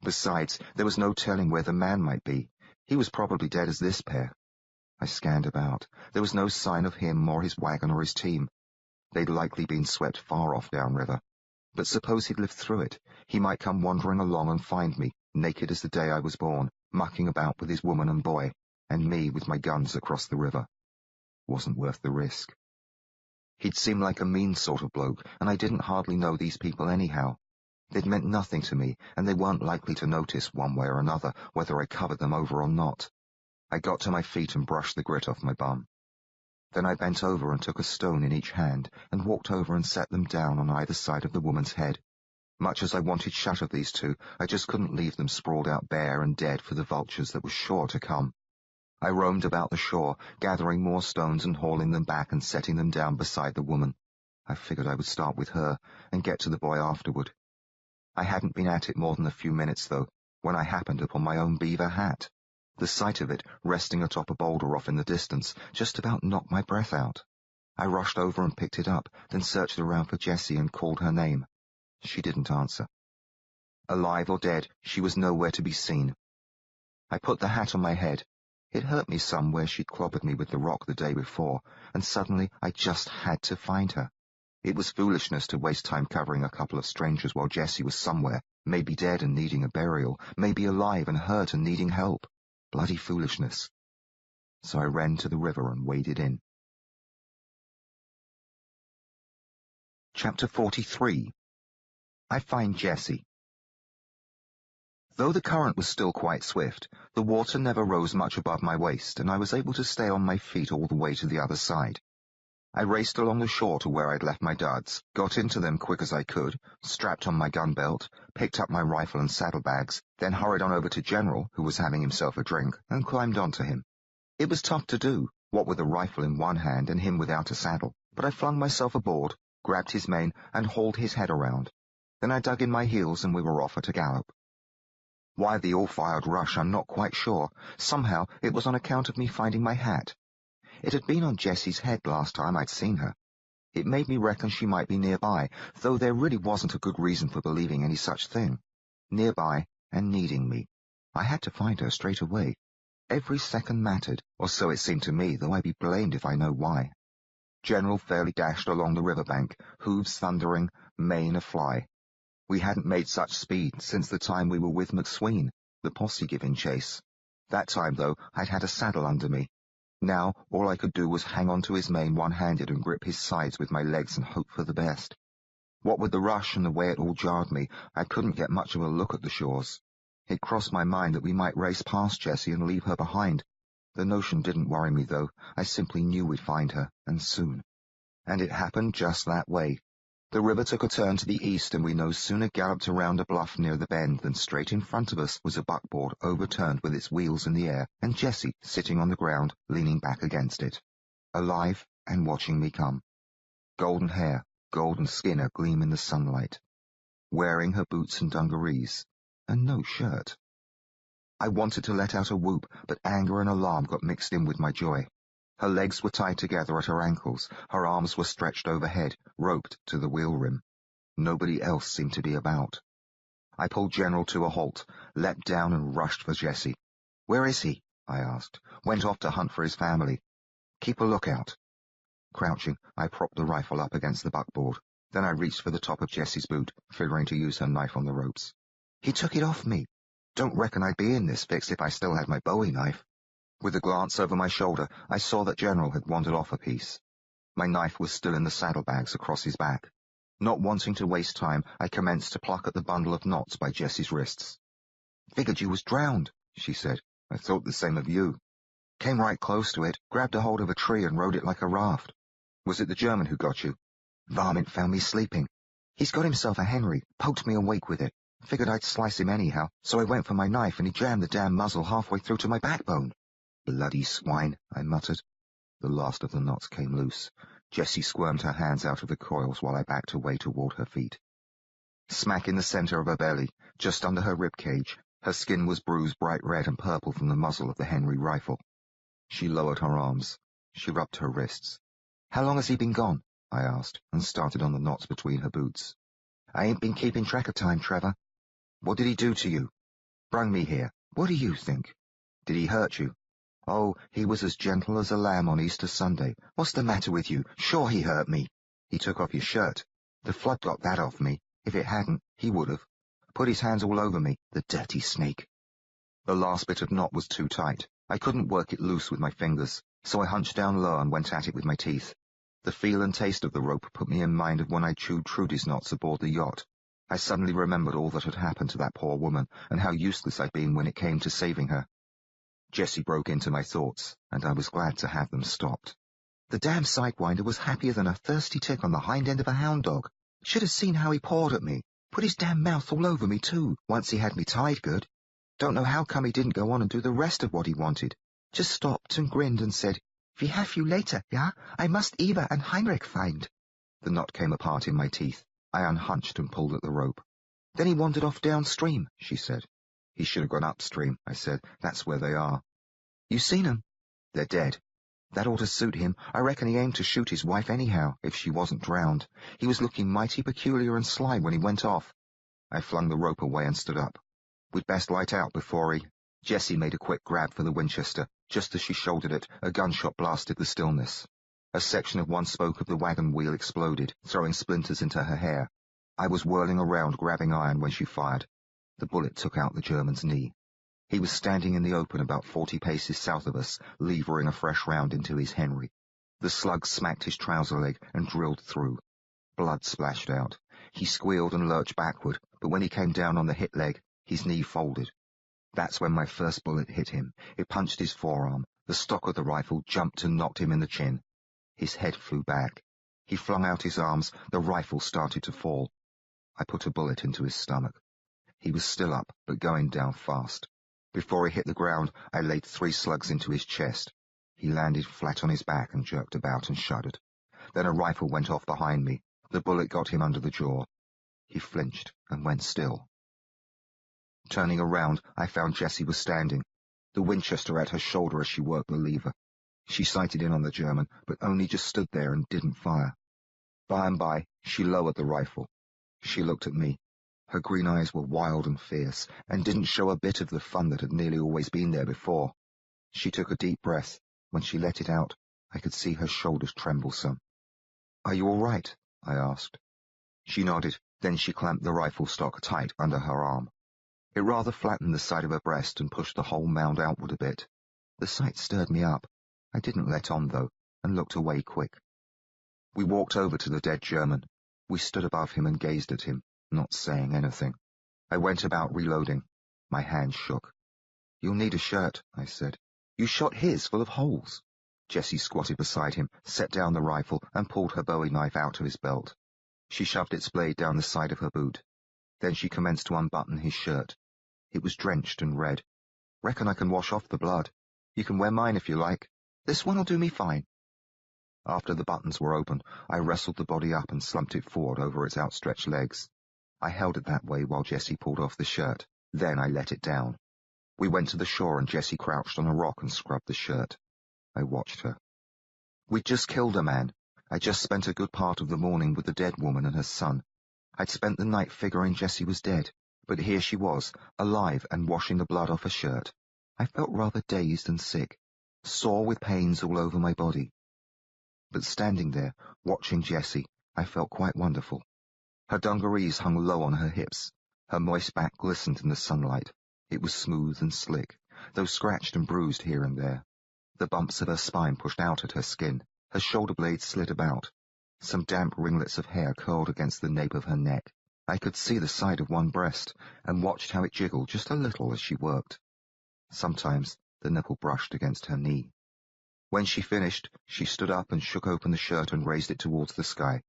Besides, there was no telling where the man might be. He was probably dead as this pair. I scanned about. There was no sign of him or his wagon or his team. They'd likely been swept far off downriver. But suppose he'd lived through it. He might come wandering along and find me, naked as the day I was born, mucking about with his woman and boy, and me with my guns across the river. Wasn't worth the risk. He'd seemed like a mean sort of bloke, and I didn't hardly know these people anyhow. They'd meant nothing to me, and they weren't likely to notice one way or another whether I covered them over or not. I got to my feet and brushed the grit off my bum. Then I bent over and took a stone in each hand and walked over and set them down on either side of the woman's head. Much as I wanted shut of these two, I just couldn't leave them sprawled out bare and dead for the vultures that were sure to come. I roamed about the shore, gathering more stones and hauling them back and setting them down beside the woman. I figured I would start with her and get to the boy afterward. I hadn't been at it more than a few minutes, though, when I happened upon my own beaver hat. The sight of it, resting atop a boulder off in the distance, just about knocked my breath out. I rushed over and picked it up, then searched around for Jessie and called her name. She didn't answer. Alive or dead, she was nowhere to be seen. I put the hat on my head. It hurt me some where she'd clobbered me with the rock the day before, and suddenly I just had to find her. It was foolishness to waste time covering a couple of strangers while Jessie was somewhere, maybe dead and needing a burial, maybe alive and hurt and needing help. Bloody foolishness. So I ran to the river and waded in. Chapter 43. I Find Jessie. Though the current was still quite swift, the water never rose much above my waist, and I was able to stay on my feet all the way to the other side. I raced along the shore to where I'd left my duds, got into them quick as I could, strapped on my gun belt, picked up my rifle and saddlebags, then hurried on over to General, who was having himself a drink, and climbed onto him. It was tough to do, what with a rifle in one hand and him without a saddle, but I flung myself aboard, grabbed his mane, and hauled his head around. Then I dug in my heels and we were off at a gallop. Why the all-fired rush, I'm not quite sure. Somehow it was on account of me finding my hat. It had been on Jessie's head last time I'd seen her. It made me reckon she might be nearby, though there really wasn't a good reason for believing any such thing. Nearby and needing me. I had to find her straight away. Every second mattered, or so it seemed to me, though I'd be blamed if I know why. General fairly dashed along the riverbank, hooves thundering, mane afly. We hadn't made such speed since the time we were with McSween, the posse giving chase. That time, though, I'd had a saddle under me. Now, all I could do was hang on to his mane one-handed and grip his sides with my legs and hope for the best. What with the rush and the way it all jarred me, I couldn't get much of a look at the shores. It crossed my mind that we might race past Jessie and leave her behind. The notion didn't worry me, though. I simply knew we'd find her, and soon. And it happened just that way. The river took a turn to the east, and we no sooner galloped around a bluff near the bend than straight in front of us was a buckboard overturned with its wheels in the air, and Jessie sitting on the ground, leaning back against it, alive and watching me come. Golden hair, golden skin agleam in the sunlight, wearing her boots and dungarees, and no shirt. I wanted to let out a whoop, but anger and alarm got mixed in with my joy. Her legs were tied together at her ankles, her arms were stretched overhead, roped to the wheel rim. Nobody else seemed to be about. I pulled General to a halt, leapt down and rushed for Jessie. "Where is he?" I asked. "Went off to hunt for his family." "Keep a lookout." Crouching, I propped the rifle up against the buckboard. Then I reached for the top of Jessie's boot, figuring to use her knife on the ropes. "He took it off me. Don't reckon I'd be in this fix if I still had my Bowie knife." With a glance over my shoulder, I saw that General had wandered off a piece. My knife was still in the saddlebags across his back. Not wanting to waste time, I commenced to pluck at the bundle of knots by Jessie's wrists. "Figured you was drowned," she said. "I thought the same of you." "Came right close to it, grabbed a hold of a tree and rode it like a raft." "Was it the German who got you?" "Varmint found me sleeping. He's got himself a Henry, poked me awake with it. Figured I'd slice him anyhow, so I went for my knife and he jammed the damn muzzle halfway through to my backbone." "Bloody swine," I muttered. The last of the knots came loose. Jessie squirmed her hands out of the coils while I backed away toward her feet. Smack in the center of her belly, just under her rib cage, her skin was bruised bright red and purple from the muzzle of the Henry rifle. She lowered her arms. She rubbed her wrists. "How long has he been gone?" I asked, and started on the knots between her boots. "I ain't been keeping track of time, Trevor." "What did he do to you?" sprung me here. What do you think? Did he hurt you? Oh, he was as gentle as a lamb on Easter Sunday. What's the matter with you? Sure he hurt me. He took off your shirt. The flood got that off me. If it hadn't, he would have. Put his hands all over me, the dirty snake. The last bit of knot was too tight. I couldn't work it loose with my fingers, so I hunched down low and went at it with my teeth. The feel and taste of the rope put me in mind of when I chewed Trudy's knots aboard the yacht. I suddenly remembered all that had happened to that poor woman, and how useless I'd been when it came to saving her. Jessie broke into my thoughts, and I was glad to have them stopped. The damn sidewinder was happier than a thirsty tick on the hind end of a hound dog. Should have seen how he pawed at me. Put his damn mouth all over me, too, once he had me tied good. Don't know how come he didn't go on and do the rest of what he wanted. Just stopped and grinned and said, "We have you later, ja? I must Eva and Heinrich find." The knot came apart in my teeth. I unhunched and pulled at the rope. Then he wandered off downstream, she said. He should have gone upstream, I said. That's where they are. You seen 'em? They're dead. That ought to suit him. I reckon he aimed to shoot his wife anyhow, if she wasn't drowned. He was looking mighty peculiar and sly when he went off. I flung the rope away and stood up. We'd best light out before he... Jessie made a quick grab for the Winchester. Just as she shouldered it, a gunshot blasted the stillness. A section of one spoke of the wagon wheel exploded, throwing splinters into her hair. I was whirling around, grabbing iron when she fired. The bullet took out the German's knee. He was standing in the open about 40 paces south of us, levering a fresh round into his Henry. The slug smacked his trouser leg and drilled through. Blood splashed out. He squealed and lurched backward, but when he came down on the hit leg, his knee folded. That's when my first bullet hit him. It punched his forearm. The stock of the rifle jumped and knocked him in the chin. His head flew back. He flung out his arms. The rifle started to fall. I put a bullet into his stomach. He was still up, but going down fast. Before he hit the ground, I laid 3 slugs into his chest. He landed flat on his back and jerked about and shuddered. Then a rifle went off behind me. The bullet got him under the jaw. He flinched and went still. Turning around, I found Jessie was standing, the Winchester at her shoulder as she worked the lever. She sighted in on the German, but only just stood there and didn't fire. By and by, she lowered the rifle. She looked at me. Her green eyes were wild and fierce, and didn't show a bit of the fun that had nearly always been there before. She took a deep breath. When she let it out, I could see her shoulders tremble some. "Are you all right?" I asked. She nodded, then she clamped the rifle stock tight under her arm. It rather flattened the side of her breast and pushed the whole mound outward a bit. The sight stirred me up. I didn't let on, though, and looked away quick. We walked over to the dead German. We stood above him and gazed at him, not saying anything. I went about reloading. My hands shook. "You'll need a shirt," I said. "You shot his full of holes." Jessie squatted beside him, set down the rifle, and pulled her bowie knife out of his belt. She shoved its blade down the side of her boot. Then she commenced to unbutton his shirt. It was drenched and red. "Reckon I can wash off the blood. You can wear mine if you like. This one'll do me fine." After the buttons were open, I wrestled the body up and slumped it forward over its outstretched legs. I held it that way while Jessie pulled off the shirt. Then I let it down. We went to the shore and Jessie crouched on a rock and scrubbed the shirt. I watched her. We'd just killed a man. I'd just spent a good part of the morning with the dead woman and her son. I'd spent the night figuring Jessie was dead. But here she was, alive and washing the blood off her shirt. I felt rather dazed and sick, sore with pains all over my body. But standing there, watching Jessie, I felt quite wonderful. Her dungarees hung low on her hips. Her moist back glistened in the sunlight. It was smooth and slick, though scratched and bruised here and there. The bumps of her spine pushed out at her skin. Her shoulder blades slid about. Some damp ringlets of hair curled against the nape of her neck. I could see the side of one breast, and watched how it jiggled just a little as she worked. Sometimes the nipple brushed against her knee. When she finished, she stood up and shook open the shirt and raised it towards the sky.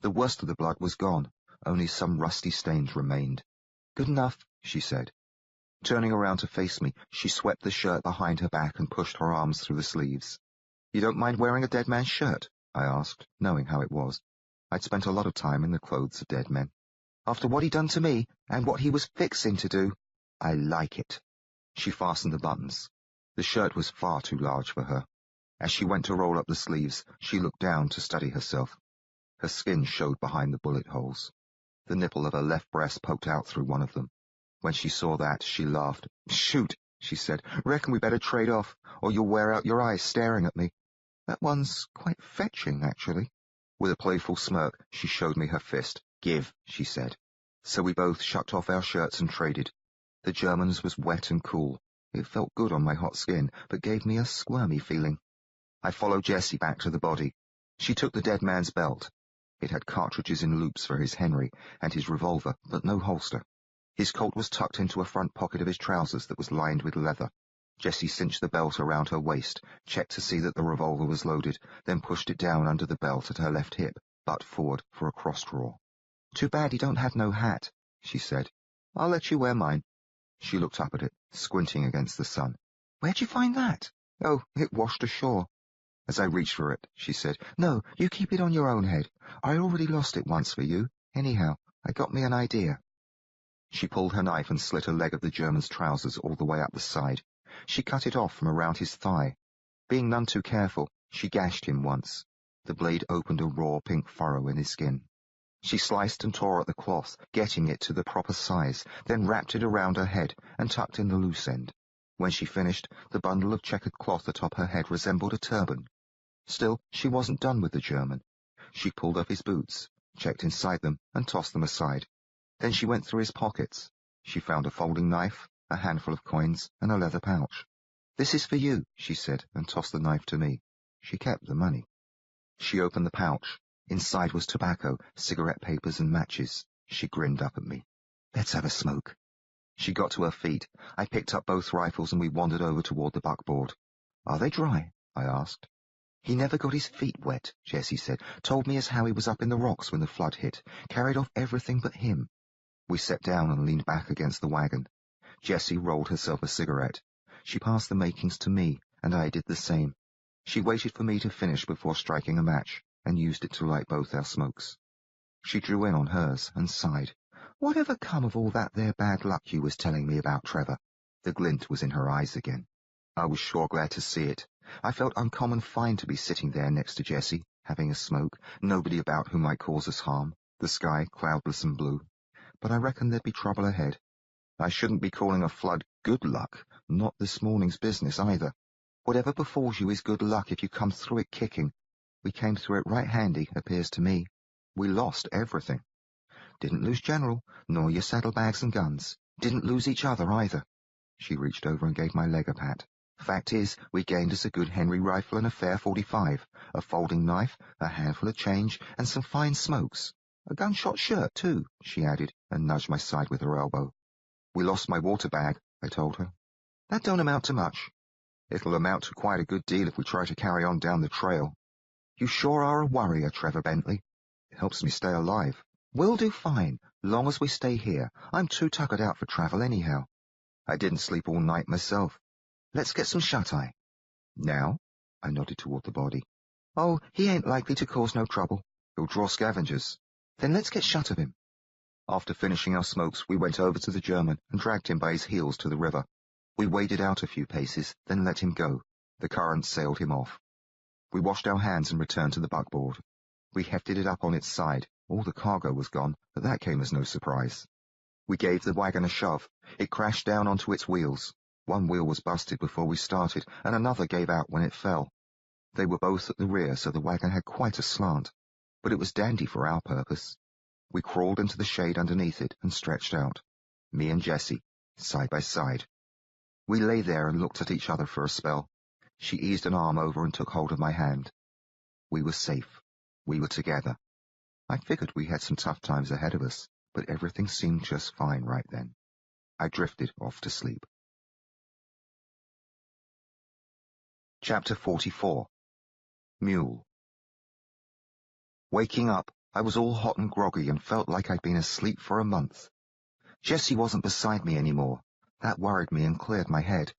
The worst of the blood was gone, only some rusty stains remained. "Good enough," she said. Turning around to face me, she swept the shirt behind her back and pushed her arms through the sleeves. "You don't mind wearing a dead man's shirt?" I asked, knowing how it was. I'd spent a lot of time in the clothes of dead men. "After what he'd done to me, and what he was fixing to do, I like it." She fastened the buttons. The shirt was far too large for her. As she went to roll up the sleeves, she looked down to study herself. Her skin showed behind the bullet holes. The nipple of her left breast poked out through one of them. When she saw that, she laughed. "Shoot," she said. "Reckon we better trade off, or you'll wear out your eyes staring at me. That one's quite fetching, actually." With a playful smirk, she showed me her fist. "Give," she said. So we both shucked off our shirts and traded. The German's was wet and cool. It felt good on my hot skin, but gave me a squirmy feeling. I followed Jessie back to the body. She took the dead man's belt. It had cartridges in loops for his Henry and his revolver, but no holster. His Colt was tucked into a front pocket of his trousers that was lined with leather. Jessie cinched the belt around her waist, checked to see that the revolver was loaded, then pushed it down under the belt at her left hip, butt forward for a cross-draw. "Too bad you don't have no hat," she said. "I'll let you wear mine." She looked up at it, squinting against the sun. "Where'd you find that?" "Oh, it washed ashore." As I reached for it, she said, "No, you keep it on your own head. I already lost it once for you. Anyhow, I got me an idea." She pulled her knife and slit a leg of the German's trousers all the way up the side. She cut it off from around his thigh. Being none too careful, she gashed him once. The blade opened a raw pink furrow in his skin. She sliced and tore at the cloth, getting it to the proper size, then wrapped it around her head and tucked in the loose end. When she finished, the bundle of checkered cloth atop her head resembled a turban. Still, she wasn't done with the German. She pulled off his boots, checked inside them, and tossed them aside. Then she went through his pockets. She found a folding knife, a handful of coins, and a leather pouch. "This is for you," she said, and tossed the knife to me. She kept the money. She opened the pouch. Inside was tobacco, cigarette papers, and matches. She grinned up at me. "Let's have a smoke." She got to her feet. I picked up both rifles and we wandered over toward the buckboard. "Are they dry?" I asked. "He never got his feet wet," Jessie said. "Told me as how he was up in the rocks when the flood hit. Carried off everything but him." We sat down and leaned back against the wagon. Jessie rolled herself a cigarette. She passed the makings to me, and I did the same. She waited for me to finish before striking a match, and used it to light both our smokes. She drew in on hers and sighed. "Whatever come of all that there bad luck you was telling me about, Trevor?" The glint was in her eyes again. I was sure glad to see it. I felt uncommon fine to be sitting there next to Jessie, having a smoke, nobody about who might cause us harm, the sky cloudless and blue. But I reckoned there'd be trouble ahead. I shouldn't be calling a flood good luck, not this morning's business either. Whatever befalls you is good luck if you come through it kicking. We came through it right handy, appears to me. We lost everything. Didn't lose General, nor your saddlebags and guns. Didn't lose each other either." She reached over and gave my leg a pat. "Fact is, we gained us a good Henry rifle and a fair .45, a folding knife, a handful of change, and some fine smokes. A gunshot shirt, too," she added, and nudged my side with her elbow. "We lost my water bag," I told her. "That don't amount to much." "It'll amount to quite a good deal if we try to carry on down the trail." "You sure are a worrier, Trevor Bentley." "It helps me stay alive." "We'll do fine, long as we stay here. I'm too tuckered out for travel anyhow." "I didn't sleep all night myself." "Let's get some shut-eye." "Now?" I nodded toward the body. "Oh, he ain't likely to cause no trouble." "He'll draw scavengers." "Then let's get shut of him." After finishing our smokes, we went over to the German and dragged him by his heels to the river. We waded out a few paces, then let him go. The current sailed him off. We washed our hands and returned to the buckboard. We hefted it up on its side. All the cargo was gone, but that came as no surprise. We gave the wagon a shove. It crashed down onto its wheels. One wheel was busted before we started, and another gave out when it fell. They were both at the rear, so the wagon had quite a slant, but it was dandy for our purpose. We crawled into the shade underneath it and stretched out, me and Jessie, side by side. We lay there and looked at each other for a spell. She eased an arm over and took hold of my hand. We were safe. We were together. I figured we had some tough times ahead of us, but everything seemed just fine right then. I drifted off to sleep. Chapter 44. Mule. Waking up, I was all hot and groggy and felt like I'd been asleep for a month. Jessie wasn't beside me anymore. That worried me and cleared my head.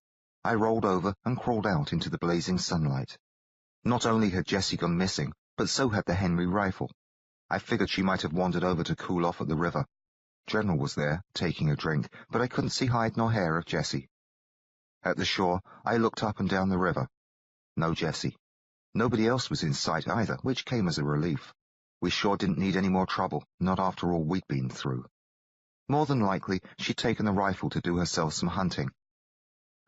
I rolled over and crawled out into the blazing sunlight. Not only had Jessie gone missing, but so had the Henry rifle. I figured she might have wandered over to cool off at the river. General was there, taking a drink, but I couldn't see hide nor hair of Jessie. At the shore, I looked up and down the river. No Jessie. Nobody else was in sight either, which came as a relief. We sure didn't need any more trouble, not after all we'd been through. More than likely, she'd taken the rifle to do herself some hunting.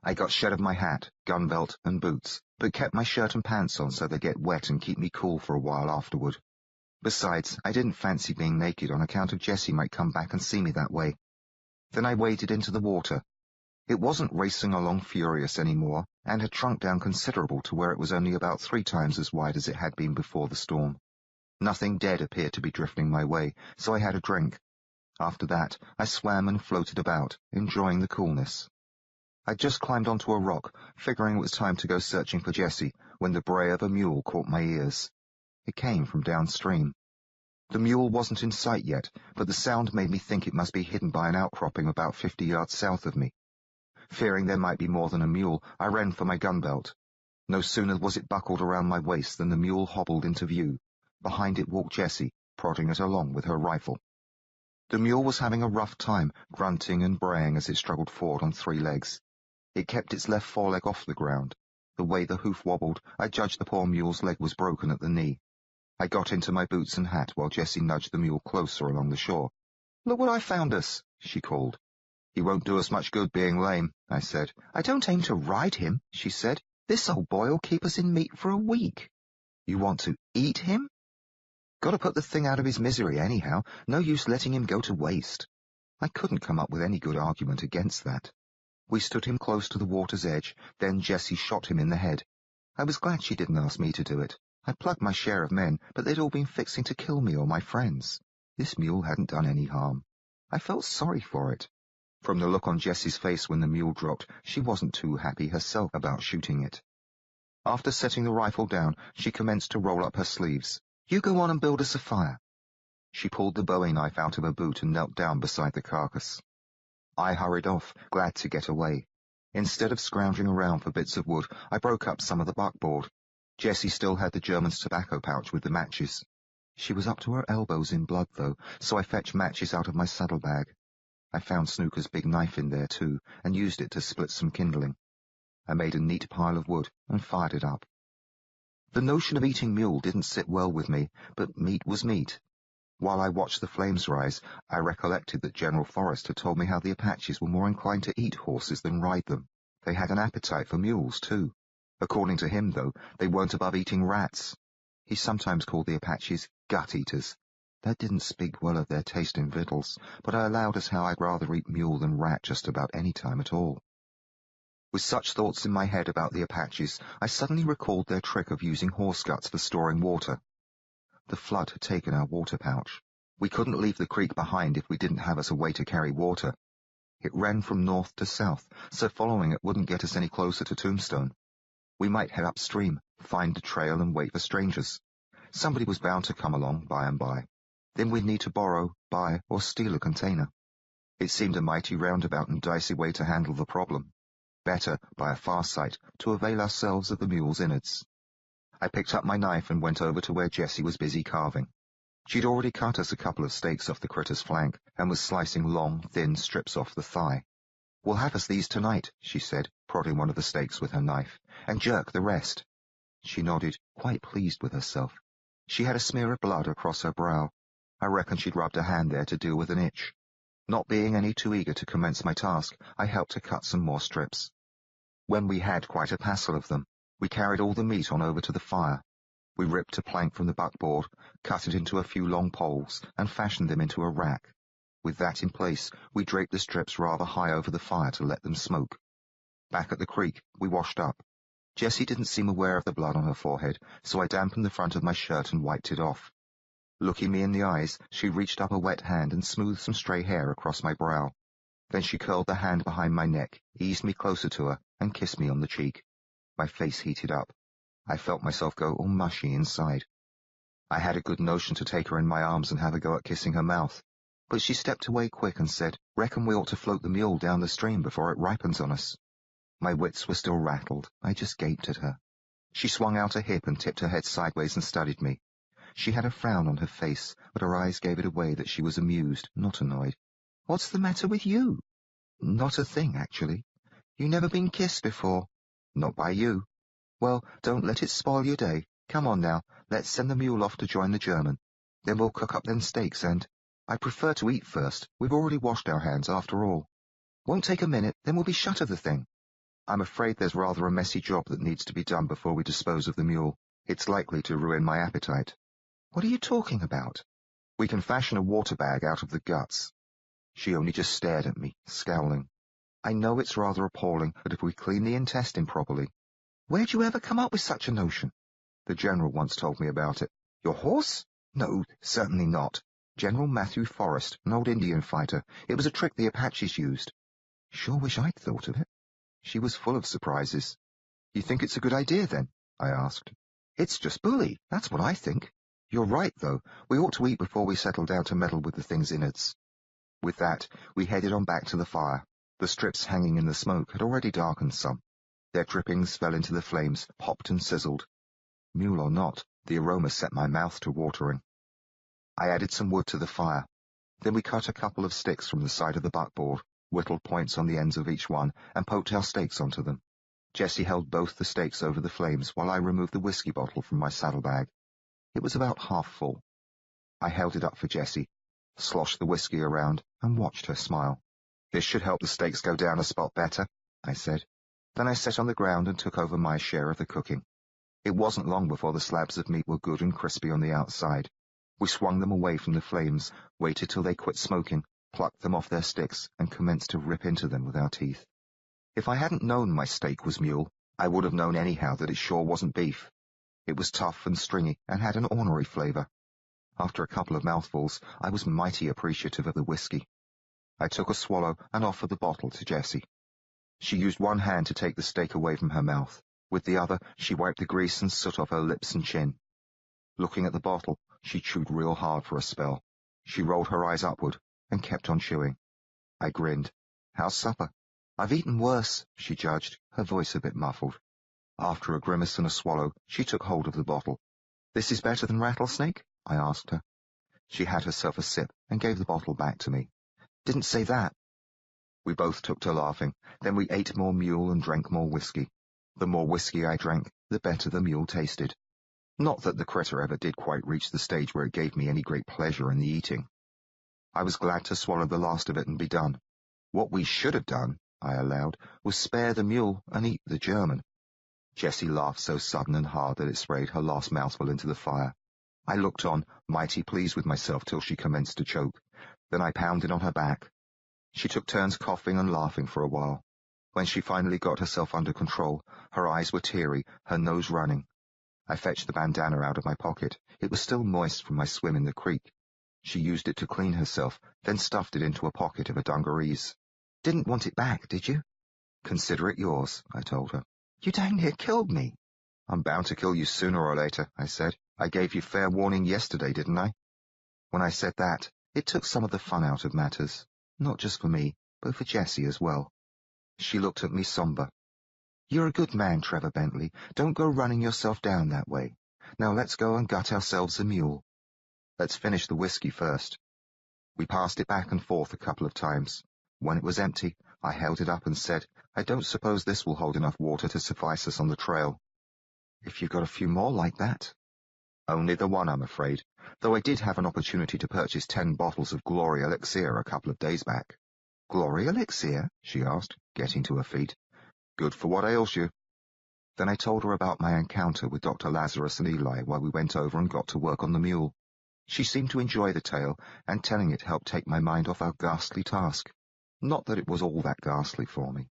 I got shed of my hat, gun belt, and boots, but kept my shirt and pants on so they'd get wet and keep me cool for a while afterward. Besides, I didn't fancy being naked on account of Jessie might come back and see me that way. Then I waded into the water. It wasn't racing along furious anymore, and had shrunk down considerable to where it was only about 3 times as wide as it had been before the storm. Nothing dead appeared to be drifting my way, so I had a drink. After that, I swam and floated about, enjoying the coolness. I'd just climbed onto a rock, figuring it was time to go searching for Jessie, when the bray of a mule caught my ears. It came from downstream. The mule wasn't in sight yet, but the sound made me think it must be hidden by an outcropping about 50 yards south of me. Fearing there might be more than a mule, I ran for my gun belt. No sooner was it buckled around my waist than the mule hobbled into view. Behind it walked Jessie, prodding it along with her rifle. The mule was having a rough time, grunting and braying as it struggled forward on 3 legs. It kept its left foreleg off the ground. The way the hoof wobbled, I judged the poor mule's leg was broken at the knee. I got into my boots and hat while Jessie nudged the mule closer along the shore. "Look what I found us," she called. "He won't do us much good being lame," I said. "I don't aim to ride him," she said. "This old boy'll keep us in meat for a week." "You want to eat him?" "Got to put the thing out of his misery anyhow. No use letting him go to waste." I couldn't come up with any good argument against that. We stood him close to the water's edge, then Jessie shot him in the head. I was glad she didn't ask me to do it. I plugged my share of men, but they'd all been fixing to kill me or my friends. This mule hadn't done any harm. I felt sorry for it. From the look on Jessie's face when the mule dropped, she wasn't too happy herself about shooting it. After setting the rifle down, she commenced to roll up her sleeves. "You go on and build us a fire." She pulled the bowie knife out of her boot and knelt down beside the carcass. I hurried off, glad to get away. Instead of scrounging around for bits of wood, I broke up some of the buckboard. Jessie still had the German's tobacco pouch with the matches. She was up to her elbows in blood, though, so I fetched matches out of my saddlebag. I found Snooker's big knife in there, too, and used it to split some kindling. I made a neat pile of wood and fired it up. The notion of eating mule didn't sit well with me, but meat was meat. While I watched the flames rise, I recollected that General Forrest had told me how the Apaches were more inclined to eat horses than ride them. They had an appetite for mules, too. According to him, though, they weren't above eating rats. He sometimes called the Apaches gut-eaters. That didn't speak well of their taste in victuals, but I allowed as how I'd rather eat mule than rat just about any time at all. With such thoughts in my head about the Apaches, I suddenly recalled their trick of using horse guts for storing water. The flood had taken our water pouch. We couldn't leave the creek behind if we didn't have us a way to carry water. It ran from north to south, so following it wouldn't get us any closer to Tombstone. We might head upstream, find the trail and wait for strangers. Somebody was bound to come along by and by. Then we'd need to borrow, buy, or steal a container. It seemed a mighty roundabout and dicey way to handle the problem. Better, by a far sight, to avail ourselves of the mule's innards. I picked up my knife and went over to where Jessie was busy carving. She'd already cut us a couple of steaks off the critter's flank and was slicing long, thin strips off the thigh. "We'll have us these tonight," she said, prodding one of the steaks with her knife, "and jerk the rest." She nodded, quite pleased with herself. She had a smear of blood across her brow. I reckon she'd rubbed a hand there to deal with an itch. Not being any too eager to commence my task, I helped her cut some more strips. When we had quite a passel of them, we carried all the meat on over to the fire. We ripped a plank from the buckboard, cut it into a few long poles, and fashioned them into a rack. With that in place, we draped the strips rather high over the fire to let them smoke. Back at the creek, we washed up. Jessie didn't seem aware of the blood on her forehead, so I dampened the front of my shirt and wiped it off. Looking me in the eyes, she reached up a wet hand and smoothed some stray hair across my brow. Then she curled the hand behind my neck, eased me closer to her, and kissed me on the cheek. My face heated up. I felt myself go all mushy inside. I had a good notion to take her in my arms and have a go at kissing her mouth. But she stepped away quick and said, "Reckon we ought to float the mule down the stream before it ripens on us." My wits were still rattled. I just gaped at her. She swung out a hip and tipped her head sideways and studied me. She had a frown on her face, but her eyes gave it away that she was amused, not annoyed. "What's the matter with you?" "Not a thing, actually." "You never been kissed before?" "Not by you." "Well, don't let it spoil your day. Come on now, let's send the mule off to join the German. Then we'll cook up them steaks and—" I prefer to eat first. We've already washed our hands after all. Won't take a minute, then we'll be shut of the thing. I'm afraid there's rather a messy job that needs to be done before we dispose of the mule. It's likely to ruin my appetite. What are you talking about? We can fashion a water bag out of the guts. She only just stared at me, scowling. I know it's rather appalling, but if we clean the intestine properly... Where'd you ever come up with such a notion? The General once told me about it. Your horse? No, certainly not. General Matthew Forrest, an old Indian fighter. It was a trick the Apaches used. Sure wish I'd thought of it. She was full of surprises. You think it's a good idea, then? I asked. It's just bully, that's what I think. You're right, though. We ought to eat before we settle down to meddle with the thing's innards. With that, we headed on back to the fire. The strips hanging in the smoke had already darkened some. Their drippings fell into the flames, popped and sizzled. Mule or not, the aroma set my mouth to watering. I added some wood to the fire. Then we cut a couple of sticks from the side of the buckboard, whittled points on the ends of each one, and poked our steaks onto them. Jessie held both the steaks over the flames while I removed the whiskey bottle from my saddlebag. It was about half full. I held it up for Jessie, sloshed the whiskey around, and watched her smile. This should help the steaks go down a spot better, I said. Then I sat on the ground and took over my share of the cooking. It wasn't long before the slabs of meat were good and crispy on the outside. We swung them away from the flames, waited till they quit smoking, plucked them off their sticks, and commenced to rip into them with our teeth. If I hadn't known my steak was mule, I would have known anyhow that it sure wasn't beef. It was tough and stringy and had an ornery flavour. After a couple of mouthfuls, I was mighty appreciative of the whiskey. I took a swallow and offered the bottle to Jessie. She used one hand to take the steak away from her mouth. With the other, she wiped the grease and soot off her lips and chin. Looking at the bottle, she chewed real hard for a spell. She rolled her eyes upward and kept on chewing. I grinned. How's supper? I've eaten worse, she judged, her voice a bit muffled. After a grimace and a swallow, she took hold of the bottle. This is better than rattlesnake? I asked her. She had herself a sip and gave the bottle back to me. Didn't say that. We both took to laughing. Then we ate more mule and drank more whiskey. The more whiskey I drank, the better the mule tasted. Not that the critter ever did quite reach the stage where it gave me any great pleasure in the eating. I was glad to swallow the last of it and be done. What we should have done, I allowed, was spare the mule and eat the German. Jessie laughed so sudden and hard that it sprayed her last mouthful into the fire. I looked on, mighty pleased with myself till she commenced to choke. Then I pounded on her back. She took turns coughing and laughing for a while. When she finally got herself under control, her eyes were teary, her nose running. I fetched the bandana out of my pocket. It was still moist from my swim in the creek. She used it to clean herself, then stuffed it into a pocket of her dungarees. Didn't want it back, did you? Consider it yours, I told her. You dang near killed me. I'm bound to kill you sooner or later, I said. I gave you fair warning yesterday, didn't I? When I said that, it took some of the fun out of matters. Not just for me, but for Jessie as well. She looked at me sombre. You're a good man, Trevor Bentley. Don't go running yourself down that way. Now let's go and gut ourselves a mule. Let's finish the whiskey first. We passed it back and forth a couple of times. When it was empty, I held it up and said, I don't suppose this will hold enough water to suffice us on the trail. If you've got a few more like that. Only the one, I'm afraid, though I did have an opportunity to purchase 10 bottles of Glory Elixir a couple of days back. Glory Elixir? She asked, getting to her feet. Good for what ails you. Then I told her about my encounter with Dr. Lazarus and Eli while we went over and got to work on the mule. She seemed to enjoy the tale, and telling it helped take my mind off our ghastly task. Not that it was all that ghastly for me.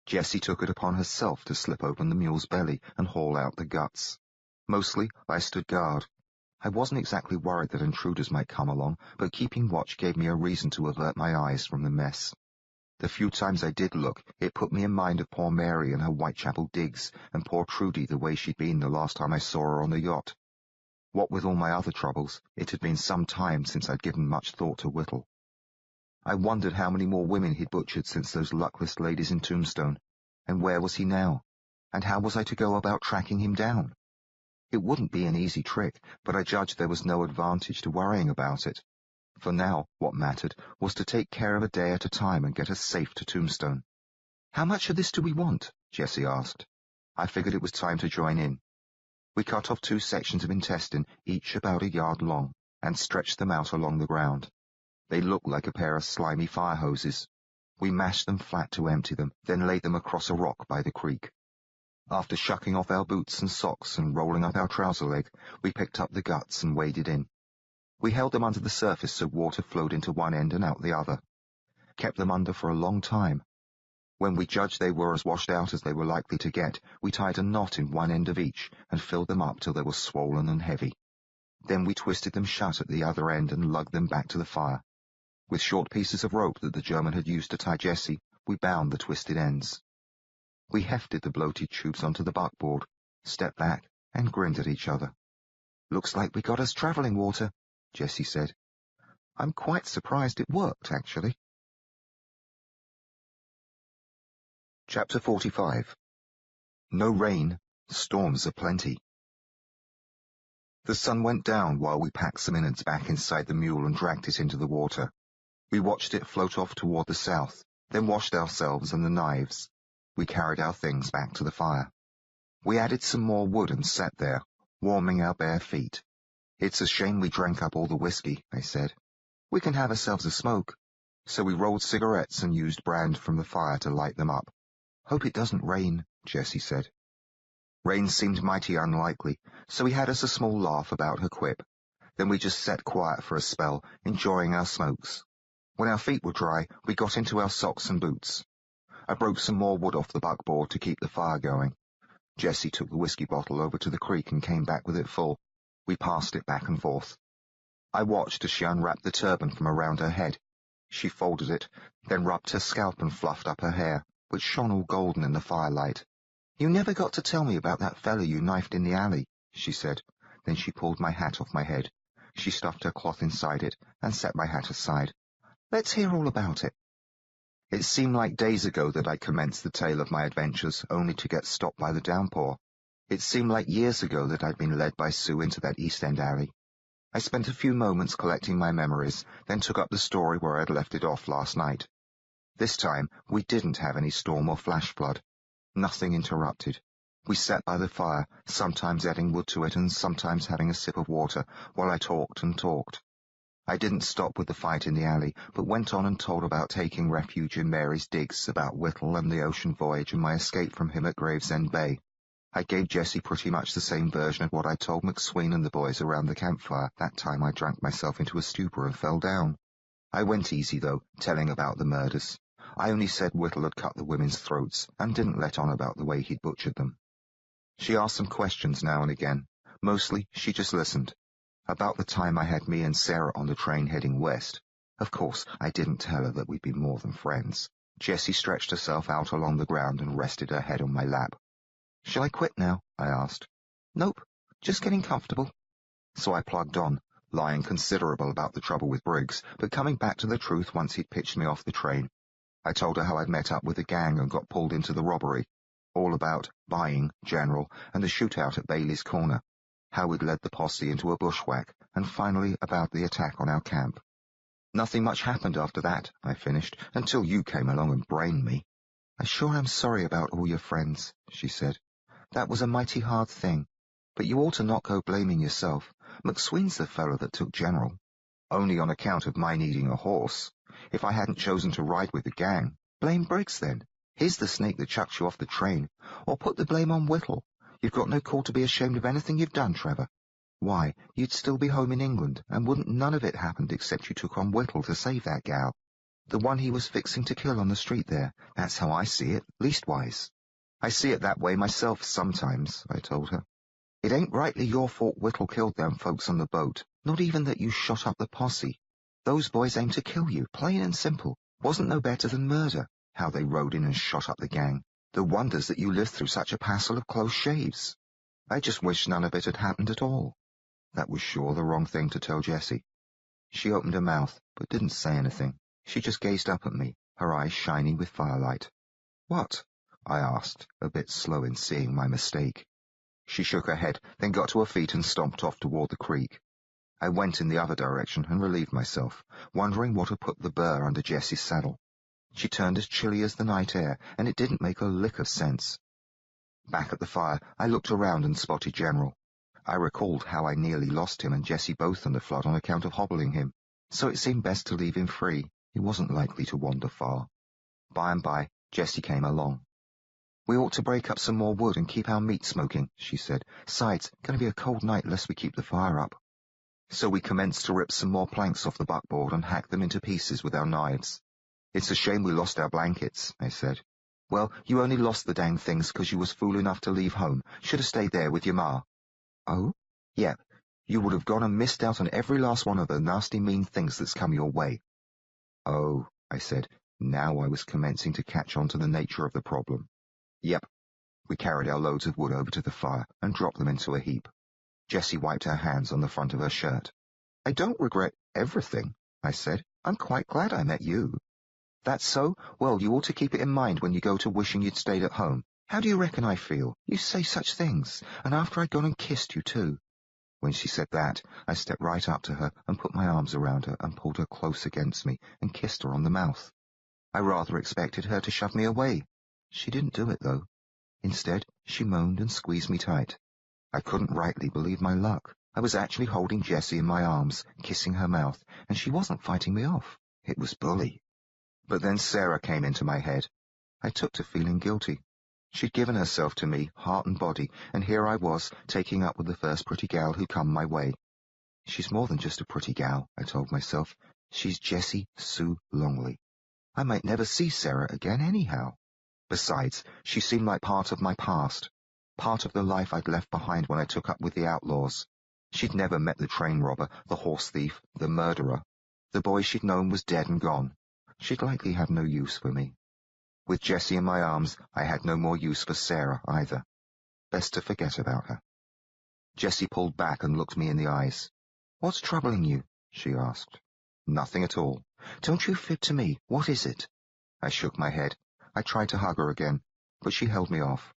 Jessie took it upon herself to slip open the mule's belly and haul out the guts. Mostly, I stood guard. I wasn't exactly worried that intruders might come along, but keeping watch gave me a reason to avert my eyes from the mess. The few times I did look, it put me in mind of poor Mary and her Whitechapel digs, and poor Trudy the way she'd been the last time I saw her on the yacht. What with all my other troubles, it had been some time since I'd given much thought to Whittle. I wondered how many more women he'd butchered since those luckless ladies in Tombstone, and where was he now, and how was I to go about tracking him down? It wouldn't be an easy trick, but I judged there was no advantage to worrying about it. For now, what mattered was to take care of a day at a time and get us safe to Tombstone. How much of this do we want? Jessie asked. I figured it was time to join in. We cut off 2 sections of intestine, each about a yard long, and stretched them out along the ground. They looked like a pair of slimy fire hoses. We mashed them flat to empty them, then laid them across a rock by the creek. After shucking off our boots and socks and rolling up our trouser leg, we picked up the guts and waded in. We held them under the surface so water flowed into one end and out the other. Kept them under for a long time. When we judged they were as washed out as they were likely to get, we tied a knot in one end of each and filled them up till they were swollen and heavy. Then we twisted them shut at the other end and lugged them back to the fire. With short pieces of rope that the German had used to tie Jessie, we bound the twisted ends. We hefted the bloated tubes onto the buckboard, stepped back, and grinned at each other. "Looks like we got us travelling water," Jessie said. "I'm quite surprised it worked, actually." Chapter 45. No rain, storms aplenty. The sun went down while we packed some innards back inside the mule and dragged it into the water. We watched it float off toward the south, then washed ourselves and the knives. We carried our things back to the fire. We added some more wood and sat there, warming our bare feet. "It's a shame we drank up all the whiskey," I said. "We can have ourselves a smoke." So we rolled cigarettes and used brand from the fire to light them up. "Hope it doesn't rain," Jessie said. Rain seemed mighty unlikely, so we had us a small laugh about her quip. Then we just sat quiet for a spell, enjoying our smokes. When our feet were dry, we got into our socks and boots. I broke some more wood off the buckboard to keep the fire going. Jessie took the whiskey bottle over to the creek and came back with it full. We passed it back and forth. I watched as she unwrapped the turban from around her head. She folded it, then rubbed her scalp and fluffed up her hair, which shone all golden in the firelight. "You never got to tell me about that fellow you knifed in the alley," she said. Then she pulled my hat off my head. She stuffed her cloth inside it and set my hat aside. "Let's hear all about it." It seemed like days ago that I commenced the tale of my adventures, only to get stopped by the downpour. It seemed like years ago that I'd been led by Sue into that East End alley. I spent a few moments collecting my memories, then took up the story where I'd left it off last night. This time, we didn't have any storm or flash flood. Nothing interrupted. We sat by the fire, sometimes adding wood to it and sometimes having a sip of water, while I talked and talked. I didn't stop with the fight in the alley, but went on and told about taking refuge in Mary's digs, about Whittle and the ocean voyage and my escape from him at Gravesend Bay. I gave Jessie pretty much the same version of what I told McSween and the boys around the campfire that time I drank myself into a stupor and fell down. I went easy, though, telling about the murders. I only said Whittle had cut the women's throats and didn't let on about the way he'd butchered them. She asked some questions now and again. Mostly, she just listened. About the time I had me and Sarah on the train heading west. Of course, I didn't tell her that we'd be more than friends. Jessie stretched herself out along the ground and rested her head on my lap. "Shall I quit now?" I asked. "Nope, just getting comfortable." So I plugged on, lying considerable about the trouble with Briggs, but coming back to the truth once he'd pitched me off the train. I told her how I'd met up with the gang and got pulled into the robbery, all about buying, general, and the shootout at Bailey's Corner, how we'd led the posse into a bushwhack, and finally about the attack on our camp. "Nothing much happened after that," I finished, "until you came along and brained me." "I sure am sorry about all your friends," she said. "That was a mighty hard thing. But you ought to not go blaming yourself. McSween's the fellow that took General." "Only on account of my needing a horse. If I hadn't chosen to ride with the gang." "Blame Briggs, then. He's the snake that chucked you off the train. Or put the blame on Whittle. You've got no call to be ashamed of anything you've done, Trevor. Why, you'd still be home in England, and wouldn't none of it happened except you took on Whittle to save that gal. The one he was fixing to kill on the street there. That's how I see it, leastwise." "I see it that way myself sometimes," I told her. "It ain't rightly your fault Whittle killed them folks on the boat. Not even that you shot up the posse. Those boys aimed to kill you, plain and simple. Wasn't no better than murder, how they rode in and shot up the gang. The wonders that you lived through such a passel of close shaves. I just wish none of it had happened at all." That was sure the wrong thing to tell Jessie. She opened her mouth, but didn't say anything. She just gazed up at me, her eyes shining with firelight. "What?" I asked, a bit slow in seeing my mistake. She shook her head, then got to her feet and stomped off toward the creek. I went in the other direction and relieved myself, wondering what had put the burr under Jessie's saddle. She turned as chilly as the night air, and it didn't make a lick of sense. Back at the fire, I looked around and spotted General. I recalled how I nearly lost him and Jessie both in the flood on account of hobbling him. so it seemed best to leave him free. He wasn't likely to wander far. By and by, Jessie came along. "We ought to break up some more wood and keep our meat smoking," she said. "'Sides, going to be a cold night unless we keep the fire up." So we commenced to rip some more planks off the buckboard and hack them into pieces with our knives. "It's a shame we lost our blankets," I said. "Well, you only lost the dang things 'cause you was fool enough to leave home. Should have stayed there with your ma." "Oh?" "Yep. You would have gone and missed out on every last one of the nasty mean things that's come your way." "Oh," I said. Now I was commencing to catch on to the nature of the problem. "Yep." We carried our loads of wood over to the fire and dropped them into a heap. Jessie wiped her hands on the front of her shirt. "I don't regret everything," I said. "I'm quite glad I met you." "That's so? Well, you ought to keep it in mind when you go to wishing you'd stayed at home. How do you reckon I feel? You say such things, and after I'd gone and kissed you too." When she said that, I stepped right up to her and put my arms around her and pulled her close against me and kissed her on the mouth. I rather expected her to shove me away. She didn't do it, though. Instead, she moaned and squeezed me tight. I couldn't rightly believe my luck. I was actually holding Jessie in my arms, kissing her mouth, and she wasn't fighting me off. It was bully. But then Sarah came into my head. I took to feeling guilty. She'd given herself to me, heart and body, and here I was, taking up with the first pretty gal who come my way. She's more than just a pretty gal, I told myself. She's Jessie Sue Longley. I might never see Sarah again anyhow. Besides, she seemed like part of my past, part of the life I'd left behind when I took up with the outlaws. She'd never met the train robber, the horse thief, the murderer. The boy she'd known was dead and gone. She'd likely have no use for me. With Jessie in my arms, I had no more use for Sarah either. Best to forget about her. Jessie pulled back and looked me in the eyes. "What's troubling you?" she asked. "Nothing at all." "Don't you fib to me. What is it?" I shook my head. I tried to hug her again, but she held me off.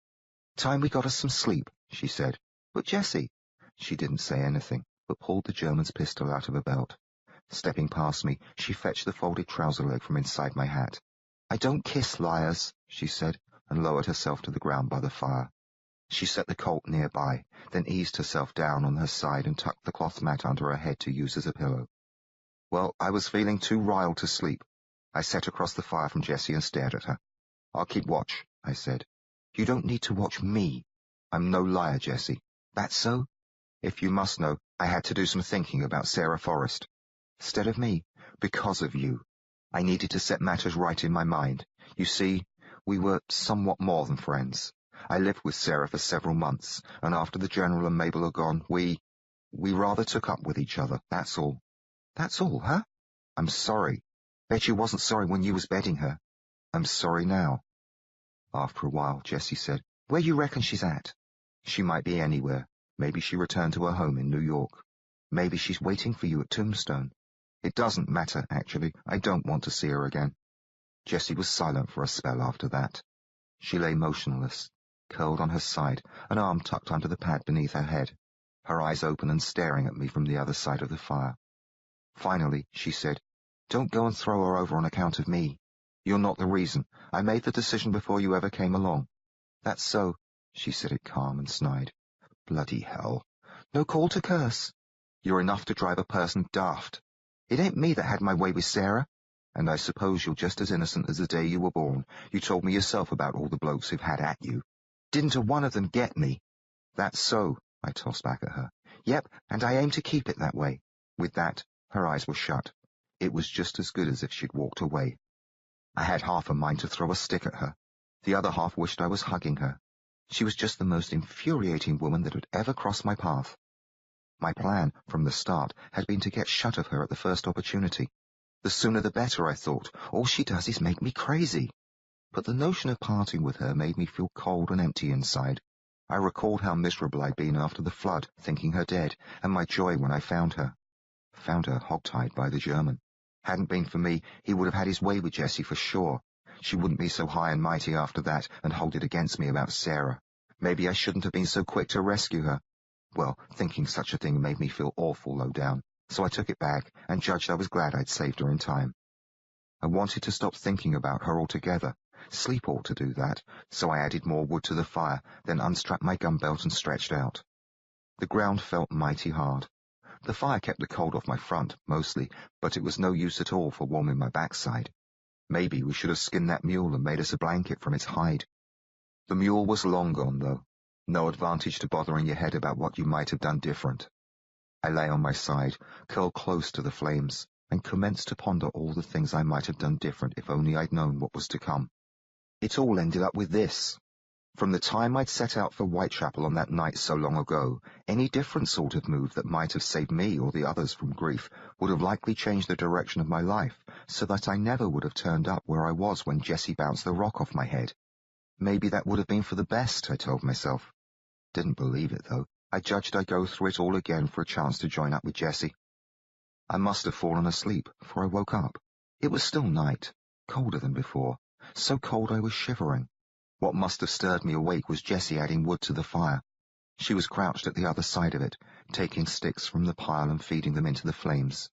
"Time we got us some sleep," she said. "But Jessie—" She didn't say anything, but pulled the German's pistol out of her belt. Stepping past me, she fetched the folded trouser leg from inside my hat. "I don't kiss liars," she said, and lowered herself to the ground by the fire. She set the Colt nearby, then eased herself down on her side and tucked the cloth mat under her head to use as a pillow. Well, I was feeling too riled to sleep. I sat across the fire from Jessie and stared at her. "I'll keep watch," I said. "You don't need to watch me. I'm no liar, Jessie." "That's so?" "If you must know, I had to do some thinking about Sarah Forrest." "Instead of me?" "Because of you. I needed to set matters right in my mind. You see, we were somewhat more than friends. I lived with Sarah for several months, and after the General and Mabel are gone, we rather took up with each other, that's all." "That's all, huh?" "I'm sorry. Bet you wasn't sorry when you was bedding her." "I'm sorry now." After a while, Jessie said, "Where you reckon she's at?" "She might be anywhere. Maybe she returned to her home in New York. Maybe she's waiting for you at Tombstone. It doesn't matter, actually. I don't want to see her again." Jessie was silent for a spell after that. She lay motionless, curled on her side, an arm tucked under the pad beneath her head, her eyes open and staring at me from the other side of the fire. Finally, she said, "Don't go and throw her over on account of me. You're not the reason. I made the decision before you ever came along." "That's so." She said it calm and snide. "Bloody hell. No call to curse. You're enough to drive a person daft. It ain't me that had my way with Sarah. And I suppose you're just as innocent as the day you were born. You told me yourself about all the blokes who've had at you. Didn't a one of them get me?" "That's so," I tossed back at her. "Yep, and I aim to keep it that way." With that, her eyes were shut. It was just as good as if she'd walked away. I had half a mind to throw a stick at her. The other half wished I was hugging her. She was just the most infuriating woman that had ever crossed my path. My plan, from the start, had been to get shut of her at the first opportunity. The sooner the better, I thought. All she does is make me crazy. But the notion of parting with her made me feel cold and empty inside. I recalled how miserable I'd been after the flood, thinking her dead, and my joy when I found her. Found her hog-tied by the German. Hadn't been for me, he would have had his way with Jessie for sure. She wouldn't be so high and mighty after that and hold it against me about Sarah. Maybe I shouldn't have been so quick to rescue her. Well, thinking such a thing made me feel awful low down, so I took it back and judged I was glad I'd saved her in time. I wanted to stop thinking about her altogether. Sleep ought to do that, so I added more wood to the fire, then unstrapped my gun belt and stretched out. The ground felt mighty hard. The fire kept the cold off my front, mostly, but it was no use at all for warming my backside. Maybe we should have skinned that mule and made us a blanket from its hide. The mule was long gone, though. No advantage to bothering your head about what you might have done different. I lay on my side, curled close to the flames, and commenced to ponder all the things I might have done different if only I'd known what was to come. It all ended up with this. From the time I'd set out for Whitechapel on that night so long ago, any different sort of move that might have saved me or the others from grief would have likely changed the direction of my life, so that I never would have turned up where I was when Jessie bounced the rock off my head. Maybe that would have been for the best, I told myself. Didn't believe it, though. I judged I'd go through it all again for a chance to join up with Jessie. I must have fallen asleep, for I woke up. It was still night, colder than before, so cold I was shivering. What must have stirred me awake was Jessie adding wood to the fire. She was crouched at the other side of it, taking sticks from the pile and feeding them into the flames.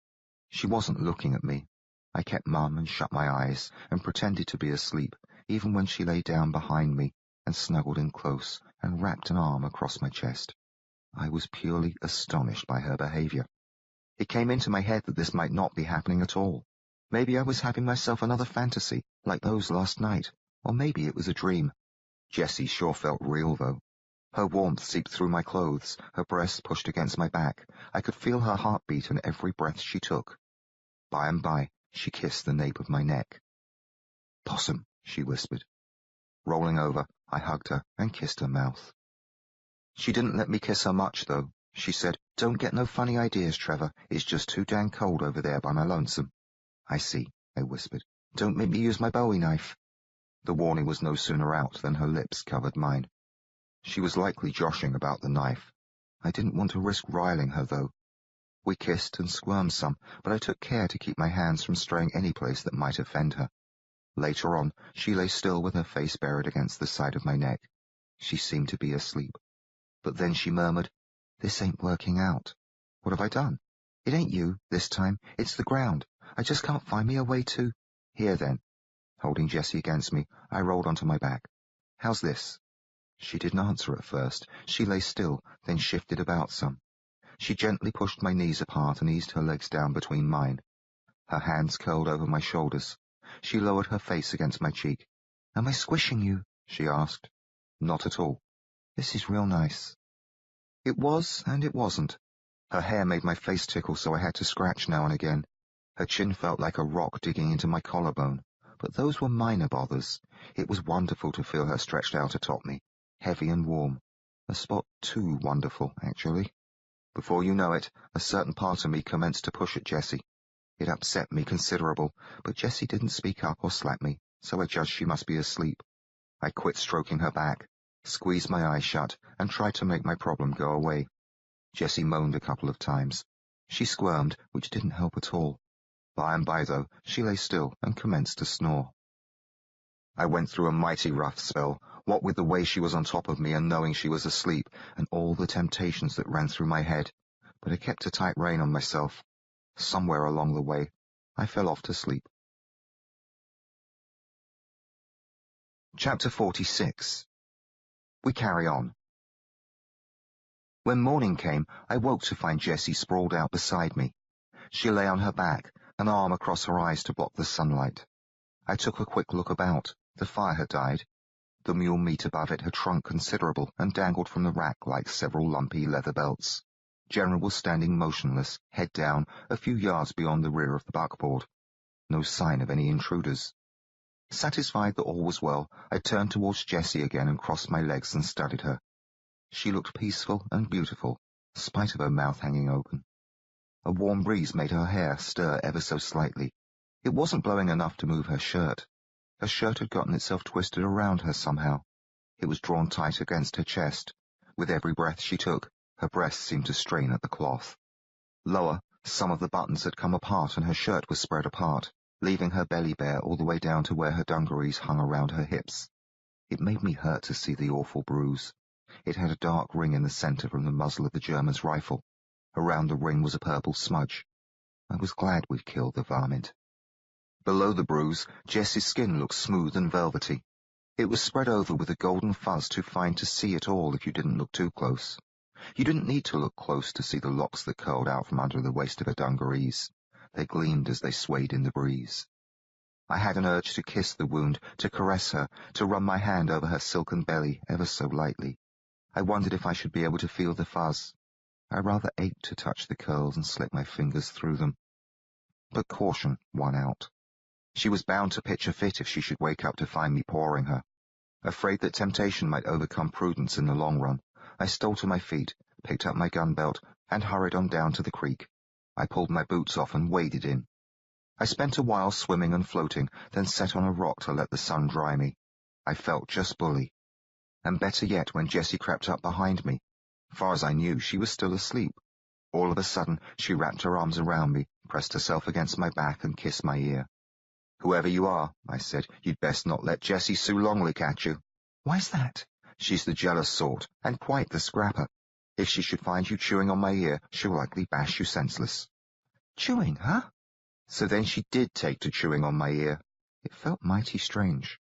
She wasn't looking at me. I kept mum and shut my eyes and pretended to be asleep, even when she lay down behind me and snuggled in close and wrapped an arm across my chest. I was purely astonished by her behaviour. It came into my head that this might not be happening at all. Maybe I was having myself another fantasy, like those last night, or maybe it was a dream. Jessie sure felt real, though. Her warmth seeped through my clothes, her breast pushed against my back. I could feel her heartbeat in every breath she took. By and by, she kissed the nape of my neck. "Possum," she whispered. Rolling over, I hugged her and kissed her mouth. She didn't let me kiss her much, though. She said, "Don't get no funny ideas, Trevor. It's just too dang cold over there by my lonesome." "I see," I whispered. "Don't make me use my bowie knife." The warning was no sooner out than her lips covered mine. She was likely joshing about the knife. I didn't want to risk riling her, though. We kissed and squirmed some, but I took care to keep my hands from straying any place that might offend her. Later on, she lay still with her face buried against the side of my neck. She seemed to be asleep. But then she murmured, "This ain't working out. What have I done? It ain't you, this time. It's the ground. I just can't find me a way to—" "Here, then." Holding Jessie against me, I rolled onto my back. "How's this?" She didn't answer at first. She lay still, then shifted about some. She gently pushed my knees apart and eased her legs down between mine. Her hands curled over my shoulders. She lowered her face against my cheek. "Am I squishing you?" she asked. "Not at all. This is real nice." It was, and it wasn't. Her hair made my face tickle, so I had to scratch now and again. Her chin felt like a rock digging into my collarbone. But those were minor bothers. It was wonderful to feel her stretched out atop me, heavy and warm. A spot too wonderful, actually. Before you know it, a certain part of me commenced to push at Jessie. It upset me considerable, but Jessie didn't speak up or slap me, so I judged she must be asleep. I quit stroking her back, squeezed my eyes shut, and tried to make my problem go away. Jessie moaned a couple of times. She squirmed, which didn't help at all. By and by, though, she lay still and commenced to snore. I went through a mighty rough spell, what with the way she was on top of me and knowing she was asleep, and all the temptations that ran through my head, but I kept a tight rein on myself. Somewhere along the way, I fell off to sleep. Chapter 46. We carry on. When morning came, I woke to find Jessie sprawled out beside me. She lay on her back, an arm across her eyes to block the sunlight. I took a quick look about. The fire had died. The mule meat above it had shrunk considerable and dangled from the rack like several lumpy leather belts. General was standing motionless, head down, a few yards beyond the rear of the buckboard. No sign of any intruders. Satisfied that all was well, I turned towards Jessie again and crossed my legs and studied her. She looked peaceful and beautiful, spite of her mouth hanging open. A warm breeze made her hair stir ever so slightly. It wasn't blowing enough to move her shirt. Her shirt had gotten itself twisted around her somehow. It was drawn tight against her chest. With every breath she took, her breasts seemed to strain at the cloth. Lower, some of the buttons had come apart and her shirt was spread apart, leaving her belly bare all the way down to where her dungarees hung around her hips. It made me hurt to see the awful bruise. It had a dark ring in the centre from the muzzle of the German's rifle. Around the ring was a purple smudge. I was glad we'd killed the varmint. Below the bruise, Jessie's skin looked smooth and velvety. It was spread over with a golden fuzz too fine to see at all if you didn't look too close. You didn't need to look close to see the locks that curled out from under the waist of her dungarees. They gleamed as they swayed in the breeze. I had an urge to kiss the wound, to caress her, to run my hand over her silken belly ever so lightly. I wondered if I should be able to feel the fuzz. I rather ached to touch the curls and slip my fingers through them. But caution won out. She was bound to pitch a fit if she should wake up to find me pawing her. Afraid that temptation might overcome prudence in the long run, I stole to my feet, picked up my gun belt, and hurried on down to the creek. I pulled my boots off and waded in. I spent a while swimming and floating, then sat on a rock to let the sun dry me. I felt just bully. And better yet when Jessie crept up behind me. Far as I knew, she was still asleep. All of a sudden, she wrapped her arms around me, pressed herself against my back, and kissed my ear. "Whoever you are," I said, "you'd best not let Jessie Sue Longley catch you." "Why's that?" "She's the jealous sort, and quite the scrapper. If she should find you chewing on my ear, she'll likely bash you senseless." "Chewing, huh?" So then she did take to chewing on my ear. It felt mighty strange.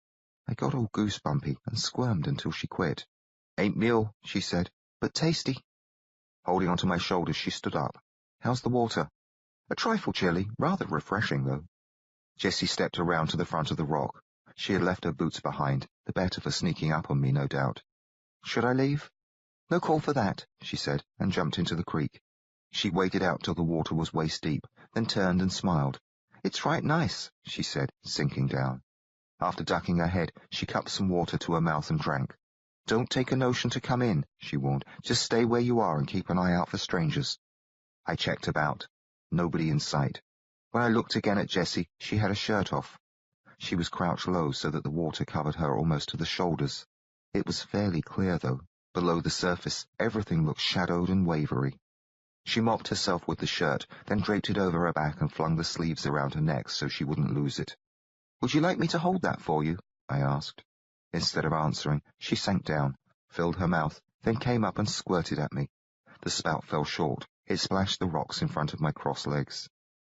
I got all goosebumpy and squirmed until she quit. "Ain't meal," she said, "but tasty." Holding onto my shoulders, she stood up. "How's the water?" "A trifle chilly, rather refreshing, though." Jessie stepped around to the front of the rock. She had left her boots behind, the better for sneaking up on me, no doubt. "Should I leave?" "No call for that," she said, and jumped into the creek. She waded out till the water was waist-deep, then turned and smiled. "It's right nice," she said, sinking down. After ducking her head, she cupped some water to her mouth and drank. "Don't take a notion to come in," she warned. "Just stay where you are and keep an eye out for strangers." I checked about. Nobody in sight. When I looked again at Jessie, she had a shirt off. She was crouched low so that the water covered her almost to the shoulders. It was fairly clear, though. Below the surface, everything looked shadowed and wavery. She mopped herself with the shirt, then draped it over her back and flung the sleeves around her neck so she wouldn't lose it. "Would you like me to hold that for you?" I asked. Instead of answering, she sank down, filled her mouth, then came up and squirted at me. The spout fell short. It splashed the rocks in front of my crossed legs.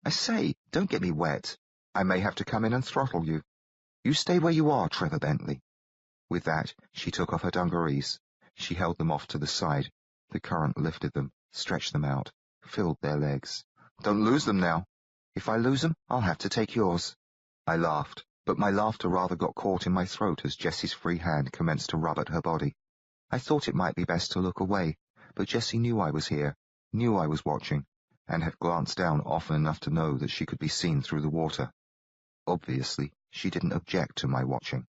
"I say, don't get me wet. I may have to come in and throttle you. You stay where you are, Trevor Bentley." With that, she took off her dungarees. She held them off to the side. The current lifted them, stretched them out, filled their legs. "Don't lose them now. If I lose them, I'll have to take yours." I laughed, but my laughter rather got caught in my throat as Jessie's free hand commenced to rub at her body. I thought it might be best to look away, but Jessie knew I was here, knew I was watching, and had glanced down often enough to know that she could be seen through the water. Obviously, she didn't object to my watching.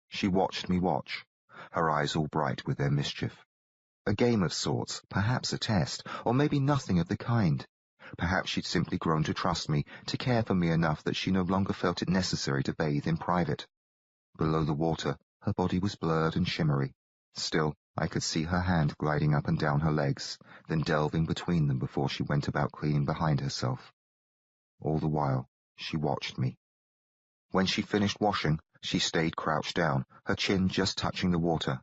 She watched me watch, her eyes all bright with their mischief. A game of sorts, perhaps a test, or maybe nothing of the kind. Perhaps she'd simply grown to trust me, to care for me enough that she no longer felt it necessary to bathe in private. Below the water, her body was blurred and shimmery. Still, I could see her hand gliding up and down her legs, then delving between them before she went about cleaning behind herself. All the while, she watched me. When she finished washing, she stayed crouched down, her chin just touching the water.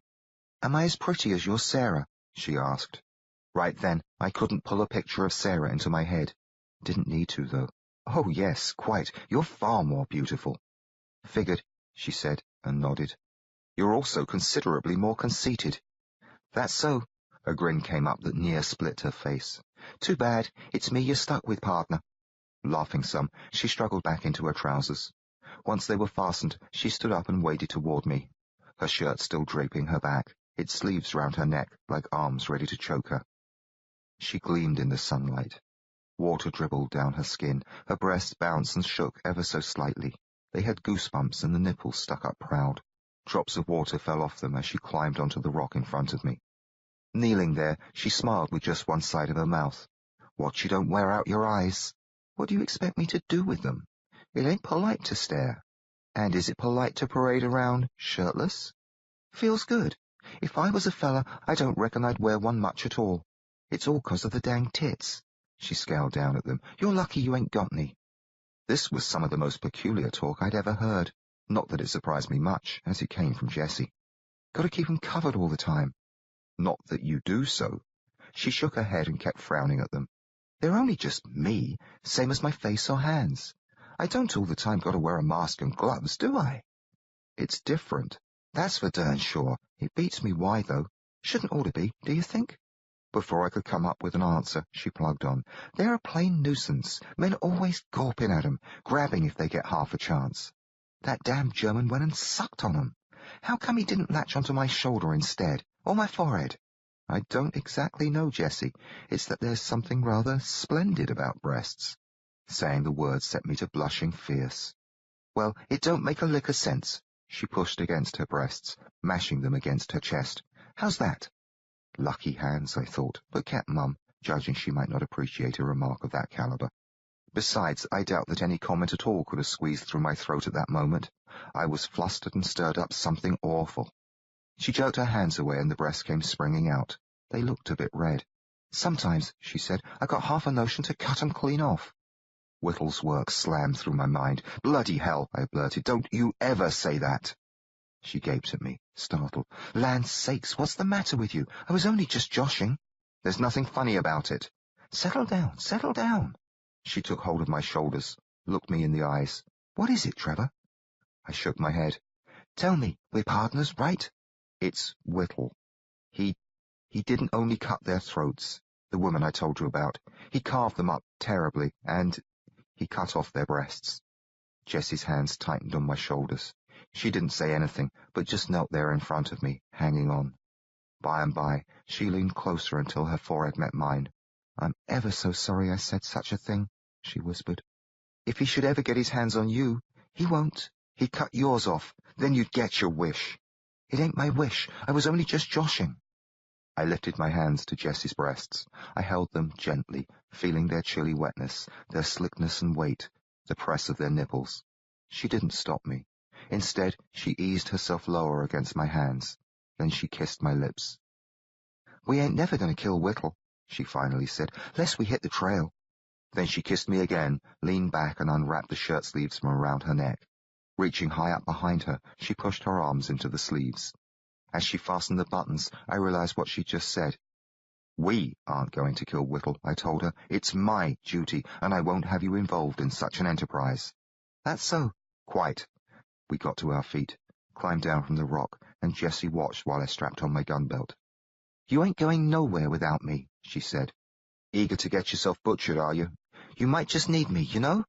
"Am I as pretty as your Sarah?" she asked. Right then, I couldn't pull a picture of Sarah into my head. Didn't need to, though. "Oh, yes, quite. You're far more beautiful." "Figured," she said, and nodded. "You're also considerably more conceited." "That's so." A grin came up that near split her face. "Too bad. It's me you're stuck with, partner." Laughing some, she struggled back into her trousers. Once they were fastened, she stood up and waded toward me, her shirt still draping her back, its sleeves round her neck like arms ready to choke her. She gleamed in the sunlight. Water dribbled down her skin, her breasts bounced and shook ever so slightly. They had goosebumps and the nipples stuck up proud. Drops of water fell off them as she climbed onto the rock in front of me. Kneeling there, she smiled with just one side of her mouth. "Watch you don't wear out your eyes." "What do you expect me to do with them? It ain't polite to stare." "And is it polite to parade around shirtless?" "Feels good. If I was a fella, I don't reckon I'd wear one much at all. It's all 'cause of the dang tits." She scowled down at them. "You're lucky you ain't got any." This was some of the most peculiar talk I'd ever heard. Not that it surprised me much, as it came from Jessie. "Gotta keep 'em covered all the time." "Not that you do so." She shook her head and kept frowning at them. "They're only just me, same as my face or hands. I don't all the time gotta wear a mask and gloves, do I?" "It's different." "That's for darn sure. It beats me why, though. Shouldn't ought to be, do you think?" Before I could come up with an answer, she plugged on. "They're a plain nuisance. Men always gawping at 'em, grabbing if they get half a chance. That damn German went and sucked on 'em. How come he didn't latch onto my shoulder instead, or my forehead?" "I don't exactly know, Jessie. It's that there's something rather splendid about breasts." Saying the words set me to blushing fierce. "Well, it don't make a lick of sense." She pushed against her breasts, mashing them against her chest. "How's that?" Lucky hands, I thought, but kept mum, judging she might not appreciate a remark of that calibre. Besides, I doubt that any comment at all could have squeezed through my throat at that moment. I was flustered and stirred up something awful. She jerked her hands away and the breasts came springing out. They looked a bit red. "Sometimes," she said, "I got half a notion to cut 'em clean off." Whittle's work slammed through my mind. "Bloody hell," I blurted, "don't you ever say that." She gaped at me, startled. "Land's sakes, what's the matter with you? I was only just joshing." "There's nothing funny about it." Settle down, settle down." She took hold of my shoulders, looked me in the eyes. "What is it, Trevor?" I shook my head. "Tell me, we're partners, right?" "It's Whittle. He didn't only cut their throats, the woman I told you about. He carved them up terribly, and he cut off their breasts." Jessie's hands tightened on my shoulders. She didn't say anything, but just knelt there in front of me, hanging on. By and by, she leaned closer until her forehead met mine. "I'm ever so sorry I said such a thing," she whispered. "If he should ever get his hands on you—" "He won't. He'd cut yours off. Then you'd get your wish." "It ain't my wish. I was only just joshing." I lifted my hands to Jessie's breasts. I held them gently, feeling their chilly wetness, their slickness and weight, the press of their nipples. She didn't stop me. Instead, she eased herself lower against my hands. Then she kissed my lips. "We ain't never going to kill Whittle," she finally said, "lest we hit the trail." Then she kissed me again, leaned back and unwrapped the shirt sleeves from around her neck. Reaching high up behind her, she pushed her arms into the sleeves. As she fastened the buttons, I realized what she'd just said. "We aren't going to kill Whittle," I told her. "It's my duty, and I won't have you involved in such an enterprise." "That's so." "Quite." We got to our feet, climbed down from the rock, and Jessie watched while I strapped on my gun belt. "You ain't going nowhere without me," she said. "Eager to get yourself butchered, are you?" "You might just need me, you know?"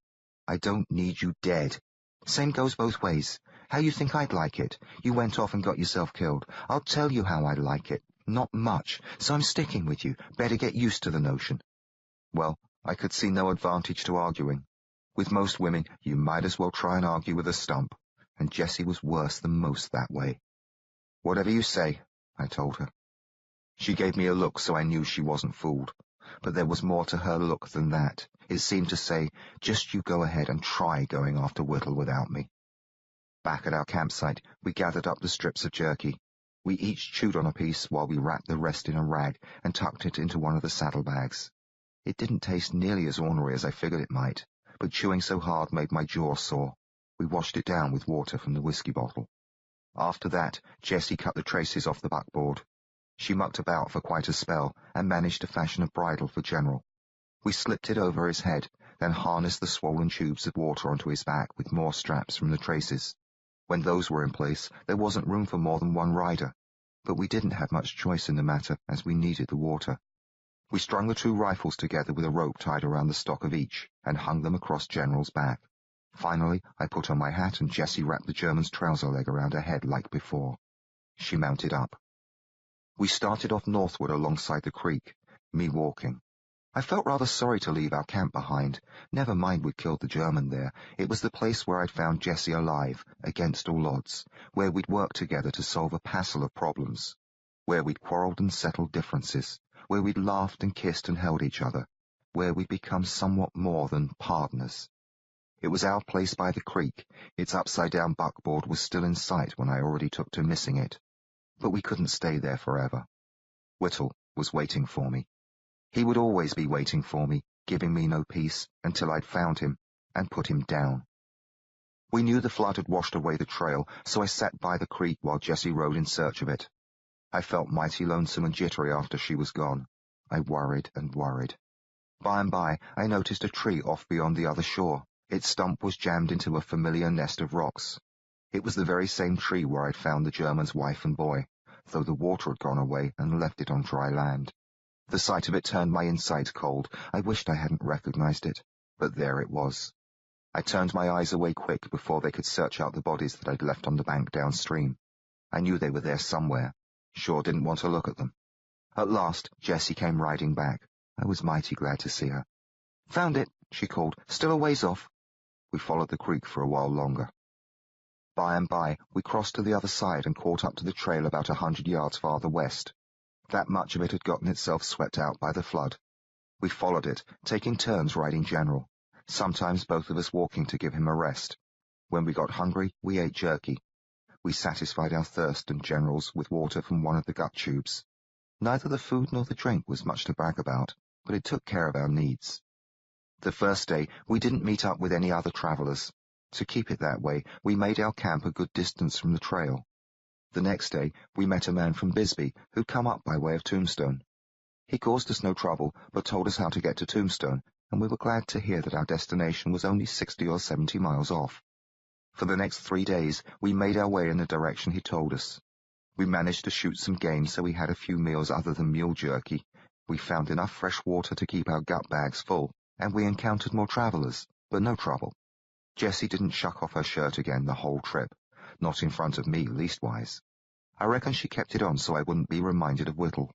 "I don't need you dead." "Same goes both ways. How you think I'd like it? You went off and got yourself killed. I'll tell you how I'd like it. Not much, so I'm sticking with you. Better get used to the notion." Well, I could see no advantage to arguing. With most women, you might as well try and argue with a stump, and Jessie was worse than most that way. "Whatever you say," I told her. She gave me a look, so I knew she wasn't fooled. But there was more to her look than that. It seemed to say, "Just you go ahead and try going after Whittle without me." Back at our campsite, we gathered up the strips of jerky. We each chewed on a piece while we wrapped the rest in a rag and tucked it into one of the saddlebags. It didn't taste nearly as ornery as I figured it might, but chewing so hard made my jaw sore. We washed it down with water from the whiskey bottle. After that, Jessie cut the traces off the buckboard. She mucked about for quite a spell and managed to fashion a bridle for General. We slipped it over his head, then harnessed the swollen tubes of water onto his back with more straps from the traces. When those were in place, there wasn't room for more than one rider, but we didn't have much choice in the matter as we needed the water. We strung the 2 rifles together with a rope tied around the stock of each and hung them across General's back. Finally, I put on my hat and Jessie wrapped the German's trouser leg around her head like before. She mounted up. We started off northward alongside the creek, me walking. I felt rather sorry to leave our camp behind. Never mind we'd killed the German there. It was the place where I'd found Jessie alive, against all odds, where we'd worked together to solve a passel of problems, where we'd quarrelled and settled differences, where we'd laughed and kissed and held each other, where we'd become somewhat more than partners. It was our place by the creek. Its upside-down buckboard was still in sight when I already took to missing it. But we couldn't stay there forever. Whittle was waiting for me. He would always be waiting for me, giving me no peace until I'd found him and put him down. We knew the flood had washed away the trail, so I sat by the creek while Jessie rode in search of it. I felt mighty lonesome and jittery after she was gone. I worried and worried. By and by, I noticed a tree off beyond the other shore. Its stump was jammed into a familiar nest of rocks. It was the very same tree where I'd found the German's wife and boy, though the water had gone away and left it on dry land. The sight of it turned my insides cold. I wished I hadn't recognized it, but there it was. I turned my eyes away quick before they could search out the bodies that I'd left on the bank downstream. I knew they were there somewhere. Sure didn't want to look at them. At last, Jessie came riding back. I was mighty glad to see her. "Found it," she called. "Still a ways off." We followed the creek for a while longer. By and by, we crossed to the other side and caught up to the trail about 100 yards farther west. That much of it had gotten itself swept out by the flood. We followed it, taking turns riding General, sometimes both of us walking to give him a rest. When we got hungry, we ate jerky. We satisfied our thirst and General's with water from one of the gut tubes. Neither the food nor the drink was much to brag about, but it took care of our needs. The first day, we didn't meet up with any other travelers. To keep it that way, we made our camp a good distance from the trail. The next day, we met a man from Bisbee who'd come up by way of Tombstone. He caused us no trouble, but told us how to get to Tombstone, and we were glad to hear that our destination was only 60 or 70 miles off. For the next 3 days, we made our way in the direction he told us. We managed to shoot some game, so we had a few meals other than mule jerky. We found enough fresh water to keep our gut bags full, and we encountered more travelers, but no trouble. Jessie didn't shuck off her shirt again the whole trip, not in front of me, leastwise. I reckon she kept it on so I wouldn't be reminded of Whittle.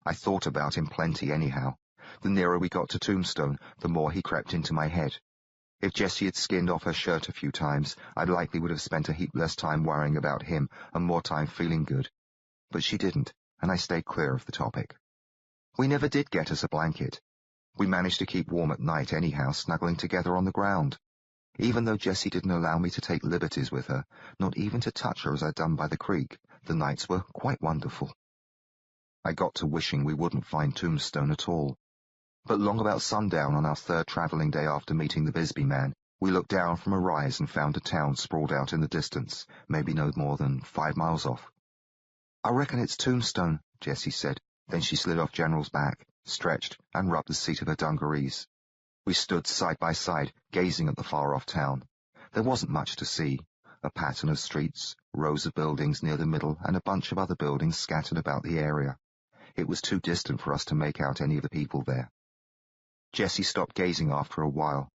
I thought about him plenty anyhow. The nearer we got to Tombstone, the more he crept into my head. If Jessie had skinned off her shirt a few times, I likely would have spent a heap less time worrying about him and more time feeling good. But she didn't, and I stayed clear of the topic. We never did get us a blanket. We managed to keep warm at night anyhow, snuggling together on the ground. Even though Jessie didn't allow me to take liberties with her, not even to touch her as I'd done by the creek, the nights were quite wonderful. I got to wishing we wouldn't find Tombstone at all. But long about sundown on our third travelling day after meeting the Bisbee man, we looked down from a rise and found a town sprawled out in the distance, maybe no more than 5 miles off. "I reckon it's Tombstone," Jessie said. Then she slid off General's back, stretched, and rubbed the seat of her dungarees. We stood side by side, gazing at the far-off town. There wasn't much to see. A pattern of streets, rows of buildings near the middle, and a bunch of other buildings scattered about the area. It was too distant for us to make out any of the people there. Jessie stopped gazing after a while.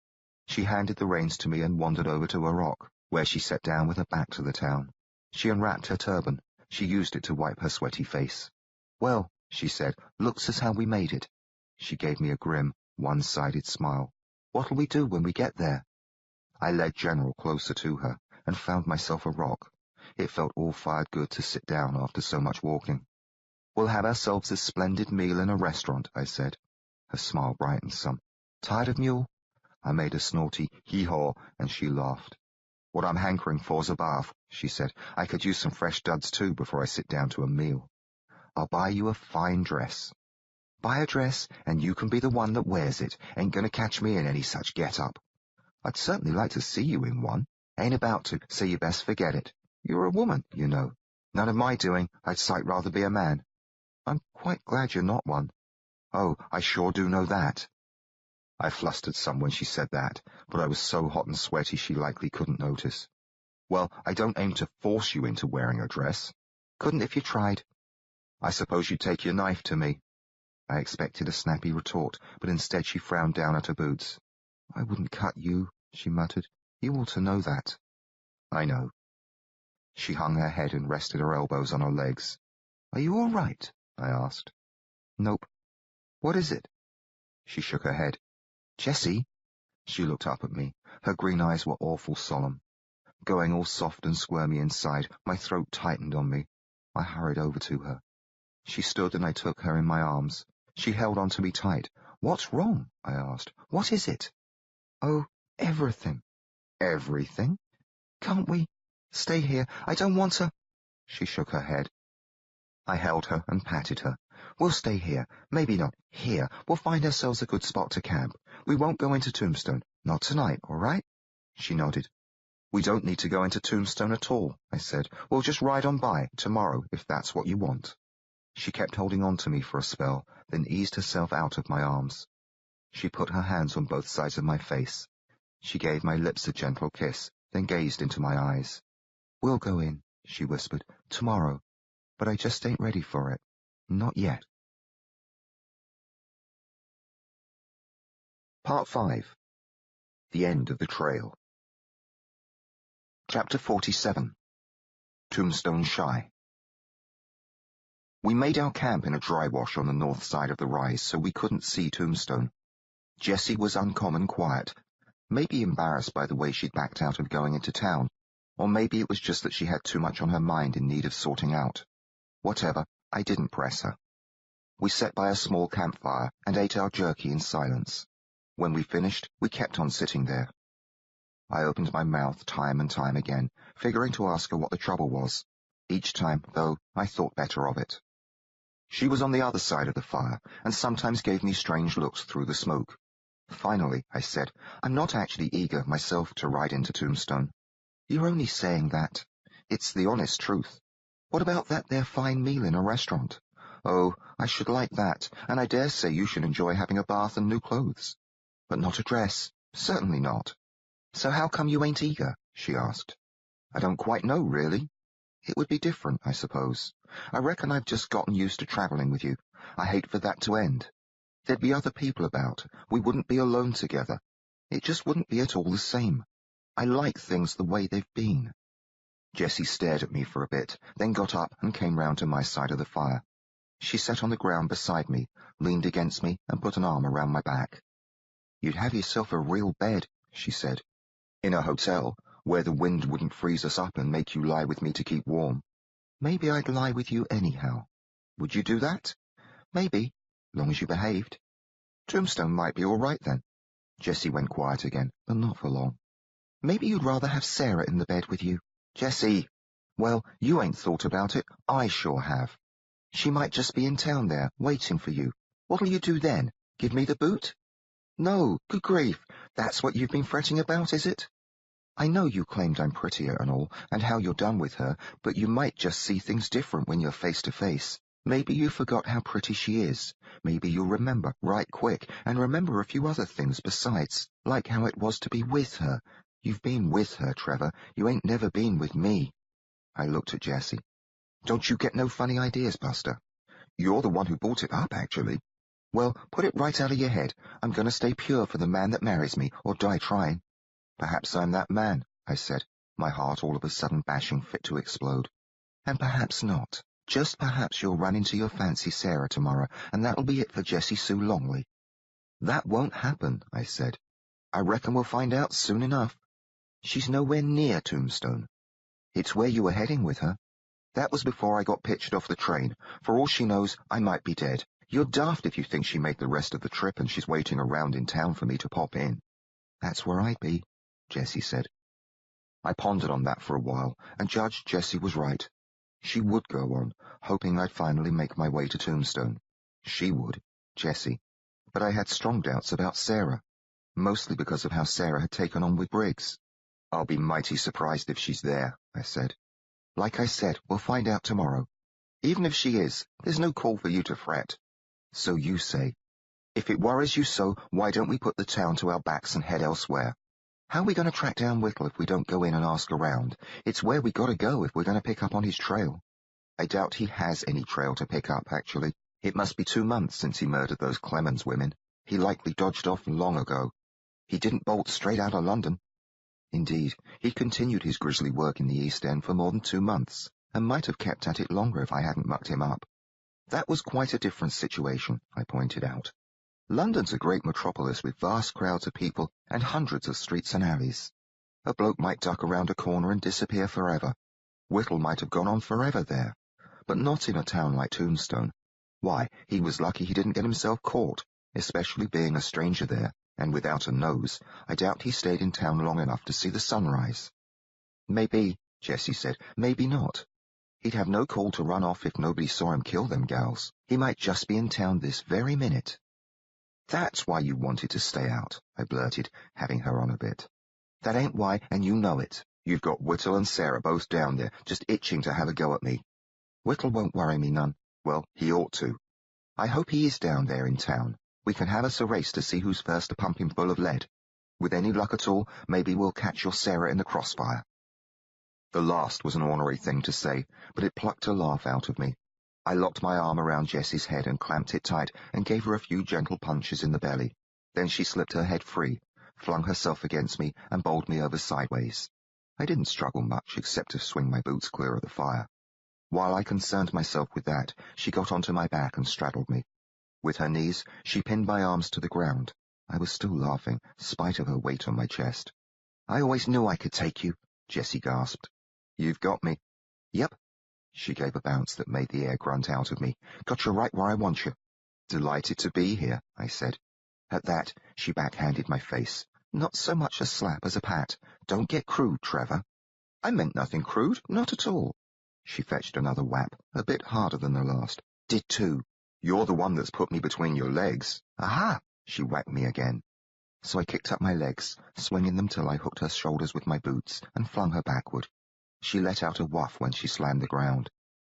She handed the reins to me and wandered over to a rock, where she sat down with her back to the town. She unwrapped her turban. She used it to wipe her sweaty face. "Well," she said, "looks as how we made it." She gave me a grim, one-sided smile. "What'll we do when we get there?" I led General closer to her and found myself a rock. It felt all fired good to sit down after so much walking. "We'll have ourselves a splendid meal in a restaurant," I said. Her smile brightened some. "Tired of mule?" I made a snorty hee-haw, and she laughed. "What I'm hankering for's a bath," she said. "I could use some fresh duds too before I sit down to a meal. I'll buy you a fine dress." "Buy a dress, and you can be the one that wears it. Ain't going to catch me in any such get-up." "I'd certainly like to see you in one." "Ain't about to, so you best forget it. You're a woman, you know." "None of my doing. I'd sight rather be a man." "I'm quite glad you're not one." "Oh, I sure do know that." I flustered some when she said that, but I was so hot and sweaty she likely couldn't notice. "Well, I don't aim to force you into wearing a dress." "Couldn't if you tried." "I suppose you'd take your knife to me." I expected a snappy retort, but instead she frowned down at her boots. "I wouldn't cut you," she muttered. "You ought to know that." "I know." She hung her head and rested her elbows on her legs. "Are you all right?" I asked. "Nope." "What is it?" She shook her head. "Jessie?" She looked up at me. Her green eyes were awful solemn. Going all soft and squirmy inside, my throat tightened on me. I hurried over to her. She stood and I took her in my arms. She held on to me tight. "What's wrong?" I asked. "What is it?" "Oh, everything." "Everything?" "Can't we stay here? I don't want to." She shook her head. I held her and patted her. "We'll stay here. Maybe not here. We'll find ourselves a good spot to camp. We won't go into Tombstone. Not tonight, all right?" She nodded. "We don't need to go into Tombstone at all," I said. "We'll just ride on by tomorrow, if that's what you want." She kept holding on to me for a spell, then eased herself out of my arms. She put her hands on both sides of my face. She gave my lips a gentle kiss, then gazed into my eyes. "We'll go in," she whispered, "tomorrow, but I just ain't ready for it. Not yet." Part 5. The End of the Trail. Chapter 47. Tombstone Shy. We made our camp in a dry wash on the north side of the rise, so we couldn't see Tombstone. Jessie was uncommon quiet, maybe embarrassed by the way she'd backed out of going into town, or maybe it was just that she had too much on her mind in need of sorting out. Whatever, I didn't press her. We sat by a small campfire and ate our jerky in silence. When we finished, we kept on sitting there. I opened my mouth time and time again, figuring to ask her what the trouble was. Each time, though, I thought better of it. She was on the other side of the fire, and sometimes gave me strange looks through the smoke. Finally, I said, I'm not actually eager myself to ride into Tombstone. You're only saying that. It's the honest truth. What about that there fine meal in a restaurant? Oh, I should like that, and I dare say you should enjoy having a bath and new clothes. But not a dress. Certainly not. So how come you ain't eager? She asked. I don't quite know, really. It would be different, I suppose. I reckon I've just gotten used to travelling with you. I hate for that to end. There'd be other people about. We wouldn't be alone together. It just wouldn't be at all the same. I like things the way they've been. Jessie stared at me for a bit, then got up and came round to my side of the fire. She sat on the ground beside me, leaned against me, and put an arm around my back. You'd have yourself a real bed, she said. In a hotel, where the wind wouldn't freeze us up and make you lie with me to keep warm. Maybe I'd lie with you anyhow. Would you do that? Maybe, long as you behaved. Tombstone might be all right then. Jessie went quiet again, but not for long. Maybe you'd rather have Sarah in the bed with you. Jessie! Well, you ain't thought about it. I sure have. She might just be in town there, waiting for you. What'll you do then? Give me the boot? No, good grief, that's what you've been fretting about, is it? I know you claimed I'm prettier and all, and how you're done with her, but you might just see things different when you're face to face. Maybe you forgot how pretty she is. Maybe you'll remember right quick, and remember a few other things besides, like how it was to be with her. You've been with her, Trevor. You ain't never been with me. I looked at Jessie. Don't you get no funny ideas, Buster. You're the one who brought it up, actually. Well, put it right out of your head. I'm going to stay pure for the man that marries me, or die trying. Perhaps I'm that man, I said, my heart all of a sudden bashing fit to explode. And perhaps not. Just perhaps you'll run into your fancy Sarah tomorrow, and that'll be it for Jessie Sue Longley. That won't happen, I said. I reckon we'll find out soon enough. She's nowhere near Tombstone. It's where you were heading with her. That was before I got pitched off the train. For all she knows, I might be dead. You're daft if you think she made the rest of the trip and she's waiting around in town for me to pop in. That's where I'd be, Jessie said. I pondered on that for a while and judged Jessie was right. She would go on, hoping I'd finally make my way to Tombstone. She would, Jessie. But I had strong doubts about Sarah, mostly because of how Sarah had taken on with Briggs. I'll be mighty surprised if she's there, I said. Like I said, we'll find out tomorrow. Even if she is, there's no call for you to fret. So you say. If it worries you so, why don't we put the town to our backs and head elsewhere? How are we going to track down Whittle if we don't go in and ask around? It's where we got to go if we're going to pick up on his trail. I doubt he has any trail to pick up, actually. It must be 2 months since he murdered those Clemens women. He likely dodged off long ago. He didn't bolt straight out of London. Indeed, he continued his grisly work in the East End for more than 2 months, and might have kept at it longer if I hadn't mucked him up. That was quite a different situation, I pointed out. London's a great metropolis with vast crowds of people and hundreds of streets and alleys. A bloke might duck around a corner and disappear forever. Whittle might have gone on forever there, but not in a town like Tombstone. Why, he was lucky he didn't get himself caught, especially being a stranger there, and without a nose. I doubt he stayed in town long enough to see the sunrise. Maybe, Jessie said, maybe not. He'd have no call to run off if nobody saw him kill them gals. He might just be in town this very minute. That's why you wanted to stay out, I blurted, having her on a bit. That ain't why, and you know it. You've got Whittle and Sarah both down there, just itching to have a go at me. Whittle won't worry me none. Well, he ought to. I hope he is down there in town. We can have us a race to see who's first to pump him full of lead. With any luck at all, maybe we'll catch your Sarah in the crossfire. The last was an ornery thing to say, but it plucked a laugh out of me. I locked my arm around Jessie's head and clamped it tight and gave her a few gentle punches in the belly. Then she slipped her head free, flung herself against me, and bowled me over sideways. I didn't struggle much, except to swing my boots clear of the fire. While I concerned myself with that, she got onto my back and straddled me. With her knees, she pinned my arms to the ground. I was still laughing, spite of her weight on my chest. "I always knew I could take you," Jessie gasped. "You've got me." "Yep." She gave a bounce that made the air grunt out of me. "Got you right where I want you." "Delighted to be here," I said. At that, she backhanded my face. Not so much a slap as a pat. "Don't get crude, Trevor." "I meant nothing crude, not at all." She fetched another whap, a bit harder than the last. "Did too. You're the one that's put me between your legs." "Aha!" She whacked me again. So I kicked up my legs, swinging them till I hooked her shoulders with my boots and flung her backward. She let out a whuff when she slammed the ground.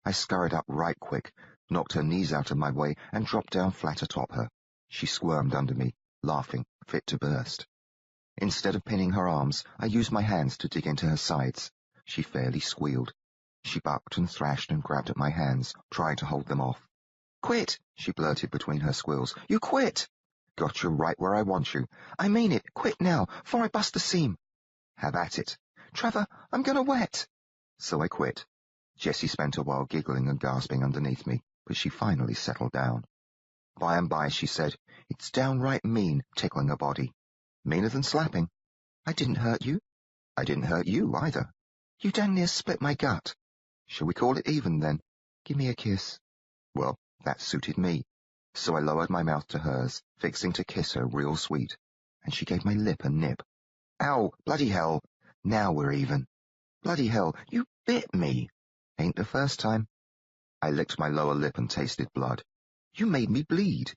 I scurried up right quick, knocked her knees out of my way, and dropped down flat atop her. She squirmed under me, laughing, fit to burst. Instead of pinning her arms, I used my hands to dig into her sides. She fairly squealed. She bucked and thrashed and grabbed at my hands, trying to hold them off. "Quit," she blurted between her squeals. "You quit." "Got you right where I want you." "I mean it. Quit now, before I bust the seam." "Have at it." "Trevor, I'm going to wet." So I quit. Jessie spent a while giggling and gasping underneath me, but she finally settled down. By and by she said, "It's downright mean, tickling a body." "Meaner than slapping." "I didn't hurt you." "I didn't hurt you, either." "You dang near split my gut." "Shall we call it even, then?" "Give me a kiss." Well, that suited me. So I lowered my mouth to hers, fixing to kiss her real sweet, and she gave my lip a nip. "Ow, bloody hell. Now we're even." "Bloody hell, you bit me." "Ain't the first time." I licked my lower lip and tasted blood. "You made me bleed."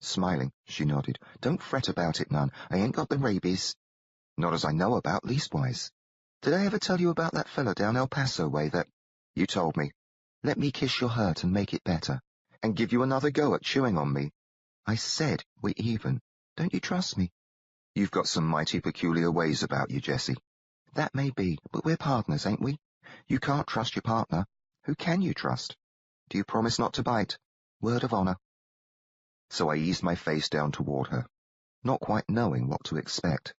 Smiling, she nodded. "Don't fret about it none. I ain't got the rabies." "Not as I know about, leastwise." "Did I ever tell you about that fella down El Paso way that—" "You told me." "Let me kiss your hurt and make it better." "And give you another go at chewing on me." "I said we're even. Don't you trust me?" "You've got some mighty peculiar ways about you, Jessie." "That may be, but we're partners, ain't we?" "You can't trust your partner." "Who can you trust?" "Do you promise not to bite?" "Word of honor." So I eased my face down toward her, not quite knowing what to expect.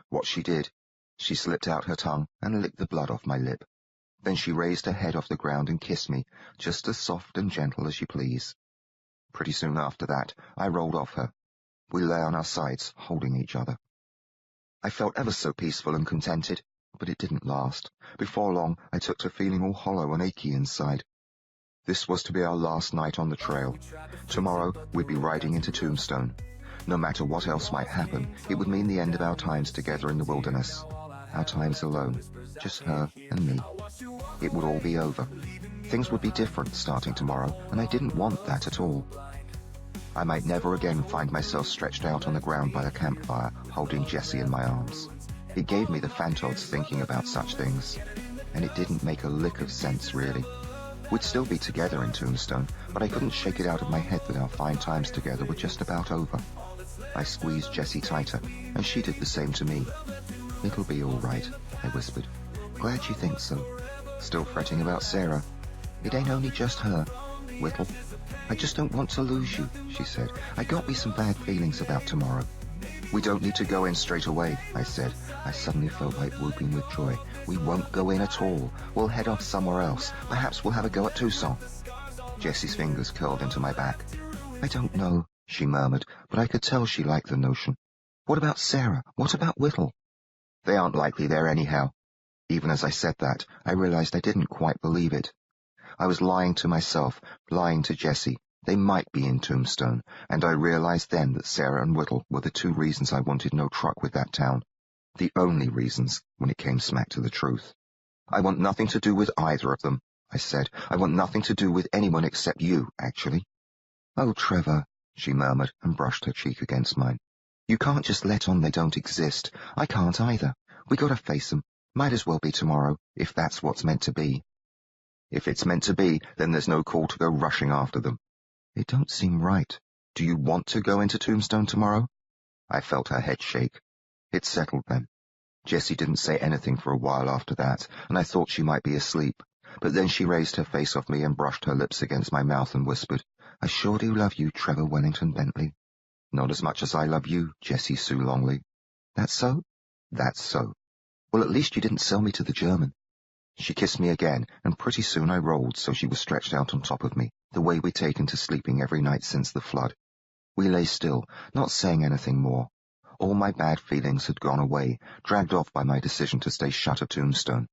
What she did, she slipped out her tongue and licked the blood off my lip. Then she raised her head off the ground and kissed me, just as soft and gentle as you please. Pretty soon after that, I rolled off her. We lay on our sides, holding each other. I felt ever so peaceful and contented, but it didn't last. Before long, I took to feeling all hollow and achy inside. This was to be our last night on the trail. Tomorrow, we'd be riding into Tombstone. No matter what else might happen, it would mean the end of our times together in the wilderness. Our times alone, just her and me. It would all be over. Things would be different starting tomorrow, and I didn't want that at all. I might never again find myself stretched out on the ground by a campfire, holding Jessie in my arms. It gave me the fantods thinking about such things, and it didn't make a lick of sense, really. We'd still be together in Tombstone, but I couldn't shake it out of my head that our fine times together were just about over. I squeezed Jessie tighter, and she did the same to me. "It'll be all right," I whispered. "Glad you think so." "Still fretting about Sarah?" "It ain't only just her, Whittle. I just don't want to lose you," she said. "I got me some bad feelings about tomorrow." "We don't need to go in straight away," I said. I suddenly felt like whooping with joy. "We won't go in at all. We'll head off somewhere else. Perhaps we'll have a go at Tucson." Jessie's fingers curled into my back. "I don't know," she murmured, but I could tell she liked the notion. "What about Sarah? What about Whittle?" "They aren't likely there anyhow." Even as I said that, I realized I didn't quite believe it. I was lying to myself, lying to Jessie. They might be in Tombstone, and I realized then that Sarah and Whittle were the two reasons I wanted no truck with that town. The only reasons, when it came smack to the truth. "I want nothing to do with either of them," I said. "I want nothing to do with anyone except you, actually." "Oh, Trevor," she murmured and brushed her cheek against mine. "You can't just let on they don't exist. I can't either. We gotta face 'em. Might as well be tomorrow, if that's what's meant to be." "If it's meant to be, then there's no call to go rushing after them." "It don't seem right." "Do you want to go into Tombstone tomorrow?" I felt her head shake. It settled then. Jessie didn't say anything for a while after that, and I thought she might be asleep. But then she raised her face off me and brushed her lips against my mouth and whispered, "I sure do love you, Trevor Wellington Bentley." Not as much as I love you, Jessie Sue Longley. That's so? That's so. Well, at least you didn't sell me to the German. She kissed me again, and pretty soon I rolled so she was stretched out on top of me, the way we'd taken to sleeping every night since the flood. We lay still, not saying anything more. All my bad feelings had gone away, dragged off by my decision to stay shut of Tombstone.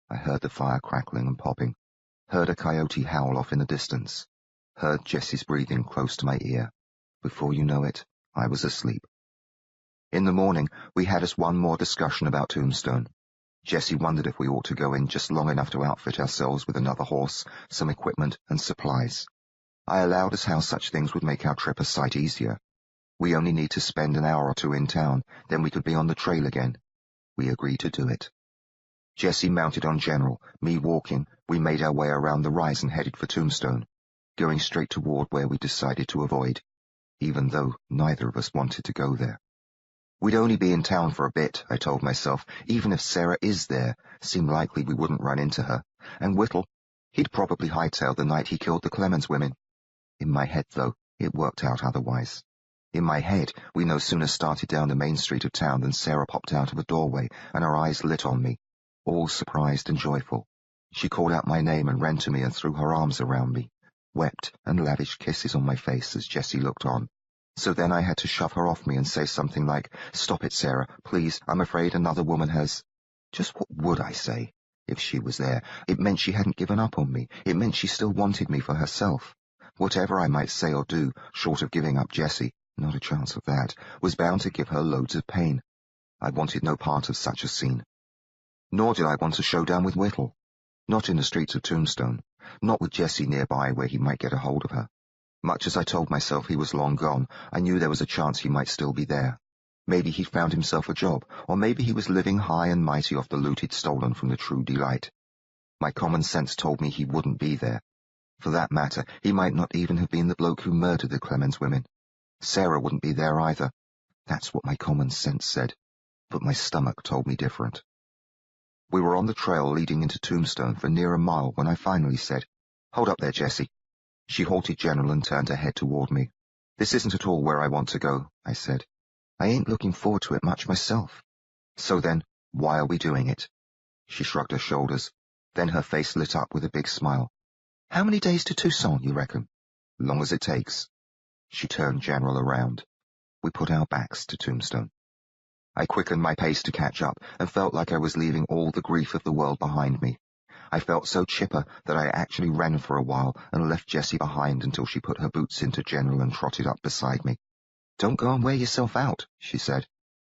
I heard the fire crackling and popping, heard a coyote howl off in the distance, heard Jessie's breathing close to my ear. Before you know it, I was asleep. In the morning, we had us one more discussion about Tombstone. Jessie wondered if we ought to go in just long enough to outfit ourselves with another horse, some equipment, and supplies. I allowed us how such things would make our trip a sight easier. We only need to spend an hour or two in town, then we could be on the trail again. We agreed to do it. Jessie mounted on General, me walking. We made our way around the rise and headed for Tombstone, going straight toward where we decided to avoid, even though neither of us wanted to go there. We'd only be in town for a bit, I told myself. Even if Sarah is there, seemed likely we wouldn't run into her. And Whittle, he'd probably hightailed the night he killed the Clemens women. In my head, though, it worked out otherwise. In my head, we no sooner started down the main street of town than Sarah popped out of a doorway, and her eyes lit on me, all surprised and joyful. She called out my name and ran to me and threw her arms around me, wept and lavished kisses on my face as Jessie looked on. So then I had to shove her off me and say something like, "Stop it, Sarah, please, I'm afraid another woman has—" Just what would I say? If she was there, it meant she hadn't given up on me. It meant she still wanted me for herself. Whatever I might say or do, short of giving up Jessie, not a chance of that, was bound to give her loads of pain. I wanted no part of such a scene. Nor did I want a showdown with Whittle. Not in the streets of Tombstone. Not with Jessie nearby where he might get a hold of her. Much as I told myself he was long gone, I knew there was a chance he might still be there. Maybe he'd found himself a job, or maybe he was living high and mighty off the loot he'd stolen from the True Delight. My common sense told me he wouldn't be there. For that matter, he might not even have been the bloke who murdered the Clemens women. Sarah wouldn't be there either. That's what my common sense said, but my stomach told me different. We were on the trail leading into Tombstone for near a mile when I finally said, "Hold up there, Jessie." She halted General and turned her head toward me. "This isn't at all where I want to go," I said. "I ain't looking forward to it much myself." "So then, why are we doing it?" She shrugged her shoulders. Then her face lit up with a big smile. "How many days to Tucson, you reckon?" "Long as it takes." She turned General around. We put our backs to Tombstone. I quickened my pace to catch up and felt like I was leaving all the grief of the world behind me. I felt so chipper that I actually ran for a while and left Jessie behind until she put her boots into General and trotted up beside me. "Don't go and wear yourself out," she said.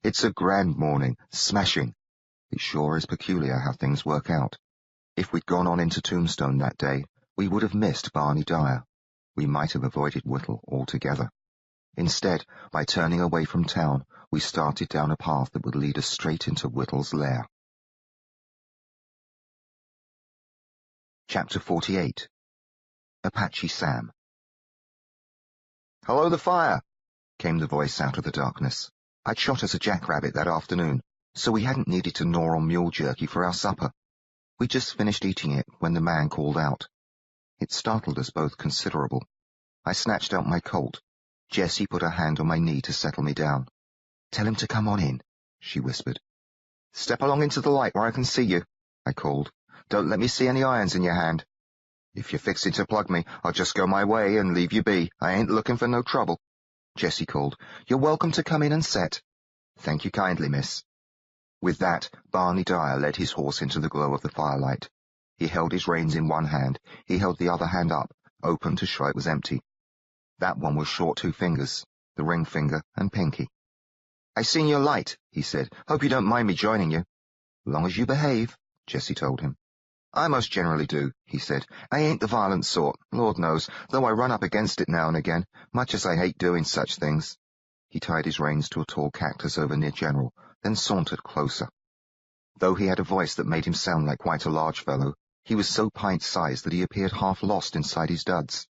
"It's a grand morning, smashing. It sure is peculiar how things work out. If we'd gone on into Tombstone that day, we would have missed Barney Dyer. We might have avoided Whittle altogether. Instead, by turning away from town, we started down a path that would lead us straight into Whittle's lair." Chapter 48. Apache Sam. "Hello, the fire," came the voice out of the darkness. I'd shot us a jackrabbit that afternoon, so we hadn't needed to gnaw on mule jerky for our supper. We'd just finished eating it when the man called out. It startled us both considerable. I snatched out my Colt. Jessie put her hand on my knee to settle me down. "Tell him to come on in," she whispered. "Step along into the light where I can see you," I called. "Don't let me see any irons in your hand. If you're fixing to plug me, I'll just go my way and leave you be. I ain't looking for no trouble." Jessie called, "You're welcome to come in and set." "Thank you kindly, miss." With that, Barney Dyer led his horse into the glow of the firelight. He held his reins in one hand. He held the other hand up, open to show it was empty. That one was short 2 fingers, the ring finger and pinky. "I seen your light," he said. "Hope you don't mind me joining you." "Long as you behave," Jessie told him. "I most generally do," he said. "I ain't the violent sort, Lord knows, though I run up against it now and again, much as I hate doing such things." He tied his reins to a tall cactus over near General, then sauntered closer. Though he had a voice that made him sound like quite a large fellow, he was so pint-sized that he appeared half lost inside his duds.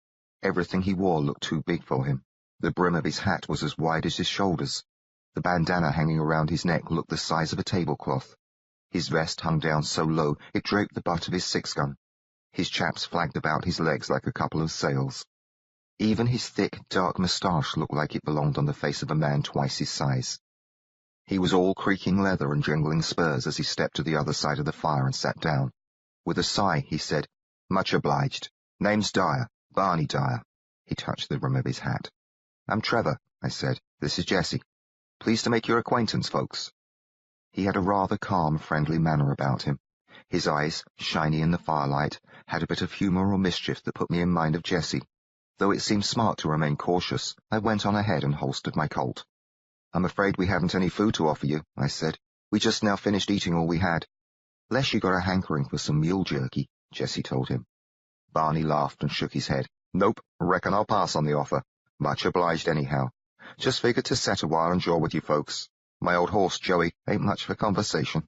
Everything he wore looked too big for him. The brim of his hat was as wide as his shoulders. The bandana hanging around his neck looked the size of a tablecloth. His vest hung down so low it draped the butt of his 6-gun. His chaps flagged about his legs like a couple of sails. Even his thick, dark moustache looked like it belonged on the face of a man twice his size. He was all creaking leather and jingling spurs as he stepped to the other side of the fire and sat down. With a sigh, he said, "Much obliged. Name's Dyer, Barney Dyer." He touched the rim of his hat. "I'm Trevor," I said. "This is Jessie. Pleased to make your acquaintance, folks." He had a rather calm, friendly manner about him. His eyes, shiny in the firelight, had a bit of humour or mischief that put me in mind of Jessie. Though it seemed smart to remain cautious, I went on ahead and holstered my Colt. "I'm afraid we haven't any food to offer you," I said. "We just now finished eating all we had." "'Less you got a hankering for some mule jerky," Jessie told him. Barney laughed and shook his head. "Nope, reckon I'll pass on the offer. Much obliged anyhow. Just figured to set a while and jaw with you folks. My old horse, Joey, ain't much for conversation."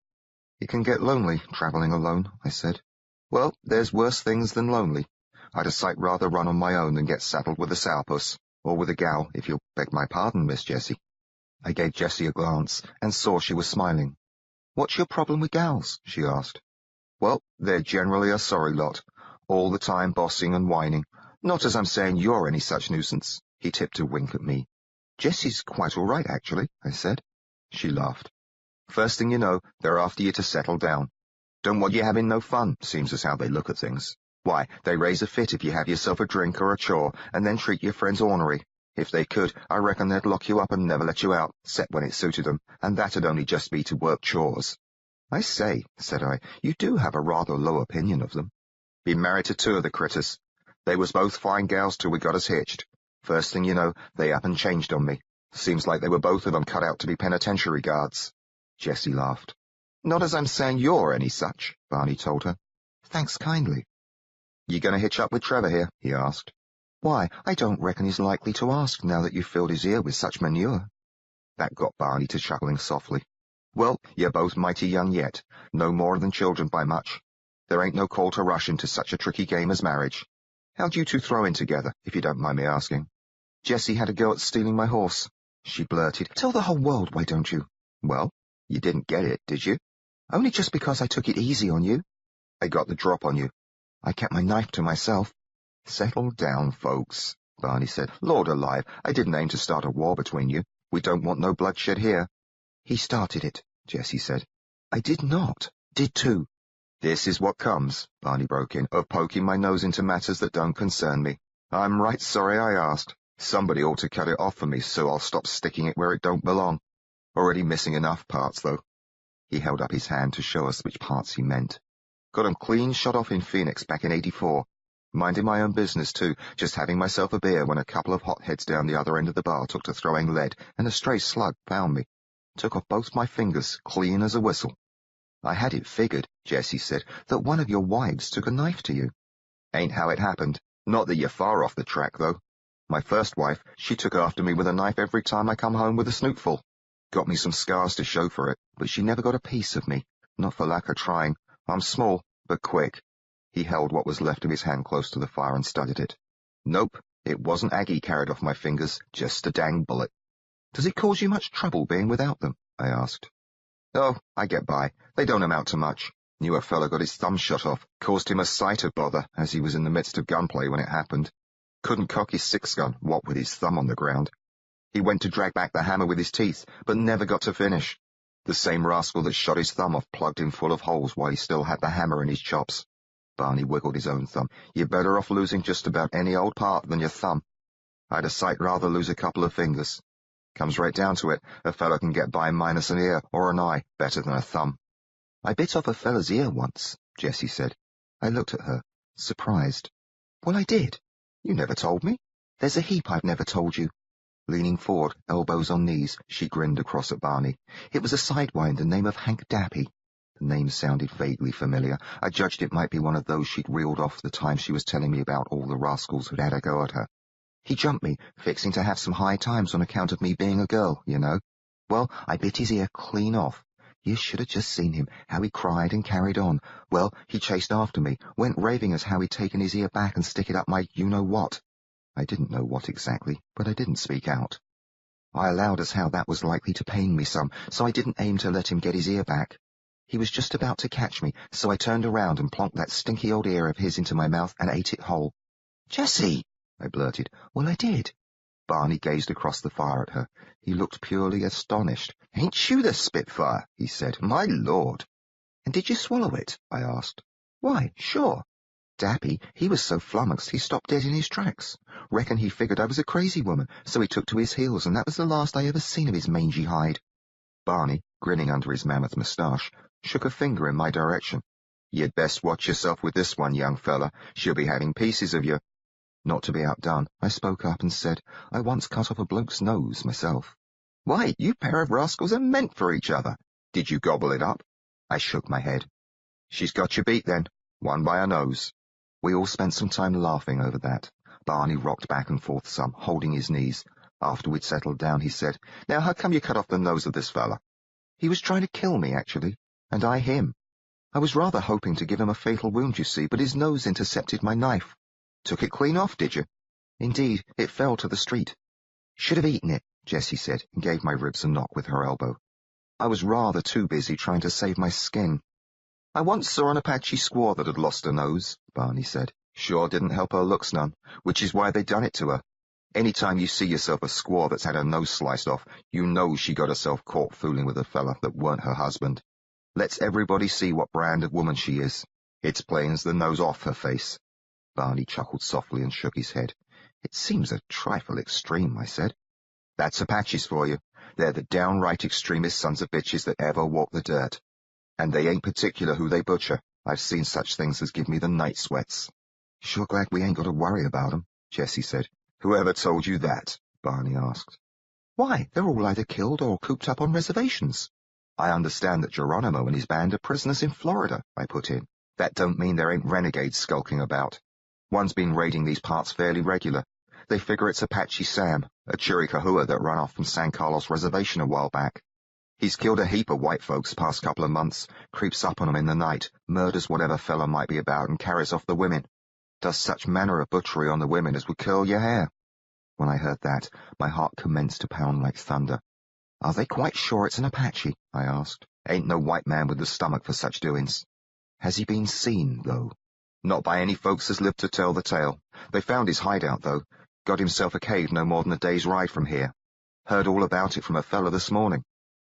"It can get lonely, travelling alone," I said. "Well, there's worse things than lonely. I'd a sight rather run on my own than get saddled with a sourpuss, or with a gal, if you'll beg my pardon, Miss Jessie." I gave Jessie a glance, and saw she was smiling. "What's your problem with gals?" she asked. "Well, they're generally a sorry lot, all the time bossing and whining. Not as I'm saying you're any such nuisance." He tipped a wink at me. "Jessie's quite all right, actually," I said. She laughed. "First thing you know, they're after you to settle down. Don't want you having no fun, seems as how they look at things. Why, they raise a fit if you have yourself a drink or a chore, and then treat your friends ornery. If they could, I reckon they'd lock you up and never let you out, 'cept when it suited them, and that'd only just be to work chores." "I say," said I, "you do have a rather low opinion of them." "Been married to two of the critters. They was both fine gals till we got us hitched. First thing you know, they up and changed on me. Seems like they were both of them cut out to be penitentiary guards." Jessie laughed. "Not as I'm saying you're any such," Barney told her. "Thanks kindly." "You going to hitch up with Trevor here?" he asked. "Why, I don't reckon he's likely to ask now that you've filled his ear with such manure." That got Barney to chuckling softly. "Well, you're both mighty young yet, no more than children by much. There ain't no call to rush into such a tricky game as marriage. How'd you two throw in together, if you don't mind me asking?" "Jessie had a go at stealing my horse," she blurted. "Tell the whole world, why don't you?" "Well, you didn't get it, did you?" "Only just because I took it easy on you." "I got the drop on you." "I kept my knife to myself." "Settle down, folks," Barney said. "Lord alive, I didn't aim to start a war between you. We don't want no bloodshed here." "He started it," Jessie said. "I did not." "Did too." "This is what comes," Barney broke in, "of poking my nose into matters that don't concern me. I'm right sorry I asked. Somebody ought to cut it off for me, so I'll stop sticking it where it don't belong. Already missing enough parts, though." He held up his hand to show us which parts he meant. "Got 'em clean shot off in Phoenix back in '84. Minding my own business, too, just having myself a beer when a couple of hotheads down the other end of the bar took to throwing lead, and a stray slug found me. Took off both my fingers, clean as a whistle." "I had it figured," Jessie said, "that one of your wives took a knife to you." "Ain't how it happened. Not that you're far off the track, though. My first wife, she took after me with a knife every time I come home with a snootful. Got me some scars to show for it, but she never got a piece of me, not for lack of trying. I'm small, but quick." He held what was left of his hand close to the fire and studied it. "Nope, it wasn't Aggie carried off my fingers, just a dang bullet." "Does it cause you much trouble being without them?" I asked. "Oh, I get by. They don't amount to much. Knew a fellow got his thumb shot off. Caused him a sight of bother, as he was in the midst of gunplay when it happened. Couldn't cock his 6-gun, what with his thumb on the ground. He went to drag back the hammer with his teeth, but never got to finish. The same rascal that shot his thumb off plugged him full of holes while he still had the hammer in his chops." Barney wiggled his own thumb. "You're better off losing just about any old part than your thumb. I'd a sight rather lose a couple of fingers. Comes right down to it, a fellow can get by minus an ear or an eye better than a thumb." "I bit off a fellow's ear once," Jessie said. I looked at her, surprised. "Well, I did. You never told me. There's a heap I've never told you." Leaning forward, elbows on knees, she grinned across at Barney. "It was a sidewinder named of Hank Dappy." The name sounded vaguely familiar. I judged it might be one of those she'd reeled off the time she was telling me about all the rascals who'd had a go at her. "He jumped me, fixing to have some high times on account of me being a girl, you know. Well, I bit his ear clean off. You should have just seen him, how he cried and carried on. Well, he chased after me, went raving as how he'd taken his ear back and stick it up my you-know-what. I didn't know what exactly, but I didn't speak out. I allowed as how that was likely to pain me some, so I didn't aim to let him get his ear back. He was just about to catch me, so I turned around and plonked that stinky old ear of his into my mouth and ate it whole." "Jessie!" I blurted. Well, I did. Barney gazed across the fire at her. He looked purely astonished. Ain't you the Spitfire? He said. My lord. And did you swallow it? I asked. Why, sure. Dappy, he was so flummoxed he stopped dead in his tracks. Reckon he figured I was a crazy woman, so he took to his heels, and that was the last I ever seen of his mangy hide. Barney, grinning under his mammoth moustache, shook a finger in my direction. You'd best watch yourself with this one, young fella. She'll be having pieces of you. Not to be outdone, I spoke up and said, I once cut off a bloke's nose myself. Why, you pair of rascals are meant for each other. Did you gobble it up? I shook my head. She's got you beat then, one by her nose. We all spent some time laughing over that. Barney rocked back and forth some, holding his knees. After we'd settled down, he said, Now how come you cut off the nose of this fella? He was trying to kill me, actually, and I him. I was rather hoping to give him a fatal wound, you see, but his nose intercepted my knife. Took it clean off, did you? Indeed, it fell to the street. Should have eaten it, Jessie said, and gave my ribs a knock with her elbow. I was rather too busy trying to save my skin. I once saw an Apache squaw that had lost her nose, Barney said. Sure didn't help her looks none, which is why they done it to her. Any time you see yourself a squaw that's had her nose sliced off, you know she got herself caught fooling with a fella that weren't her husband. Lets everybody see what brand of woman she is. It's plain as the nose off her face. Barney chuckled softly and shook his head. It seems a trifle extreme, I said. That's Apaches for you. They're the downright extremist sons of bitches that ever walk the dirt. And they ain't particular who they butcher. I've seen such things as give me the night sweats. Sure glad we ain't got to worry about 'em, Jessie said. Whoever told you that? Barney asked. Why, they're all either killed or cooped up on reservations. I understand that Geronimo and his band are prisoners in Florida, I put in. That don't mean there ain't renegades skulking about. One's been raiding these parts fairly regular. They figure it's Apache Sam, a Chiricahua that ran off from San Carlos Reservation a while back. He's killed a heap of white folks past couple of months, creeps up on 'em in the night, murders whatever fella might be about, and carries off the women. Does such manner of butchery on the women as would curl your hair. When I heard that, my heart commenced to pound like thunder. Are they quite sure it's an Apache? I asked. Ain't no white man with the stomach for such doings. Has he been seen, though? Not by any folks as lived to tell the tale. They found his hideout, though. Got himself a cave no more than a day's ride from here. Heard all about it from a fella this morning.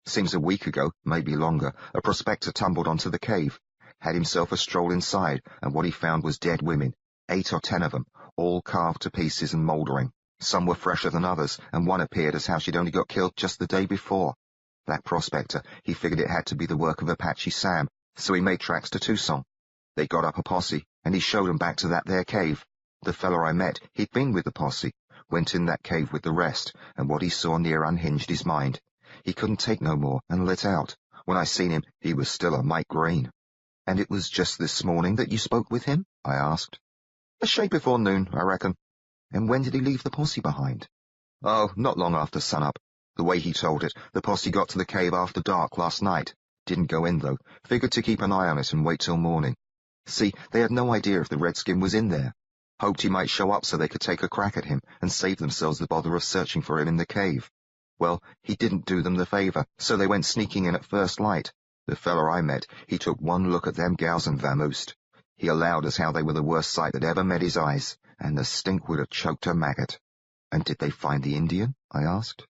Seems a week ago, maybe longer, a prospector tumbled onto the cave. Had himself a stroll inside, and what he found was dead women, 8 or 10 of 'em, all carved to pieces and mouldering. Some were fresher than others, and one appeared as how she'd only got killed just the day before. That prospector, he figured it had to be the work of Apache Sam, so he made tracks to Tucson. They got up a posse, and he showed 'em back to that there cave. The feller I met, he'd been with the posse, went in that cave with the rest, and what he saw near unhinged his mind. He couldn't take no more, and lit out. When I seen him, he was still a mite green. And it was just this morning that you spoke with him? I asked. A shade before noon, I reckon. And when did he leave the posse behind? Oh, not long after sunup. The way he told it, the posse got to the cave after dark last night. Didn't go in, though. Figured to keep an eye on it and wait till morning. See, they had no idea if the redskin was in there. Hoped he might show up so they could take a crack at him and save themselves the bother of searching for him in the cave. Well, he didn't do them the favor, so they went sneaking in at first light. The feller I met, he took one look at them gals and vamoosed. He allowed us how they were the worst sight that ever met his eyes, and the stink would have choked a maggot. And did they find the Indian? I asked.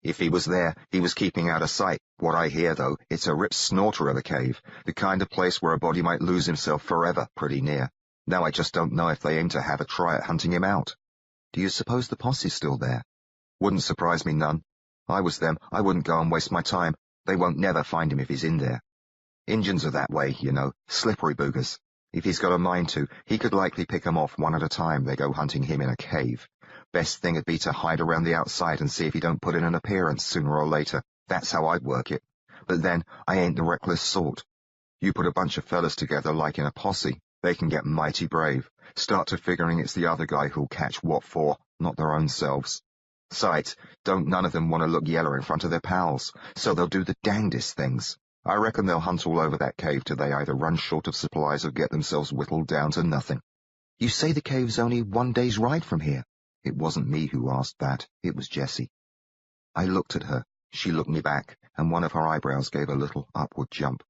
If he was there, he was keeping out of sight. What I hear, though, it's a rip snorter of a cave, the kind of place where a body might lose himself forever, pretty near. Now I just don't know if they aim to have a try at hunting him out. Do you suppose the posse's still there? Wouldn't surprise me none. I was them, I wouldn't go and waste my time. They won't never find him if he's in there. Injuns are that way, you know, slippery boogers. If he's got a mind to, he could likely pick 'em off one at a time they go hunting him in a cave. Best thing'd be to hide around the outside and see if he don't put in an appearance sooner or later. That's how I'd work it. But then, I ain't the reckless sort. You put a bunch of fellas together like in a posse, they can get mighty brave, start to figuring it's the other guy who'll catch what for, not their own selves. Sides, don't none of them want to look yeller in front of their pals, so they'll do the dangdest things. I reckon they'll hunt all over that cave till they either run short of supplies or get themselves whittled down to nothing. You say the cave's only 1 day's ride from here? It wasn't me who asked that, it was Jessie. I looked at her, she looked me back, and one of her eyebrows gave a little upward jump.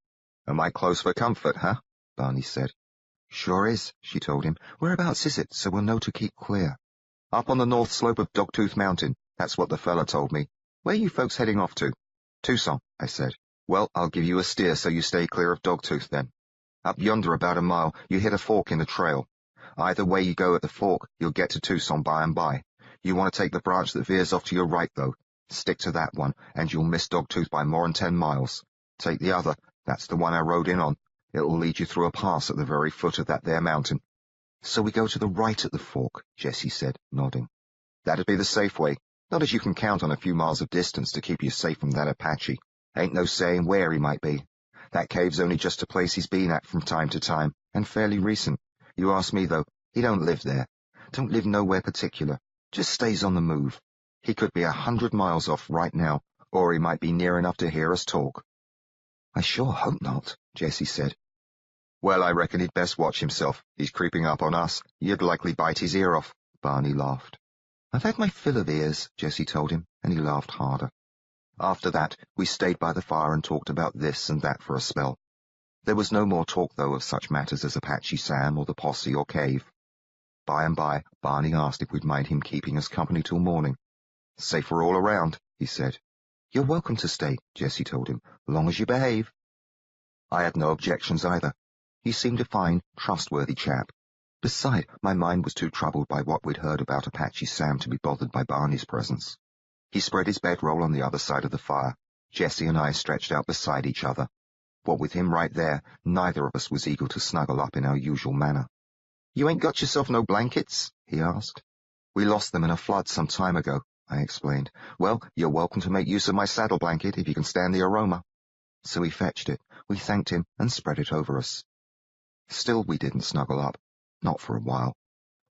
Am I close for comfort, huh? Barney said. Sure is, she told him. Whereabouts is it, so we'll know to keep clear? Up on the north slope of Dogtooth Mountain. That's what the fella told me. Where are you folks heading off to? Tucson, I said. Well, I'll give you a steer so you stay clear of Dogtooth then. Up yonder about a mile, you hit a fork in the trail. Either way you go at the fork, you'll get to Tucson by and by. You want to take the branch that veers off to your right, though. Stick to that one, and you'll miss Dogtooth by more'n 10 miles. Take the other. That's the one I rode in on. It'll lead you through a pass at the very foot of that there mountain. So we go to the right at the fork, Jessie said, nodding. That'd be the safe way. Not as you can count on a few miles of distance to keep you safe from that Apache. Ain't no saying where he might be. That cave's only just a place he's been at from time to time, and fairly recent. You ask me, though, he don't live there. Don't live nowhere particular. Just stays on the move. He could be 100 miles off right now, or he might be near enough to hear us talk. I sure hope not, Jessie said. Well, I reckon he'd best watch himself. He's creeping up on us. You'd likely bite his ear off. Barney laughed. I've had my fill of ears, Jessie told him, and he laughed harder. After that, we stayed by the fire and talked about this and that for a spell. There was no more talk, though, of such matters as Apache Sam or the posse or cave. By and by, Barney asked if we'd mind him keeping us company till morning. Safer all around, he said. You're welcome to stay, Jessie told him, long as you behave. I had no objections either. He seemed a fine, trustworthy chap. Besides, my mind was too troubled by what we'd heard about Apache Sam to be bothered by Barney's presence. He spread his bedroll on the other side of the fire. Jessie and I stretched out beside each other. What with him right there, neither of us was eager to snuggle up in our usual manner. You ain't got yourself no blankets? He asked. We lost them in a flood some time ago, I explained. Well, you're welcome to make use of my saddle blanket if you can stand the aroma. So he fetched it. We thanked him and spread it over us. Still we didn't snuggle up. Not for a while.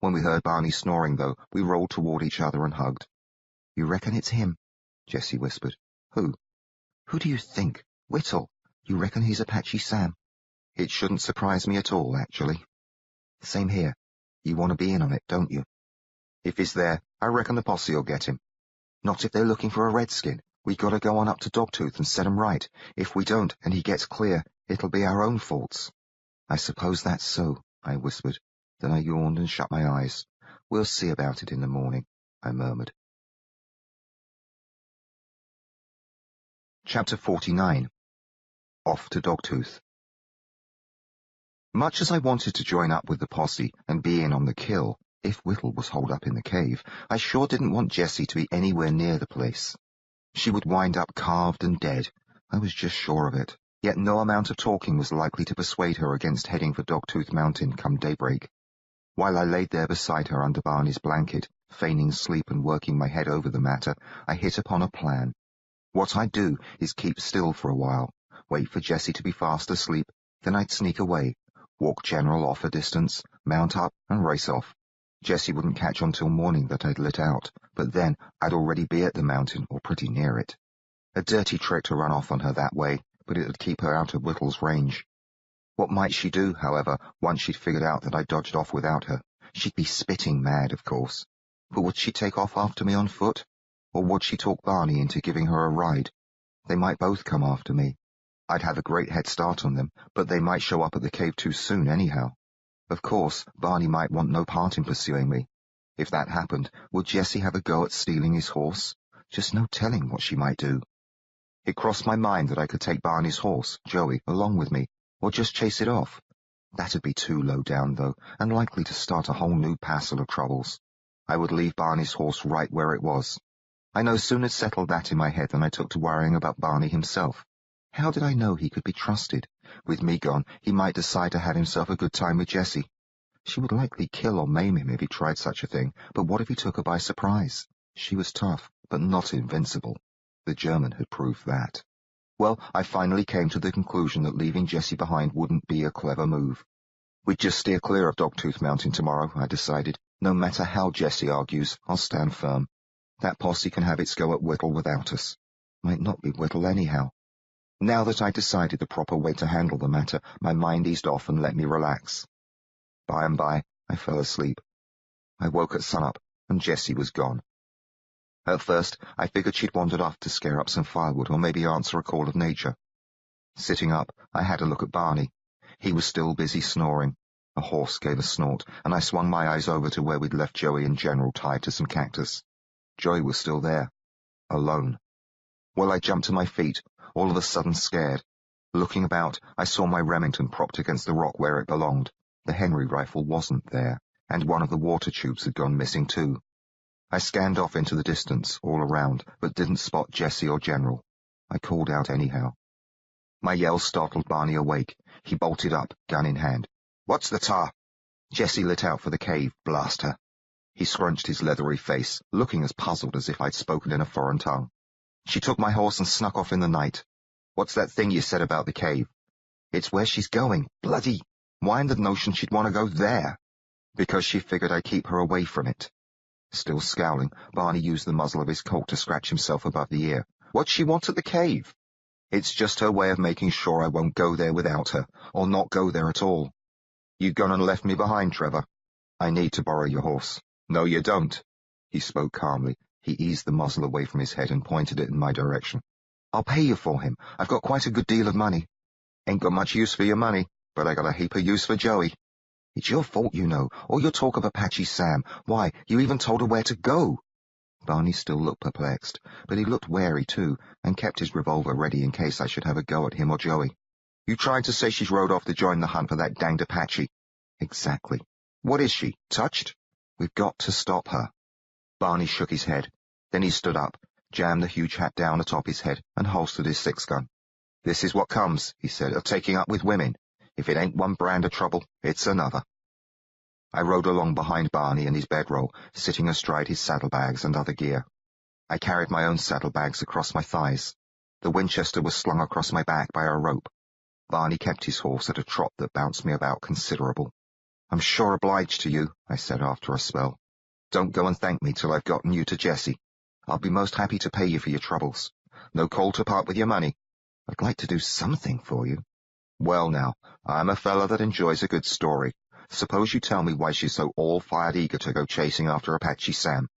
When we heard Barney snoring, though, we rolled toward each other and hugged. You reckon it's him? Jessie whispered. Who? Who do you think? Whittle. You reckon he's Apache Sam? It shouldn't surprise me at all, actually. Same here. You want to be in on it, don't you? If he's there, I reckon the posse'll get him. Not if they're looking for a redskin. We gotta go on up to Dogtooth and set 'em right. If we don't, and he gets clear, it'll be our own faults. I suppose that's so, I whispered. Then I yawned and shut my eyes. We'll see about it in the morning, I murmured. Chapter 49. Off to Dogtooth. Much as I wanted to join up with the posse and be in on the kill, if Whittle was holed up in the cave, I sure didn't want Jessie to be anywhere near the place. She would wind up carved and dead. I was just sure of it. Yet no amount of talking was likely to persuade her against heading for Dogtooth Mountain come daybreak. While I laid there beside her under Barney's blanket, feigning sleep and working my head over the matter, I hit upon a plan. What I'd do is keep still for a while, wait for Jessie to be fast asleep, then I'd sneak away, walk General off a distance, mount up, and race off. Jessie wouldn't catch on till morning that I'd lit out, but then I'd already be at the mountain or pretty near it. A dirty trick to run off on her that way, but it'd keep her out of Whittle's range. What might she do, however, once she'd figured out that I dodged off without her? She'd be spitting mad, of course. But would she take off after me on foot? Or would she talk Barney into giving her a ride? They might both come after me. I'd have a great head start on them, but they might show up at the cave too soon anyhow. Of course, Barney might want no part in pursuing me. If that happened, would Jessie have a go at stealing his horse? Just no telling what she might do. It crossed my mind that I could take Barney's horse, Joey, along with me, or just chase it off. That'd be too low down, though, and likely to start a whole new passel of troubles. I would leave Barney's horse right where it was. I no sooner settled that in my head than I took to worrying about Barney himself. How did I know he could be trusted? With me gone, he might decide to have himself a good time with Jessie. She would likely kill or maim him if he tried such a thing, but what if he took her by surprise? She was tough, but not invincible. The German had proved that. Well, I finally came to the conclusion that leaving Jessie behind wouldn't be a clever move. We'd just steer clear of Dogtooth Mountain tomorrow, I decided. No matter how Jessie argues, I'll stand firm. That posse can have its go at Whittle without us. Might not be Whittle anyhow. Now that I'd decided the proper way to handle the matter, my mind eased off and let me relax. By and by, I fell asleep. I woke at sunup, and Jessie was gone. At first, I figured she'd wandered off to scare up some firewood or maybe answer a call of nature. Sitting up, I had a look at Barney. He was still busy snoring. A horse gave a snort, and I swung my eyes over to where we'd left Joey and General tied to some cactus. Joey was still there. Alone. Well, I jumped to my feet, all of a sudden scared. Looking about, I saw my Remington propped against the rock where it belonged. The Henry rifle wasn't there, and one of the water tubes had gone missing too. I scanned off into the distance, all around, but didn't spot Jesse or General. I called out anyhow. My yell startled Barney awake. He bolted up, gun in hand. "What's the tar?" Jesse lit out for the cave, blast her. He scrunched his leathery face, looking as puzzled as if I'd spoken in a foreign tongue. "She took my horse and snuck off in the night. What's that thing you said about the cave?" "It's where she's going. Bloody! Why in the notion she'd want to go there?" "Because she figured I'd keep her away from it." Still scowling, Barney used the muzzle of his Colt to scratch himself above the ear. "What'd she want at the cave?" "It's just her way of making sure I won't go there without her, or not go there at all." "You gone and left me behind, Trevor?" "I need to borrow your horse." "No, you don't." He spoke calmly. He eased the muzzle away from his head and pointed it in my direction. "I'll pay you for him. I've got quite a good deal of money." "Ain't got much use for your money, but I got a heap of use for Joey." "It's your fault, you know. All your talk of Apache Sam. Why, you even told her where to go." Barney still looked perplexed, but he looked wary too, and kept his revolver ready in case I should have a go at him or Joey. "You trying to say she's rode off to join the hunt for that danged Apache?" "Exactly." "What is she, touched?" "We've got to stop her." Barney shook his head. Then he stood up, jammed the huge hat down atop his head, and holstered his 6-gun. "This is what comes," he said, "of taking up with women. If it ain't one brand of trouble, it's another." I rode along behind Barney in his bedroll, sitting astride his saddlebags and other gear. I carried my own saddlebags across my thighs. The Winchester was slung across my back by a rope. Barney kept his horse at a trot that bounced me about considerable. "I'm sure obliged to you," I said after a spell. "Don't go and thank me till I've gotten you to Jessie. I'll be most happy to pay you for your troubles. No call to part with your money. I'd like to do something for you." "Well now, I'm a fella that enjoys a good story. Suppose you tell me why she's so all-fired eager to go chasing after Apache Sam."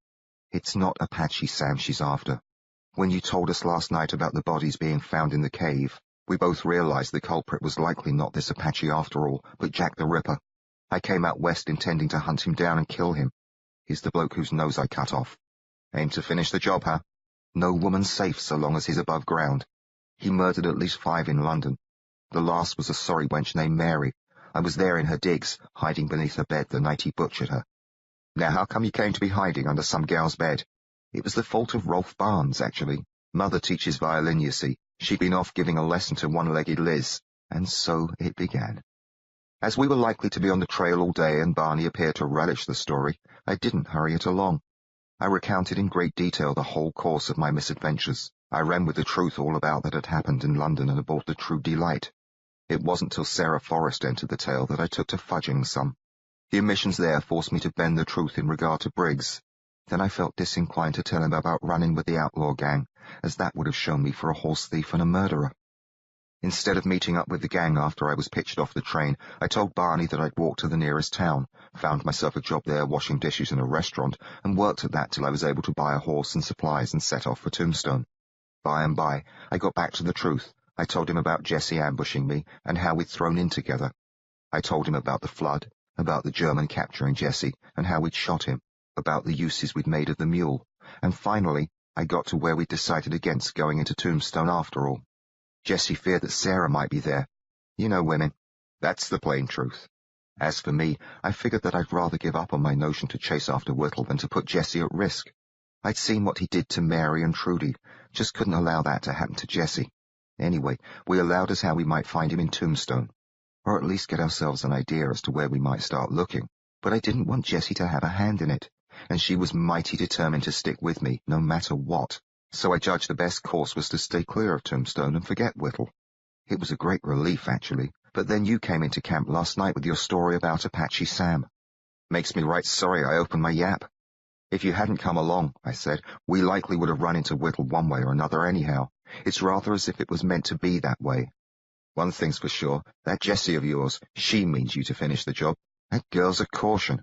"It's not Apache Sam she's after. When you told us last night about the bodies being found in the cave, we both realized the culprit was likely not this Apache after all, but Jack the Ripper. I came out west intending to hunt him down and kill him. He's the bloke whose nose I cut off." "Aim to finish the job, huh?" "No woman's safe so long as he's above ground. He murdered at least 5 in London. The last was a sorry wench named Mary. I was there in her digs, hiding beneath her bed the night he butchered her." "Now how come you came to be hiding under some gal's bed?" "It was the fault of Rolf Barnes, actually. Mother teaches violin, you see. She'd been off giving a lesson to one-legged Liz. And so it began." As we were likely to be on the trail all day and Barney appeared to relish the story, I didn't hurry it along. I recounted in great detail the whole course of my misadventures. I ran with the truth all about that had happened in London and aboard the True Delight. It wasn't till Sarah Forrest entered the tale that I took to fudging some. The omissions there forced me to bend the truth in regard to Briggs. Then I felt disinclined to tell him about running with the outlaw gang, as that would have shown me for a horse thief and a murderer. Instead of meeting up with the gang after I was pitched off the train, I told Barney that I'd walked to the nearest town, found myself a job there washing dishes in a restaurant, and worked at that till I was able to buy a horse and supplies and set off for Tombstone. By and by, I got back to the truth. I told him about Jessie ambushing me and how we'd thrown in together. I told him about the flood, about the German capturing Jessie and how we'd shot him, about the uses we'd made of the mule, and finally I got to where we'd decided against going into Tombstone after all. Jessie feared that Sarah might be there. You know women. That's the plain truth. As for me, I figured that I'd rather give up on my notion to chase after Whittle than to put Jessie at risk. I'd seen what he did to Mary and Trudy, just couldn't allow that to happen to Jessie. Anyway, we allowed us how we might find him in Tombstone, or at least get ourselves an idea as to where we might start looking. But I didn't want Jessie to have a hand in it, and she was mighty determined to stick with me, no matter what. So I judged the best course was to stay clear of Tombstone and forget Whittle. It was a great relief, actually, but then you came into camp last night with your story about Apache Sam. Makes me right sorry I opened my yap. If you hadn't come along, I said, we likely would have run into Whittle one way or another anyhow. It's rather as if it was meant to be that way. One thing's for sure, that Jessie of yours, she means you to finish the job. That girl's a caution.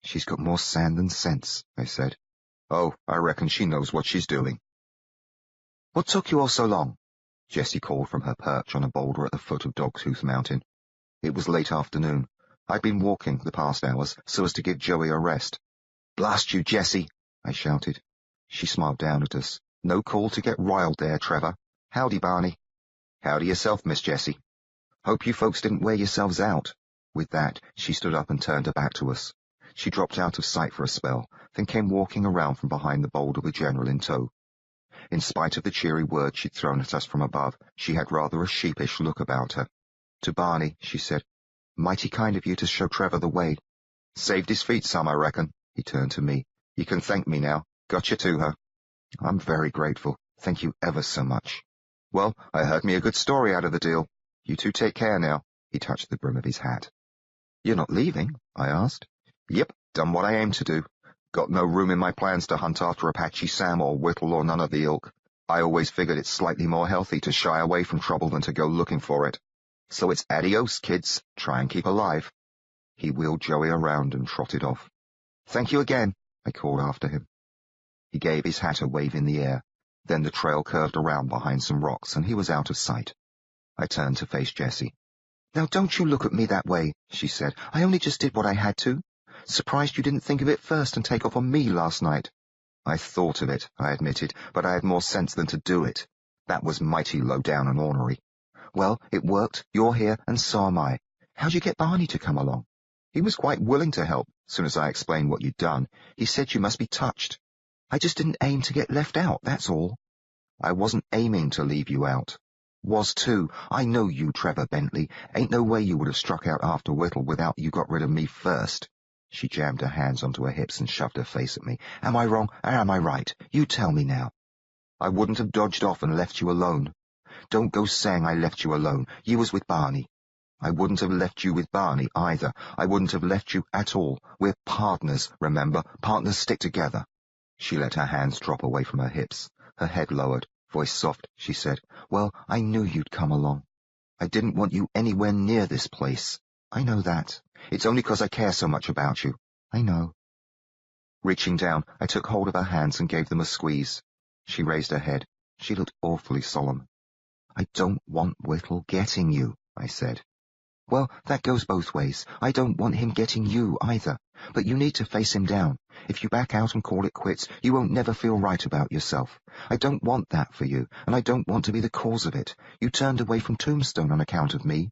She's got more sand than sense, I said. Oh, I reckon she knows what she's doing. What took you all so long? Jessie called from her perch on a boulder at the foot of Dogtooth Mountain. It was late afternoon. I'd been walking the past hours so as to give Joey a rest. "Blast you, Jessie!" I shouted. She smiled down at us. "No call to get riled there, Trevor. Howdy, Barney." "Howdy yourself, Miss Jessie. Hope you folks didn't wear yourselves out." With that, she stood up and turned her back to us. She dropped out of sight for a spell, then came walking around from behind the boulder with General in tow. In spite of the cheery words she'd thrown at us from above, she had rather a sheepish look about her. To Barney, she said, "Mighty kind of you to show Trevor the way. Saved his feet some, I reckon." He turned to me. "You can thank me now. Got you to her." "I'm very grateful. Thank you ever so much." "Well, I heard me a good story out of the deal. You two take care now." He touched the brim of his hat. "You're not leaving?" I asked. "Yep, done what I aim to do. Got no room in my plans to hunt after Apache Sam or Whittle or none of the ilk. I always figured it's slightly more healthy to shy away from trouble than to go looking for it. So it's adios, kids. Try and keep alive." He wheeled Joey around and trotted off. "Thank you again," I called after him. He gave his hat a wave in the air. Then the trail curved around behind some rocks, and he was out of sight. I turned to face Jessie. "Now don't you look at me that way," she said. "I only just did what I had to. Surprised you didn't think of it first and take off on me last night." "I thought of it," I admitted, "but I had more sense than to do it. That was mighty low down and ornery." "Well, it worked. You're here, and so am I. How'd you get Barney to come along?" "He was quite willing to help, soon as I explained what you'd done. He said you must be touched." "I just didn't aim to get left out, that's all." "I wasn't aiming to leave you out." "Was too. I know you, Trevor Bentley. Ain't no way you would have struck out after Whittle without you got rid of me first." She jammed her hands onto her hips and shoved her face at me. "Am I wrong, or am I right? You tell me now." "I wouldn't have dodged off and left you alone." "Don't go saying I left you alone. You was with Barney." "I wouldn't have left you with Barney, either. I wouldn't have left you at all. We're partners, remember? Partners stick together." She let her hands drop away from her hips. Her head lowered. Voice soft, she said, "Well, I knew you'd come along. I didn't want you anywhere near this place. I know that. It's only 'cause I care so much about you. I know." Reaching down, I took hold of her hands and gave them a squeeze. She raised her head. She looked awfully solemn. "I don't want Whittle getting you," I said. "Well, that goes both ways. I don't want him getting you, either. But you need to face him down. If you back out and call it quits, you won't never feel right about yourself. I don't want that for you, and I don't want to be the cause of it. You turned away from Tombstone on account of me."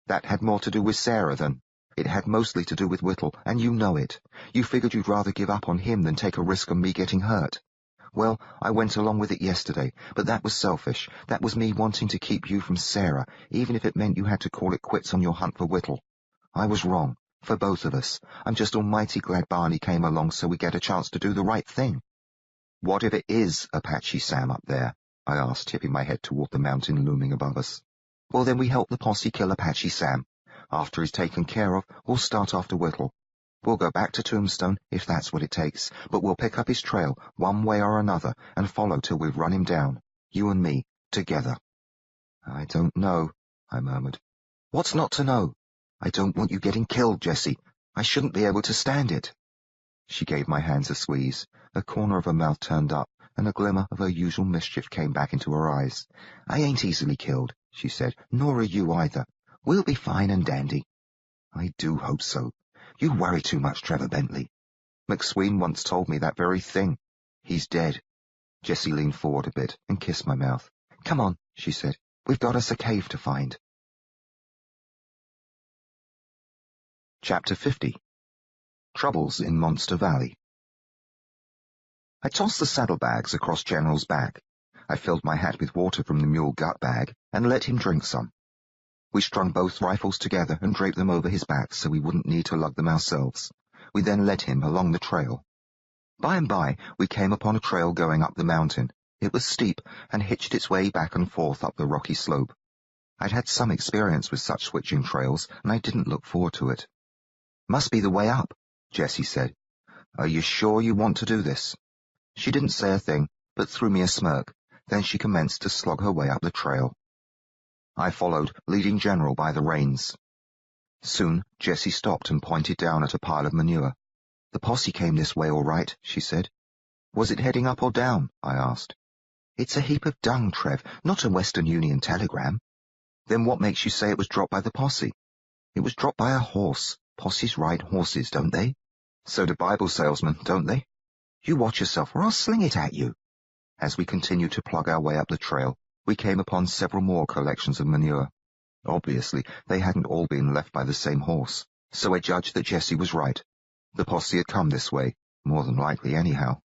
"That had more to do with Sarah than—" "It had mostly to do with Whittle, and you know it. You figured you'd rather give up on him than take a risk on me getting hurt. Well, I went along with it yesterday, but that was selfish. That was me wanting to keep you from Sarah, even if it meant you had to call it quits on your hunt for Whittle. I was wrong, for both of us. I'm just almighty glad Barney came along so we get a chance to do the right thing." "What if it is Apache Sam up there?" I asked, tipping my head toward the mountain looming above us. "Well, then we help the posse kill Apache Sam. After he's taken care of, we'll start after Whittle. We'll go back to Tombstone, if that's what it takes, but we'll pick up his trail, one way or another, and follow till we've run him down, you and me, together." "I don't know," I murmured. "What's not to know? I don't want you getting killed, Jessie. I shouldn't be able to stand it." She gave my hands a squeeze. A corner of her mouth turned up, and a glimmer of her usual mischief came back into her eyes. "I ain't easily killed," she said, "nor are you either. We'll be fine and dandy." "I do hope so. You worry too much, Trevor Bentley. McSween once told me that very thing. He's dead." Jessie leaned forward a bit and kissed my mouth. "Come on," she said. "We've got us a cave to find." Chapter 50. Troubles in Monster Valley. I tossed the saddlebags across General's back. I filled my hat with water from the mule gut bag and let him drink some. We strung both rifles together and draped them over his back so we wouldn't need to lug them ourselves. We then led him along the trail. By and by, we came upon a trail going up the mountain. It was steep and hitched its way back and forth up the rocky slope. I'd had some experience with such switching trails, and I didn't look forward to it. "Must be the way up," Jessie said. "Are you sure you want to do this?" She didn't say a thing, but threw me a smirk. Then she commenced to slog her way up the trail. I followed, leading General by the reins. Soon, Jessie stopped and pointed down at a pile of manure. "The posse came this way all right," she said. "Was it heading up or down?" I asked. "It's a heap of dung, Trev, not a Western Union telegram." "Then what makes you say it was dropped by the posse?" "It was dropped by a horse. Posses ride horses, don't they? So do Bible salesmen, don't they? You watch yourself, or I'll sling it at you. As we continued to plug our way up the trail, we came upon several more collections of manure. Obviously, they hadn't all been left by the same horse, so I judged that Jessie was right. The posse had come this way, more than likely anyhow.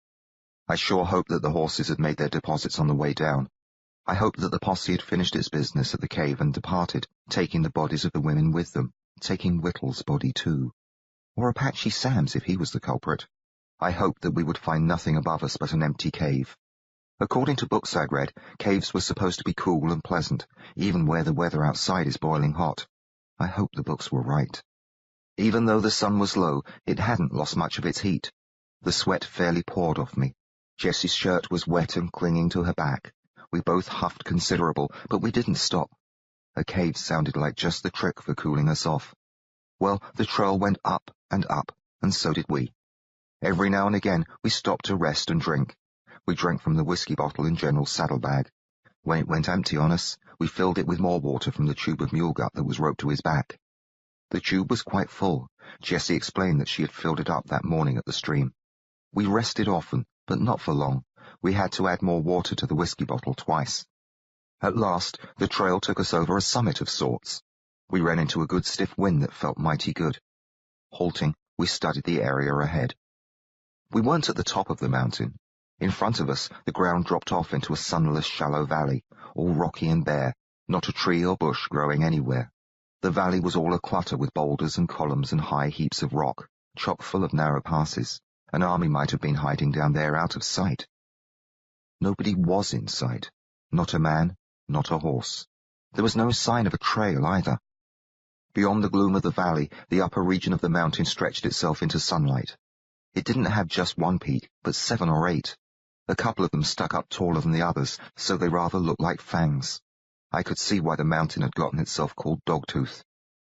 I sure hoped that the horses had made their deposits on the way down. I hoped that the posse had finished its business at the cave and departed, taking the bodies of the women with them, taking Whittle's body too. Or Apache Sam's if he was the culprit. I hoped that we would find nothing above us but an empty cave. According to books I'd read, caves were supposed to be cool and pleasant, even where the weather outside is boiling hot. I hoped the books were right. Even though the sun was low, it hadn't lost much of its heat. The sweat fairly poured off me. Jessie's shirt was wet and clinging to her back. We both huffed considerable, but we didn't stop. A cave sounded like just the trick for cooling us off. Well, the trail went up, and so did we. Every now and again, we stopped to rest and drink. We drank from the whiskey bottle in General's saddlebag. When it went empty on us, we filled it with more water from the tube of mule gut that was roped to his back. The tube was quite full. Jessie explained that she had filled it up that morning at the stream. We rested often, but not for long. We had to add more water to the whiskey bottle twice. At last, the trail took us over a summit of sorts. We ran into a good stiff wind that felt mighty good. Halting, we studied the area ahead. We weren't at the top of the mountain. In front of us, the ground dropped off into a sunless, shallow valley, all rocky and bare, not a tree or bush growing anywhere. The valley was all a-clutter with boulders and columns and high heaps of rock, chock full of narrow passes. An army might have been hiding down there out of sight. Nobody was in sight. Not a man, not a horse. There was no sign of a trail either. Beyond the gloom of the valley, the upper region of the mountain stretched itself into sunlight. It didn't have just one peak, but 7 or 8. A couple of them stuck up taller than the others, so they rather looked like fangs. I could see why the mountain had gotten itself called Dogtooth.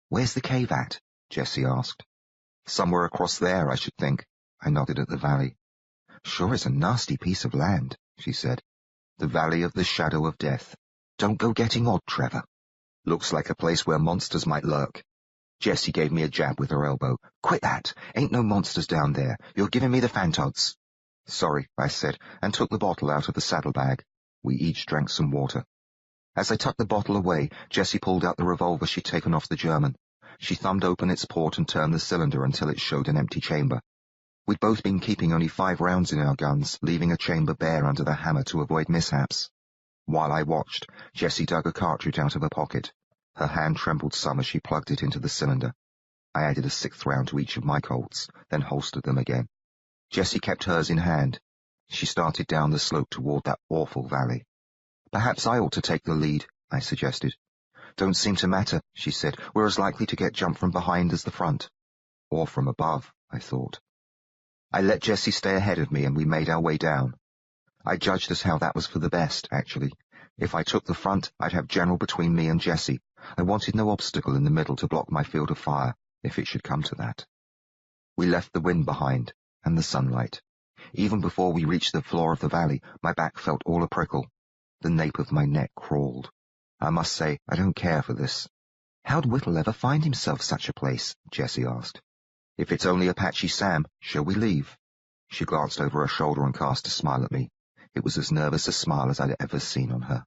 "Where's the cave at?" Jessie asked. "Somewhere across there, I should think." I nodded at the valley. "Sure is a nasty piece of land," she said. "The Valley of the Shadow of Death. Don't go getting odd, Trevor. Looks like a place where monsters might lurk." Jessie gave me a jab with her elbow. "Quit that. Ain't no monsters down there. You're giving me the fantods." "Sorry," I said, and took the bottle out of the saddlebag. We each drank some water. As I tucked the bottle away, Jessie pulled out the revolver she'd taken off the German. She thumbed open its port and turned the cylinder until it showed an empty chamber. We'd both been keeping only 5 rounds in our guns, leaving a chamber bare under the hammer to avoid mishaps. While I watched, Jessie dug a cartridge out of her pocket. Her hand trembled some as she plugged it into the cylinder. I added a 6th round to each of my Colts, then holstered them again. Jessie kept hers in hand. She started down the slope toward that awful valley. "Perhaps I ought to take the lead," I suggested. "Don't seem to matter," she said. "We're as likely to get jumped from behind as the front." Or from above, I thought. I let Jessie stay ahead of me and we made our way down. I judged as how that was for the best, actually. If I took the front, I'd have General between me and Jessie. I wanted no obstacle in the middle to block my field of fire, if it should come to that. We left the wind behind, and the sunlight. Even before we reached the floor of the valley, my back felt all a prickle. The nape of my neck crawled. I must say, I don't care for this. "How'd Whittle ever find himself such a place?" Jessie asked. "If it's only Apache Sam, shall we leave?" She glanced over her shoulder and cast a smile at me. It was as nervous a smile as I'd ever seen on her.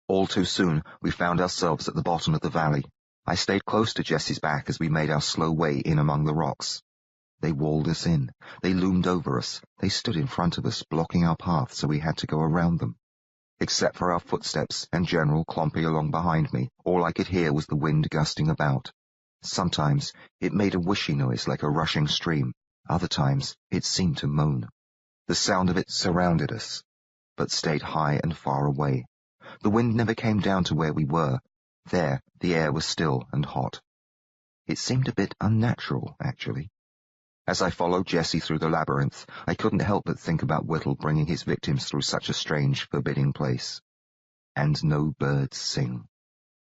All too soon, we found ourselves at the bottom of the valley. I stayed close to Jessie's back as we made our slow way in among the rocks. They walled us in. They loomed over us. They stood in front of us, blocking our path so we had to go around them. Except for our footsteps and General clomping along behind me, all I could hear was the wind gusting about. Sometimes it made a whishy noise like a rushing stream. Other times it seemed to moan. The sound of it surrounded us, but stayed high and far away. The wind never came down to where we were. There, the air was still and hot. It seemed a bit unnatural, actually. As I followed Jessie through the labyrinth, I couldn't help but think about Whittle bringing his victims through such a strange, forbidding place. And no birds sing.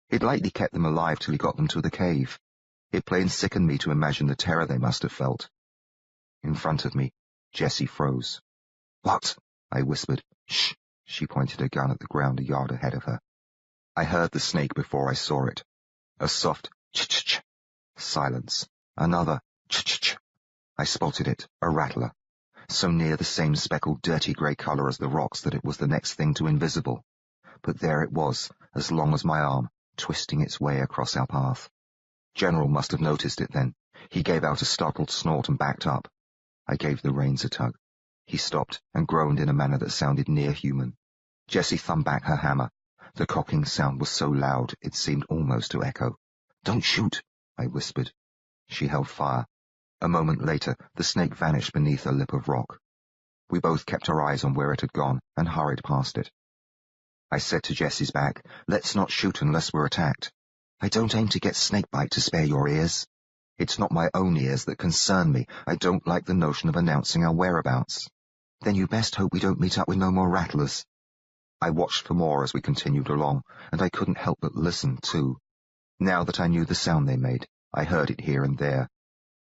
He'd likely kept them alive till he got them to the cave. It plain sickened me to imagine the terror they must have felt. In front of me, Jessie froze. "What?" I whispered. "Shh!" She pointed her gun at the ground a yard ahead of her. I heard the snake before I saw it. A soft ch-ch-ch. Silence. Another ch-ch-ch. I spotted it, a rattler, so near the same speckled dirty grey colour as the rocks that it was the next thing to invisible. But there it was, as long as my arm, twisting its way across our path. General must have noticed it then. He gave out a startled snort and backed up. I gave the reins a tug. He stopped and groaned in a manner that sounded near human. Jessie thumbed back her hammer. The cocking sound was so loud it seemed almost to echo. "Don't shoot," I whispered. She held fire. A moment later, the snake vanished beneath a lip of rock. We both kept our eyes on where it had gone and hurried past it. I said to Jessie's back, "Let's not shoot unless we're attacked. I don't aim to get snakebite to spare your ears. It's not my own ears that concern me. I don't like the notion of announcing our whereabouts." "Then you best hope we don't meet up with no more rattlers." I watched for more as we continued along, and I couldn't help but listen, too. Now that I knew the sound they made, I heard it here and there,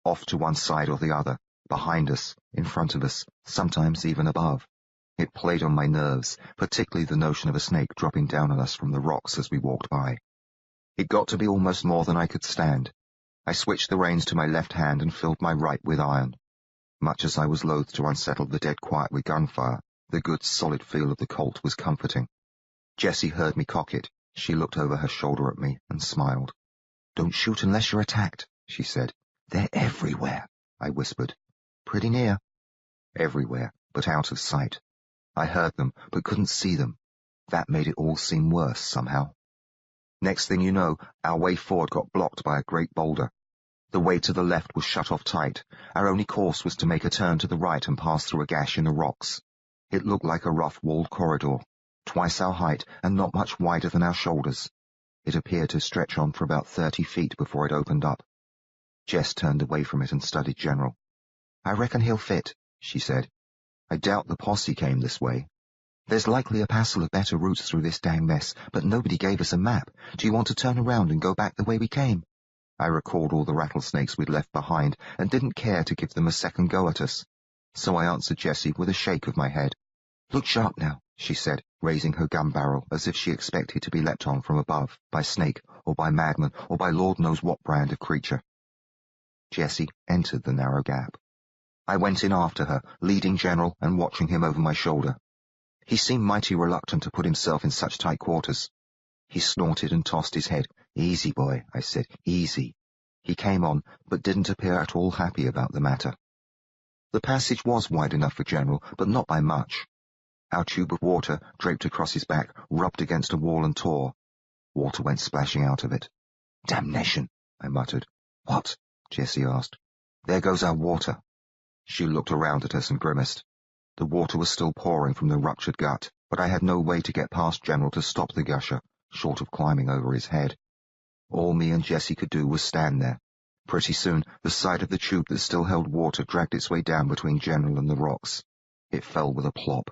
off to one side or the other, behind us, in front of us, sometimes even above. It played on my nerves, particularly the notion of a snake dropping down on us from the rocks as we walked by. It got to be almost more than I could stand. I switched the reins to my left hand and filled my right with iron. Much as I was loath to unsettle the dead quiet with gunfire, the good solid feel of the Colt was comforting. Jessie heard me cock it. She looked over her shoulder at me and smiled. "Don't shoot unless you're attacked," she said. "They're everywhere," I whispered. "Pretty near." Everywhere, but out of sight. I heard them, but couldn't see them. That made it all seem worse, somehow. Next thing you know, our way forward got blocked by a great boulder. The way to the left was shut off tight. Our only course was to make a turn to the right and pass through a gash in the rocks. It looked like a rough-walled corridor, twice our height and not much wider than our shoulders. It appeared to stretch on for about 30 feet before it opened up. Jess turned away from it and studied General. "I reckon he'll fit," she said. "I doubt the posse came this way. There's likely a passel of better routes through this dang mess, but nobody gave us a map. Do you want to turn around and go back the way we came?" I recalled all the rattlesnakes we'd left behind and didn't care to give them a second go at us. So I answered Jessie with a shake of my head. "Look sharp now," she said, raising her gun barrel as if she expected to be leapt on from above, by snake, or by madman, or by Lord knows what brand of creature. Jessie entered the narrow gap. I went in after her, leading General and watching him over my shoulder. He seemed mighty reluctant to put himself in such tight quarters. He snorted and tossed his head. "Easy, boy," I said, "easy." He came on, but didn't appear at all happy about the matter. The passage was wide enough for General, but not by much. Our tube of water, draped across his back, rubbed against a wall and tore. Water went splashing out of it. "Damnation," I muttered. "What?" Jessie asked. "There goes our water." She looked around at us and grimaced. The water was still pouring from the ruptured gut, but I had no way to get past General to stop the gusher, short of climbing over his head. All me and Jessie could do was stand there. Pretty soon, the side of the tube that still held water dragged its way down between General and the rocks. It fell with a plop.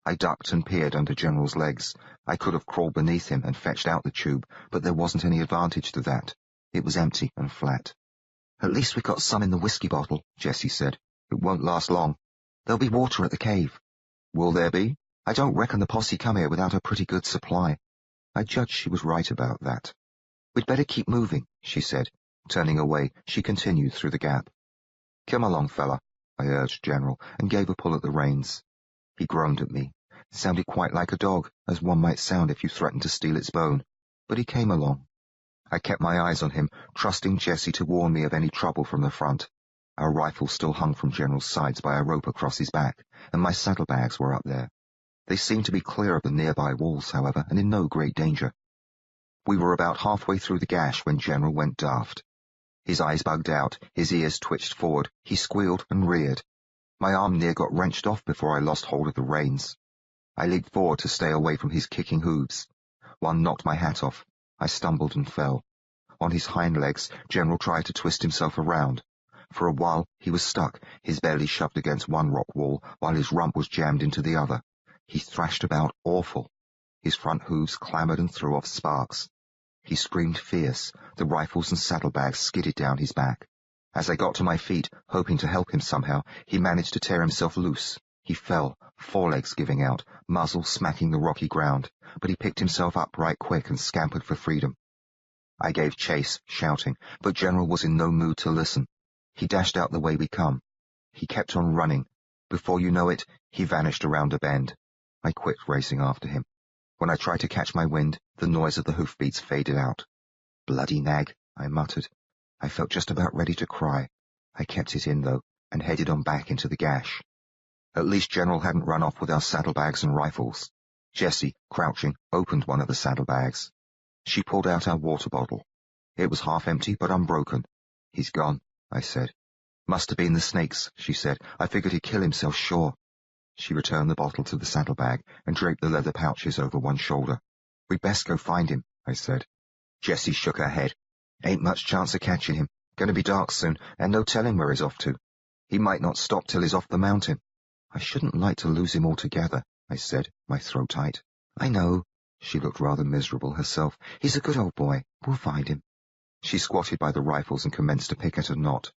I ducked and peered under General's legs. I could have crawled beneath him and fetched out the tube, but there wasn't any advantage to that. It was empty and flat. "At least we got some in the whiskey bottle," Jessie said. "It won't last long. There'll be water at the cave." "Will there be? I don't reckon the posse come here without a pretty good supply." I judged she was right about that. "We'd better keep moving," she said. Turning away, she continued through the gap. "Come along, fella," I urged General, and gave a pull at the reins. He groaned at me. It sounded quite like a dog, as one might sound if you threatened to steal its bone. But he came along. I kept my eyes on him, trusting Jessie to warn me of any trouble from the front. Our rifles still hung from General's sides by a rope across his back, and my saddlebags were up there. They seemed to be clear of the nearby walls, however, and in no great danger. We were about halfway through the gash when General went daft. His eyes bugged out, his ears twitched forward, he squealed and reared. My arm near got wrenched off before I lost hold of the reins. I leaped forward to stay away from his kicking hooves. One knocked my hat off. I stumbled and fell. On his hind legs, General tried to twist himself around. For a while he was stuck, his belly shoved against one rock wall, while his rump was jammed into the other. He thrashed about awful. His front hooves clamoured and threw off sparks. He screamed fierce. The rifles and saddlebags skidded down his back. As I got to my feet, hoping to help him somehow, he managed to tear himself loose. He fell, forelegs giving out, muzzle smacking the rocky ground, but he picked himself up right quick and scampered for freedom. I gave chase, shouting, but General was in no mood to listen. He dashed out the way we come. He kept on running. Before you know it, he vanished around a bend. I quit racing after him. When I tried to catch my wind, the noise of the hoofbeats faded out. Bloody nag, I muttered. I felt just about ready to cry. I kept it in, though, and headed on back into the gash. At least General hadn't run off with our saddlebags and rifles. Jessie, crouching, opened one of the saddlebags. She pulled out our water bottle. It was half empty, but unbroken. He's gone, I said. Must have been the snakes, she said. I figured he'd kill himself, sure. She returned the bottle to the saddlebag and draped the leather pouches over one shoulder. We'd best go find him, I said. Jessie shook her head. Ain't much chance of catching him. Gonna be dark soon, and no telling where he's off to. He might not stop till he's off the mountain. I shouldn't like to lose him altogether, I said, my throat tight. I know. She looked rather miserable herself. He's a good old boy. We'll find him. She squatted by the rifles and commenced to pick at a knot.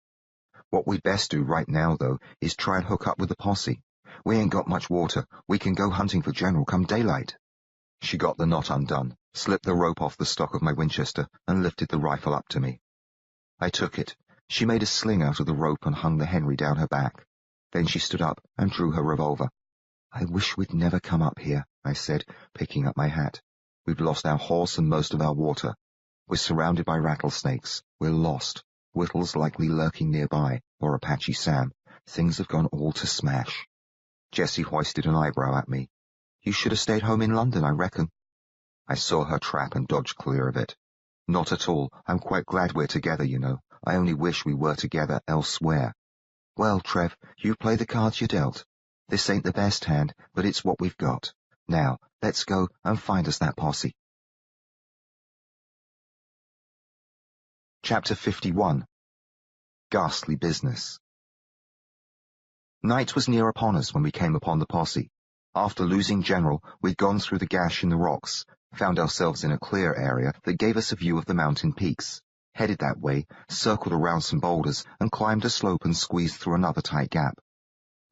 What we'd best do right now, though, is try and hook up with the posse. We ain't got much water. We can go hunting for General come daylight. She got the knot undone, slipped the rope off the stock of my Winchester, and lifted the rifle up to me. I took it. She made a sling out of the rope and hung the Henry down her back. Then she stood up and drew her revolver. I wish we'd never come up here, I said, picking up my hat. We've lost our horse and most of our water. We're surrounded by rattlesnakes. We're lost. Whittle's likely lurking nearby, or Apache Sam. Things have gone all to smash. Jessie hoisted an eyebrow at me. You should have stayed home in London, I reckon. I saw her trap and dodged clear of it. Not at all. I'm quite glad we're together, you know. I only wish we were together elsewhere. Well, Trev, you play the cards you're dealt. This ain't the best hand, but it's what we've got. Now, let's go and find us that posse. Chapter 51. Ghastly Business. Night was near upon us when we came upon the posse. After losing General, we'd gone through the gash in the rocks, found ourselves in a clear area that gave us a view of the mountain peaks, headed that way, circled around some boulders, and climbed a slope and squeezed through another tight gap.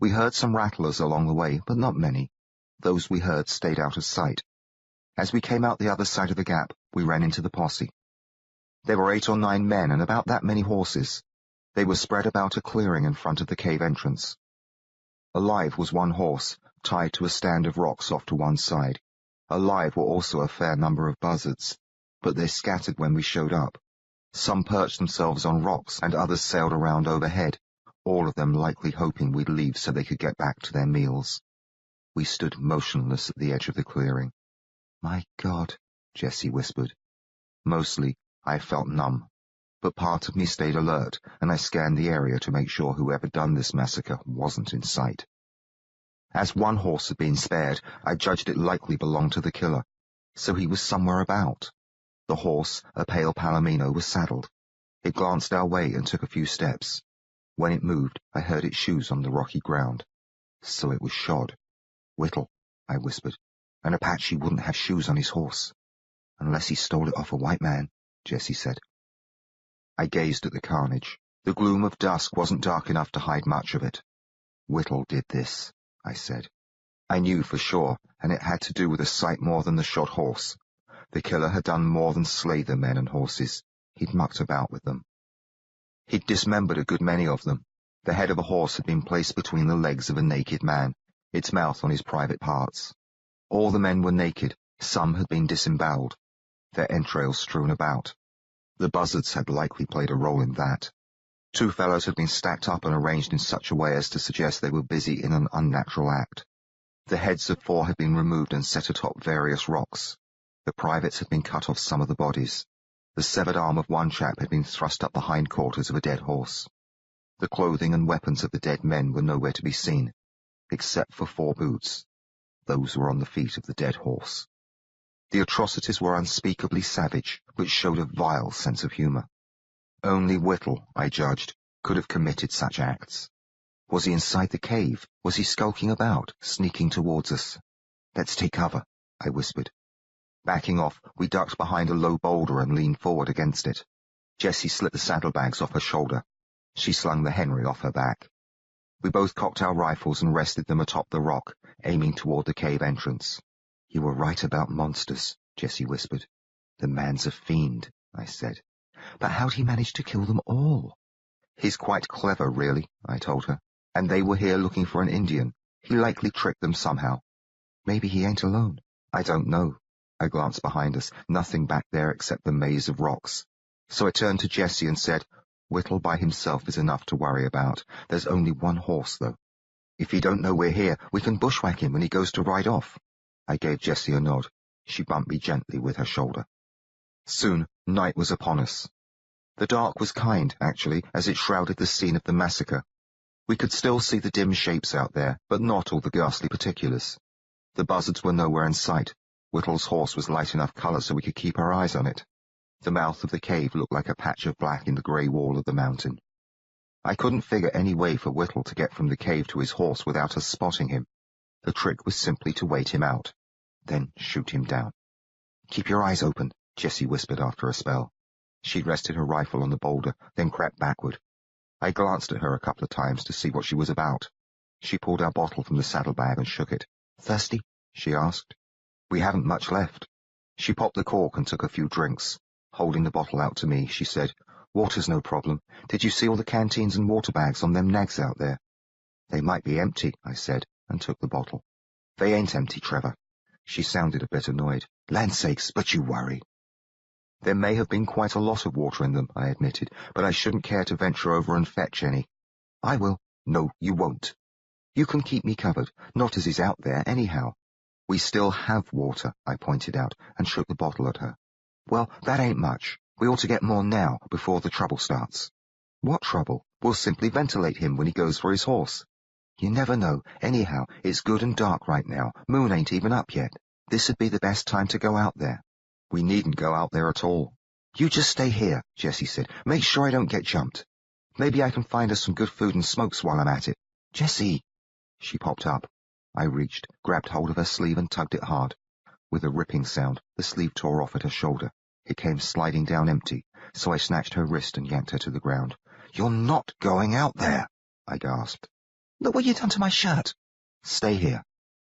We heard some rattlers along the way, but not many. Those we heard stayed out of sight. As we came out the other side of the gap, we ran into the posse. There were 8 or 9 men and about that many horses. They were spread about a clearing in front of the cave entrance. Alive was one horse, tied to a stand of rocks off to one side. Alive were also a fair number of buzzards, but they scattered when we showed up. Some perched themselves on rocks and others sailed around overhead, all of them likely hoping we'd leave so they could get back to their meals. We stood motionless at the edge of the clearing. My God, Jessie whispered. Mostly, I felt numb, but part of me stayed alert, and I scanned the area to make sure whoever done this massacre wasn't in sight. As one horse had been spared, I judged it likely belonged to the killer, so he was somewhere about. The horse, a pale palomino, was saddled. It glanced our way and took a few steps. When it moved, I heard its shoes on the rocky ground. So it was shod. Whittle, I whispered. An Apache wouldn't have shoes on his horse. Unless he stole it off a white man, Jessie said. I gazed at the carnage. The gloom of dusk wasn't dark enough to hide much of it. Whittle did this, I said. I knew for sure, and it had to do with a sight more than the shot horse. The killer had done more than slay the men and horses. He'd mucked about with them. He'd dismembered a good many of them. The head of a horse had been placed between the legs of a naked man, its mouth on his private parts. All the men were naked, some had been disemboweled, their entrails strewn about. The buzzards had likely played a role in that. 2 fellows had been stacked up and arranged in such a way as to suggest they were busy in an unnatural act. The heads of 4 had been removed and set atop various rocks. The privates had been cut off some of the bodies. The severed arm of one chap had been thrust up the hindquarters of a dead horse. The clothing and weapons of the dead men were nowhere to be seen, except for 4 boots. Those were on the feet of the dead horse. The atrocities were unspeakably savage, which showed a vile sense of humour. Only Whittle, I judged, could have committed such acts. Was he inside the cave? Was he skulking about, sneaking towards us? Let's take cover, I whispered. Backing off, we ducked behind a low boulder and leaned forward against it. Jessie slipped the saddlebags off her shoulder. She slung the Henry off her back. We both cocked our rifles and rested them atop the rock, aiming toward the cave entrance. You were right about monsters, Jessie whispered. The man's a fiend, I said. But how'd he manage to kill them all? He's quite clever, really, I told her. And they were here looking for an Indian. He likely tricked them somehow. Maybe he ain't alone. I don't know. I glanced behind us, nothing back there except the maze of rocks. So I turned to Jessie and said, Whittle by himself is enough to worry about. There's only one horse, though. If he don't know we're here, we can bushwhack him when he goes to ride off. I gave Jessie a nod. She bumped me gently with her shoulder. Soon, night was upon us. The dark was kind, actually, as it shrouded the scene of the massacre. We could still see the dim shapes out there, but not all the ghastly particulars. The buzzards were nowhere in sight. Whittle's horse was light enough colour so we could keep our eyes on it. The mouth of the cave looked like a patch of black in the grey wall of the mountain. I couldn't figure any way for Whittle to get from the cave to his horse without us spotting him. The trick was simply to wait him out, then shoot him down. Keep your eyes open, Jessie whispered after a spell. She rested her rifle on the boulder, then crept backward. I glanced at her a couple of times to see what she was about. She pulled our bottle from the saddlebag and shook it. Thirsty? She asked. We haven't much left. She popped the cork and took a few drinks. Holding the bottle out to me, she said, Water's no problem. Did you see all the canteens and water bags on them nags out there? They might be empty, I said, and took the bottle. They ain't empty, Trevor. She sounded a bit annoyed. Land sakes, but you worry. There may have been quite a lot of water in them, I admitted, but I shouldn't care to venture over and fetch any. I will. No, you won't. You can keep me covered, not as he's out there, anyhow. We still have water, I pointed out, and shook the bottle at her. Well, that ain't much. We ought to get more now, before the trouble starts. What trouble? We'll simply ventilate him when he goes for his horse. You never know. Anyhow, it's good and dark right now. Moon ain't even up yet. This'd be the best time to go out there. We needn't go out there at all. You just stay here, Jessie said. Make sure I don't get jumped. Maybe I can find us some good food and smokes while I'm at it. Jessie! She popped up. I reached, grabbed hold of her sleeve and tugged it hard. With a ripping sound, the sleeve tore off at her shoulder. It came sliding down empty, so I snatched her wrist and yanked her to the ground. You're not going out there, I gasped. Look what you done to my shirt. Stay here.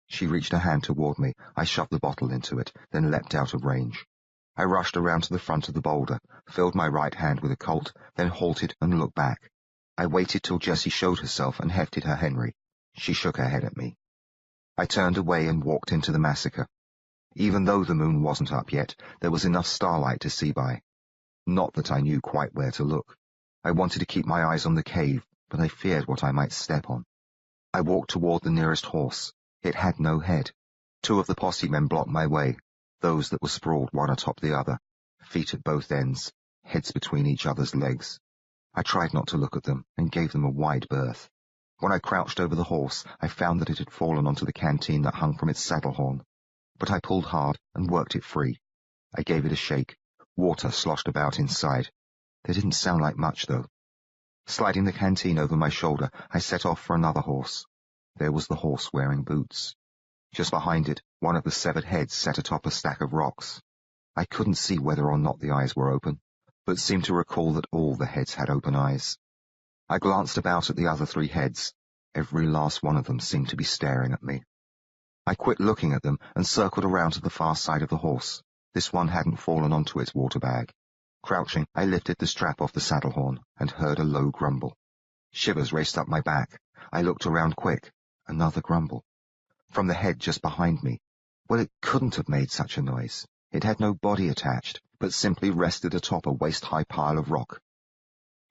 She reached a hand toward me. I shoved the bottle into it, then leapt out of range. I rushed around to the front of the boulder, filled my right hand with a Colt, then halted and looked back. I waited till Jessie showed herself and hefted her Henry. She shook her head at me. I turned away and walked into the massacre. Even though the moon wasn't up yet, there was enough starlight to see by. Not that I knew quite where to look. I wanted to keep my eyes on the cave, but I feared what I might step on. I walked toward the nearest horse. It had no head. Two of the posse men blocked my way, those that were sprawled one atop the other, feet at both ends, heads between each other's legs. I tried not to look at them and gave them a wide berth. When I crouched over the horse, I found that it had fallen onto the canteen that hung from its saddle horn. But I pulled hard and worked it free. I gave it a shake. Water sloshed about inside. They didn't sound like much, though. Sliding the canteen over my shoulder, I set off for another horse. There was the horse wearing boots. Just behind it, one of the severed heads sat atop a stack of rocks. I couldn't see whether or not the eyes were open, but seemed to recall that all the heads had open eyes. I glanced about at the other three heads. Every last one of them seemed to be staring at me. I quit looking at them and circled around to the far side of the horse. This one hadn't fallen onto its water bag. Crouching, I lifted the strap off the saddle horn and heard a low grumble. Shivers raced up my back. I looked around quick. Another grumble. From the head just behind me. Well, it couldn't have made such a noise. It had no body attached, but simply rested atop a waist-high pile of rock.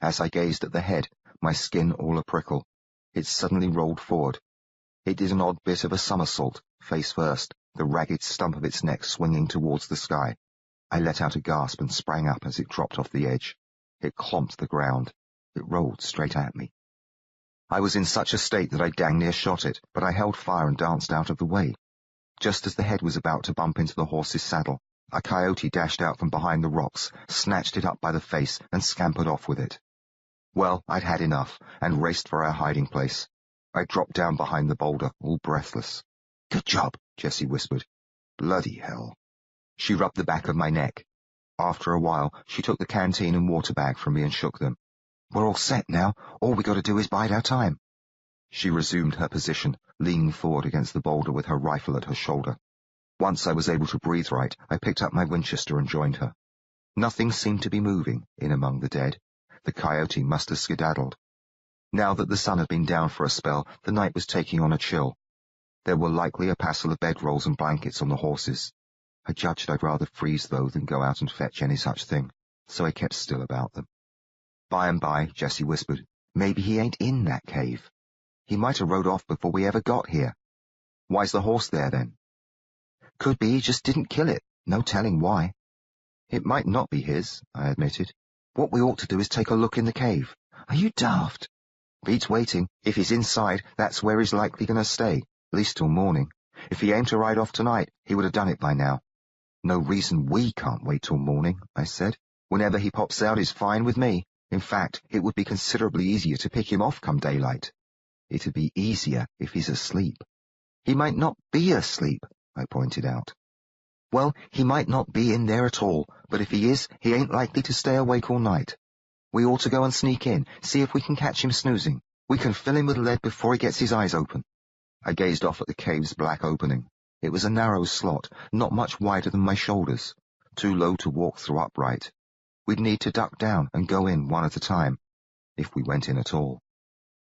As I gazed at the head, my skin all a-prickle. It suddenly rolled forward. It did an odd bit of a somersault, face first, the ragged stump of its neck swinging towards the sky. I let out a gasp and sprang up as it dropped off the edge. It clomped the ground. It rolled straight at me. I was in such a state that I dang near shot it, but I held fire and danced out of the way. Just as the head was about to bump into the horse's saddle, a coyote dashed out from behind the rocks, snatched it up by the face, and scampered off with it. Well, I'd had enough, and raced for our hiding place. I dropped down behind the boulder, all breathless. Good job, Jessie whispered. Bloody hell. She rubbed the back of my neck. After a while, she took the canteen and water bag from me and shook them. We're all set now. All we got to do is bide our time. She resumed her position, leaning forward against the boulder with her rifle at her shoulder. Once I was able to breathe right, I picked up my Winchester and joined her. Nothing seemed to be moving in among the dead. the coyote must have skedaddled. Now that the sun had been down for a spell, the night was taking on a chill. There were likely a passel of bedrolls and blankets on the horses. I judged I'd rather freeze, though, than go out and fetch any such thing, so I kept still about them. By and by, Jessie whispered, "Maybe he ain't in that cave. He might have rode off before we ever got here." "Why's the horse there, then?" "Could be he just didn't kill it. No telling why." "It might not be his," I admitted. "What we ought to do is take a look in the cave." "Are you daft?" "Beats waiting. If he's inside, that's where he's likely going to stay, at least till morning. If he aimed to ride off tonight, he would have done it by now." "No reason we can't wait till morning," I said. "Whenever he pops out is fine with me. In fact, it would be considerably easier to pick him off come daylight." "It'd be easier if he's asleep." "He might not be asleep," I pointed out. "Well, he might not be in there at all, but if he is, he ain't likely to stay awake all night. We ought to go and sneak in, see if we can catch him snoozing. We can fill him with lead before he gets his eyes open." I gazed off at the cave's black opening. It was a narrow slot, not much wider than my shoulders, too low to walk through upright. We'd need to duck down and go in one at a time, if we went in at all.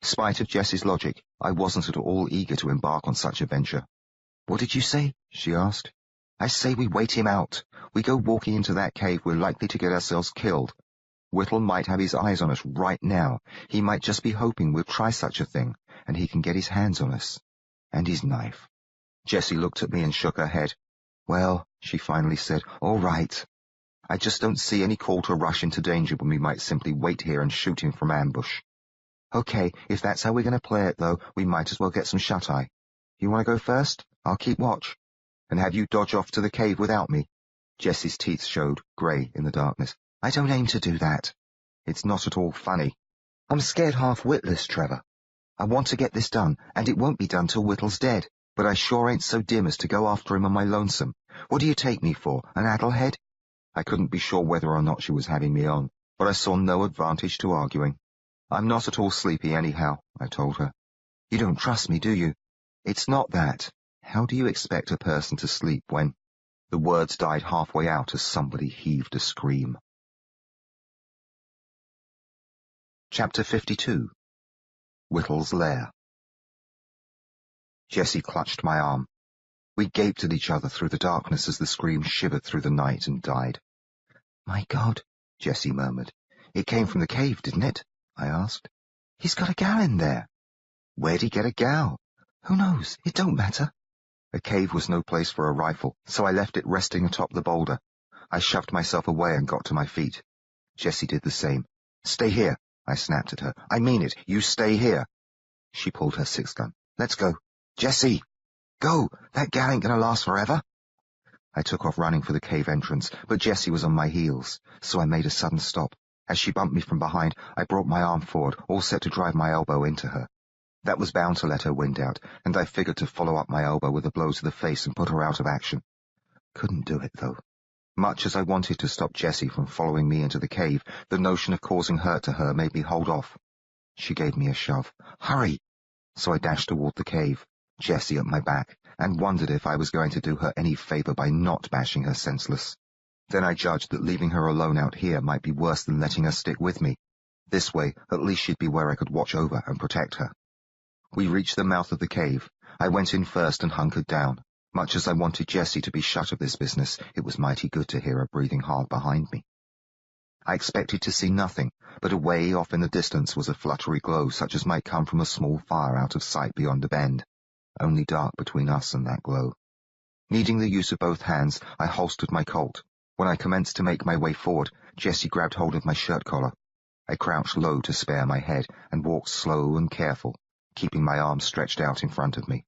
Spite of Jessie's logic, I wasn't at all eager to embark on such a venture. "What did you say?" she asked. "I say we wait him out. We go walking into that cave, we're likely to get ourselves killed. Whittle might have his eyes on us right now. He might just be hoping we'll try such a thing, and he can get his hands on us. And his knife." Jessie looked at me and shook her head. "Well," she finally said, "all right. I just don't see any call to rush into danger when we might simply wait here and shoot him from ambush." "Okay, if that's how we're going to play it, though, we might as well get some shut-eye. You want to go first? I'll keep watch. And have you dodge off to the cave without me?" Jessie's teeth showed, grey in the darkness. "I don't aim to do that. It's not at all funny. I'm scared half witless, Trevor. I want to get this done, and it won't be done till Whittle's dead, but I sure ain't so dim as to go after him on my lonesome. What do you take me for, an addlehead?" I couldn't be sure whether or not she was having me on, but I saw no advantage to arguing. "I'm not at all sleepy anyhow," I told her. "You don't trust me, do you?" "It's not that. How do you expect a person to sleep when—" The words died halfway out as somebody heaved a scream. Chapter 52. Whittle's Lair. Jessie clutched my arm. We gaped at each other through the darkness as the scream shivered through the night and died. "My God," Jessie murmured. "It came from the cave, didn't it?" I asked. "He's got a gal in there." "Where'd he get a gal?" "Who knows? It don't matter." A cave was no place for a rifle, so I left it resting atop the boulder. I shoved myself away and got to my feet. Jessie did the same. "Stay here," I snapped at her. "I mean it. You stay here." She pulled her six-gun. "Let's go." "Jessie! Go! That gal ain't gonna last forever." I took off running for the cave entrance, but Jessie was on my heels, so I made a sudden stop. As she bumped me from behind, I brought my arm forward, all set to drive my elbow into her. That was bound to let her wind out, and I figured to follow up my elbow with a blow to the face and put her out of action. Couldn't do it, though. Much as I wanted to stop Jessie from following me into the cave, the notion of causing hurt to her made me hold off. She gave me a shove. "Hurry!" So I dashed toward the cave, Jessie at my back, and wondered if I was going to do her any favor by not bashing her senseless. Then I judged that leaving her alone out here might be worse than letting her stick with me. This way, at least she'd be where I could watch over and protect her. We reached the mouth of the cave. I went in first and hunkered down. Much as I wanted Jessie to be shut of this business, it was mighty good to hear her breathing hard behind me. I expected to see nothing, but away off in the distance was a fluttery glow such as might come from a small fire out of sight beyond a bend. Only dark between us and that glow. Needing the use of both hands, I holstered my Colt. When I commenced to make my way forward, Jessie grabbed hold of my shirt collar. I crouched low to spare my head and walked slow and careful, keeping my arms stretched out in front of me.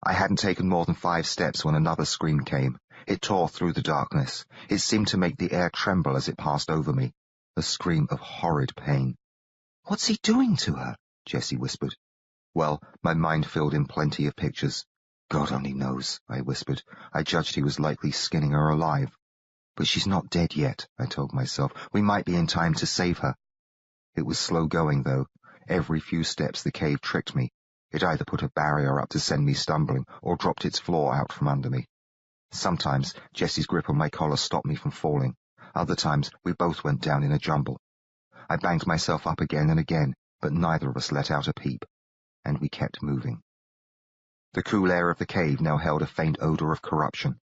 I hadn't taken more than 5 steps when another scream came. It tore through the darkness. It seemed to make the air tremble as it passed over me. A scream of horrid pain. "What's he doing to her?" Jessie whispered. Well, my mind filled in plenty of pictures. "God only knows," I whispered. I judged he was likely skinning her alive. "But she's not dead yet," I told myself. "We might be in time to save her." It was slow going, though. Every few steps the cave tricked me. It either put a barrier up to send me stumbling, or dropped its floor out from under me. Sometimes Jessie's grip on my collar stopped me from falling. Other times we both went down in a jumble. I banged myself up again and again, but neither of us let out a peep, and we kept moving. The cool air of the cave now held a faint odour of corruption.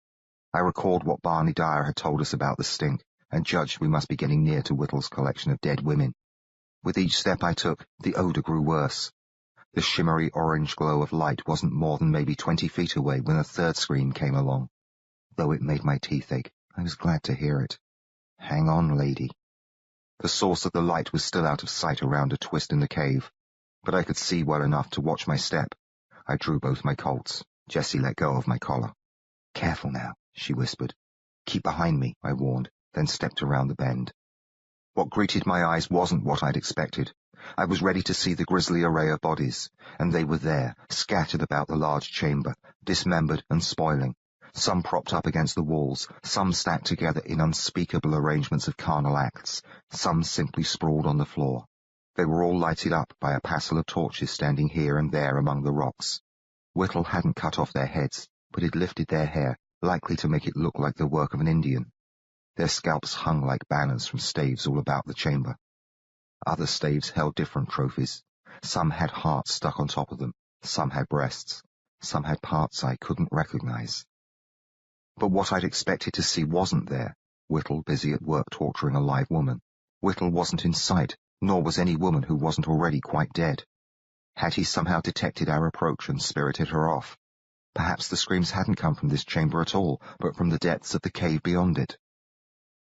I recalled what Barney Dyer had told us about the stink, and judged we must be getting near to Whittle's collection of dead women. With each step I took, the odour grew worse. The shimmery orange glow of light wasn't more than maybe 20 feet away when a third scream came along. Though it made my teeth ache, I was glad to hear it. Hang on, lady. The source of the light was still out of sight around a twist in the cave, but I could see well enough to watch my step. I drew both my Colts. Jessie let go of my collar. Careful now, she whispered. Keep behind me, I warned, then stepped around the bend. What greeted my eyes wasn't what I'd expected. I was ready to see the grisly array of bodies, and they were there, scattered about the large chamber, dismembered and spoiling, some propped up against the walls, some stacked together in unspeakable arrangements of carnal acts, some simply sprawled on the floor. They were all lighted up by a passel of torches standing here and there among the rocks. Whittle hadn't cut off their heads, but had lifted their hair, likely to make it look like the work of an Indian. Their scalps hung like banners from staves all about the chamber. Other staves held different trophies. Some had hearts stuck on top of them, some had breasts, some had parts I couldn't recognize. But what I'd expected to see wasn't there. Whittle busy at work torturing a live woman. Whittle wasn't in sight, nor was any woman who wasn't already quite dead. Had he somehow detected our approach and spirited her off? Perhaps the screams hadn't come from this chamber at all, but from the depths of the cave beyond it.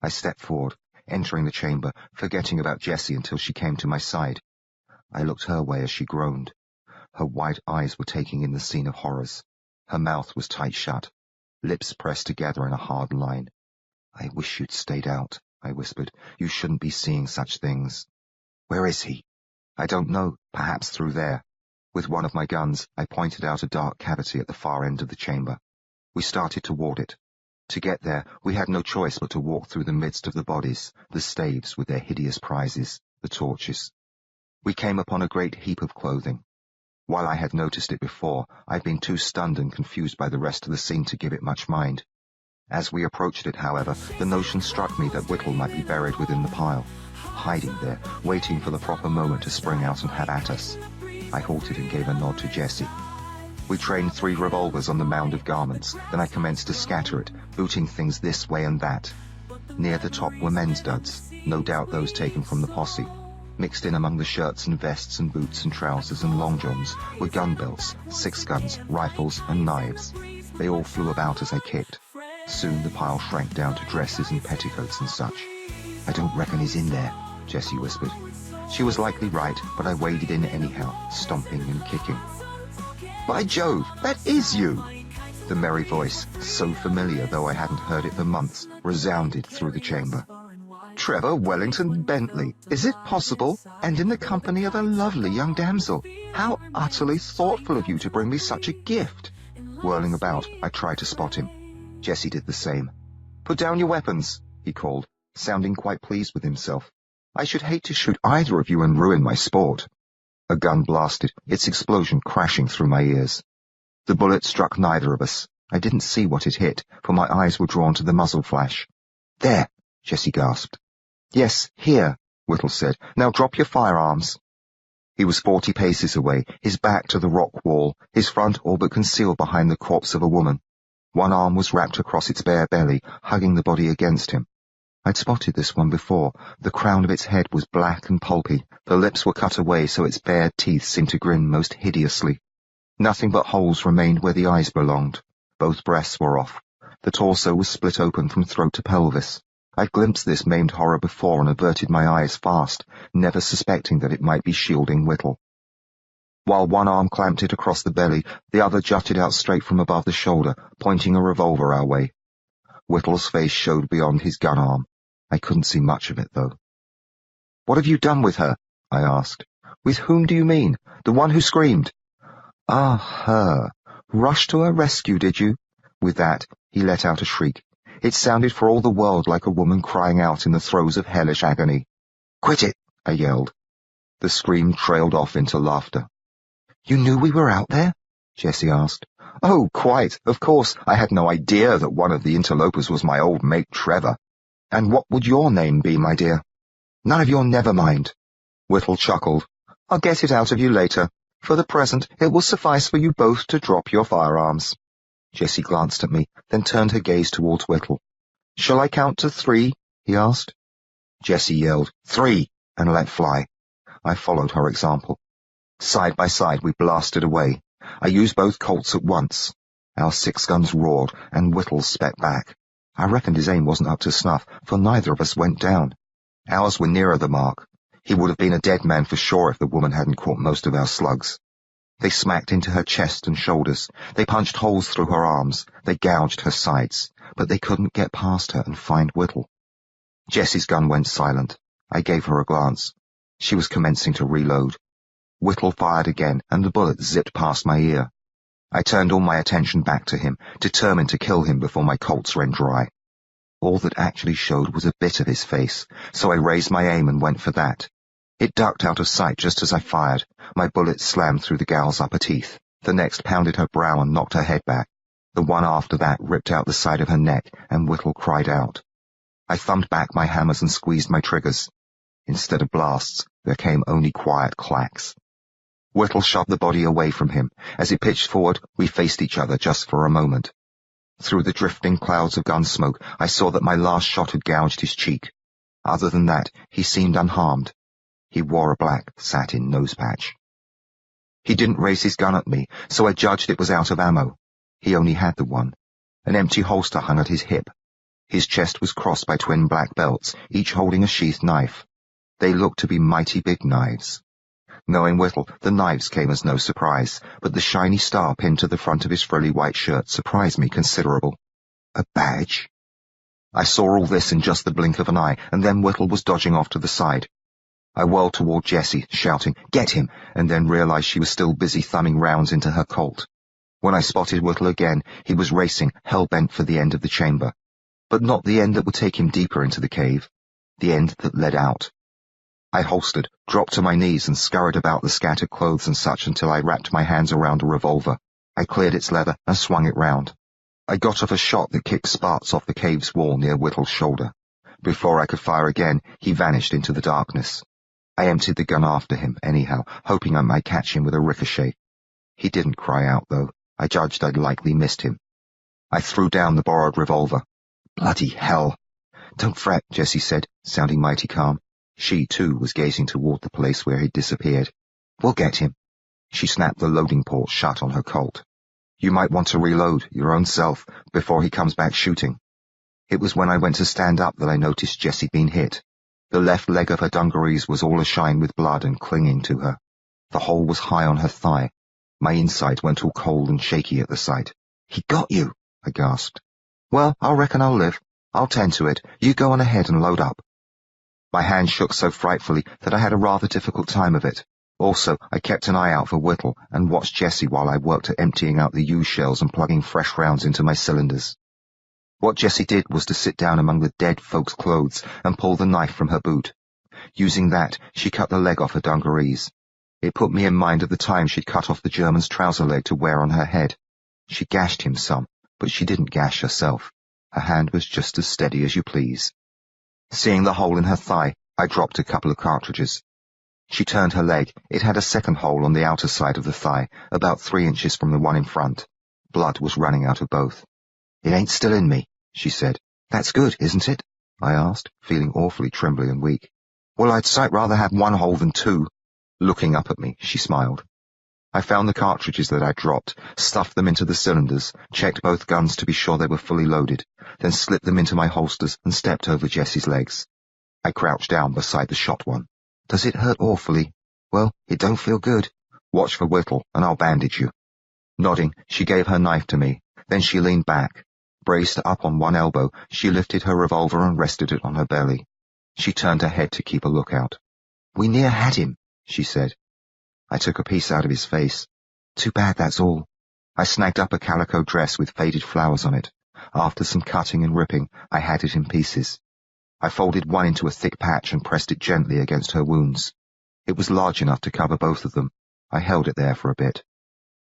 I stepped forward, entering the chamber, forgetting about Jessie until she came to my side. I looked her way as she groaned. Her wide eyes were taking in the scene of horrors. Her mouth was tight shut, lips pressed together in a hard line. I wish you'd stayed out, I whispered. You shouldn't be seeing such things. Where is he? I don't know, perhaps through there. With one of my guns, I pointed out a dark cavity at the far end of the chamber. We started toward it. To get there, we had no choice but to walk through the midst of the bodies, the staves with their hideous prizes, the torches. We came upon a great heap of clothing. While I had noticed it before, I'd been too stunned and confused by the rest of the scene to give it much mind. As we approached it, however, the notion struck me that Whittle might be buried within the pile, hiding there, waiting for the proper moment to spring out and have at us. I halted and gave a nod to Jessie. We trained 3 revolvers on the mound of garments, then I commenced to scatter it, booting things this way and that. Near the top were men's duds, no doubt those taken from the posse. Mixed in among the shirts and vests and boots and trousers and long johns were gun belts, 6 guns, rifles and knives. They all flew about as I kicked. Soon the pile shrank down to dresses and petticoats and such. I don't reckon he's in there, Jessie whispered. She was likely right, but I waded in anyhow, stomping and kicking. By Jove, that is you! The merry voice, so familiar though I hadn't heard it for months, resounded through the chamber. Trevor Wellington Bentley, is it possible? And in the company of a lovely young damsel. How utterly thoughtful of you to bring me such a gift. Whirling about, I tried to spot him. Jessie did the same. Put down your weapons, he called, sounding quite pleased with himself. I should hate to shoot either of you and ruin my sport. A gun blasted, its explosion crashing through my ears. The bullet struck neither of us. I didn't see what it hit, for my eyes were drawn to the muzzle flash. There, Jessie gasped. Yes, here, Whittle said. Now drop your firearms. He was 40 paces away, his back to the rock wall, his front all but concealed behind the corpse of a woman. One arm was wrapped across its bare belly, hugging the body against him. I'd spotted this one before. The crown of its head was black and pulpy. The lips were cut away so its bared teeth seemed to grin most hideously. Nothing but holes remained where the eyes belonged. Both breasts were off. The torso was split open from throat to pelvis. I'd glimpsed this maimed horror before and averted my eyes fast, never suspecting that it might be shielding Whittle. While one arm clamped it across the belly, the other jutted out straight from above the shoulder, pointing a revolver our way. Whittle's face showed beyond his gun arm. I couldn't see much of it, though. What have you done with her? I asked. With whom do you mean? The one who screamed? Ah, her. Rushed to her rescue, did you? With that, he let out a shriek. It sounded for all the world like a woman crying out in the throes of hellish agony. Quit it, I yelled. The scream trailed off into laughter. You knew we were out there? Jessie asked. Oh, quite. Of course, I had no idea that one of the interlopers was my old mate Trevor. And what would your name be, my dear? None of your never mind. Whittle chuckled. I'll get it out of you later. For the present, it will suffice for you both to drop your firearms. Jessie glanced at me, then turned her gaze towards Whittle. Shall I count to 3? He asked. Jessie yelled, 3, and let fly. I followed her example. Side by side we blasted away. I used both Colts at once. Our 6 guns roared, and Whittle spat back. I reckoned his aim wasn't up to snuff, for neither of us went down. Ours were nearer the mark. He would have been a dead man for sure if the woman hadn't caught most of our slugs. They smacked into her chest and shoulders. They punched holes through her arms. They gouged her sides. But they couldn't get past her and find Whittle. Jessie's gun went silent. I gave her a glance. She was commencing to reload. Whittle fired again, and the bullet zipped past my ear. I turned all my attention back to him, determined to kill him before my Colts ran dry. All that actually showed was a bit of his face, so I raised my aim and went for that. It ducked out of sight just as I fired. My bullet slammed through the gal's upper teeth. The next pounded her brow and knocked her head back. The one after that ripped out the side of her neck, and Whittle cried out. I thumbed back my hammers and squeezed my triggers. Instead of blasts, there came only quiet clacks. Whittle shoved the body away from him. As it pitched forward, we faced each other just for a moment. Through the drifting clouds of gun smoke, I saw that my last shot had gouged his cheek. Other than that, he seemed unharmed. He wore a black satin nose patch. He didn't raise his gun at me, so I judged it was out of ammo. He only had the one. An empty holster hung at his hip. His chest was crossed by twin black belts, each holding a sheathed knife. They looked to be mighty big knives. Knowing Whittle, the knives came as no surprise, but the shiny star pinned to the front of his frilly white shirt surprised me considerable. A badge? I saw all this in just the blink of an eye, and then Whittle was dodging off to the side. I whirled toward Jessie, shouting, "Get him!" and then realized she was still busy thumbing rounds into her Colt. When I spotted Whittle again, he was racing, hell-bent for the end of the chamber. But not the end that would take him deeper into the cave. The end that led out. I holstered, dropped to my knees, and scurried about the scattered clothes and such until I wrapped my hands around a revolver. I cleared its leather and swung it round. I got off a shot that kicked sparks off the cave's wall near Whittle's shoulder. Before I could fire again, he vanished into the darkness. I emptied the gun after him, anyhow, hoping I might catch him with a ricochet. He didn't cry out, though. I judged I'd likely missed him. I threw down the borrowed revolver. Bloody hell! Don't fret, Jessie said, sounding mighty calm. She, too, was gazing toward the place where he'd disappeared. We'll get him. She snapped the loading port shut on her Colt. You might want to reload, your own self, before he comes back shooting. It was when I went to stand up that I noticed Jessie'd been hit. The left leg of her dungarees was all ashine with blood and clinging to her. The hole was high on her thigh. My insides went all cold and shaky at the sight. He got you, I gasped. Well, I reckon I'll live. I'll tend to it. You go on ahead and load up. My hand shook so frightfully that I had a rather difficult time of it. Also, I kept an eye out for Whittle and watched Jessie while I worked at emptying out the used shells and plugging fresh rounds into my cylinders. What Jessie did was to sit down among the dead folks' clothes and pull the knife from her boot. Using that, she cut the leg off her dungarees. It put me in mind of the time she'd cut off the German's trouser leg to wear on her head. She gashed him some, but she didn't gash herself. Her hand was just as steady as you please. Seeing the hole in her thigh, I dropped a couple of cartridges. She turned her leg. It had a second hole on the outer side of the thigh, about 3 inches from the one in front. Blood was running out of both. It ain't still in me, she said. That's good, isn't it? I asked, feeling awfully trembly and weak. Well, I'd sight rather have 1 hole than 2. Looking up at me, she smiled. I found the cartridges that I'd dropped, stuffed them into the cylinders, checked both guns to be sure they were fully loaded, then slipped them into my holsters and stepped over Jessie's legs. I crouched down beside the shot one. Does it hurt awfully? Well, it don't feel good. Watch for Whittle, and I'll bandage you. Nodding, she gave her knife to me. Then she leaned back. Braced up on one elbow, she lifted her revolver and rested it on her belly. She turned her head to keep a lookout. We near had him, she said. I took a piece out of his face. Too bad, that's all. I snagged up a calico dress with faded flowers on it. After some cutting and ripping, I had it in pieces. I folded one into a thick patch and pressed it gently against her wounds. It was large enough to cover both of them. I held it there for a bit.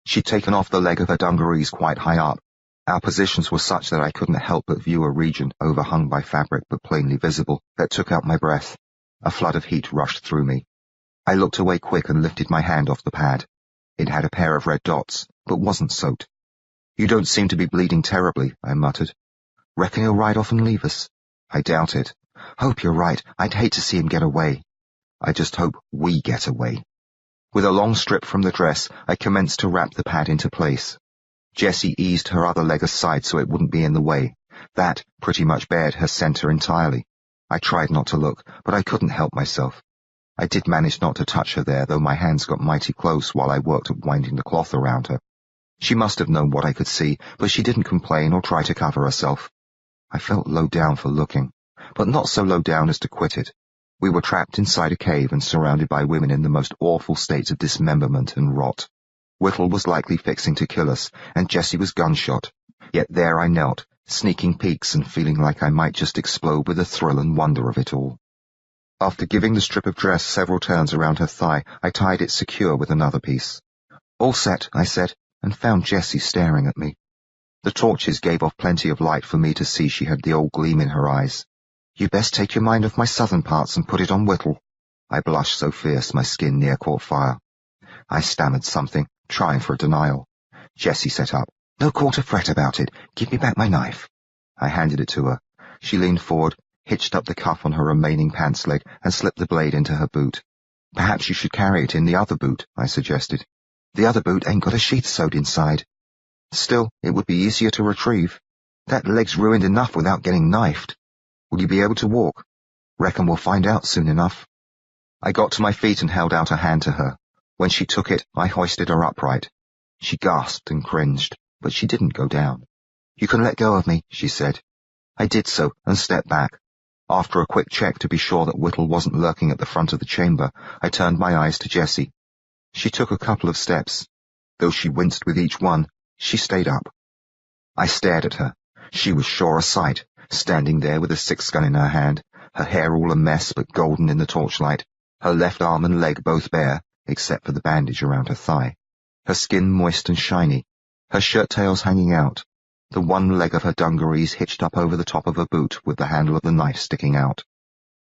She'd taken off the leg of her dungarees quite high up. Our positions were such that I couldn't help but view a region overhung by fabric but plainly visible that took out my breath. A flood of heat rushed through me. I looked away quick and lifted my hand off the pad. It had a pair of red dots, but wasn't soaked. "You don't seem to be bleeding terribly," I muttered. "Reckon he'll ride off and leave us?" "I doubt it. Hope you're right. I'd hate to see him get away." "I just hope we get away." With a long strip from the dress, I commenced to wrap the pad into place. Jessie eased her other leg aside so it wouldn't be in the way. That pretty much bared her center entirely. I tried not to look, but I couldn't help myself. I did manage not to touch her there, though my hands got mighty close while I worked at winding the cloth around her. She must have known what I could see, but she didn't complain or try to cover herself. I felt low down for looking, but not so low down as to quit it. We were trapped inside a cave and surrounded by women in the most awful states of dismemberment and rot. Whittle was likely fixing to kill us, and Jessie was gunshot. Yet there I knelt, sneaking peeks and feeling like I might just explode with the thrill and wonder of it all. After giving the strip of dress several turns around her thigh, I tied it secure with another piece. "All set," I said, and found Jessie staring at me. The torches gave off plenty of light for me to see she had the old gleam in her eyes. "You best take your mind off my southern parts and put it on Whittle." I blushed so fierce my skin near caught fire. I stammered something, trying for a denial. Jessie set up. "No call to fret about it. Give me back my knife." I handed it to her. She leaned forward, hitched up the cuff on her remaining pants leg, and slipped the blade into her boot. "Perhaps you should carry it in the other boot," I suggested. "The other boot ain't got a sheath sewed inside." "Still, it would be easier to retrieve. That leg's ruined enough without getting knifed. Will you be able to walk?" "Reckon we'll find out soon enough." I got to my feet and held out a hand to her. When she took it, I hoisted her upright. She gasped and cringed, but she didn't go down. "You can let go of me," she said. I did so and stepped back. After a quick check to be sure that Whittle wasn't lurking at the front of the chamber, I turned my eyes to Jessie. She took a couple of steps. Though she winced with each one, she stayed up. I stared at her. She was sure a sight, standing there with a 6-gun in her hand, her hair all a mess but golden in the torchlight, her left arm and leg both bare, except for the bandage around her thigh, her skin moist and shiny, her shirt tails hanging out, the one leg of her dungarees hitched up over the top of her boot with the handle of the knife sticking out.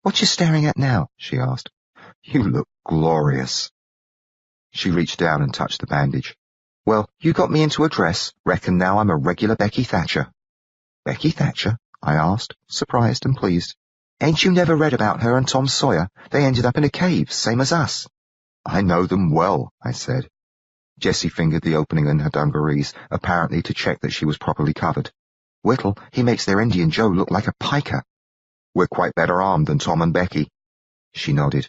"What you staring at now?" she asked. "You look glorious." She reached down and touched the bandage. "Well, you got me into a dress. Reckon now I'm a regular Becky Thatcher." "Becky Thatcher?" I asked, surprised and pleased. "Ain't you never read about her and Tom Sawyer? They ended up in a cave, same as us." "I know them well," I said. Jessie fingered the opening in her dungarees, apparently to check that she was properly covered. "Whittle, he makes their Indian Joe look like a piker." "We're quite better armed than Tom and Becky." She nodded.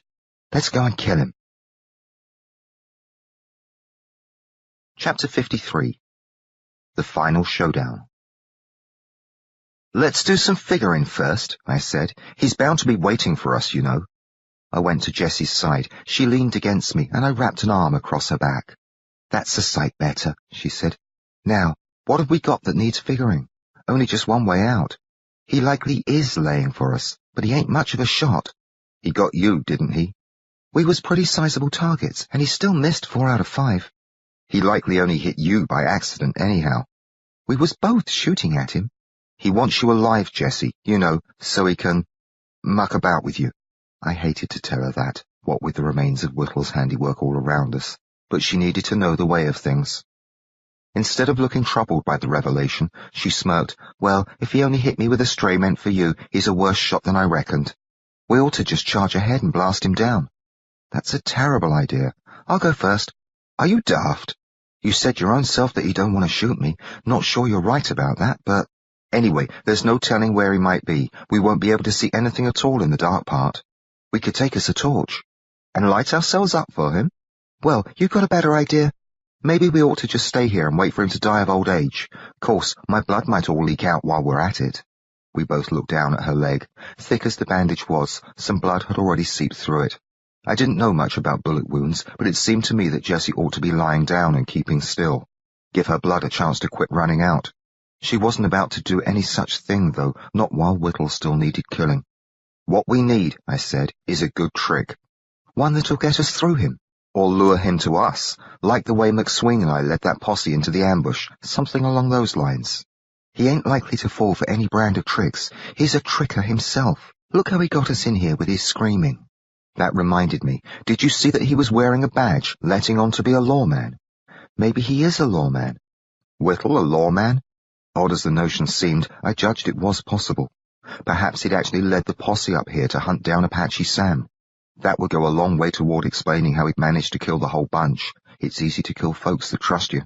"Let's go and kill him." Chapter 53. The Final Showdown. "Let's do some figuring first," I said. "He's bound to be waiting for us, you know." I went to Jessie's side. She leaned against me, and I wrapped an arm across her back. "That's a sight better," she said. "Now, what have we got that needs figuring? Only just one way out. He likely is laying for us, but he ain't much of a shot." "He got you, didn't he?" "We was pretty sizable targets, and he still missed 4 out of 5. "He likely only hit you by accident anyhow." "We was both shooting at him." "He wants you alive, Jessie, you know, so he can muck about with you." I hated to tell her that, what with the remains of Whittle's handiwork all around us, but she needed to know the way of things. Instead of looking troubled by the revelation, she smirked. "Well, if he only hit me with a stray meant for you, he's a worse shot than I reckoned. We ought to just charge ahead and blast him down." "That's a terrible idea. I'll go first." "Are you daft? You said your own self that you don't want to shoot me. Not sure you're right about that, but anyway, there's no telling where he might be. We won't be able to see anything at all in the dark part. We could take us a torch." "And light ourselves up for him?" "Well, you've got a better idea. Maybe we ought to just stay here and wait for him to die of old age. Course, my blood might all leak out while we're at it." We both looked down at her leg. Thick as the bandage was, some blood had already seeped through it. I didn't know much about bullet wounds, but it seemed to me that Jessie ought to be lying down and keeping still. Give her blood a chance to quit running out. She wasn't about to do any such thing, though, not while Whittle still needed killing. "What we need," I said, "is a good trick. One that'll get us through him. Or lure him to us, like the way McSween and I led that posse into the ambush, something along those lines. He ain't likely to fall for any brand of tricks. He's a tricker himself. Look how he got us in here with his screaming." That reminded me. Did you see that he was wearing a badge, letting on to be a lawman? Maybe he is a lawman. Whittle, a lawman? Odd as the notion seemed, I judged it was possible. Perhaps he'd actually led the posse up here to hunt down Apache Sam. That would go a long way toward explaining how he'd managed to kill the whole bunch. It's easy to kill folks that trust you.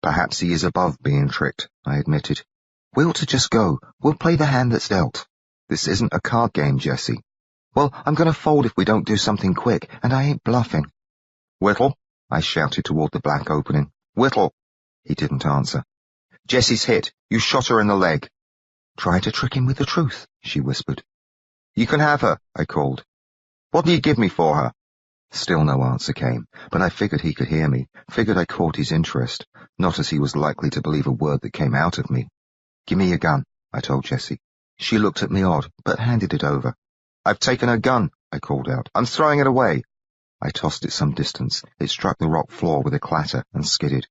Perhaps he is above being tricked, I admitted. We ought to just go. We'll play the hand that's dealt. This isn't a card game, Jesse. Well, I'm going to fold if we don't do something quick, and I ain't bluffing. Whittle, I shouted toward the black opening. Whittle! He didn't answer. Jessie's hit. You shot her in the leg. Try to trick him with the truth, she whispered. You can have her, I called. What do you give me for her? Still no answer came, but I figured he could hear me, figured I caught his interest, not as he was likely to believe a word that came out of me. Give me your gun, I told Jessie. She looked at me odd, but handed it over. I've taken her gun, I called out. I'm throwing it away. I tossed it some distance. It struck the rock floor with a clatter and skidded.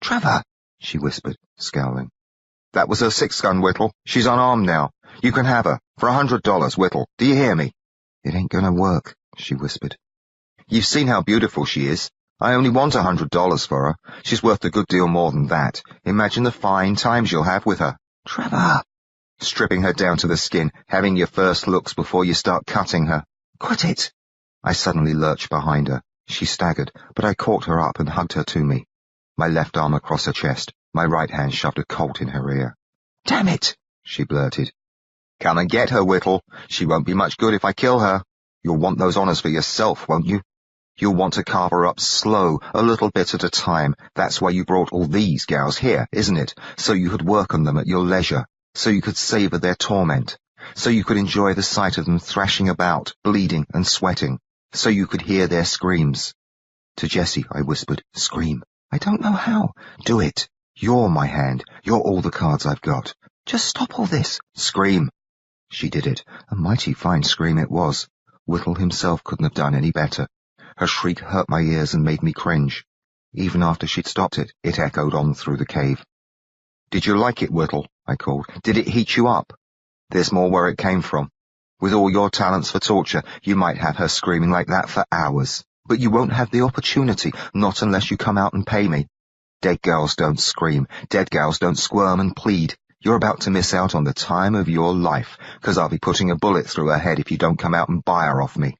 Trevor, she whispered, scowling. That was her six-gun, Whittle. She's unarmed now. You can have her. For $100, Whittle. Do you hear me? It ain't gonna work, she whispered. You've seen how beautiful she is. I only want $100 for her. She's worth a good deal more than that. Imagine the fine times you'll have with her. Trevor! Stripping her down to the skin, having your first looks before you start cutting her. Quit it! I suddenly lurched behind her. She staggered, but I caught her up and hugged her to me. My left arm across her chest, my right hand shoved a Colt in her ear. Damn it! She blurted. Come and get her, Whittle. She won't be much good if I kill her. You'll want those honors for yourself, won't you? You'll want to carve her up slow, a little bit at a time. That's why you brought all these gals here, isn't it? So you could work on them at your leisure. So you could savor their torment. So you could enjoy the sight of them thrashing about, bleeding and sweating. So you could hear their screams. To Jessie, I whispered, scream. I don't know how. Do it. You're my hand. You're all the cards I've got. Just stop all this. Scream. She did it. A mighty fine scream it was. Whittle himself couldn't have done any better. Her shriek hurt my ears and made me cringe. Even after she'd stopped it, it echoed on through the cave. Did you like it, Whittle? I called. Did it heat you up? There's more where it came from. With all your talents for torture, you might have her screaming like that for hours. But you won't have the opportunity, not unless you come out and pay me. Dead gals don't scream. Dead gals don't squirm and plead. You're about to miss out on the time of your life, 'cause I'll be putting a bullet through her head if you don't come out and buy her off me.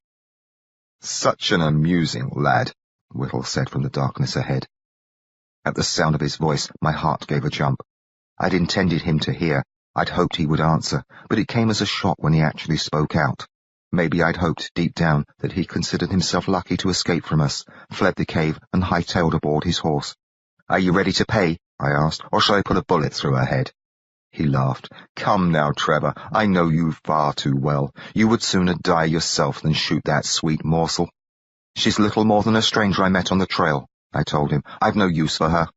Such an amusing lad, Whittle said from the darkness ahead. At the sound of his voice, my heart gave a jump. I'd intended him to hear. I'd hoped he would answer, but it came as a shock when he actually spoke out. Maybe I'd hoped, deep down, that he considered himself lucky to escape from us, fled the cave, and hightailed aboard his horse. Are you ready to pay? I asked, or shall I put a bullet through her head? He laughed. Come now, Trevor, I know you far too well. You would sooner die yourself than shoot that sweet morsel. She's little more than a stranger I met on the trail, I told him. I've no use for her.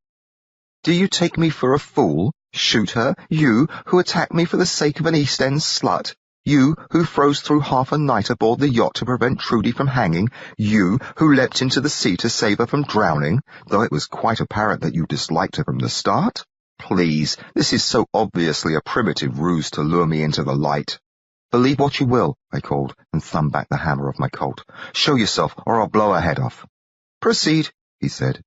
Do you take me for a fool? Shoot her? You, who attacked me for the sake of an East End slut? You, who froze through half a night aboard the yacht to prevent Trudy from hanging? You, who leapt into the sea to save her from drowning, though it was quite apparent that you disliked her from the start? Please, this is so obviously a primitive ruse to lure me into the light. Believe what you will, I called, and thumbed back the hammer of my Colt. Show yourself, or I'll blow her head off. Proceed, he said.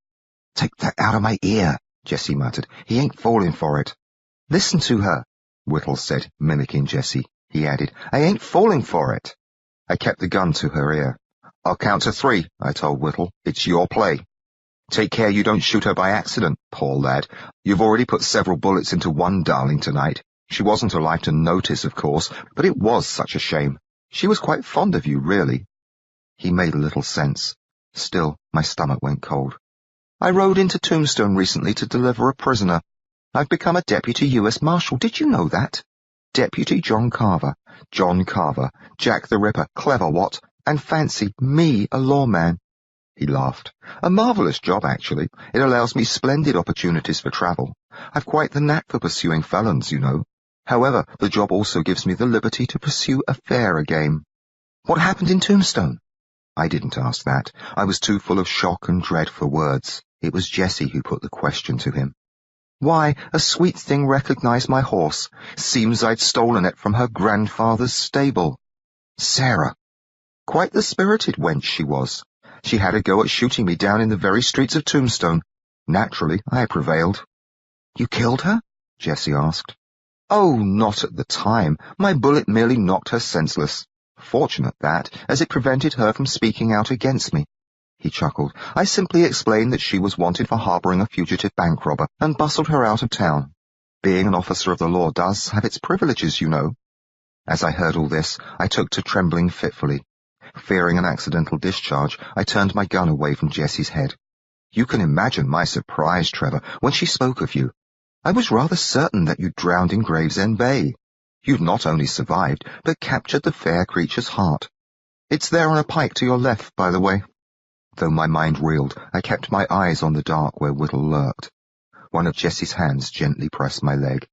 Take that out of my ear, Jessie muttered. He ain't falling for it. Listen to her, Whittle said, mimicking Jessie. He added, I ain't falling for it. I kept the gun to her ear. I'll count to 3, I told Whittle. It's your play. Take care you don't shoot her by accident, poor lad. You've already put several bullets into one darling tonight. She wasn't alive to notice, of course, but it was such a shame. She was quite fond of you, really. He made a little sense. Still, my stomach went cold. I rode into Tombstone recently to deliver a prisoner. I've become a deputy U.S. Marshal. Did you know that? Deputy John Carver. John Carver. Jack the Ripper. Clever, what? And fancy, me a lawman. He laughed. A marvellous job, actually. It allows me splendid opportunities for travel. I've quite the knack for pursuing felons, you know. However, the job also gives me the liberty to pursue a fairer game. What happened in Tombstone? I didn't ask that. I was too full of shock and dread for words. It was Jessie who put the question to him. Why, a sweet thing recognized my horse. Seems I'd stolen it from her grandfather's stable. Sarah. Quite the spirited wench she was. She had a go at shooting me down in the very streets of Tombstone. Naturally, I prevailed. "You killed her?" Jessie asked. "Oh, not at the time. My bullet merely knocked her senseless. Fortunate that, as it prevented her from speaking out against me." He chuckled. "I simply explained that she was wanted for harbouring a fugitive bank robber, and bustled her out of town. Being an officer of the law does have its privileges, you know." As I heard all this, I took to trembling fitfully. Fearing an accidental discharge, I turned my gun away from Jessie's head. You can imagine my surprise, Trevor, when she spoke of you. I was rather certain that you'd drowned in Gravesend Bay. You'd not only survived, but captured the fair creature's heart. It's there on a pike to your left, by the way." Though my mind reeled, I kept my eyes on the dark where Whittle lurked. One of Jessie's hands gently pressed my leg.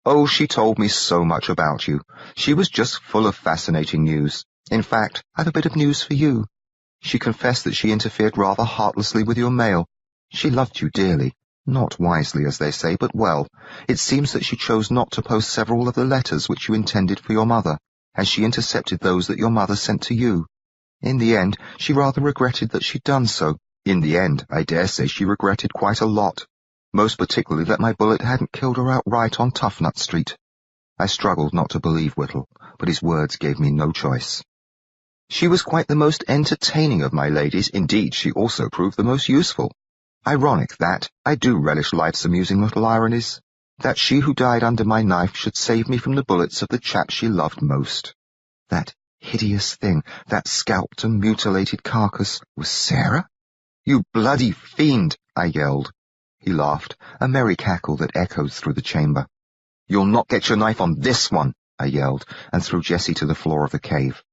"Oh, she told me so much about you. She was just full of fascinating news. In fact, I've a bit of news for you. She confessed that she interfered rather heartlessly with your mail. She loved you dearly. Not wisely, as they say, but well. It seems that she chose not to post several of the letters which you intended for your mother, and she intercepted those that your mother sent to you. In the end, she rather regretted that she'd done so. In the end, I dare say she regretted quite a lot. Most particularly that my bullet hadn't killed her outright on Toughnut Street." I struggled not to believe Whittle, but his words gave me no choice. "She was quite the most entertaining of my ladies. Indeed, she also proved the most useful. Ironic that, I do relish life's amusing little ironies, that she who died under my knife should save me from the bullets of the chap she loved most. That hideous thing, that scalped and mutilated carcass, was Sarah? You bloody fiend!" I yelled. He laughed, a merry cackle that echoed through the chamber. "You'll not get your knife on this one," I yelled, and threw Jessie to the floor of the cave.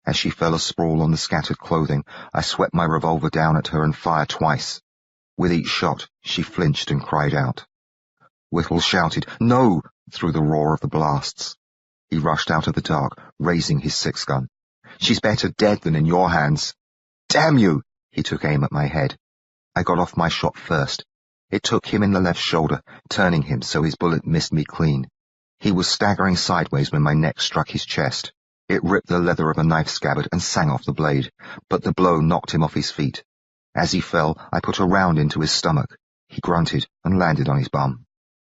As she fell asprawl on the scattered clothing, I swept my revolver down at her and fired twice. With each shot, she flinched and cried out. Whittle shouted, "No!" through the roar of the blasts. He rushed out of the dark, raising his six-gun. "She's better dead than in your hands." "Damn you!" He took aim at my head. I got off my shot first. It took him in the left shoulder, turning him so his bullet missed me clean. He was staggering sideways when my neck struck his chest. It ripped the leather of a knife scabbard and sang off the blade, but the blow knocked him off his feet. As he fell, I put a round into his stomach. He grunted and landed on his bum.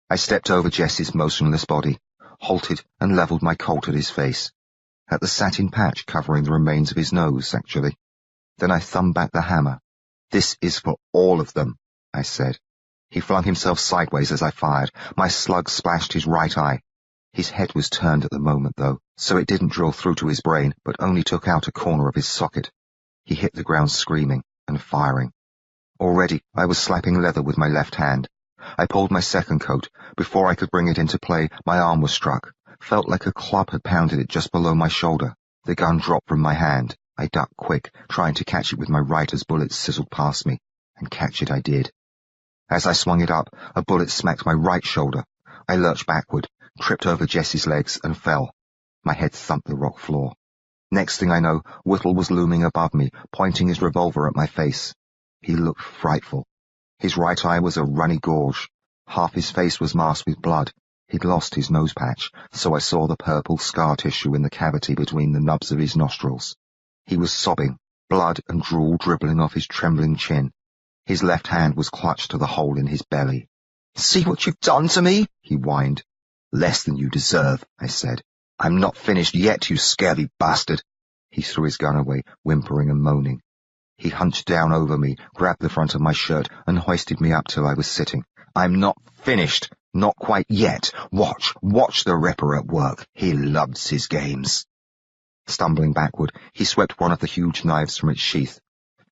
I stepped over Jessie's motionless body, halted and levelled my Colt at his face. At the satin patch covering the remains of his nose, actually. Then I thumbed back the hammer. "This is for all of them," I said. He flung himself sideways as I fired. My slug splashed his right eye. His head was turned at the moment, though, so it didn't drill through to his brain, but only took out a corner of his socket. He hit the ground screaming and firing. Already I was slapping leather with my left hand. I pulled my second coat. Before I could bring it into play, my arm was struck. Felt like a club had pounded it just below my shoulder. The gun dropped from my hand. I ducked quick, trying to catch it with my right as bullets sizzled past me, and catch it I did. As I swung it up, a bullet smacked my right shoulder. I lurched backward, tripped over Jessie's legs, and fell. My head thumped the rock floor. Next thing I know, Whittle was looming above me, pointing his revolver at my face. He looked frightful. His right eye was a runny gorge. Half his face was masked with blood. He'd lost his nose patch, so I saw the purple scar tissue in the cavity between the nubs of his nostrils. He was sobbing, blood and drool dribbling off his trembling chin. His left hand was clutched to the hole in his belly. "See what you've done to me?" he whined. "Less than you deserve," I said. "I'm not finished yet, you scurvy bastard." He threw his gun away, whimpering and moaning. He hunched down over me, grabbed the front of my shirt, and hoisted me up till I was sitting. "I'm not finished. Not quite yet. Watch the Ripper at work. He loves his games." Stumbling backward, he swept one of the huge knives from its sheath.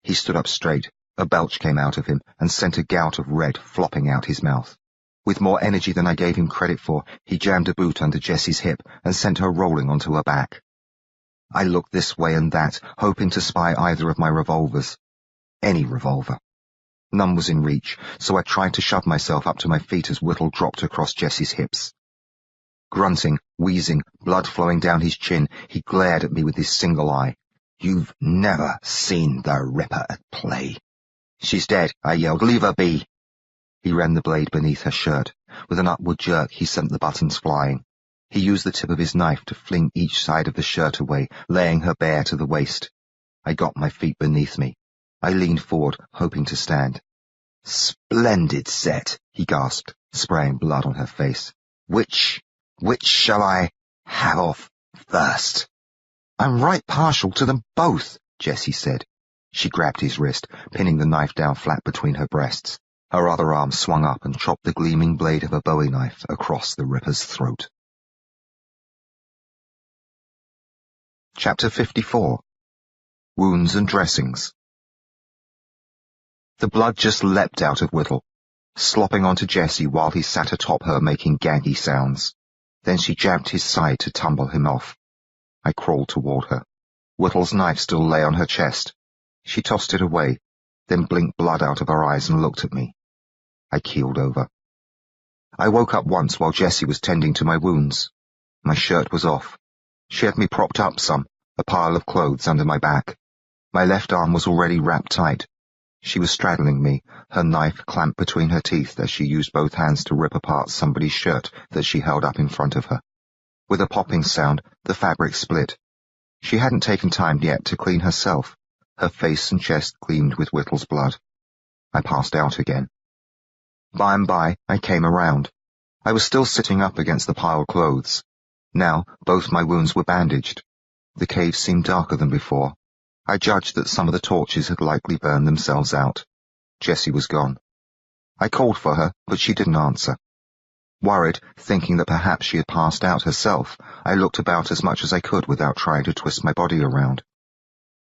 He stood up straight. A belch came out of him and sent a gout of red flopping out his mouth. With more energy than I gave him credit for, he jammed a boot under Jessie's hip and sent her rolling onto her back. I looked this way and that, hoping to spy either of my revolvers. Any revolver. None was in reach, so I tried to shove myself up to my feet as Whittle dropped across Jessie's hips. Grunting, wheezing, blood flowing down his chin, he glared at me with his single eye. "You've never seen the Ripper at play." "She's dead," I yelled. "Leave her be." He ran the blade beneath her shirt. With an upward jerk, he sent the buttons flying. He used the tip of his knife to fling each side of the shirt away, laying her bare to the waist. I got my feet beneath me. I leaned forward, hoping to stand. "Splendid set," he gasped, spraying blood on her face. Which shall I have off first?" "I'm right partial to them both," Jessie said. She grabbed his wrist, pinning the knife down flat between her breasts. Her other arm swung up and chopped the gleaming blade of a bowie knife across the Ripper's throat. Chapter 54. Wounds and Dressings. The blood just leapt out of Whittle, slopping onto Jessie while he sat atop her making gaggy sounds. Then she jabbed his side to tumble him off. I crawled toward her. Whittle's knife still lay on her chest. She tossed it away, then blinked blood out of her eyes and looked at me. I keeled over. I woke up once while Jessie was tending to my wounds. My shirt was off. She had me propped up some, a pile of clothes under my back. My left arm was already wrapped tight. She was straddling me, her knife clamped between her teeth as she used both hands to rip apart somebody's shirt that she held up in front of her. With a popping sound, the fabric split. She hadn't taken time yet to clean herself. Her face and chest gleamed with Whittle's blood. I passed out again. By and by, I came around. I was still sitting up against the piled clothes. Now, both my wounds were bandaged. The cave seemed darker than before. I judged that some of the torches had likely burned themselves out. Jessie was gone. I called for her, but she didn't answer. Worried, thinking that perhaps she had passed out herself, I looked about as much as I could without trying to twist my body around.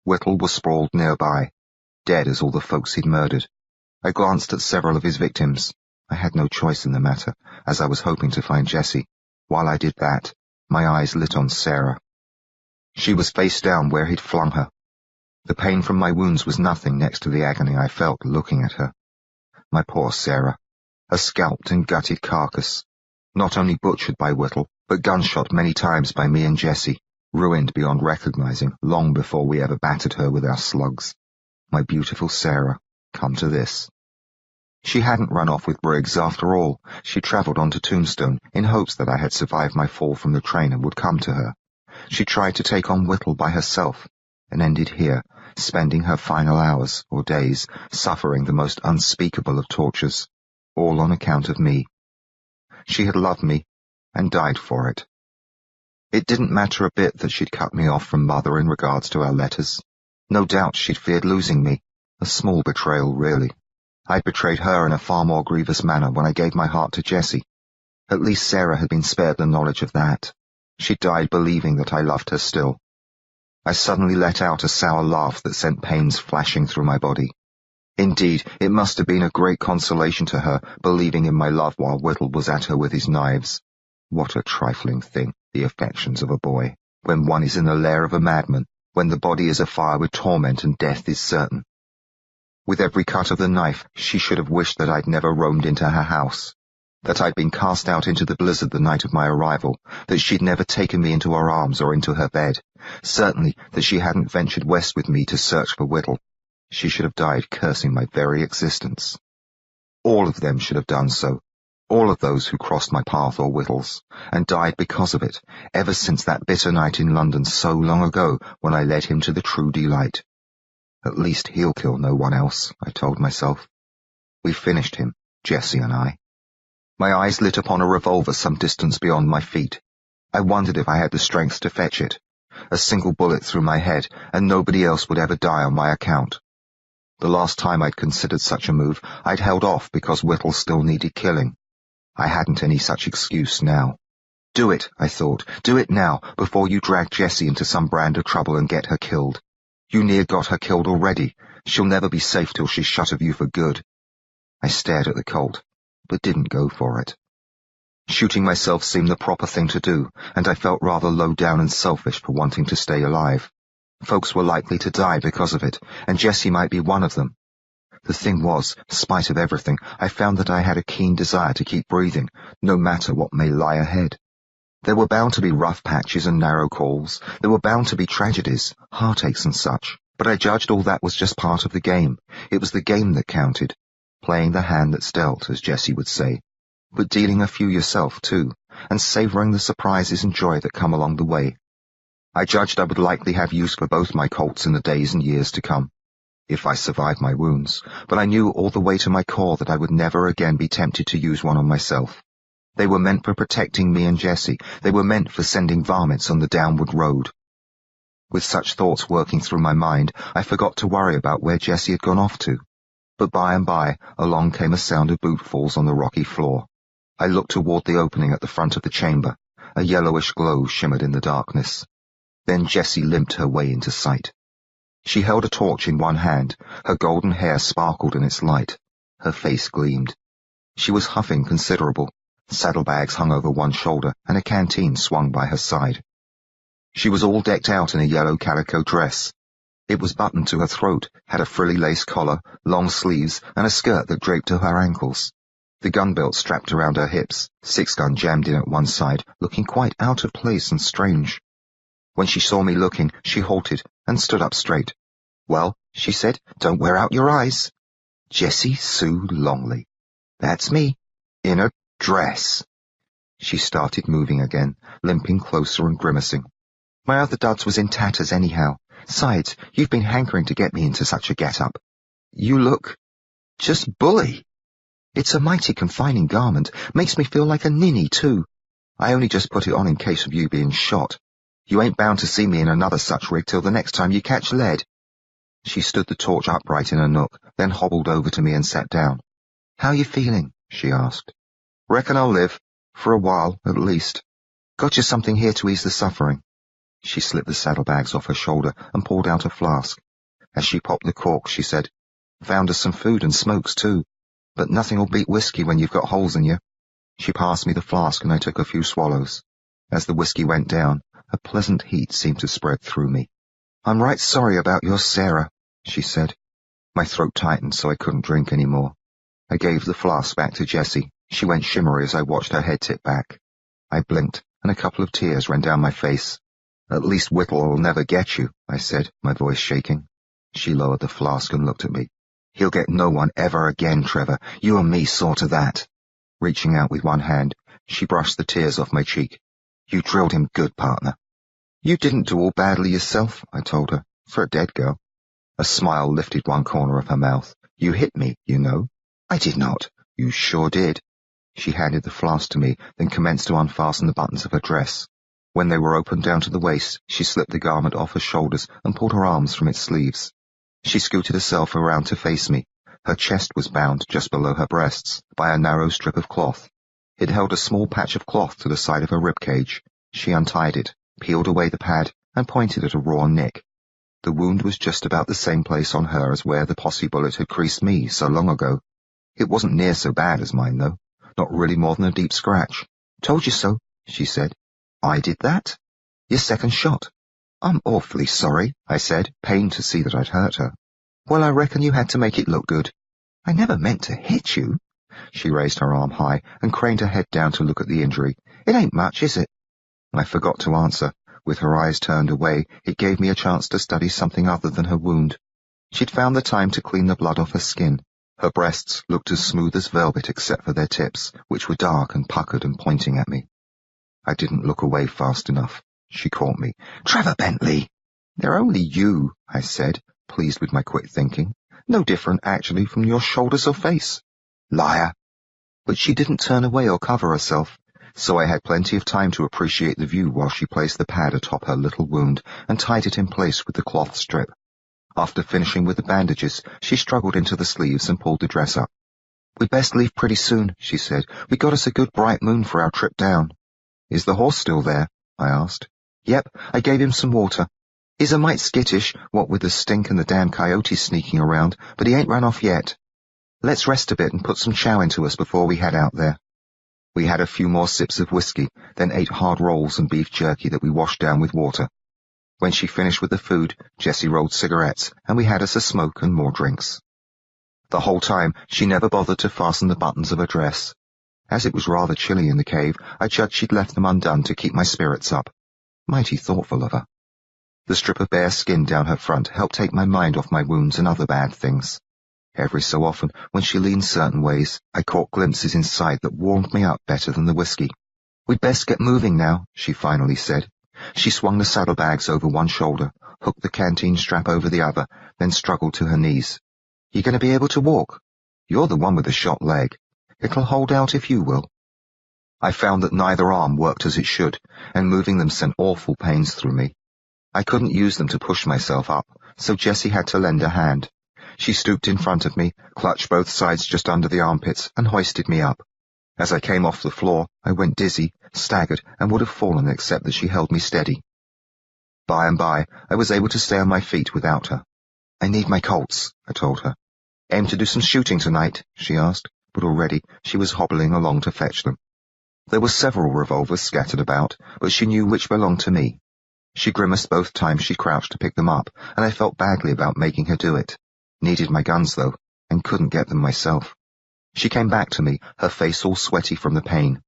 Whittle was sprawled nearby, dead as all the folks he'd murdered. I glanced at several of his victims. I had no choice in the matter, as I was hoping to find Jessie. While I did that, my eyes lit on Sarah. She was face down where he'd flung her. The pain from my wounds was nothing next to the agony I felt looking at her. My poor Sarah, a scalped and gutted carcass, not only butchered by Whittle, but gunshot many times by me and Jessie, ruined beyond recognizing long before we ever battered her with our slugs. My beautiful Sarah, come to this. She hadn't run off with Briggs after all. She travelled on to Tombstone in hopes that I had survived my fall from the train and would come to her. She tried to take on Whittle by herself, and ended here, spending her final hours or days suffering the most unspeakable of tortures, all on account of me. She had loved me, and died for it. It didn't matter a bit that she'd cut me off from Mother in regards to our letters. No doubt she'd feared losing me, a small betrayal really. I'd betrayed her in a far more grievous manner when I gave my heart to Jessie. At least Sarah had been spared the knowledge of that. She died believing that I loved her still. I suddenly let out a sour laugh that sent pains flashing through my body. Indeed, it must have been a great consolation to her, believing in my love while Whittle was at her with his knives. What a trifling thing, the affections of a boy, when one is in the lair of a madman, when the body is afire with torment and death is certain. With every cut of the knife, she should have wished that I'd never roamed into her house, that I'd been cast out into the blizzard the night of my arrival, that she'd never taken me into her arms or into her bed, certainly that she hadn't ventured west with me to search for Whittle. She should have died cursing my very existence. All of them should have done so, all of those who crossed my path or Whittle's, and died because of it, ever since that bitter night in London so long ago when I led him to the true delight. At least he'll kill no one else, I told myself. We finished him, Jessie and I. My eyes lit upon a revolver some distance beyond my feet. I wondered if I had the strength to fetch it. A single bullet through my head, and nobody else would ever die on my account. The last time I'd considered such a move, I'd held off because Whittle still needed killing. I hadn't any such excuse now. Do it, I thought. Do it now, before you drag Jessie into some brand of trouble and get her killed. You near got her killed already. She'll never be safe till she's shut of you for good. I stared at the Colt, but didn't go for it. Shooting myself seemed the proper thing to do, and I felt rather low down and selfish for wanting to stay alive. Folks were likely to die because of it, and Jessie might be one of them. The thing was, spite of everything, I found that I had a keen desire to keep breathing, no matter what may lie ahead. There were bound to be rough patches and narrow calls. There were bound to be tragedies, heartaches and such. But I judged all that was just part of the game. It was the game that counted. Playing the hand that's dealt, as Jessie would say. But dealing a few yourself, too, and savouring the surprises and joy that come along the way. I judged I would likely have use for both my Colts in the days and years to come, if I survived my wounds, but I knew all the way to my core that I would never again be tempted to use one on myself. They were meant for protecting me and Jessie. They were meant for sending varmints on the downward road. With such thoughts working through my mind, I forgot to worry about where Jessie had gone off to. But by and by, along came a sound of bootfalls on the rocky floor. I looked toward the opening at the front of the chamber. A yellowish glow shimmered in the darkness. Then Jessie limped her way into sight. She held a torch in one hand. Her golden hair sparkled in its light. Her face gleamed. She was huffing considerable. Saddlebags hung over one shoulder, and a canteen swung by her side. She was all decked out in a yellow calico dress. It was buttoned to her throat, had a frilly lace collar, long sleeves, and a skirt that draped to her ankles. The gun belt strapped around her hips, 6-gun jammed in at one side, looking quite out of place and strange. When she saw me looking, she halted and stood up straight. "Well," she said, "don't wear out your eyes." "Jessie Sue Longley. That's me. In a dress." She started moving again, limping closer and grimacing. "My other duds was in tatters anyhow. Sides, you've been hankering to get me into such a get-up. You look just bully. It's a mighty confining garment. Makes me feel like a ninny, too. I only just put it on in case of you being shot. You ain't bound to see me in another such rig till the next time you catch lead." She stood the torch upright in a nook, then hobbled over to me and sat down. "How you feeling?" she asked. "Reckon I'll live. For a while, at least. Got you something here to ease the suffering." She slipped the saddlebags off her shoulder and pulled out a flask. As she popped the cork, she said, "Found us some food and smokes, too. But nothing'll beat whiskey when you've got holes in you." She passed me the flask and I took a few swallows. As the whiskey went down, a pleasant heat seemed to spread through me. "I'm right sorry about your Sarah," she said. My throat tightened so I couldn't drink any more. I gave the flask back to Jessie. She went shimmery as I watched her head tip back. I blinked, and a couple of tears ran down my face. "At least Whittle'll never get you," I said, my voice shaking. She lowered the flask and looked at me. "He'll get no one ever again, Trevor. You and me saw to that." Reaching out with one hand, she brushed the tears off my cheek. "You drilled him good, partner." "You didn't do all badly yourself," I told her, "for a dead girl." A smile lifted one corner of her mouth. "You hit me, you know." "I did not." "You sure did." She handed the flask to me, then commenced to unfasten the buttons of her dress. When they were opened down to the waist, she slipped the garment off her shoulders and pulled her arms from its sleeves. She scooted herself around to face me. Her chest was bound just below her breasts by a narrow strip of cloth. It held a small patch of cloth to the side of her ribcage. She untied it, peeled away the pad, and pointed at a raw nick. The wound was just about the same place on her as where the posse bullet had creased me so long ago. It wasn't near so bad as mine, though. Not really more than a deep scratch. "Told you so," she said. "I did that? Your second shot." "I'm awfully sorry," I said, pained to see that I'd hurt her. "Well, I reckon you had to make it look good." "I never meant to hit you." She raised her arm high and craned her head down to look at the injury. "It ain't much, is it?" I forgot to answer. With her eyes turned away, it gave me a chance to study something other than her wound. She'd found the time to clean the blood off her skin. Her breasts looked as smooth as velvet except for their tips, which were dark and puckered and pointing at me. I didn't look away fast enough. She caught me. "Trevor Bentley!" "They're only you," I said, pleased with my quick thinking. "No different, actually, from your shoulders or face." "Liar!" But she didn't turn away or cover herself, so I had plenty of time to appreciate the view while she placed the pad atop her little wound and tied it in place with the cloth strip. After finishing with the bandages, she struggled into the sleeves and pulled the dress up. "We'd best leave pretty soon," she said. "We got us a good bright moon for our trip down." "Is the horse still there?" I asked. "Yep, I gave him some water. He's a mite skittish, what with the stink and the damn coyotes sneaking around, but he ain't run off yet. Let's rest a bit and put some chow into us before we head out there." We had a few more sips of whiskey, then ate hard rolls and beef jerky that we washed down with water. When she finished with the food, Jessie rolled cigarettes, and we had us a smoke and more drinks. The whole time, she never bothered to fasten the buttons of her dress. As it was rather chilly in the cave, I judged she'd left them undone to keep my spirits up. Mighty thoughtful of her. The strip of bare skin down her front helped take my mind off my wounds and other bad things. Every so often, when she leaned certain ways, I caught glimpses inside that warmed me up better than the whiskey. "We'd best get moving now," she finally said. She swung the saddlebags over one shoulder, hooked the canteen strap over the other, then struggled to her knees. "You going to be able to walk? You're the one with the shot leg. It'll hold out if you will." I found that neither arm worked as it should, and moving them sent awful pains through me. I couldn't use them to push myself up, so Jessie had to lend a hand. She stooped in front of me, clutched both sides just under the armpits, and hoisted me up. As I came off the floor, I went dizzy, staggered, and would have fallen except that she held me steady. By and by, I was able to stay on my feet without her. "I need my Colts," I told her. "Aim to do some shooting tonight?" she asked, but already she was hobbling along to fetch them. There were several revolvers scattered about, but she knew which belonged to me. She grimaced both times she crouched to pick them up, and I felt badly about making her do it. Needed my guns, though, and couldn't get them myself. She came back to me, her face all sweaty from the pain.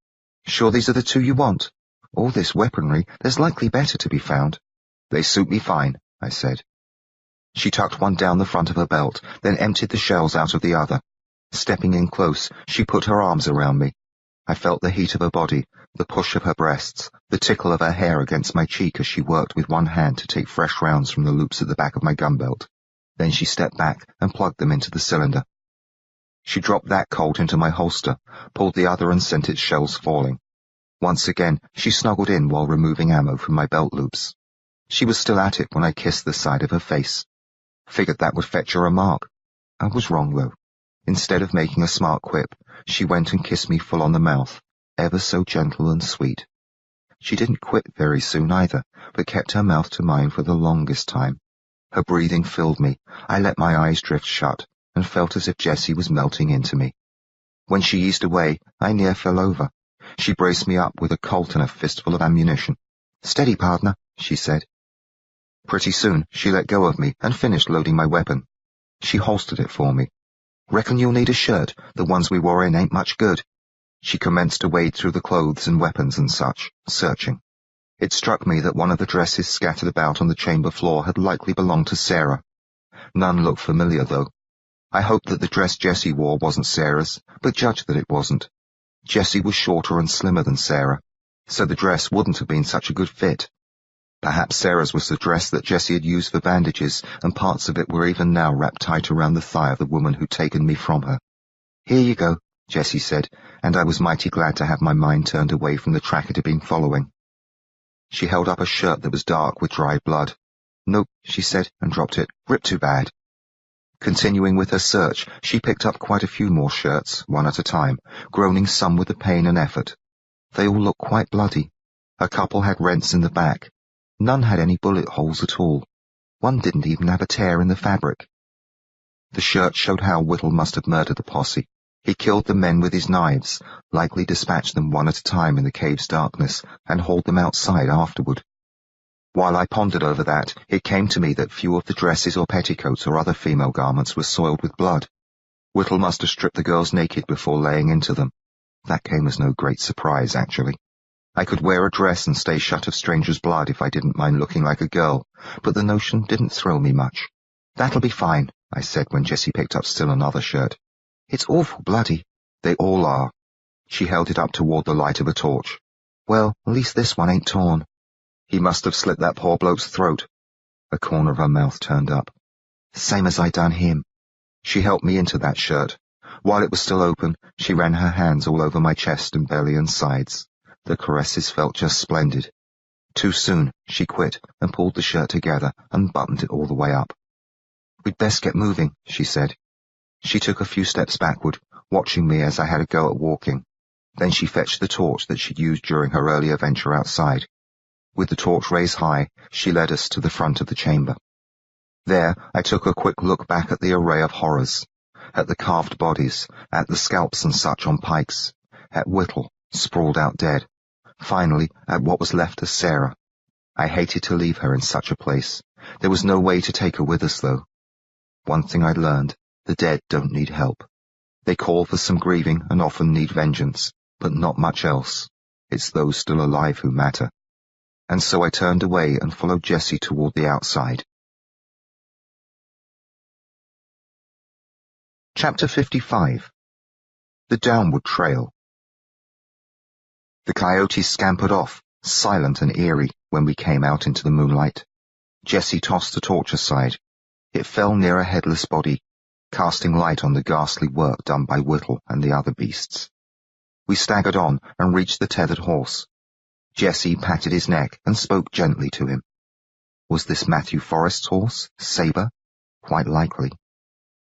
"Sure these are the two you want? All this weaponry, there's likely better to be found." "They suit me fine," I said. She tucked one down the front of her belt, then emptied the shells out of the other. Stepping in close, she put her arms around me. I felt the heat of her body, the push of her breasts, the tickle of her hair against my cheek as she worked with one hand to take fresh rounds from the loops at the back of my gun belt. Then she stepped back and plugged them into the cylinder. She dropped that Colt into my holster, pulled the other and sent its shells falling. Once again, she snuggled in while removing ammo from my belt loops. She was still at it when I kissed the side of her face. Figured that would fetch her a mark. I was wrong, though. Instead of making a smart quip, she went and kissed me full on the mouth, ever so gentle and sweet. She didn't quit very soon either, but kept her mouth to mine for the longest time. Her breathing filled me. I let my eyes drift shut, and felt as if Jessie was melting into me. When she eased away, I near fell over. She braced me up with a Colt and a fistful of ammunition. "Steady, partner," she said. Pretty soon, she let go of me and finished loading my weapon. She holstered it for me. "Reckon you'll need a shirt. The ones we wore in ain't much good." She commenced to wade through the clothes and weapons and such, searching. It struck me that one of the dresses scattered about on the chamber floor had likely belonged to Sarah. None looked familiar, though. I hoped that the dress Jessie wore wasn't Sarah's, but judged that it wasn't. Jessie was shorter and slimmer than Sarah, so the dress wouldn't have been such a good fit. Perhaps Sarah's was the dress that Jessie had used for bandages, and parts of it were even now wrapped tight around the thigh of the woman who'd taken me from her. "Here you go," Jessie said, and I was mighty glad to have my mind turned away from the track it had been following. She held up a shirt that was dark with dried blood. "Nope," she said, and dropped it. "Ripped too bad." Continuing with her search, she picked up quite a few more shirts, one at a time, groaning some with the pain and effort. They all looked quite bloody. A couple had rents in the back. None had any bullet holes at all. One didn't even have a tear in the fabric. The shirt showed how Whittle must have murdered the posse. He killed the men with his knives, likely dispatched them one at a time in the cave's darkness, and hauled them outside afterward. While I pondered over that, it came to me that few of the dresses or petticoats or other female garments were soiled with blood. Whittle must have stripped the girls naked before laying into them. That came as no great surprise, actually. I could wear a dress and stay shut of strangers' blood if I didn't mind looking like a girl, but the notion didn't thrill me much. "That'll be fine," I said when Jessie picked up still another shirt. "It's awful bloody." "They all are." She held it up toward the light of a torch. "Well, at least this one ain't torn." "He must have slit that poor bloke's throat." A corner of her mouth turned up. "Same as I done him." She helped me into that shirt. While it was still open, she ran her hands all over my chest and belly and sides. The caresses felt just splendid. Too soon, she quit and pulled the shirt together and buttoned it all the way up. "We'd best get moving," she said. She took a few steps backward, watching me as I had a go at walking. Then she fetched the torch that she'd used during her earlier venture outside. With the torch raised high, she led us to the front of the chamber. There, I took a quick look back at the array of horrors, at the carved bodies, at the scalps and such on pikes, at Whittle, sprawled out dead. Finally, at what was left of Sarah. I hated to leave her in such a place. There was no way to take her with us, though. One thing I'd learned, the dead don't need help. They call for some grieving and often need vengeance, but not much else. It's those still alive who matter. And so I turned away and followed Jessie toward the outside. Chapter 55. The Downward Trail. The coyotes scampered off, silent and eerie, when we came out into the moonlight. Jessie tossed the torch aside. It fell near a headless body, casting light on the ghastly work done by Whittle and the other beasts. We staggered on and reached the tethered horse. Jessie patted his neck and spoke gently to him. Was this Matthew Forrest's horse, Sabre? Quite likely.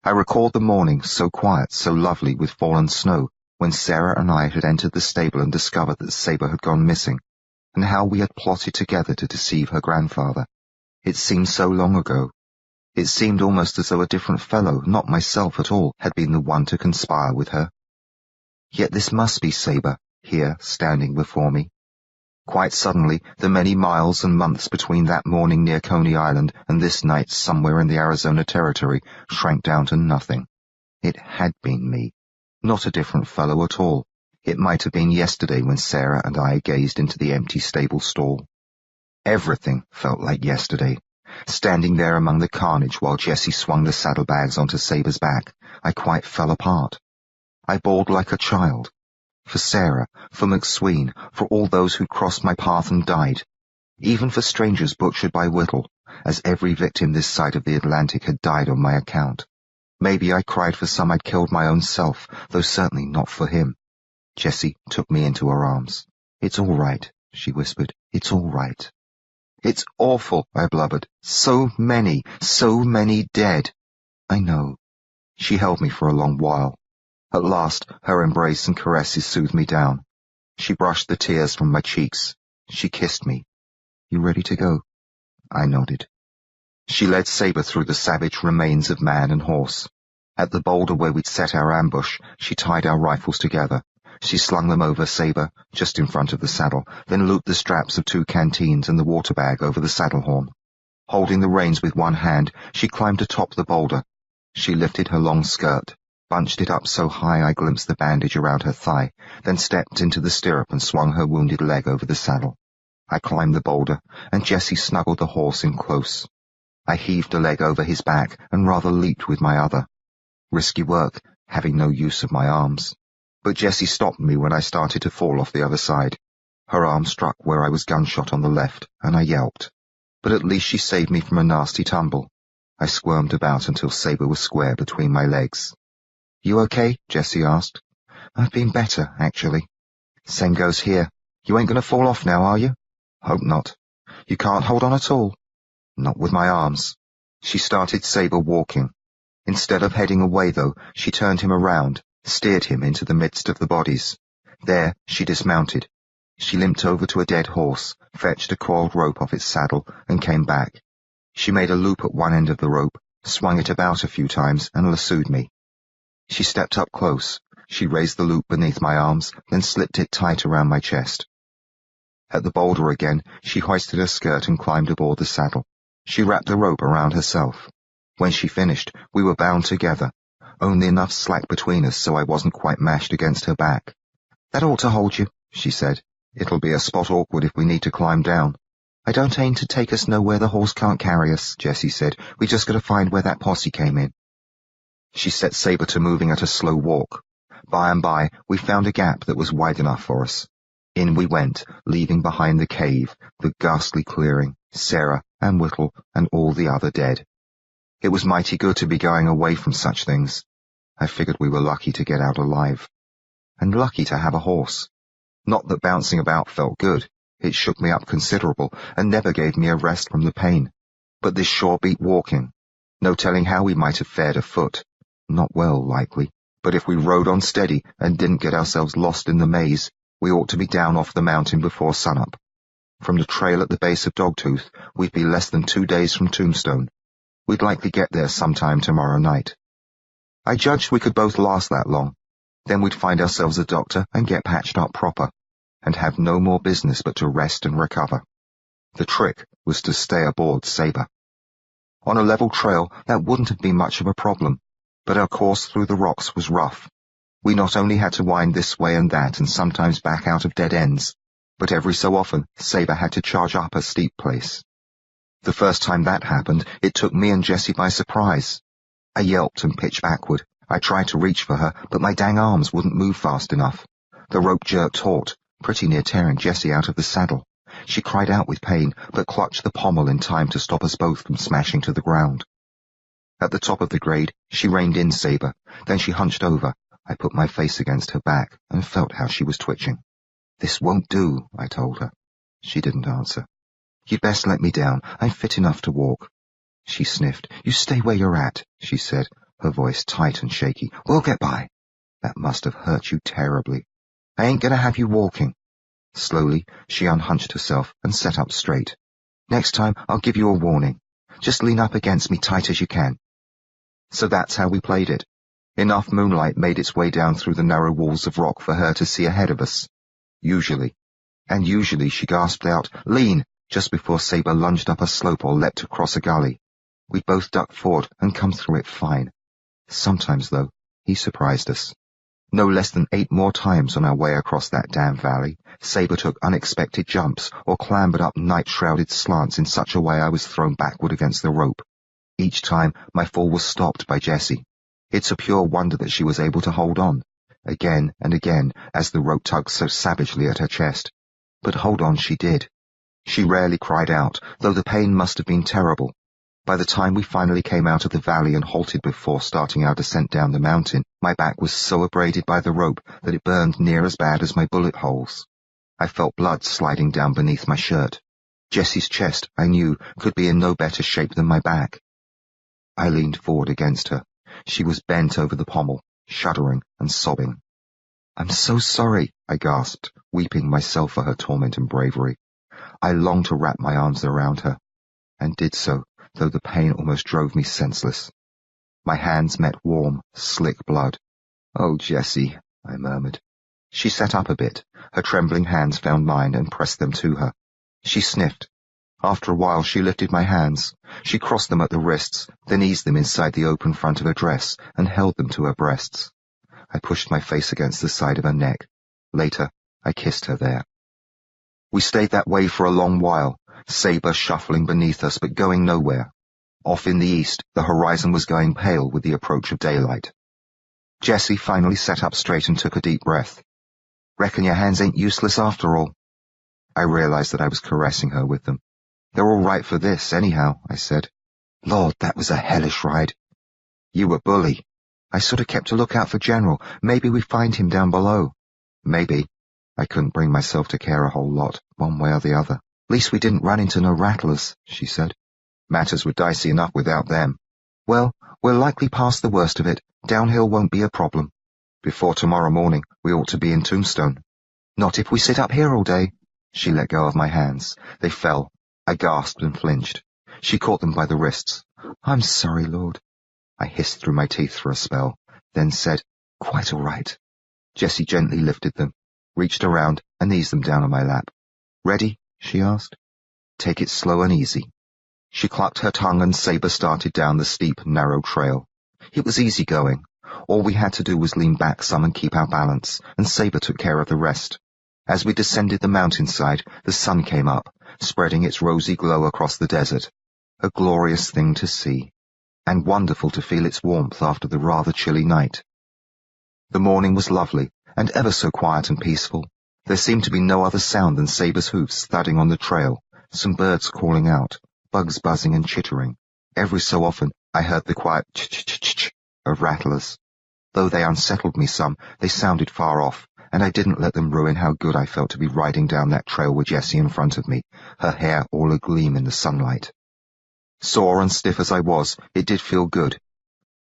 I recalled the morning, so quiet, so lovely with fallen snow, when Sarah and I had entered the stable and discovered that Sabre had gone missing, and how we had plotted together to deceive her grandfather. It seemed so long ago. It seemed almost as though a different fellow, not myself at all, had been the one to conspire with her. Yet this must be Sabre, here, standing before me. Quite suddenly, the many miles and months between that morning near Coney Island and this night somewhere in the Arizona Territory shrank down to nothing. It had been me, not a different fellow at all. It might have been yesterday when Sarah and I gazed into the empty stable stall. Everything felt like yesterday. Standing there among the carnage while Jessie swung the saddlebags onto Sabre's back, I quite fell apart. I bawled like a child. For Sarah, for McSween, for all those who'd crossed my path and died. Even for strangers butchered by Whittle, as every victim this side of the Atlantic had died on my account. Maybe I cried for some I'd killed my own self, though certainly not for him. Jessie took me into her arms. "It's all right," she whispered. "It's all right." "It's awful," I blubbered. So many dead." "I know." She held me for a long while. At last, her embrace and caresses soothed me down. She brushed the tears from my cheeks. She kissed me. "You ready to go?" I nodded. She led Sabre through the savage remains of man and horse. At the boulder where we'd set our ambush, she tied our rifles together. She slung them over Sabre, just in front of the saddle, then looped the straps of 2 canteens and the water bag over the saddle horn. Holding the reins with one hand, she climbed atop the boulder. She lifted her long skirt, bunched it up so high I glimpsed the bandage around her thigh, then stepped into the stirrup and swung her wounded leg over the saddle. I climbed the boulder, and Jessie snuggled the horse in close. I heaved a leg over his back and rather leaped with my other. Risky work, having no use of my arms. But Jessie stopped me when I started to fall off the other side. Her arm struck where I was gunshot on the left, and I yelped. But at least she saved me from a nasty tumble. I squirmed about until Sabre was square between my legs. "You okay?" Jessie asked. "I've been better, actually." "Same goes here. You ain't going to fall off now, are you?" "Hope not." "You can't hold on at all?" "Not with my arms." She started Sabre walking. Instead of heading away, though, she turned him around, steered him into the midst of the bodies. There she dismounted. She limped over to a dead horse, fetched a coiled rope off its saddle, and came back. She made a loop at one end of the rope, swung it about a few times, and lassoed me. She stepped up close. She raised the loop beneath my arms, then slipped it tight around my chest. At the boulder again, she hoisted her skirt and climbed aboard the saddle. She wrapped the rope around herself. When she finished, we were bound together, only enough slack between us so I wasn't quite mashed against her back. "That ought to hold you," she said. "It'll be a spot awkward if we need to climb down." "I don't aim to take us nowhere the horse can't carry us," Jessie said. "We just got to find where that posse came in." She set Sabre to moving at a slow walk. By and by, we found a gap that was wide enough for us. In we went, leaving behind the cave, the ghastly clearing, Sarah and Whittle and all the other dead. It was mighty good to be going away from such things. I figured we were lucky to get out alive. And lucky to have a horse. Not that bouncing about felt good. It shook me up considerable and never gave me a rest from the pain. But this sure beat walking. No telling how we might have fared afoot. Not well, likely. But if we rode on steady and didn't get ourselves lost in the maze, we ought to be down off the mountain before sunup. From the trail at the base of Dogtooth, we'd be less than 2 days from Tombstone. We'd likely get there sometime tomorrow night. I judged we could both last that long. Then we'd find ourselves a doctor and get patched up proper, and have no more business but to rest and recover. The trick was to stay aboard Sabre. On a level trail, that wouldn't have been much of a problem, but our course through the rocks was rough. We not only had to wind this way and that and sometimes back out of dead ends, but every so often Sabre had to charge up a steep place. The first time that happened, it took me and Jessie by surprise. I yelped and pitched backward. I tried to reach for her, but my dang arms wouldn't move fast enough. The rope jerked taut, pretty near tearing Jessie out of the saddle. She cried out with pain, but clutched the pommel in time to stop us both from smashing to the ground. At the top of the grade, she reined in Sabre. Then she hunched over. I put my face against her back and felt how she was twitching. "This won't do," I told her. She didn't answer. "You'd best let me down. I'm fit enough to walk." She sniffed. "You stay where you're at," she said, her voice tight and shaky. "We'll get by." "That must have hurt you terribly." "I ain't gonna have you walking." Slowly, she unhunched herself and sat up straight. "Next time, I'll give you a warning. Just lean up against me tight as you can." So that's how we played it. Enough moonlight made its way down through the narrow walls of rock for her to see ahead of us. Usually. And usually she gasped out, "Lean!" just before Sabre lunged up a slope or leapt across a gully. We'd both ducked forward and come through it fine. Sometimes, though, he surprised us. No less than 8 more times on our way across that damn valley, Sabre took unexpected jumps or clambered up night-shrouded slants in such a way I was thrown backward against the rope. Each time, my fall was stopped by Jessie. It's a pure wonder that she was able to hold on, again and again, as the rope tugged so savagely at her chest. But hold on she did. She rarely cried out, though the pain must have been terrible. By the time we finally came out of the valley and halted before starting our descent down the mountain, my back was so abraded by the rope that it burned near as bad as my bullet holes. I felt blood sliding down beneath my shirt. Jessie's chest, I knew, could be in no better shape than my back. I leaned forward against her. She was bent over the pommel, shuddering and sobbing. "I'm so sorry," I gasped, weeping myself for her torment and bravery. I longed to wrap my arms around her, and did so, though the pain almost drove me senseless. My hands met warm, slick blood. "Oh, Jessie," I murmured. She sat up a bit. Her trembling hands found mine and pressed them to her. She sniffed. After a while she lifted my hands. She crossed them at the wrists, then eased them inside the open front of her dress and held them to her breasts. I pushed my face against the side of her neck. Later, I kissed her there. We stayed that way for a long while, Sabre shuffling beneath us but going nowhere. Off in the east, the horizon was going pale with the approach of daylight. Jessie finally sat up straight and took a deep breath. "Reckon your hands ain't useless after all." I realized that I was caressing her with them. "They're all right for this, anyhow," I said. "Lord, that was a hellish ride." "You were bully." "I sort of kept a lookout for General. Maybe we find him down below." "Maybe." I couldn't bring myself to care a whole lot, one way or the other. "Least we didn't run into no rattlers," she said. "Matters were dicey enough without them." "Well, we're likely past the worst of it. Downhill won't be a problem. Before tomorrow morning, we ought to be in Tombstone." "Not if we sit up here all day." She let go of my hands. They fell. I gasped and flinched. She caught them by the wrists. "I'm sorry, Lord." I hissed through my teeth for a spell, then said, "Quite all right." Jessie gently lifted them, reached around and eased them down on my lap. "Ready?" she asked. "Take it slow and easy." She clucked her tongue and Sabre started down the steep, narrow trail. It was easy going. All we had to do was lean back some and keep our balance, and Sabre took care of the rest. As we descended the mountainside, the sun came up, spreading its rosy glow across the desert. A glorious thing to see, and wonderful to feel its warmth after the rather chilly night. The morning was lovely, and ever so quiet and peaceful. There seemed to be no other sound than Sabre's hoofs thudding on the trail, some birds calling out, bugs buzzing and chittering. Every so often I heard the quiet ch-ch-ch-ch of rattlers. Though they unsettled me some, they sounded far off, and I didn't let them ruin how good I felt to be riding down that trail with Jessie in front of me, her hair all agleam in the sunlight. Sore and stiff as I was, it did feel good.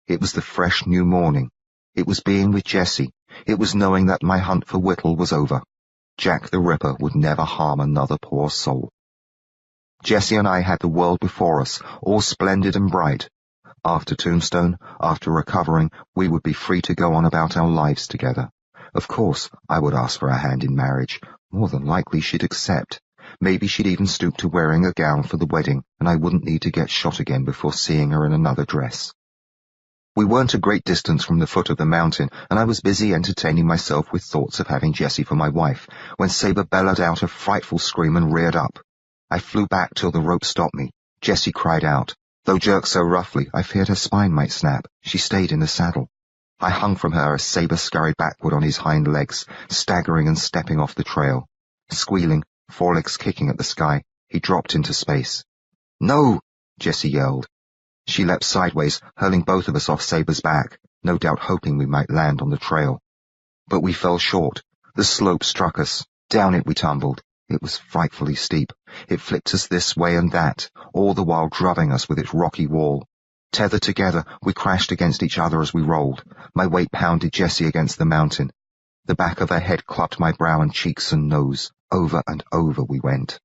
It was the fresh new morning. It was being with Jessie. It was knowing that my hunt for Whittle was over. Jack the Ripper would never harm another poor soul. Jessie and I had the world before us, all splendid and bright. After Tombstone, after recovering, we would be free to go on about our lives together. Of course, I would ask for her hand in marriage. More than likely she'd accept. Maybe she'd even stoop to wearing a gown for the wedding, and I wouldn't need to get shot again before seeing her in another dress. We weren't a great distance from the foot of the mountain, and I was busy entertaining myself with thoughts of having Jessie for my wife, when Sabre bellowed out a frightful scream and reared up. I flew back till the rope stopped me. Jessie cried out. Though jerked so roughly, I feared her spine might snap. She stayed in the saddle. I hung from her as Sabre scurried backward on his hind legs, staggering and stepping off the trail. Squealing, Forelegs kicking at the sky, he dropped into space. "No!" Jessie yelled. She leapt sideways, hurling both of us off Saber's back, no doubt hoping we might land on the trail. But we fell short. The slope struck us. Down it we tumbled. It was frightfully steep. It flipped us this way and that, all the while drubbing us with its rocky wall. Tethered together, we crashed against each other as we rolled. My weight pounded Jessie against the mountain. The back of her head clubbed my brow and cheeks and nose. Over and over we went.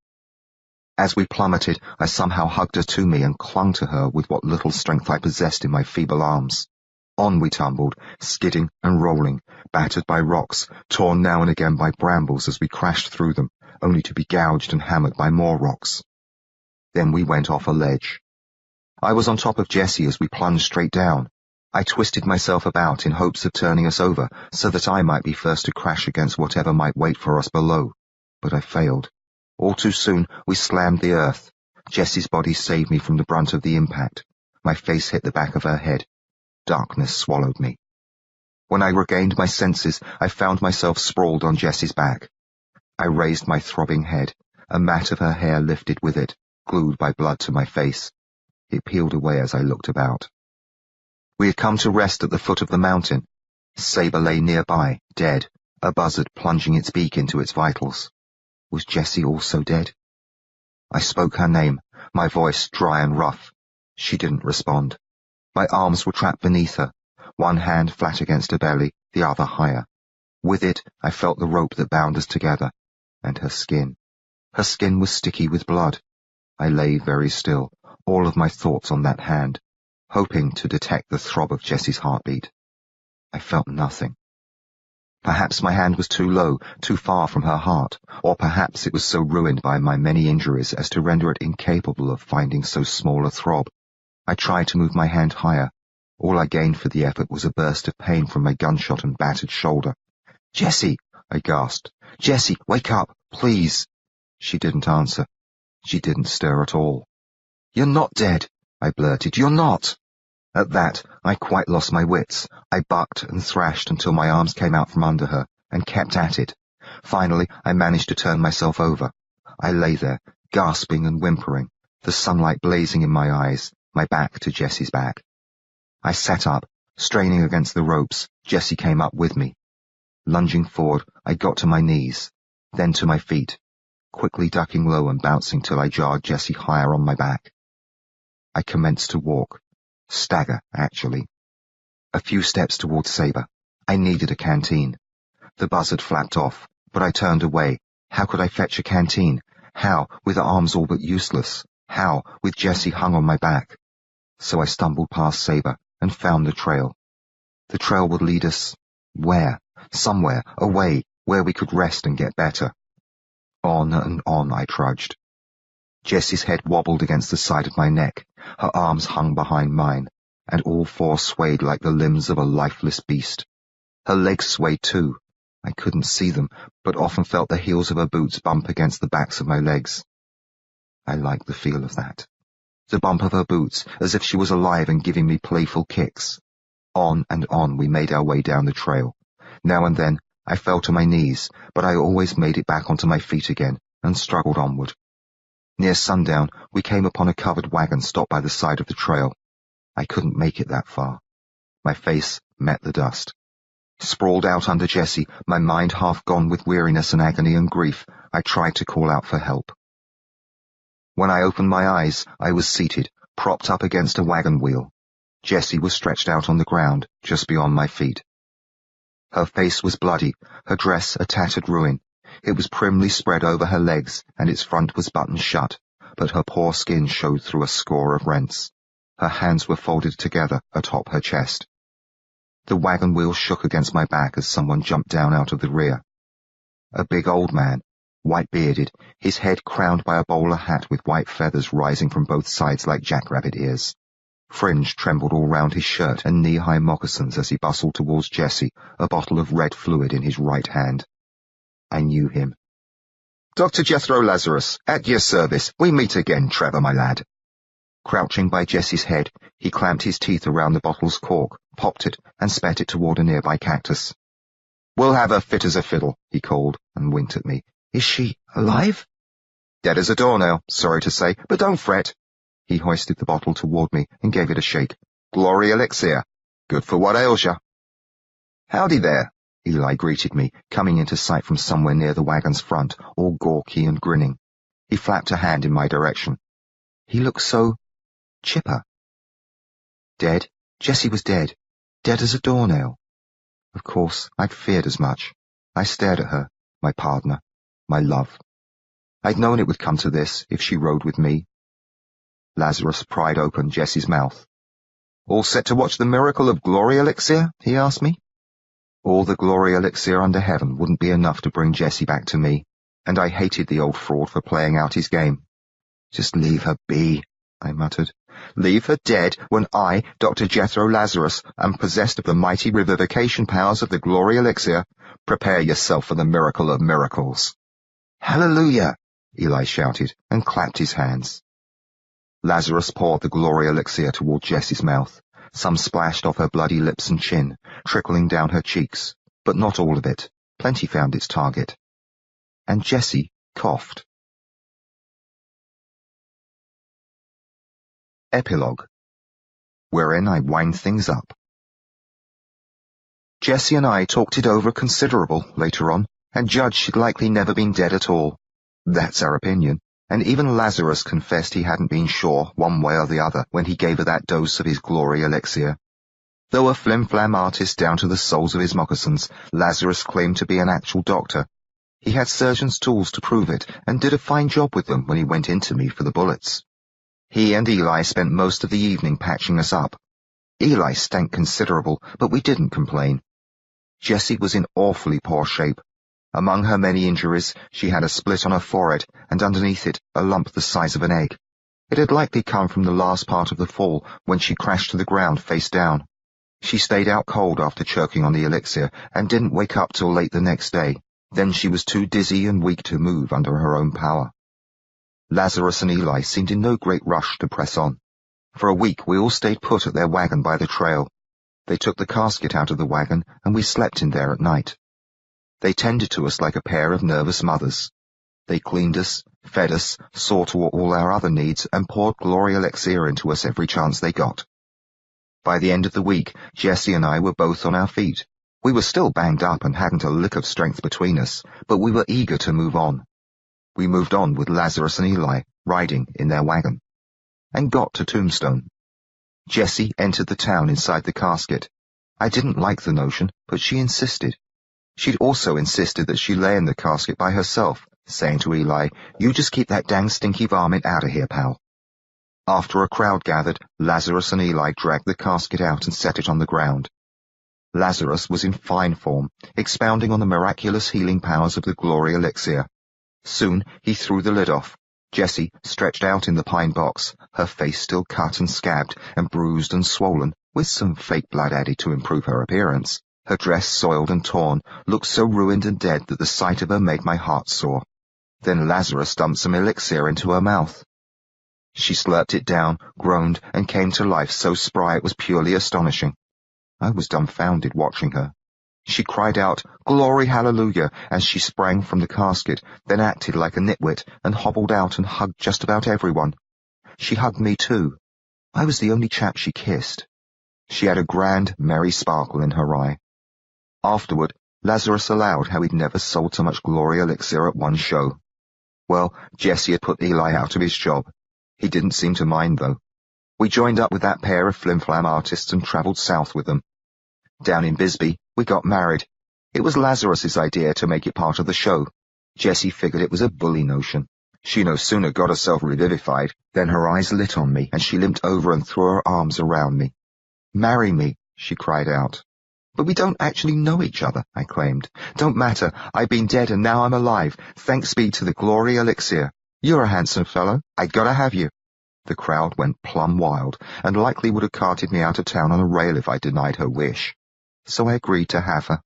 As we plummeted, I somehow hugged her to me and clung to her with what little strength I possessed in my feeble arms. On we tumbled, skidding and rolling, battered by rocks, torn now and again by brambles as we crashed through them, only to be gouged and hammered by more rocks. Then we went off a ledge. I was on top of Jessie as we plunged straight down. I twisted myself about in hopes of turning us over so that I might be first to crash against whatever might wait for us below, but I failed. All too soon, we slammed the earth. Jessie's body saved me from the brunt of the impact. My face hit the back of her head. Darkness swallowed me. When I regained my senses, I found myself sprawled on Jessie's back. I raised my throbbing head. A mat of her hair lifted with it, glued by blood to my face. It peeled away as I looked about. We had come to rest at the foot of the mountain. Saber lay nearby, dead, a buzzard plunging its beak into its vitals. Was Jessie also dead? I spoke her name, my voice dry and rough. She didn't respond. My arms were trapped beneath her, one hand flat against her belly, the other higher. With it, I felt the rope that bound us together, and her skin. Her skin was sticky with blood. I lay very still, all of my thoughts on that hand, hoping to detect the throb of Jessie's heartbeat. I felt nothing. Perhaps my hand was too low, too far from her heart, or perhaps it was so ruined by my many injuries as to render it incapable of finding so small a throb. I tried to move my hand higher. All I gained for the effort was a burst of pain from my gunshot and battered shoulder. "Jessie!" I gasped. "Jessie, wake up, please!" She didn't answer. She didn't stir at all. "You're not dead," I blurted. "You're not!" At that, I quite lost my wits. I bucked and thrashed until my arms came out from under her, and kept at it. Finally, I managed to turn myself over. I lay there, gasping and whimpering, the sunlight blazing in my eyes, my back to Jessie's back. I sat up, straining against the ropes. Jessie came up with me. Lunging forward, I got to my knees, then to my feet, quickly ducking low and bouncing till I jarred Jessie higher on my back. I commenced to walk. Stagger, actually. A few steps towards Saber. I needed a canteen. The buzzard flapped off, but I turned away. How could I fetch a canteen? How, with arms all but useless? How, with Jessie hung on my back? So I stumbled past Saber and found the trail. The trail would lead us... where? Somewhere, away, where we could rest and get better. On and on I trudged. Jessie's head wobbled against the side of my neck. Her arms hung behind mine, and all four swayed like the limbs of a lifeless beast. Her legs swayed too. I couldn't see them, but often felt the heels of her boots bump against the backs of my legs. I liked the feel of that. The bump of her boots, as if she was alive and giving me playful kicks. On and on we made our way down the trail. Now and then I fell to my knees, but I always made it back onto my feet again and struggled onward. Near sundown, we came upon a covered wagon stopped by the side of the trail. I couldn't make it that far. My face met the dust. Sprawled out under Jessie, my mind half gone with weariness and agony and grief, I tried to call out for help. When I opened my eyes, I was seated, propped up against a wagon wheel. Jessie was stretched out on the ground, just beyond my feet. Her face was bloody, her dress a tattered ruin. It was primly spread over her legs, and its front was buttoned shut, but her poor skin showed through a score of rents. Her hands were folded together atop her chest. The wagon wheel shook against my back as someone jumped down out of the rear. A big old man, white-bearded, his head crowned by a bowler hat with white feathers rising from both sides like jackrabbit ears. Fringe trembled all round his shirt and knee-high moccasins as he bustled towards Jessie, a bottle of red fluid in his right hand. I knew him. "Dr. Jethro Lazarus, at your service. We meet again, Trevor, my lad." Crouching by Jessie's head, he clamped his teeth around the bottle's cork, popped it, and spat it toward a nearby cactus. "We'll have her fit as a fiddle," he called, and winked at me. "Is she alive?" Dead as a doornail, sorry to say, but don't fret. He hoisted the bottle toward me and gave it a shake. Glory Elixir. Good for what ails ya. Howdy there, Eli greeted me, coming into sight from somewhere near the wagon's front, all gawky and grinning. He flapped a hand in my direction. He looked so chipper. Dead? Jessie was dead. Dead as a doornail. Of course, I'd feared as much. I stared at her, my partner, my love. I'd known it would come to this if she rode with me. Lazarus pried open Jessie's mouth. All set to watch the miracle of Glory Elixir? He asked me. All the Glory Elixir under heaven wouldn't be enough to bring Jessie back to me, and I hated the old fraud for playing out his game. Just leave her be, I muttered. Leave her dead when I, Dr. Jethro Lazarus, am possessed of the mighty revivification powers of the Glory Elixir. Prepare yourself for the miracle of miracles. Hallelujah! Eli shouted and clapped his hands. Lazarus poured the Glory Elixir toward Jessie's mouth. Some splashed off her bloody lips and chin, trickling down her cheeks, but not all of it. Plenty found its target. And Jessie coughed. Epilogue, wherein I wind things up. Jessie and I talked it over considerable later on, and judged she'd likely never been dead at all. That's our opinion, and even Lazarus confessed he hadn't been sure one way or the other when he gave her that dose of his Glory Elixir. Though a flim-flam artist down to the soles of his moccasins, Lazarus claimed to be an actual doctor. He had surgeon's tools to prove it, and did a fine job with them when he went into me for the bullets. He and Eli spent most of the evening patching us up. Eli stank considerable, but we didn't complain. Jessie was in awfully poor shape. Among her many injuries, she had a split on her forehead, and underneath it a lump the size of an egg. It had likely come from the last part of the fall, when she crashed to the ground face down. She stayed out cold after choking on the elixir, and didn't wake up till late the next day. Then she was too dizzy and weak to move under her own power. Lazarus and Eli seemed in no great rush to press on. For a week we all stayed put at their wagon by the trail. They took the casket out of the wagon, and we slept in there at night. They tended to us like a pair of nervous mothers. They cleaned us, fed us, saw to all our other needs, and poured Glory Elixir into us every chance they got. By the end of the week, Jessie and I were both on our feet. We were still banged up and hadn't a lick of strength between us, but we were eager to move on. We moved on with Lazarus and Eli, riding in their wagon, and got to Tombstone. Jessie entered the town inside the casket. I didn't like the notion, but she insisted. She'd also insisted that she lay in the casket by herself, saying to Eli, "You just keep that dang stinky varmint out of here, pal." After a crowd gathered, Lazarus and Eli dragged the casket out and set it on the ground. Lazarus was in fine form, expounding on the miraculous healing powers of the Glory Elixir. Soon he threw the lid off. Jessie, stretched out in the pine box, her face still cut and scabbed and bruised and swollen, with some fake blood added to improve her appearance. Her dress, soiled and torn, looked so ruined and dead that the sight of her made my heart sore. Then Lazarus dumped some elixir into her mouth. She slurped it down, groaned, and came to life so spry it was purely astonishing. I was dumbfounded watching her. She cried out, "Glory Hallelujah," as she sprang from the casket, then acted like a nitwit and hobbled out and hugged just about everyone. She hugged me too. I was the only chap she kissed. She had a grand, merry sparkle in her eye. Afterward, Lazarus allowed how he'd never sold so much Glory Elixir at one show. Well, Jessie had put Eli out of his job. He didn't seem to mind, though. We joined up with that pair of flim-flam artists and travelled south with them. Down in Bisbee, we got married. It was Lazarus's idea to make it part of the show. Jessie figured it was a bully notion. She no sooner got herself revivified than her eyes lit on me, and she limped over and threw her arms around me. "Marry me," she cried out. "But we don't actually know each other," I claimed. "Don't matter. I've been dead and now I'm alive. Thanks be to the Glory Elixir. You're a handsome fellow. I gotta have you." The crowd went plumb wild, and likely would have carted me out of town on a rail if I denied her wish. So I agreed to have her.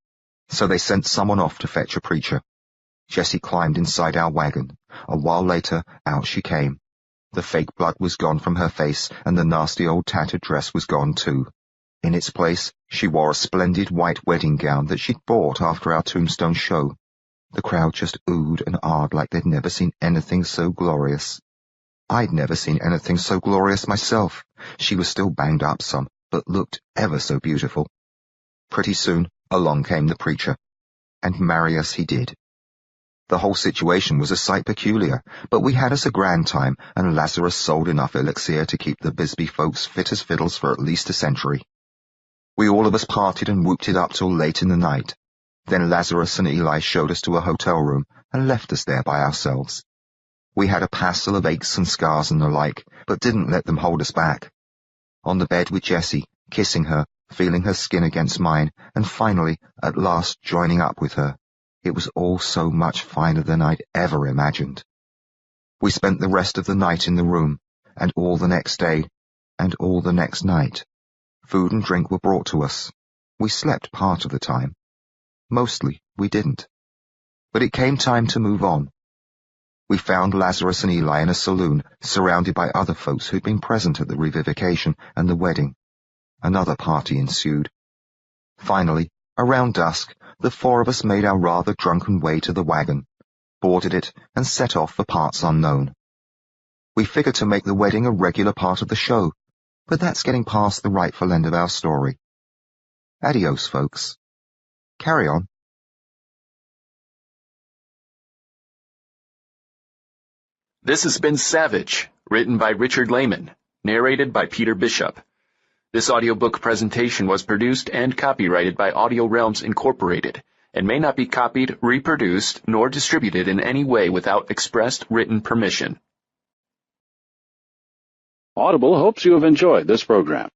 So they sent someone off to fetch a preacher. Jessie climbed inside our wagon. A while later, out she came. The fake blood was gone from her face, and the nasty old tattered dress was gone too. In its place, she wore a splendid white wedding gown that she'd bought after our Tombstone show. The crowd just oohed and ahed like they'd never seen anything so glorious. I'd never seen anything so glorious myself. She was still banged up some, but looked ever so beautiful. Pretty soon, along came the preacher, and marry us he did. The whole situation was a sight peculiar, but we had us a grand time, and Lazarus sold enough elixir to keep the Bisbee folks fit as fiddles for at least a century. We all of us partied and whooped it up till late in the night. Then Lazarus and Eli showed us to a hotel room and left us there by ourselves. We had a passel of aches and scars and the like, but didn't let them hold us back. On the bed with Jessie, kissing her, feeling her skin against mine, and finally, at last, joining up with her. It was all so much finer than I'd ever imagined. We spent the rest of the night in the room, and all the next day, and all the next night. Food and drink were brought to us. We slept part of the time. Mostly, we didn't. But it came time to move on. We found Lazarus and Eli in a saloon, surrounded by other folks who'd been present at the revivification and the wedding. Another party ensued. Finally, around dusk, the four of us made our rather drunken way to the wagon, boarded it, and set off for parts unknown. We figured to make the wedding a regular part of the show, but that's getting past the rightful end of our story. Adios, folks. Carry on. This has been Savage, written by Richard Laymon, narrated by Peter Bishop. This audiobook presentation was produced and copyrighted by Audio Realms Incorporated, and may not be copied, reproduced, nor distributed in any way without expressed written permission. Audible hopes you have enjoyed this program.